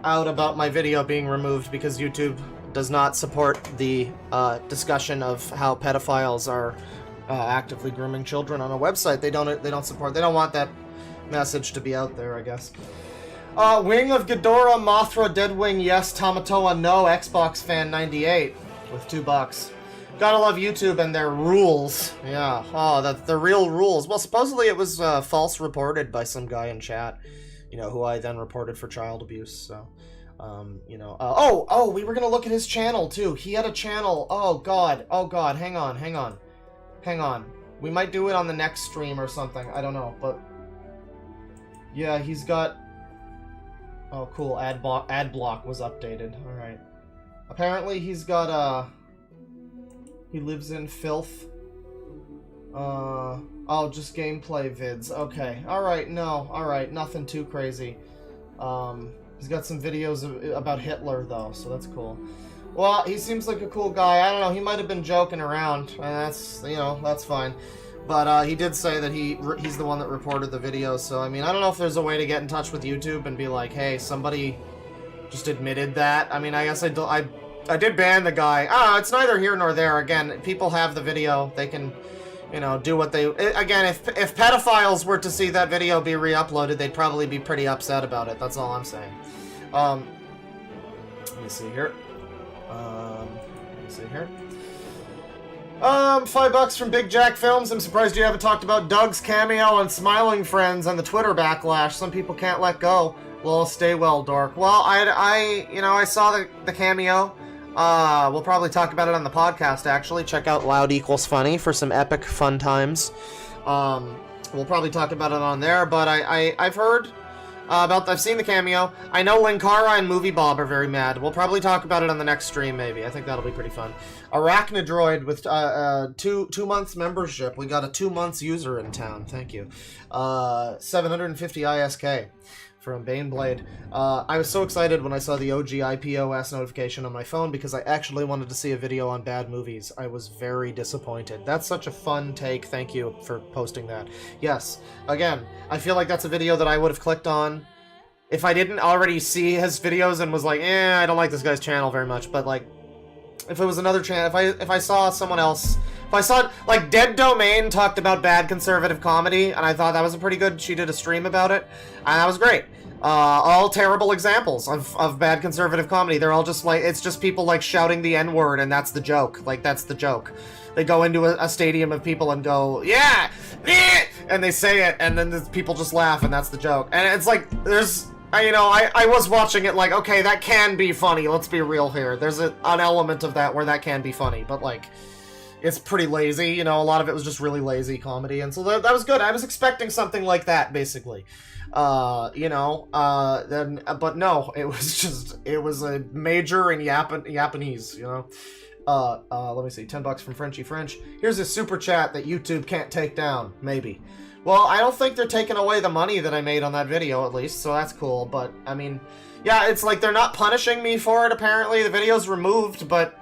out about my video being removed because YouTube does not support the discussion of how pedophiles are actively grooming children on a website. They don't support. They don't want that message to be out there, I guess. Wing of Ghidorah, Mothra, Deadwing, yes, Tamatoa, no, Xbox Fan 98 with $2. Gotta love YouTube and their rules. Yeah, oh, that's the real rules. Well, supposedly it was false reported by some guy in chat, you know, who I then reported for child abuse, so, you know. Oh, we were gonna look at his channel, too. He had a channel. Oh, God, hang on. We might do it on the next stream or something. I don't know, but... yeah, he's got... oh, cool. Ad block was updated. Alright. Apparently he's got, he lives in filth. Oh, just gameplay vids. Okay. Alright, no. Alright, nothing too crazy. He's got some videos about Hitler, though, so that's cool. Well, he seems like a cool guy. I don't know, he might have been joking around, and that's, you know, that's fine. But, he did say that he's the one that reported the video, so, I mean, I don't know if there's a way to get in touch with YouTube and be like, hey, somebody just admitted that. I mean, I guess I did ban the guy. It's neither here nor there. Again, people have the video. They can, you know, do what they... again, if pedophiles were to see that video be re-uploaded, they'd probably be pretty upset about it. That's all I'm saying. Let me see here. $5 from Big Jack Films. I'm surprised you haven't talked about Doug's cameo and Smiling Friends and the Twitter backlash. Some people can't let go. Well, stay well, Dork. Well, you know, I saw the cameo. We'll probably talk about it on the podcast, actually. Check out Loud Equals Funny for some epic fun times. We'll probably talk about it on there, but I've heard I've seen the cameo. I know Linkara and Movie Bob are very mad. We'll probably talk about it on the next stream, maybe. I think that'll be pretty fun. Arachnidroid with 2 months membership. We got a 2 months user in town. Thank you. 750 ISK from Baneblade. I was so excited when I saw the OG IPOS notification on my phone because I actually wanted to see a video on bad movies. I was very disappointed. That's such a fun take. Thank you for posting that. Yes, again, I feel like that's a video that I would have clicked on if I didn't already see his videos and was like, I don't like this guy's channel very much, but like, if it was another channel, if I saw someone else, if I saw, like, Dead Domain talked about bad conservative comedy, and I thought that was a pretty good, she did a stream about it, and that was great. All terrible examples of bad conservative comedy. They're all just like, it's just people like shouting the N-word, and that's the joke. Like, that's the joke. They go into a stadium of people and go, yeah, and they say it, and then the people just laugh, and that's the joke. And it's like, there's, I was watching it like, okay, that can be funny, let's be real here. There's an element of that where that can be funny, but like, it's pretty lazy, a lot of it was just really lazy comedy, and so that was good. I was expecting something like that, basically. But no, it was a major in Japanese, let me see, $10 from Frenchy French. Here's a super chat that YouTube can't take down, maybe. Well, I don't think they're taking away the money that I made on that video, at least, so that's cool, but, I mean, yeah, it's like they're not punishing me for it, apparently. The video's removed, but,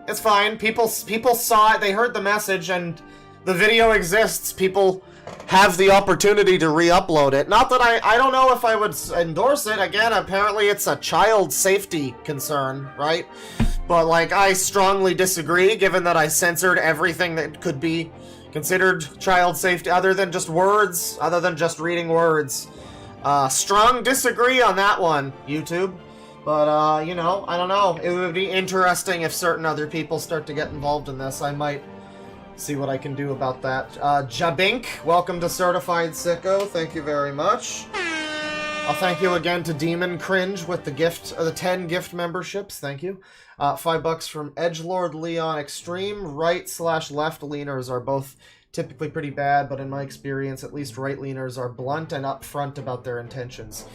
it's fine. People saw it, they heard the message, and the video exists. People have the opportunity to re-upload it. Not that I don't know if I would endorse it. Again, apparently it's a child safety concern, right? But, like, I strongly disagree, given that I censored everything that could be considered child safety, other than just words, other than just reading words. Strong disagree on that one, YouTube. But, I don't know. It would be interesting if certain other people start to get involved in this. I might see what I can do about that. Jabink, welcome to Certified Sicko. Thank you very much. I'll thank you again to Demon Cringe with the gift, the 10 gift memberships. Thank you. $5 from Edgelord Leon Extreme. Right/left leaners are both typically pretty bad, but in my experience, at least right leaners are blunt and upfront about their intentions.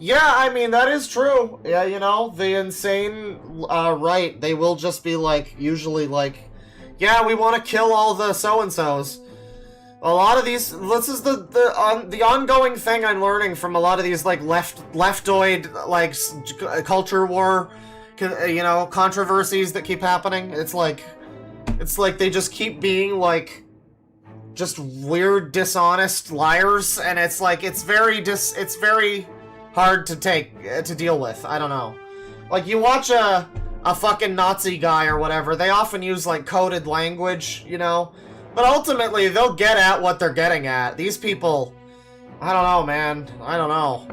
Yeah, I mean, that is true. Yeah, the insane right, they will just be like, usually like, yeah, we want to kill all the so-and-sos. A lot of these, this is the ongoing thing I'm learning from a lot of these, like, leftoid, like, culture war, controversies that keep happening. It's like they just keep being, like, just weird, dishonest liars, and it's like, it's very hard to deal with. I don't know. Like, you watch a fucking Nazi guy or whatever, they often use, like, coded language, But ultimately, they'll get at what they're getting at. These people, I don't know, man. I don't know.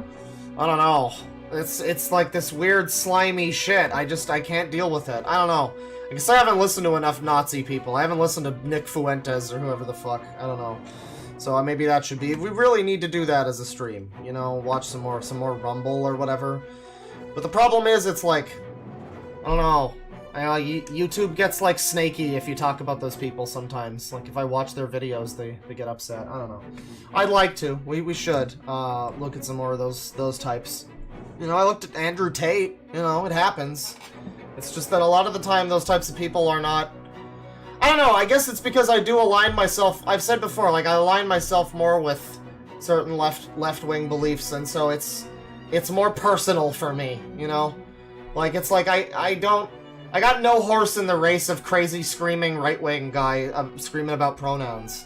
It's like this weird, slimy shit. I can't deal with it. I don't know. I guess I haven't listened to enough Nazi people. I haven't listened to Nick Fuentes or whoever the fuck. I don't know. So maybe that should be... We really need to do that as a stream. Watch some more Rumble or whatever. But the problem is, it's like... I don't know. YouTube gets, like, snaky if you talk about those people sometimes. Like, if I watch their videos, they get upset. I don't know. I'd like to. We should look at some more of those types. I looked at Andrew Tate. It happens. It's just that a lot of the time, those types of people are not... I don't know, I guess it's because I do align myself... I've said before, like, I align myself more with certain left-wing beliefs, and so it's more personal for me, Like, it's like, I got no horse in the race of crazy screaming right-wing guy screaming about pronouns.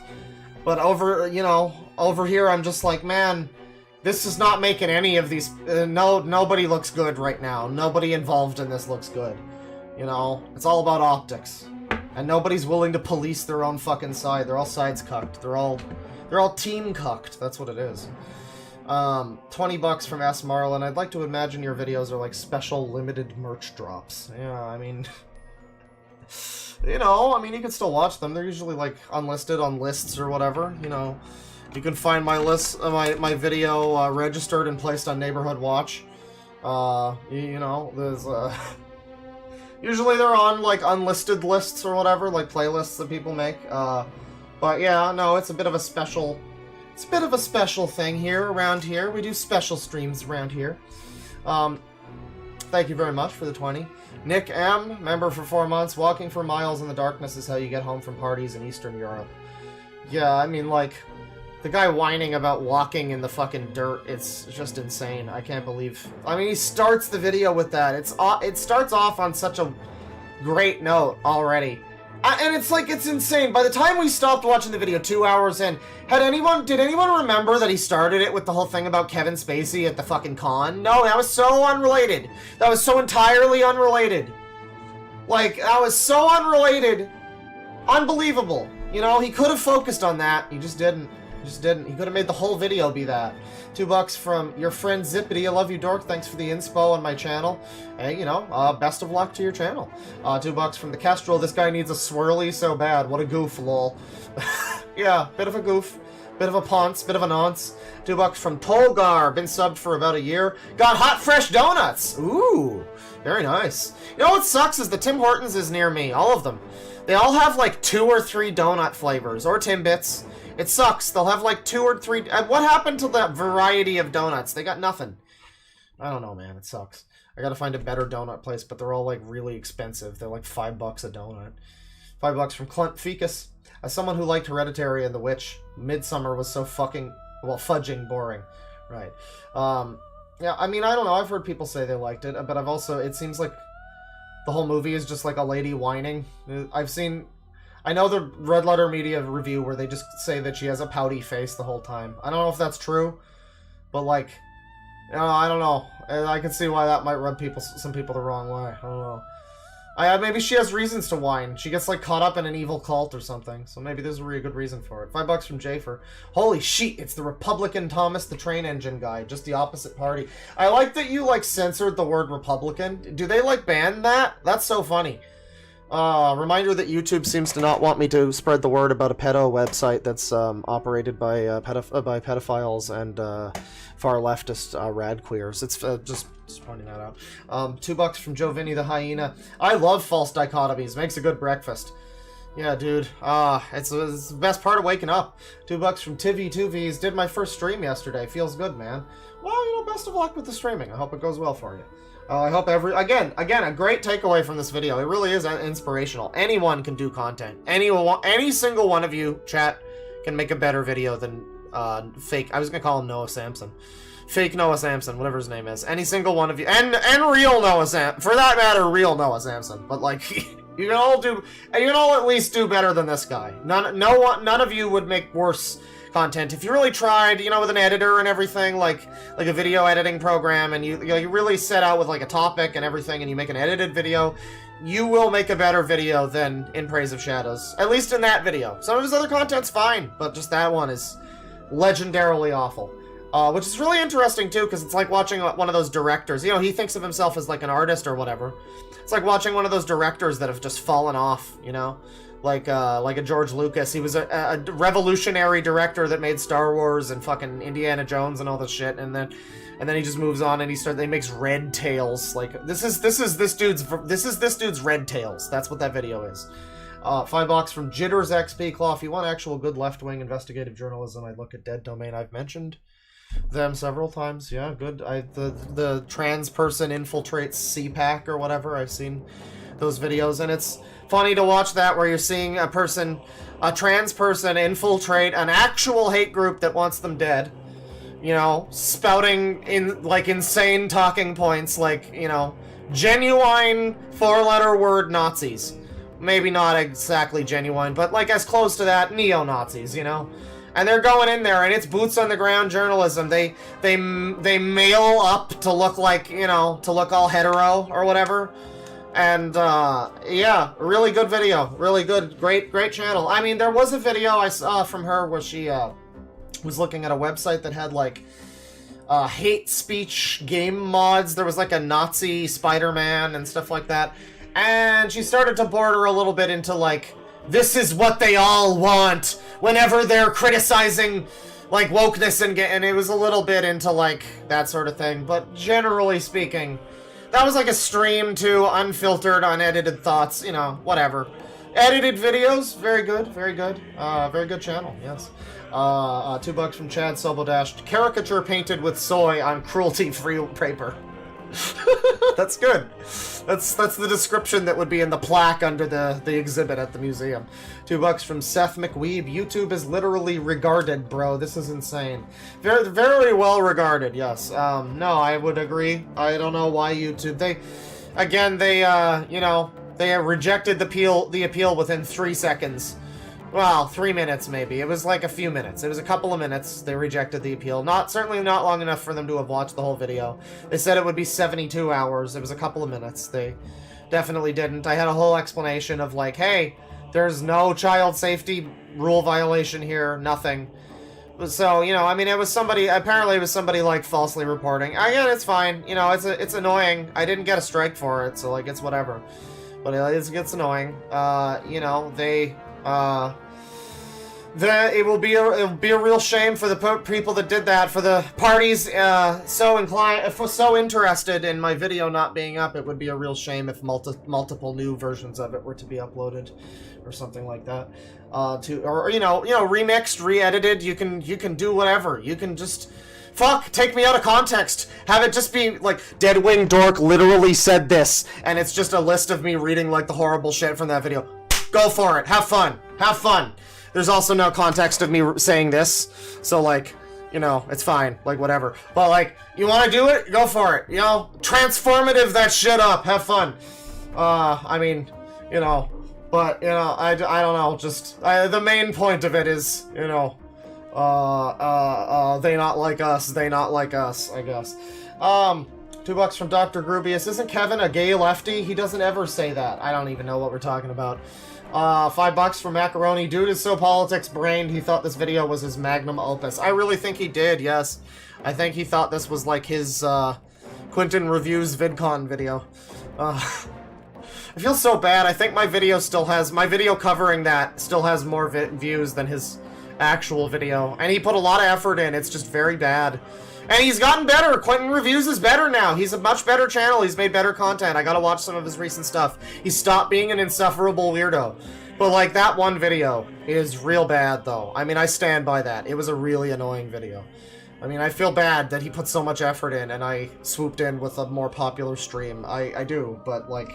But over here I'm just like, man, this is not making any of these... nobody looks good right now. Nobody involved in this looks good. It's all about optics. And nobody's willing to police their own fucking side. They're all sides cucked. They're all team cucked. That's what it is. $20 from S. Marlin. I'd like to imagine your videos are like special limited merch drops. Yeah, I mean... you can still watch them. They're usually, like, unlisted on lists or whatever, You can find my list, my video registered and placed on Neighborhood Watch. There's, Usually they're on, like, unlisted lists or whatever, like playlists that people make. But yeah, no, it's a bit of a special... It's a bit of a special thing here, around here. We do special streams around here. Thank you very much for the 20. Nick M, member for 4 months. Walking for miles in the darkness is how you get home from parties in Eastern Europe. Yeah, I mean, like, the guy whining about walking in the fucking dirt, it's just insane. I can't believe... I mean, he starts the video with that. It starts off on such a great note already. And it's like, it's insane. By the time we stopped watching the video 2 hours in, did anyone remember that he started it with the whole thing about Kevin Spacey at the fucking con? No, that was so unrelated. That was so entirely unrelated. Like, that was so unrelated. Unbelievable. You know, he could have focused on that. He just didn't. He just didn't. He could have made the whole video be that. $2 from your friend Zippity. I love you, Dork. Thanks for the inspo on my channel. Hey, you know, best of luck to your channel. $2 from the Kestrel. This guy needs a swirly so bad. What a goof, lol. Yeah, bit of a goof. Bit of a ponce. Bit of a nonce. $2 from Tolgar. Been subbed for about a year. Got hot, fresh donuts. Ooh, very nice. You know what sucks is the Tim Hortons is near me. All of them. They all have like 2 or 3 donut flavors. Or Timbits. It sucks. They'll have like 2 or 3... what happened to that variety of donuts? They got nothing. I don't know, man. It sucks. I gotta find a better donut place, but they're all like really expensive. They're like $5 a donut. $5 from Clint Ficus. As someone who liked Hereditary and The Witch, Midsummer was so fucking... well, fudging boring. Right. Yeah, I mean, I don't know. I've heard people say they liked it, but I've also... it seems like the whole movie is just like a lady whining. I've seen... I know the Red Letter Media review where they just say that she has a pouty face the whole time. I don't know if that's true, but like, you know, I don't know. I can see why that might rub some people the wrong way. I don't know. Maybe she has reasons to whine. She gets like caught up in an evil cult or something, so maybe there's a really good reason for it. $5 from Jafer. Holy shit, it's the Republican Thomas the Train Engine guy, just the opposite party. I like that you like censored the word Republican. Do they like ban that? That's so funny. Reminder that YouTube seems to not want me to spread the word about a pedo website that's operated by pedophiles and far leftist radqueers. It's just pointing that out. $2 from Joe Vinny the Hyena. I love false dichotomies. Makes a good breakfast. Yeah, dude. It's the best part of waking up. $2 from Tivy2Vs. Did my first stream yesterday. Feels good, man. Well, you know, best of luck with the streaming. I hope it goes well for you. I hope again, a great takeaway from this video. It really is inspirational. Anyone can do content. Any single one of you, chat, can make a better video than fake. I was gonna call him Noah Samson. Fake Noah Samson, whatever his name is. Any single one of you, and real Noah Samson, for that matter, real Noah Samson. But like, you can all at least do better than this guy. None of you would make worse content if you really tried, you know, with an editor and everything, like a video editing program, and you really set out with like a topic and everything, and you make an edited video. You will make a better video than In Praise of Shadows, at least in that video. Some of his other content's fine, but just that one is legendarily awful. Which is really interesting too, because it's like watching one of those directors. You know, he thinks of himself as like an artist or whatever. It's like watching one of those directors that have just fallen off, you know? Like a George Lucas. He was a revolutionary director that made Star Wars and fucking Indiana Jones and all this shit, and then he just moves on and he makes Red Tails. Like this is this dude's Red Tails. That's what that video is. $5 from Jitters XP Claw. If you want actual good left-wing investigative journalism, I'd look at Dead Domain. I've mentioned them several times. Yeah, good. The trans person infiltrates CPAC or whatever. I've seen those videos, and it's funny to watch that, where you're seeing a trans person infiltrate an actual hate group that wants them dead, you know, spouting in like insane talking points, like, you know, genuine 4-letter word Nazis. Maybe not exactly genuine, but like as close to that, neo-Nazis, you know. And they're going in there, and it's boots on the ground journalism. They mail up to look like, you know, to look all hetero or whatever. And, yeah, really good video. Really good. Great channel. I mean, there was a video I saw from her where she, was looking at a website that had, like, hate speech game mods. There was, like, a Nazi Spider-Man and stuff like that. And she started to border a little bit into, like, this is what they all want whenever they're criticizing, like, wokeness, and it was a little bit into, like, that sort of thing. But generally speaking, That was like a stream to unfiltered, unedited thoughts, you know, whatever. Edited videos, very good, very good. Very good channel, yes. $2 from Chad Sobodash. Caricature painted with soy on cruelty-free paper. That's good. That's the description that would be in the plaque under the exhibit at the museum. $2 from Seth McWeeb. YouTube is literally regarded, bro. This is insane. Very, very well regarded, yes. No, I would agree. I don't know why YouTube... They you know, they rejected the appeal within 3 seconds. Well, 3 minutes maybe. It was like a few minutes. It was a couple of minutes. They rejected the appeal. Certainly not long enough for them to have watched the whole video. They said it would be 72 hours. It was a couple of minutes. They definitely didn't. I had a whole explanation of like, hey, there's no child safety rule violation here. Nothing. So, you know, I mean, it was somebody, apparently it was somebody like falsely reporting. Again, it's fine. You know, it's annoying. I didn't get a strike for it, so like, it's whatever. But it gets annoying. You know, it will be a real shame for the people that did that, for the parties so interested in my video not being up. It would be a real shame if multiple new versions of it were to be uploaded or something like that. Or you know, remixed, re-edited. You can do whatever. You can just take me out of context. Have it just be like Deadwing Dork literally said this, and it's just a list of me reading like the horrible shit from that video. Go for it. Have fun. Have fun. There's also no context of me saying this, so, like, you know, it's fine, like, whatever. But, like, you want to do it? Go for it, you know? Transformative that shit up, have fun. I mean, you know, but, you know, I don't know, just, the main point of it is, you know, they not like us, I guess. $2 from Dr. Grubius. Isn't Kevin a gay lefty? He doesn't ever say that. I don't even know what we're talking about. $5 for Macaroni. Dude is so politics-brained, he thought this video was his magnum opus. I really think he did, yes. I think he thought this was like his, Quentin Reviews VidCon video. I feel so bad. I think my video covering that still has more views than his actual video. And he put a lot of effort in. It's just very bad. And he's gotten better. Quentin Reviews is better now. He's a much better channel. He's made better content. I gotta watch some of his recent stuff. He stopped being an insufferable weirdo. But, like, that one video is real bad, though. I mean, I stand by that. It was a really annoying video. I mean, I feel bad that he put so much effort in, and I swooped in with a more popular stream. I do, but, like...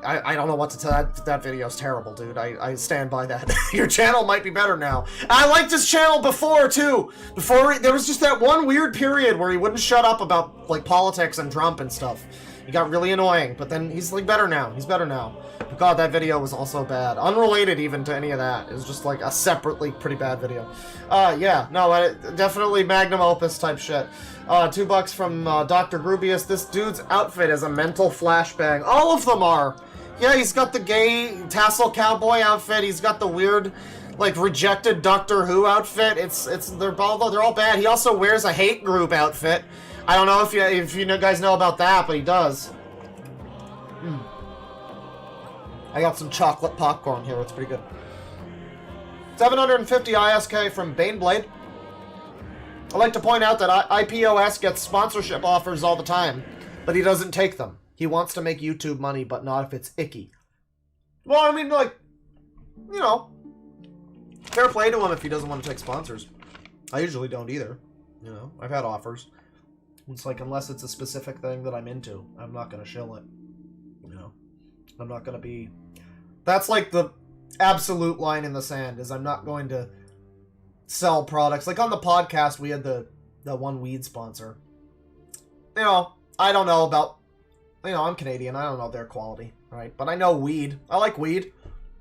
I don't know what to tell. That video's terrible, dude. I stand by that. Your channel might be better now. I liked his channel before, too. There was just that one weird period where he wouldn't shut up about, like, politics and Trump and stuff. He got really annoying, but then he's, like, better now. He's better now. But God, that video was also bad. Unrelated even to any of that. It was just, like, a separately pretty bad video. Yeah. No, definitely magnum opus type shit. $2 from Dr. Grubius. This dude's outfit is a mental flashbang. All of them are. Yeah, he's got the gay tassel cowboy outfit. He's got the weird, like, rejected Doctor Who outfit. They're all bad. He also wears a hate group outfit. I don't know if you guys know about that, but he does. I got some chocolate popcorn here. It's pretty good. 750 ISK from Baneblade. I'd like to point out that IPOS gets sponsorship offers all the time, but he doesn't take them. He wants to make YouTube money, but not if it's icky. Well, I mean, like, you know, fair play to him if he doesn't want to take sponsors. I usually don't either. You know, I've had offers. It's like, unless it's a specific thing that I'm into, I'm not going to shill it. You know, I'm not going to be... That's like the absolute line in the sand, is I'm not going to sell products. Like on the podcast, we had the one weed sponsor. You know, I don't know about... You know, I'm Canadian. I don't know their quality, right? But I know weed. I like weed.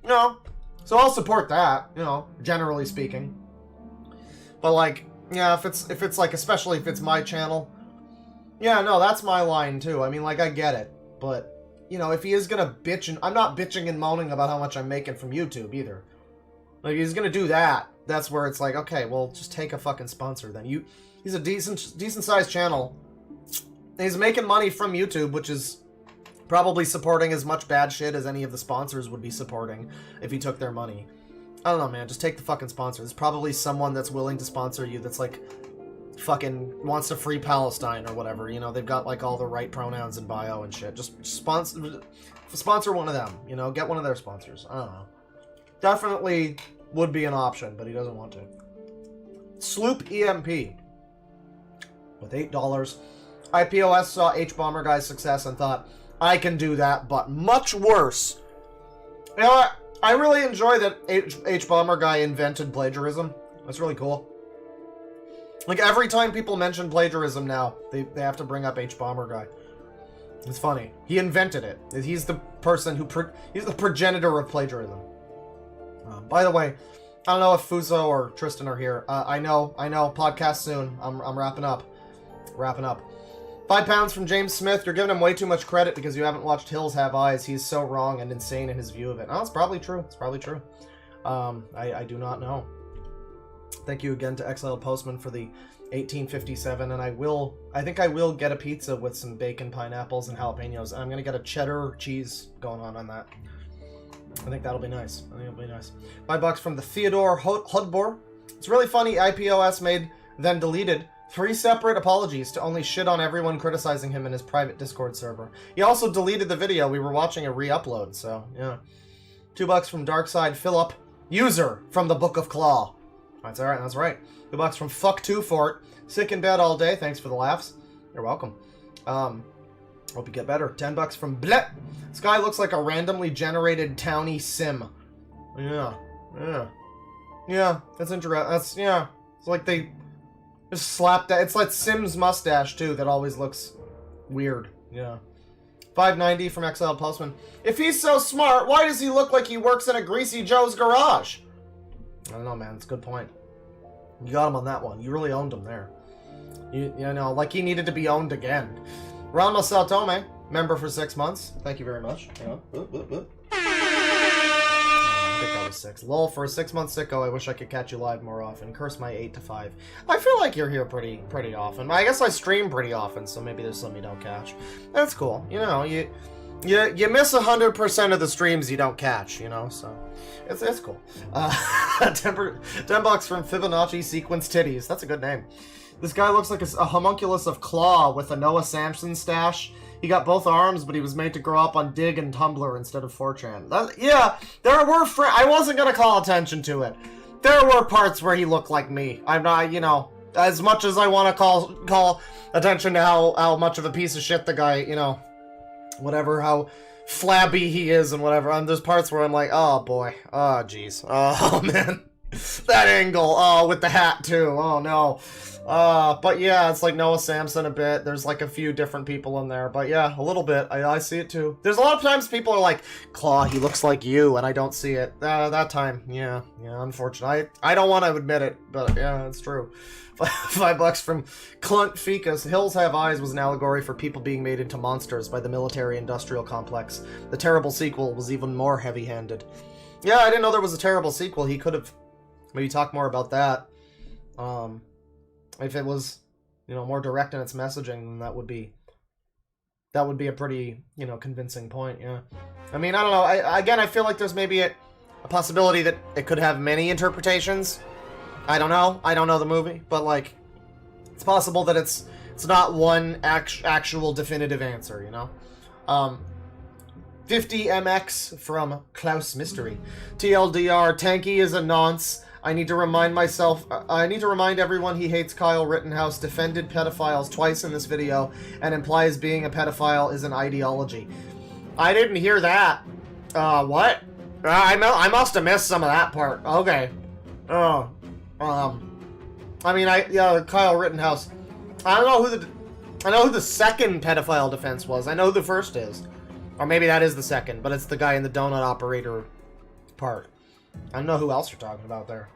You know, so I'll support that, you know, generally speaking. But, like, yeah, if it's like, especially if it's my channel, yeah, no, that's my line, too. I mean, like, I get it. But, you know, if he is gonna bitch, and I'm not bitching and moaning about how much I'm making from YouTube, either. Like, he's gonna do that. That's where it's like, okay, well, just take a fucking sponsor, then. He's a decent-sized channel. He's making money from YouTube, which is probably supporting as much bad shit as any of the sponsors would be supporting if he took their money. I don't know, man. Just take the fucking sponsor. There's probably someone that's willing to sponsor you that's, like, fucking wants to free Palestine or whatever. You know, they've got like all the right pronouns in bio and shit. Just sponsor one of them. You know, get one of their sponsors. I don't know. Definitely would be an option, but he doesn't want to. Sloop EMP with $8. IPOS saw H-Bomber Guy's success and thought, I can do that, but much worse. You know what? I really enjoy that H-Bomber Guy invented plagiarism. That's really cool. Like, every time people mention plagiarism now, they have to bring up H-Bomber Guy. It's funny. He invented it. He's the person who... he's the progenitor of plagiarism. By the way, I don't know if Fuzo or Tristan are here. I know. Podcast soon. I'm wrapping up. £5 from James Smith. You're giving him way too much credit because you haven't watched Hills Have Eyes. He's so wrong and insane in his view of it. Oh, it's probably true. I do not know. Thank you again to Exile Postman for the 1857, and I think I will get a pizza with some bacon, pineapples, and jalapenos, and I'm gonna get a cheddar cheese going on that. I think that'll be nice. $5 from the Theodore Hudbor. It's really funny IPOS made, then deleted 3 separate apologies to only shit on everyone criticizing him in his private Discord server. He also deleted the video. We were watching a re-upload, so yeah. $2 from Darkside Philip. User from the Book of Claw. That's alright, that's right. $2 from Fuck2Fort. Sick in bed all day. Thanks for the laughs. You're welcome. Hope you get better. $10 from Bleh. This guy looks like a randomly generated townie sim. Yeah. That's interesting. Yeah. It's like they just slapped that. It's like Sim's mustache too. That always looks weird. Yeah. $5.90 from Exiled Postman. If he's so smart, why does he look like he works in a Greasy Joe's garage? I don't know, man. It's a good point. You got him on that one. You really owned him there. You know, like he needed to be owned again. Ranma Saltome, member for 6 months. Thank you very much. Hang on. I think that was 6. Lol, for a 6-month sicko, I wish I could catch you live more often. Curse my 8 to 5. I feel like you're here pretty often. I guess I stream pretty often, so maybe there's some you don't catch. That's cool. You know, you miss 100% of the streams you don't catch, you know, so it's cool. $10 from Fibonacci Sequence Titties. That's a good name. This guy looks like a homunculus of Claw with a Noah Samson stash. He got both arms, but he was made to grow up on Dig and Tumblr instead of 4chan. Yeah, there were I wasn't gonna call attention to it. There were parts where he looked like me. I'm not, you know, as much as I want to call attention to how much of a piece of shit the guy, you know, whatever, how flabby he is and whatever. And there's parts where I'm like, oh boy, oh jeez, oh man, that angle, oh, with the hat too, oh no. But yeah, it's like Noah Samson a bit. There's like a few different people in there, but yeah, a little bit. I see it too. There's a lot of times people are like, Claw, he looks like you, and I don't see it. That time, yeah, unfortunately. I don't want to admit it, but yeah, it's true. $5 from Clunt Ficus. Hills Have Eyes was an allegory for people being made into monsters by the military-industrial complex. The terrible sequel was even more heavy-handed. Yeah, I didn't know there was a terrible sequel. He could have maybe talked more about that. If it was, you know, more direct in its messaging, then that would be a pretty, you know, convincing point, yeah. I mean, I don't know. I feel like there's maybe a possibility that it could have many interpretations. I don't know. I don't know the movie, but like, it's possible that it's not one actual definitive answer, you know. 50MX from Klaus Mystery. TLDR, Tanky is a nonce. I need to remind everyone he hates Kyle Rittenhouse, defended pedophiles twice in this video, and implies being a pedophile is an ideology. I didn't hear that. What? I must have missed some of that part. Okay. Oh. I mean, Kyle Rittenhouse. I know who the second pedophile defense was. I know who the first is. Or maybe that is the second, but it's the guy in the donut operator part. I don't know who else you're talking about there.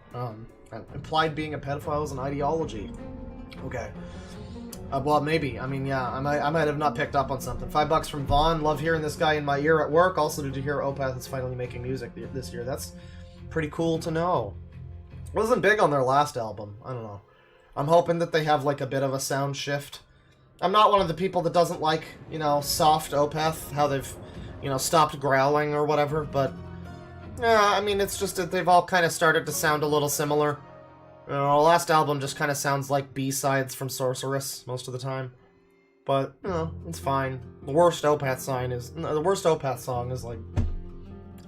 Implied being a pedophile is an ideology. Okay. Well, maybe. I mean, yeah, I might have not picked up on something. $5 from Vaughan. Love hearing this guy in my ear at work. Also, to hear Opeth is finally making music this year. That's pretty cool to know. Wasn't big on their last album. I don't know. I'm hoping that they have, like, a bit of a sound shift. I'm not one of the people that doesn't like, you know, soft Opeth, how they've, you know, stopped growling or whatever, but yeah, I mean, it's just that they've all kind of started to sound a little similar. You know, the last album just kind of sounds like B-sides from Sorceress most of the time. But, you know, it's fine. The worst Opeth song is like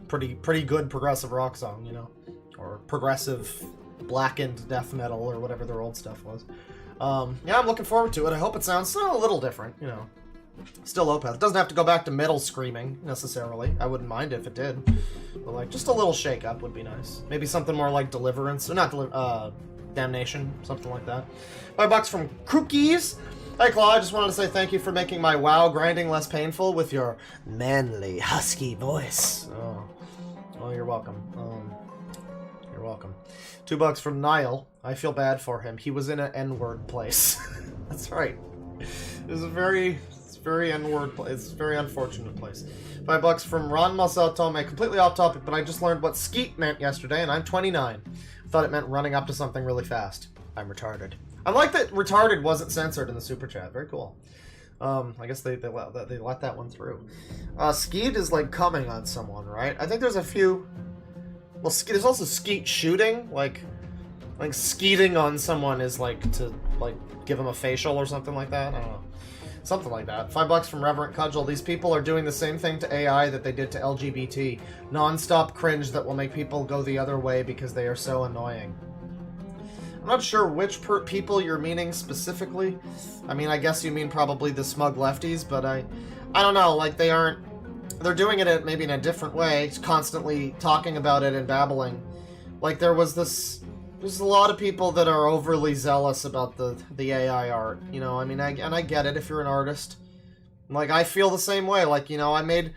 pretty good progressive rock song, you know, or progressive blackened death metal or whatever their old stuff was. Yeah, I'm looking forward to it. I hope it sounds a little different, you know. Still Opeth. It doesn't have to go back to metal screaming necessarily. I wouldn't mind if it did, but like just a little shake-up would be nice. Maybe something more like Deliverance, or not Damnation, something like that. $5 from Cookies. Hey Claw, I just wanted to say thank you for making my WoW grinding less painful with your manly, husky voice. Oh, you're welcome. You're welcome. $2 from Niall. I feel bad for him. He was in an N-word place. That's right. It's a very N-word place. It's a very unfortunate place. $5 from Ron Masatome. Completely off topic, but I just learned what skeet meant yesterday, and I'm 29. Thought it meant running up to something really fast. I'm retarded. I like that retarded wasn't censored in the super chat. Very cool. I guess they let that one through. Skeet is like coming on someone, right? I think there's a few. Well, there's also skeet shooting. Like skeeting on someone is like to like give them a facial or something like that. I don't know. Something like that. $5 from Reverent Cudgel. These people are doing the same thing to AI that they did to LGBT. Non-stop cringe that will make people go the other way because they are so annoying. I'm not sure which people you're meaning specifically. I mean, I guess you mean probably the smug lefties, but I don't know, like they're doing it maybe in a different way, constantly talking about it and babbling. Like there's a lot of people that are overly zealous about the AI art, you know. I mean, I get it if you're an artist. Like I feel the same way. Like, you know, I made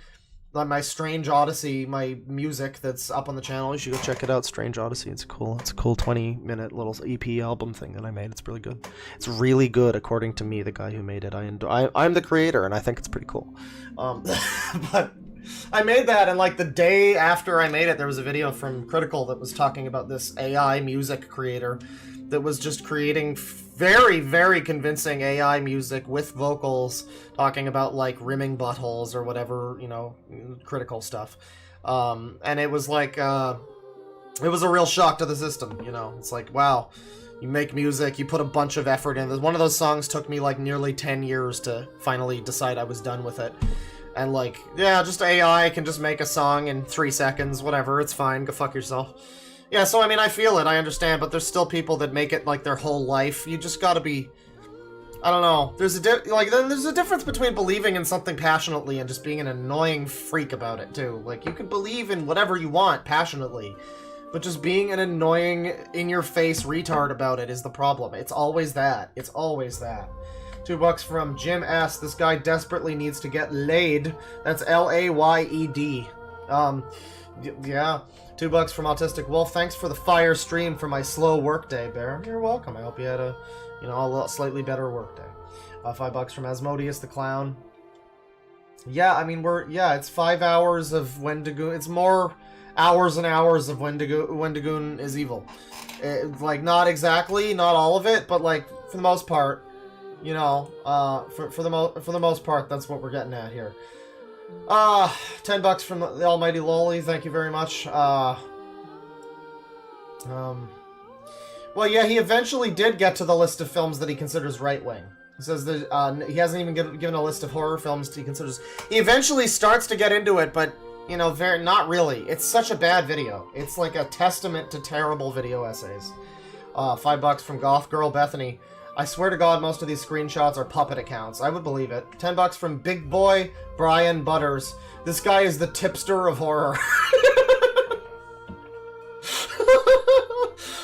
my Strange Odyssey, my music that's up on the channel. You should go check it out. Strange Odyssey. It's a cool 20-minute little EP album thing that I made. It's really good. It's really good according to me, the guy who made it. I'm the creator, and I think it's pretty cool. But I made that, and like the day after I made it, there was a video from Critical that was talking about this AI music creator that was just creating very, very convincing AI music with vocals, talking about like rimming buttholes or whatever, you know, critical stuff. And it was like, it was a real shock to the system, you know. It's like, wow, you make music, you put a bunch of effort in. One of those songs took me like nearly 10 years to finally decide I was done with it. And like, yeah, just AI can just make a song in 3 seconds, whatever, it's fine, go fuck yourself. Yeah, so I mean, I feel it, I understand, but there's still people that make it like their whole life. You just gotta be, I don't know. There's a difference between believing in something passionately and just being an annoying freak about it too. Like, you can believe in whatever you want passionately, but just being an annoying, in-your-face retard about it is the problem. It's always that. It's always that. $2 from Jim S. This guy desperately needs to get laid. That's L-A-Y-E-D. Yeah. $2 from Autistic Wolf. Thanks for the fire stream for my slow workday, Bear. You're welcome. I hope you had a slightly better workday. $5 from Asmodeus the Clown. Yeah, I mean, it's 5 hours of Wendigoon. It's more hours and hours of Wendigoon is evil. Like, not exactly, not all of it, but like, for the most part, you know, for the most part, that's what we're getting at here. $10 from the Almighty Lolly, thank you very much. Well, yeah, he eventually did get to the list of films that he considers right-wing. He says that he hasn't even given a list of horror films he considers. He eventually starts to get into it, but, you know, not really. It's such a bad video. It's like a testament to terrible video essays. $5 from Goth Girl Bethany. I swear to God, most of these screenshots are puppet accounts. I would believe it. $10 from Big Boy Brian Butters. This guy is the tipster of horror.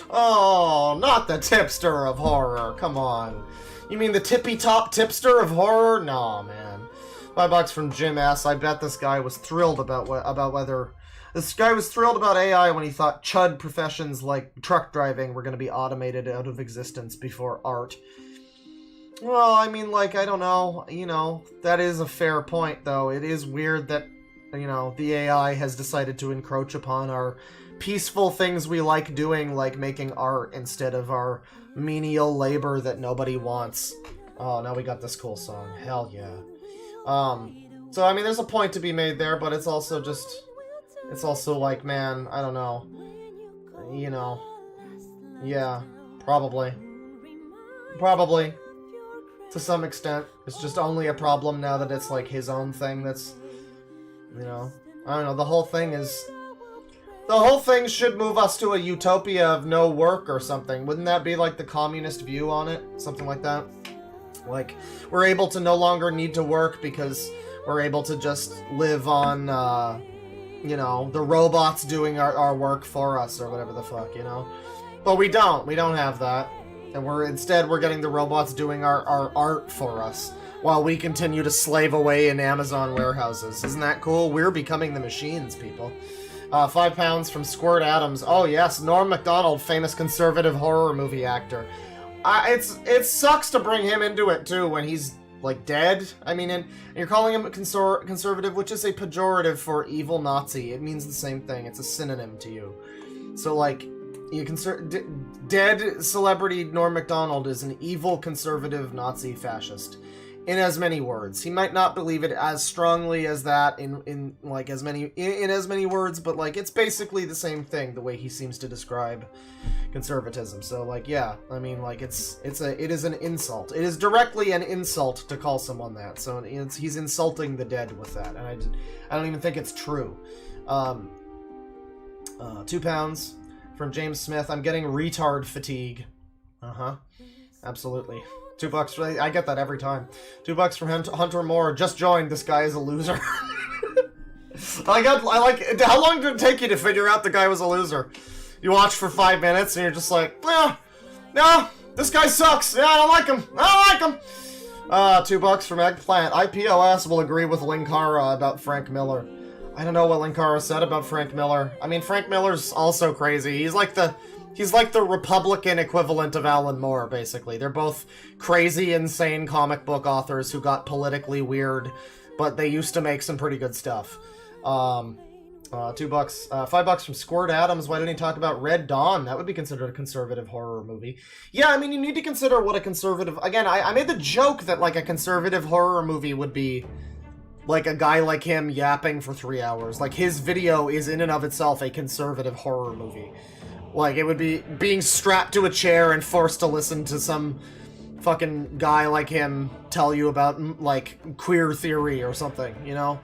Oh, not the tipster of horror. Come on. You mean the tippy-top tipster of horror? Nah, man. $5 from Jim S. I bet this guy was thrilled about whether... This guy was thrilled about AI when he thought chud professions like truck driving were going to be automated out of existence before art. Well, I mean, like, I don't know. You know, that is a fair point, though. It is weird that, you know, the AI has decided to encroach upon our peaceful things we like doing, like making art, instead of our menial labor that nobody wants. Oh, now we got this cool song. Hell yeah. So, I mean, there's a point to be made there, but it's also just... It's also like, man, I don't know. You know. Yeah. Probably. Probably. To some extent. It's just only a problem now that it's like his own thing that's, you know, I don't know, the whole thing should move us to a utopia of no work or something. Wouldn't that be like the communist view on it? Something like that? Like, we're able to no longer need to work because we're able to just live on, you know, the robots doing our work for us or whatever the fuck, you know? But we don't have that. And instead we're getting the robots doing our art for us while we continue to slave away in Amazon warehouses. Isn't that cool? We're becoming the machines, people. £5 from Squirt Adams. Oh yes, Norm Macdonald, famous conservative horror movie actor. It sucks to bring him into it too when he's like dead. I mean, and you're calling him a conservative, which is a pejorative for evil Nazi. It means the same thing. It's a synonym to you. So like, dead celebrity Norm Macdonald is an evil conservative Nazi fascist. In as many words. He might not believe it as strongly as that in as many words, but like it's basically the same thing the way he seems to describe conservatism. So like, yeah, I mean, like it is an insult. It is directly an insult to call someone that. So he's insulting the dead with that, and I don't even think it's true. £2 from James Smith. I'm getting retard fatigue. Absolutely. $2 for, I get that every time. $2 from Hunter Moore. Just joined. This guy is a loser. I like. How long did it take you to figure out the guy was a loser? You watch for 5 minutes and you're just like, no, this guy sucks. Yeah, I don't like him. $2 from Eggplant. IPOS will agree with Linkara about Frank Miller. I don't know what Linkara said about Frank Miller. I mean, Frank Miller's also crazy. He's like the Republican equivalent of Alan Moore, basically. They're both crazy, insane comic book authors who got politically weird, but they used to make some pretty good stuff. $2, $5 from Squirt Adams. Why didn't he talk about Red Dawn? That would be considered a conservative horror movie. Yeah, I mean, you need to consider what a conservative... Again, I made the joke that, like, a conservative horror movie would be like a guy like him yapping for 3 hours. Like, his video is in and of itself a conservative horror movie. Like, it would be being strapped to a chair and forced to listen to some fucking guy like him tell you about, like, queer theory or something, you know?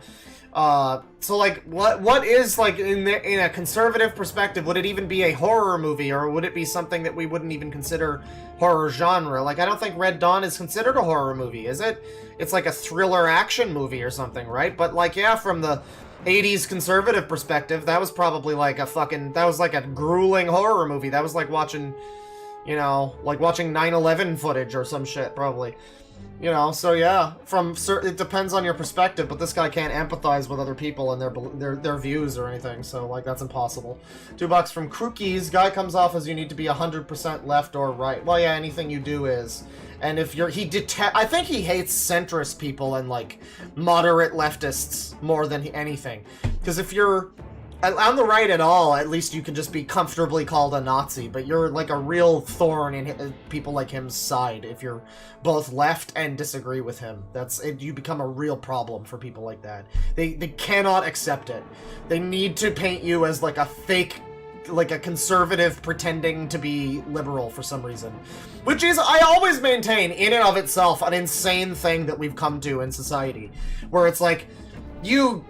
So, like, what is, like, in a conservative perspective, would it even be a horror movie, or would it be something that we wouldn't even consider horror genre? Like, I don't think Red Dawn is considered a horror movie, is it? It's like a thriller action movie or something, right? But, like, yeah, from the 80s conservative perspective, that was probably like that was like a grueling horror movie. That was like watching, you know, like watching 9/11 footage or some shit, probably. You know, so yeah, it depends on your perspective, but this guy can't empathize with other people and their views or anything, so like that's impossible. $2 from Crookies. Guy comes off as you need to be 100% left or right. Well, yeah, anything you do is. And if I think he hates centrist people and like moderate leftists more than anything. Because if you're on the right at all, at least you can just be comfortably called a Nazi, but you're like a real thorn in people like him's side if you're both left and disagree with him. You become a real problem for people like that. They cannot accept it. They need to paint you as like a fake, like a conservative pretending to be liberal for some reason. Which is, I always maintain, in and of itself, an insane thing that we've come to in society. Where it's like, you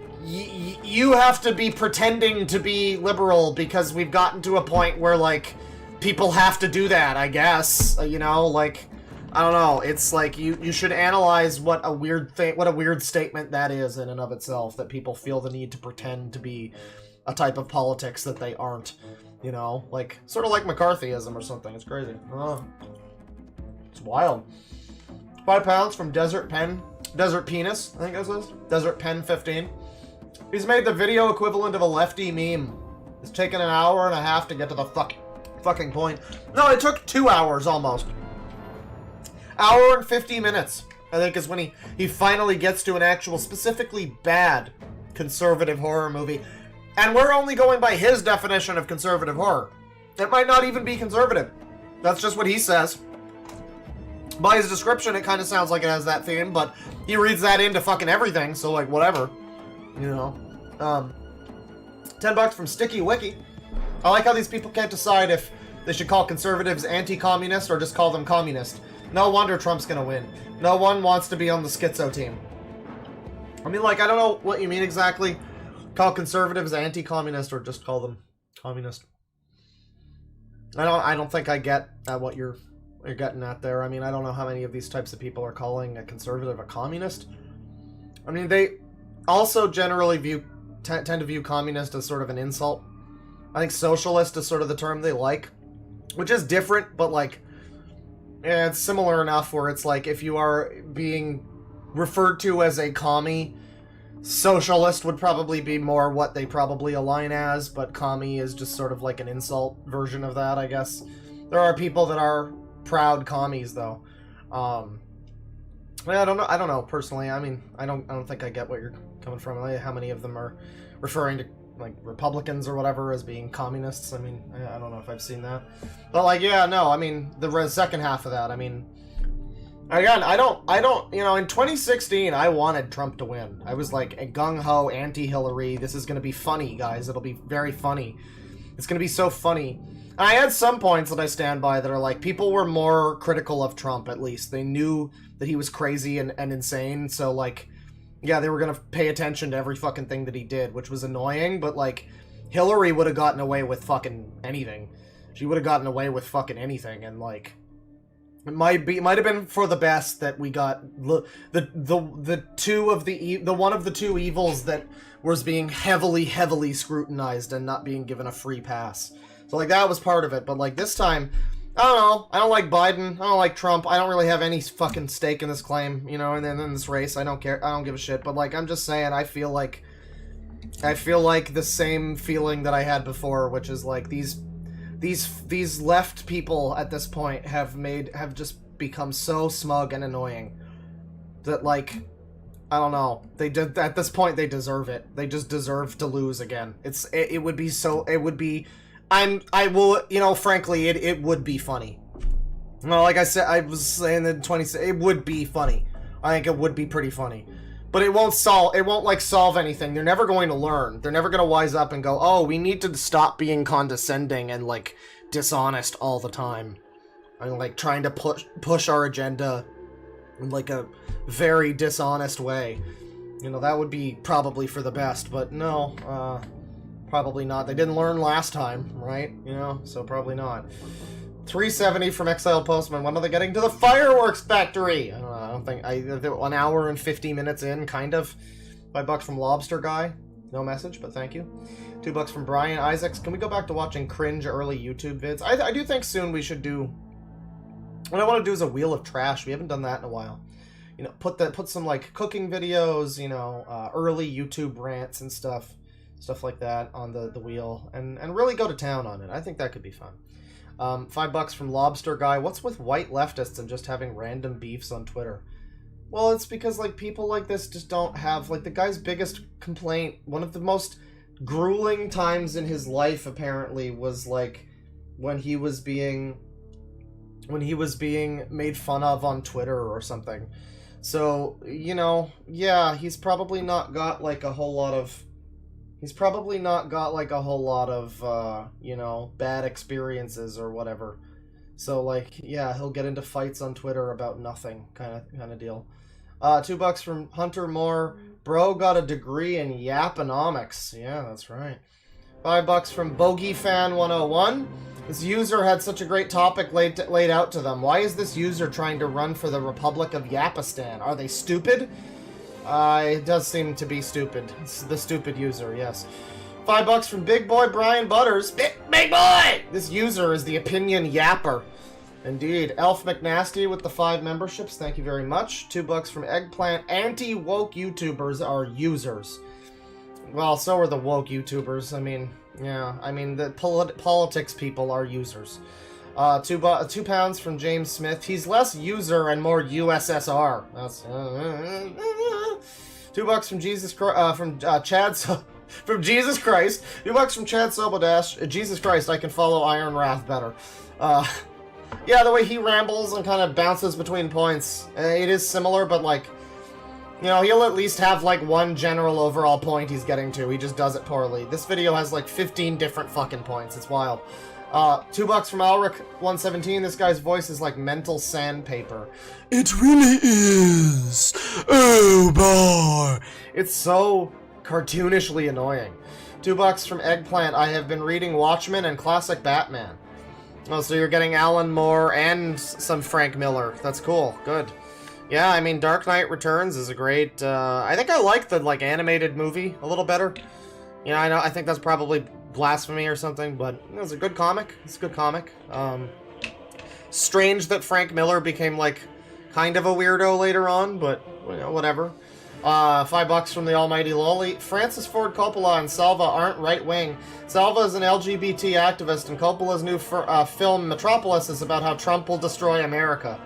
have to be pretending to be liberal because we've gotten to a point where, like, people have to do that, I guess. You know, like, I don't know. It's like, you should analyze what a weird statement that is in and of itself, that people feel the need to pretend to be a type of politics that they aren't, you know? Like, sort of like McCarthyism or something. It's crazy. It's wild. £5 from Desert Penis, I think that says. Desert Pen 15. He's made the video equivalent of a lefty meme. It's taken an hour and a half to get to the fucking point. No, it took 2 hours almost. Hour and 50 minutes, I think, is when he finally gets to an actual specifically bad conservative horror movie. And we're only going by his definition of conservative horror. It might not even be conservative. That's just what he says. By his description, it kind of sounds like it has that theme, but he reads that into fucking everything, so, like, whatever. You know. $10 from Sticky Wiki. I like how these people can't decide if They should call conservatives anti-communist or just call them communist. No wonder Trump's gonna win. No one wants to be on the schizo team. I mean, like, I don't know what you mean exactly. Call conservatives anti-communist or just call them communist. I don't think I get at what you're getting at there. I mean, I don't know how many of these types of people are calling a conservative a communist. I mean, they also generally tend to view communist as sort of an insult. I think socialist is sort of the term they like, which is different, but like, yeah, it's similar enough where it's like if you are being referred to as a commie, socialist would probably be more what they probably align as, but commie is just sort of like an insult version of that, I guess. There are people that are proud commies, though. I don't know personally. I mean, I don't think I get what you're coming from. Like, how many of them are referring to like Republicans or whatever as being communists? I mean, I don't know if I've seen that. But like, yeah, no. I mean, the second half of that. I mean, again, I don't. You know, in 2016, I wanted Trump to win. I was like a gung-ho anti-Hillary. This is gonna be funny, guys. It'll be very funny. It's gonna be so funny. And I had some points that I stand by that are like, people were more critical of Trump, at least. They knew that he was crazy and insane, so like, yeah, they were gonna pay attention to every fucking thing that he did, which was annoying, but like, Hillary would have gotten away with fucking anything. She would have gotten away with fucking anything, and like, it might have been for the best that we got the one of the two evils that was being heavily scrutinized and not being given a free pass. So like, that was part of it, but like, this time, I don't know, I don't like Biden, I don't like Trump, I don't really have any fucking stake in this claim, you know, and then in this race, I don't care, I don't give a shit, but like, I'm just saying, I feel like the same feeling that I had before, which is like, these left people at this point have just become so smug and annoying that like, I don't know, at this point they deserve it. They just deserve to lose again. It would be I will, you know, frankly, it would be funny. Well, like I said, I was saying in 20, it would be funny. I think it would be pretty funny. But it won't solve anything. They're never going to learn. They're never going to wise up and go, oh, we need to stop being condescending and, like, dishonest all the time. And, like, trying to push our agenda in, like, a very dishonest way. You know, that would be probably for the best, but no, probably not. They didn't learn last time, right? You know, so probably not. 370 from Exiled Postman. When are they getting to the fireworks factory? I don't know. I don't think. 1 hour and 50 minutes in, kind of. $5 from Lobster Guy. No message, but thank you. $2 from Brian Isaacs. Can we go back to watching cringe early YouTube vids? I do think soon we should do. What I want to do is a wheel of trash. We haven't done that in a while. You know, put some like cooking videos. You know, early YouTube rants and stuff like that on the wheel, and really go to town on it. I think that could be fun. $5 from Lobster Guy. What's with white leftists and just having random beefs on Twitter? Well, it's because like people like this just don't have, like, the guy's biggest complaint, one of the most grueling times in his life apparently was like when he was being made fun of on Twitter or something. So, you know, yeah, he's probably not got like a whole lot of you know, bad experiences or whatever. So, like, yeah, he'll get into fights on Twitter about nothing, kind of deal. $2 from Hunter Moore. Bro got a degree in Yaponomics. Yeah, that's right. $5 from BogeyFan101. This user had such a great topic laid out to them. Why is this user trying to run for the Republic of Yapistan? Are they stupid? It does seem to be stupid. It's the stupid user, yes. $5 from Big Boy Brian Butters. Big Boy! This user is the opinion yapper. Indeed. Elf McNasty with the 5 memberships. Thank you very much. $2 from Eggplant. Anti-woke YouTubers are users. Well, so are the woke YouTubers. I mean, yeah. I mean, the politics people are users. £2 from James Smith. He's less user and more USSR. That's $2 from Jesus Christ. From Jesus Christ. $2 from Chad Sobodash. Jesus Christ, I can follow Iron Wrath better. Yeah, the way he rambles and kind of bounces between points. It is similar, but like, you know, he'll at least have like one general overall point he's getting to. He just does it poorly. This video has like 15 different fucking points. It's wild. $2 from Alric117. This guy's voice is like mental sandpaper. It really is. Oh, boy. It's so cartoonishly annoying. $2 from Eggplant. I have been reading Watchmen and classic Batman. Oh, so you're getting Alan Moore and some Frank Miller. That's cool. Good. Yeah, I mean, Dark Knight Returns is a great, I think I like the, like, animated movie a little better. You know, I think that's probably blasphemy or something, but it was a good comic. It's a good comic. Strange that Frank Miller became, like, kind of a weirdo later on, but, you know, whatever. $5 from the almighty Lolly. Francis Ford Coppola and Salva aren't right-wing. Salva is an LGBT activist, and Coppola's new film Metropolis is about how Trump will destroy America.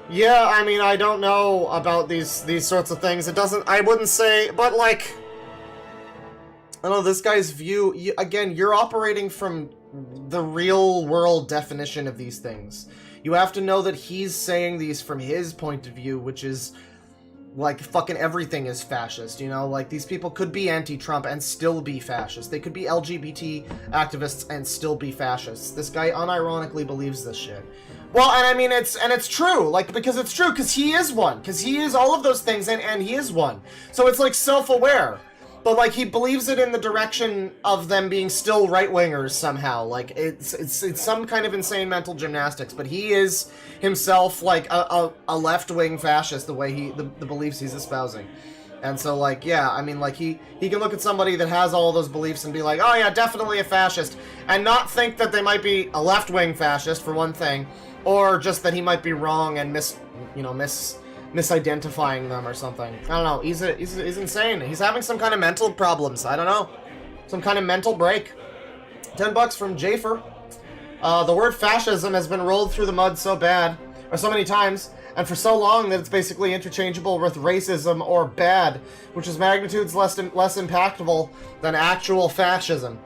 Yeah, I mean, I don't know about these sorts of things. It doesn't, I wouldn't say, but like, I don't know, this guy's view, again, you're operating from the real world definition of these things. You have to know that he's saying these from his point of view, which is, like, fucking everything is fascist, you know? Like, these people could be anti-Trump and still be fascist. They could be LGBT activists and still be fascists. This guy unironically believes this shit. Well, and I mean, it's true, like, because it's true, because he is one. Because he is all of those things, and he is one. So it's, like, self-aware. But, like, he believes it in the direction of them being still right-wingers somehow. Like, it's some kind of insane mental gymnastics. But he is himself, like, a left-wing fascist, the way the beliefs he's espousing. And so, like, yeah, I mean, like, he can look at somebody that has all of those beliefs and be like, oh, yeah, definitely a fascist. And not think that they might be a left-wing fascist, for one thing. Or just that he might be wrong and misidentifying them or something. I don't know. He's insane. He's having some kind of mental problems. I don't know. Some kind of mental break. $10 from Jafer. The word fascism has been rolled through the mud so many times, and for so long that it's basically interchangeable with racism or bad, which is magnitudes less impactful than actual fascism.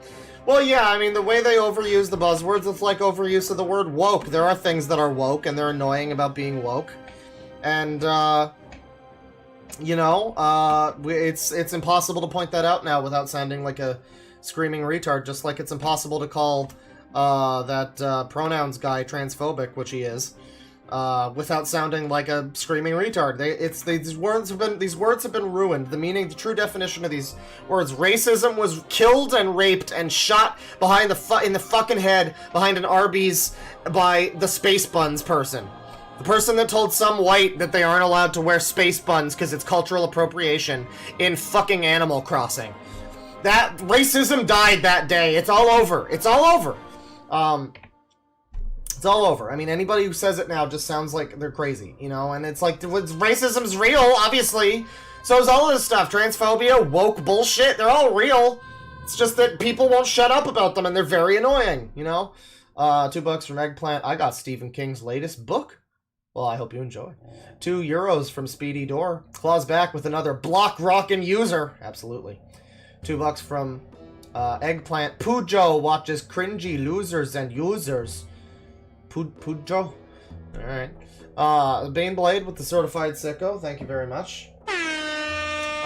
Well, yeah, I mean, the way they overuse the buzzwords, it's like overuse of the word woke. There are things that are woke, and they're annoying about being woke. And, you know, it's impossible to point that out now without sounding like a screaming retard, just like it's impossible to call that pronouns guy transphobic, which he is, without sounding like a screaming retard. These words have been ruined. The meaning, the true definition of these words. Racism was killed and raped and shot behind in the fucking head behind an Arby's by the Space Buns person. The person that told some white that they aren't allowed to wear space buns because it's cultural appropriation in fucking Animal Crossing. That racism died that day. It's all over. It's all over. It's all over. I mean, anybody who says it now just sounds like they're crazy, you know? And it's like, racism's real, obviously. So is all this stuff. Transphobia, woke bullshit, they're all real. It's just that people won't shut up about them, and they're very annoying, you know? $2 from Eggplant. I got Stephen King's latest book. Well, I hope you enjoy. €2 from Speedy Door. Claws back with another block rockin' user. Absolutely. $2 from Eggplant. Pujo watches cringy losers and users. Pujo? Alright. Baneblade with the Certified Sicko. Thank you very much.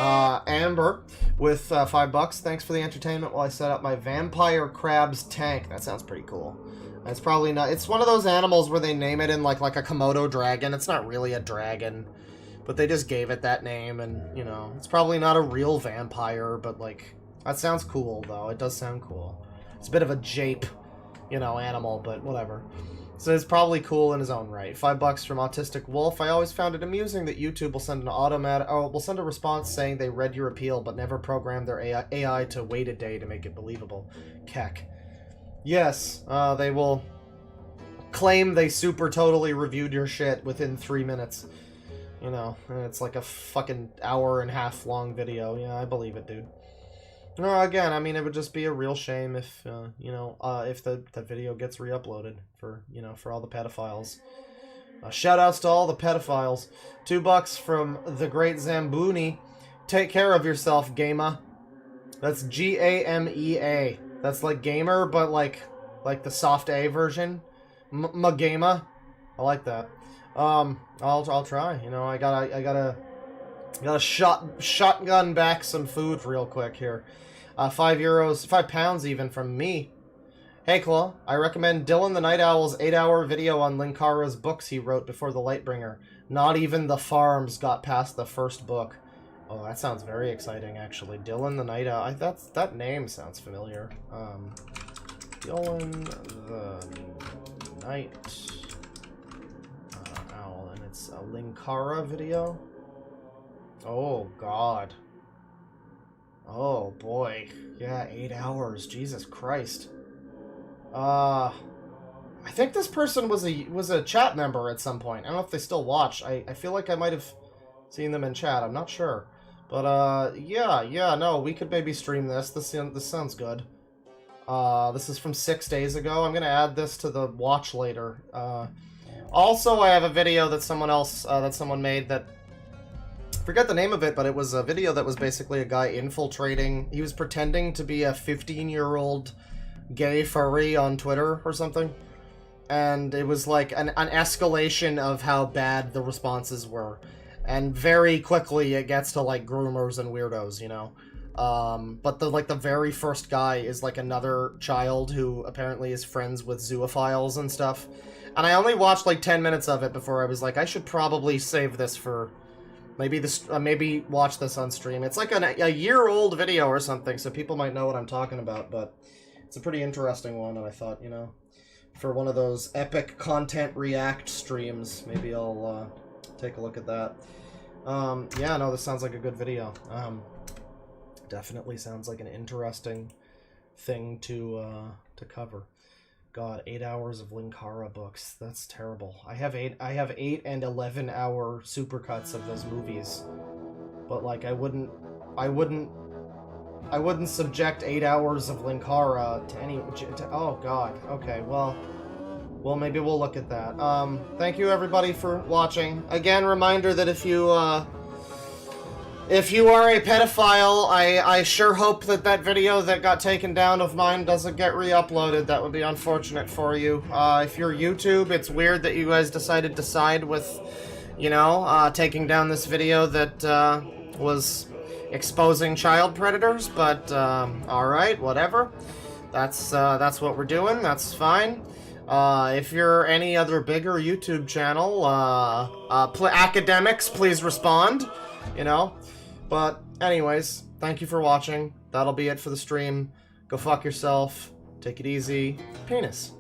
Amber with $5. Thanks for the entertainment while I set up my Vampire Crab's tank. That sounds pretty cool. It's probably not. It's one of those animals where they name it in like a Komodo dragon. It's not really a dragon, but they just gave it that name, and you know, it's probably not a real vampire, but like that sounds cool though. It does sound cool. It's a bit of a jape, you know, animal, but whatever. So it's probably cool in his own right. $5 from Autistic Wolf. I always found it amusing that YouTube will send will send a response saying they read your appeal, but never program their AI to wait a day to make it believable. Keck. Yes, they will claim they super totally reviewed your shit within 3 minutes. You know, and it's like a fucking hour-and-a-half long video. Yeah, I believe it, dude. No, again, I mean, it would just be a real shame if, you know, if the video gets re-uploaded for, you know, for all the pedophiles. Shoutouts to all the pedophiles. $2 from the Great Zamboni. Take care of yourself, Gamea. That's Gamea. That's like gamer, but like the soft A version. Magema. I like that. I'll try. You know, I gotta shotgun back some food real quick here. €5, £5 even from me. Hey Claw, I recommend Dylan the Night Owl's 8-hour video on Linkara's books he wrote before The Lightbringer. Not even the farms got past the first book. Oh, that sounds very exciting, actually. Dylan the Night Owl. That name sounds familiar. Dylan the Night Owl, and it's a Linkara video. Oh God. Oh boy. Yeah, 8 hours. Jesus Christ. I think this person was a chat member at some point. I don't know if they still watch. I feel like I might have seen them in chat. I'm not sure. But, yeah, no, we could maybe stream this. This sounds good. This is from 6 days ago. I'm gonna add this to the watch later. Also, I have a video that someone made that... I forget the name of it, but it was a video that was basically a guy infiltrating... He was pretending to be a 15-year-old gay furry on Twitter or something. And it was like an escalation of how bad the responses were. And very quickly it gets to like groomers and weirdos, you know. But the very first guy is like another child who apparently is friends with zoophiles and stuff. And I only watched like 10 minutes of it before I was like, I should probably save this for maybe watch this on stream. It's like a year-old video or something, so people might know what I'm talking about, but it's a pretty interesting one, and I thought, you know, for one of those epic content react streams, maybe I'll take a look at that. Yeah, no, this sounds like a good video. Definitely sounds like an interesting thing to cover. God, 8 hours of Linkara books. That's terrible. I have 8 and 11 hour supercuts of those movies. But like I wouldn't subject 8 hours of Linkara to any oh god. Okay, well maybe we'll look at that. Thank you everybody for watching. Again, reminder that if you are a pedophile, I sure hope that video that got taken down of mine doesn't get re-uploaded. That would be unfortunate for you. If you're YouTube, it's weird that you guys decided to side with, you know, taking down this video that was exposing child predators, but alright, whatever. That's what we're doing, that's fine. If you're any other bigger YouTube channel, academics, please respond, you know. But anyways, thank you for watching. That'll be it for the stream. Go fuck yourself. Take it easy. Penis.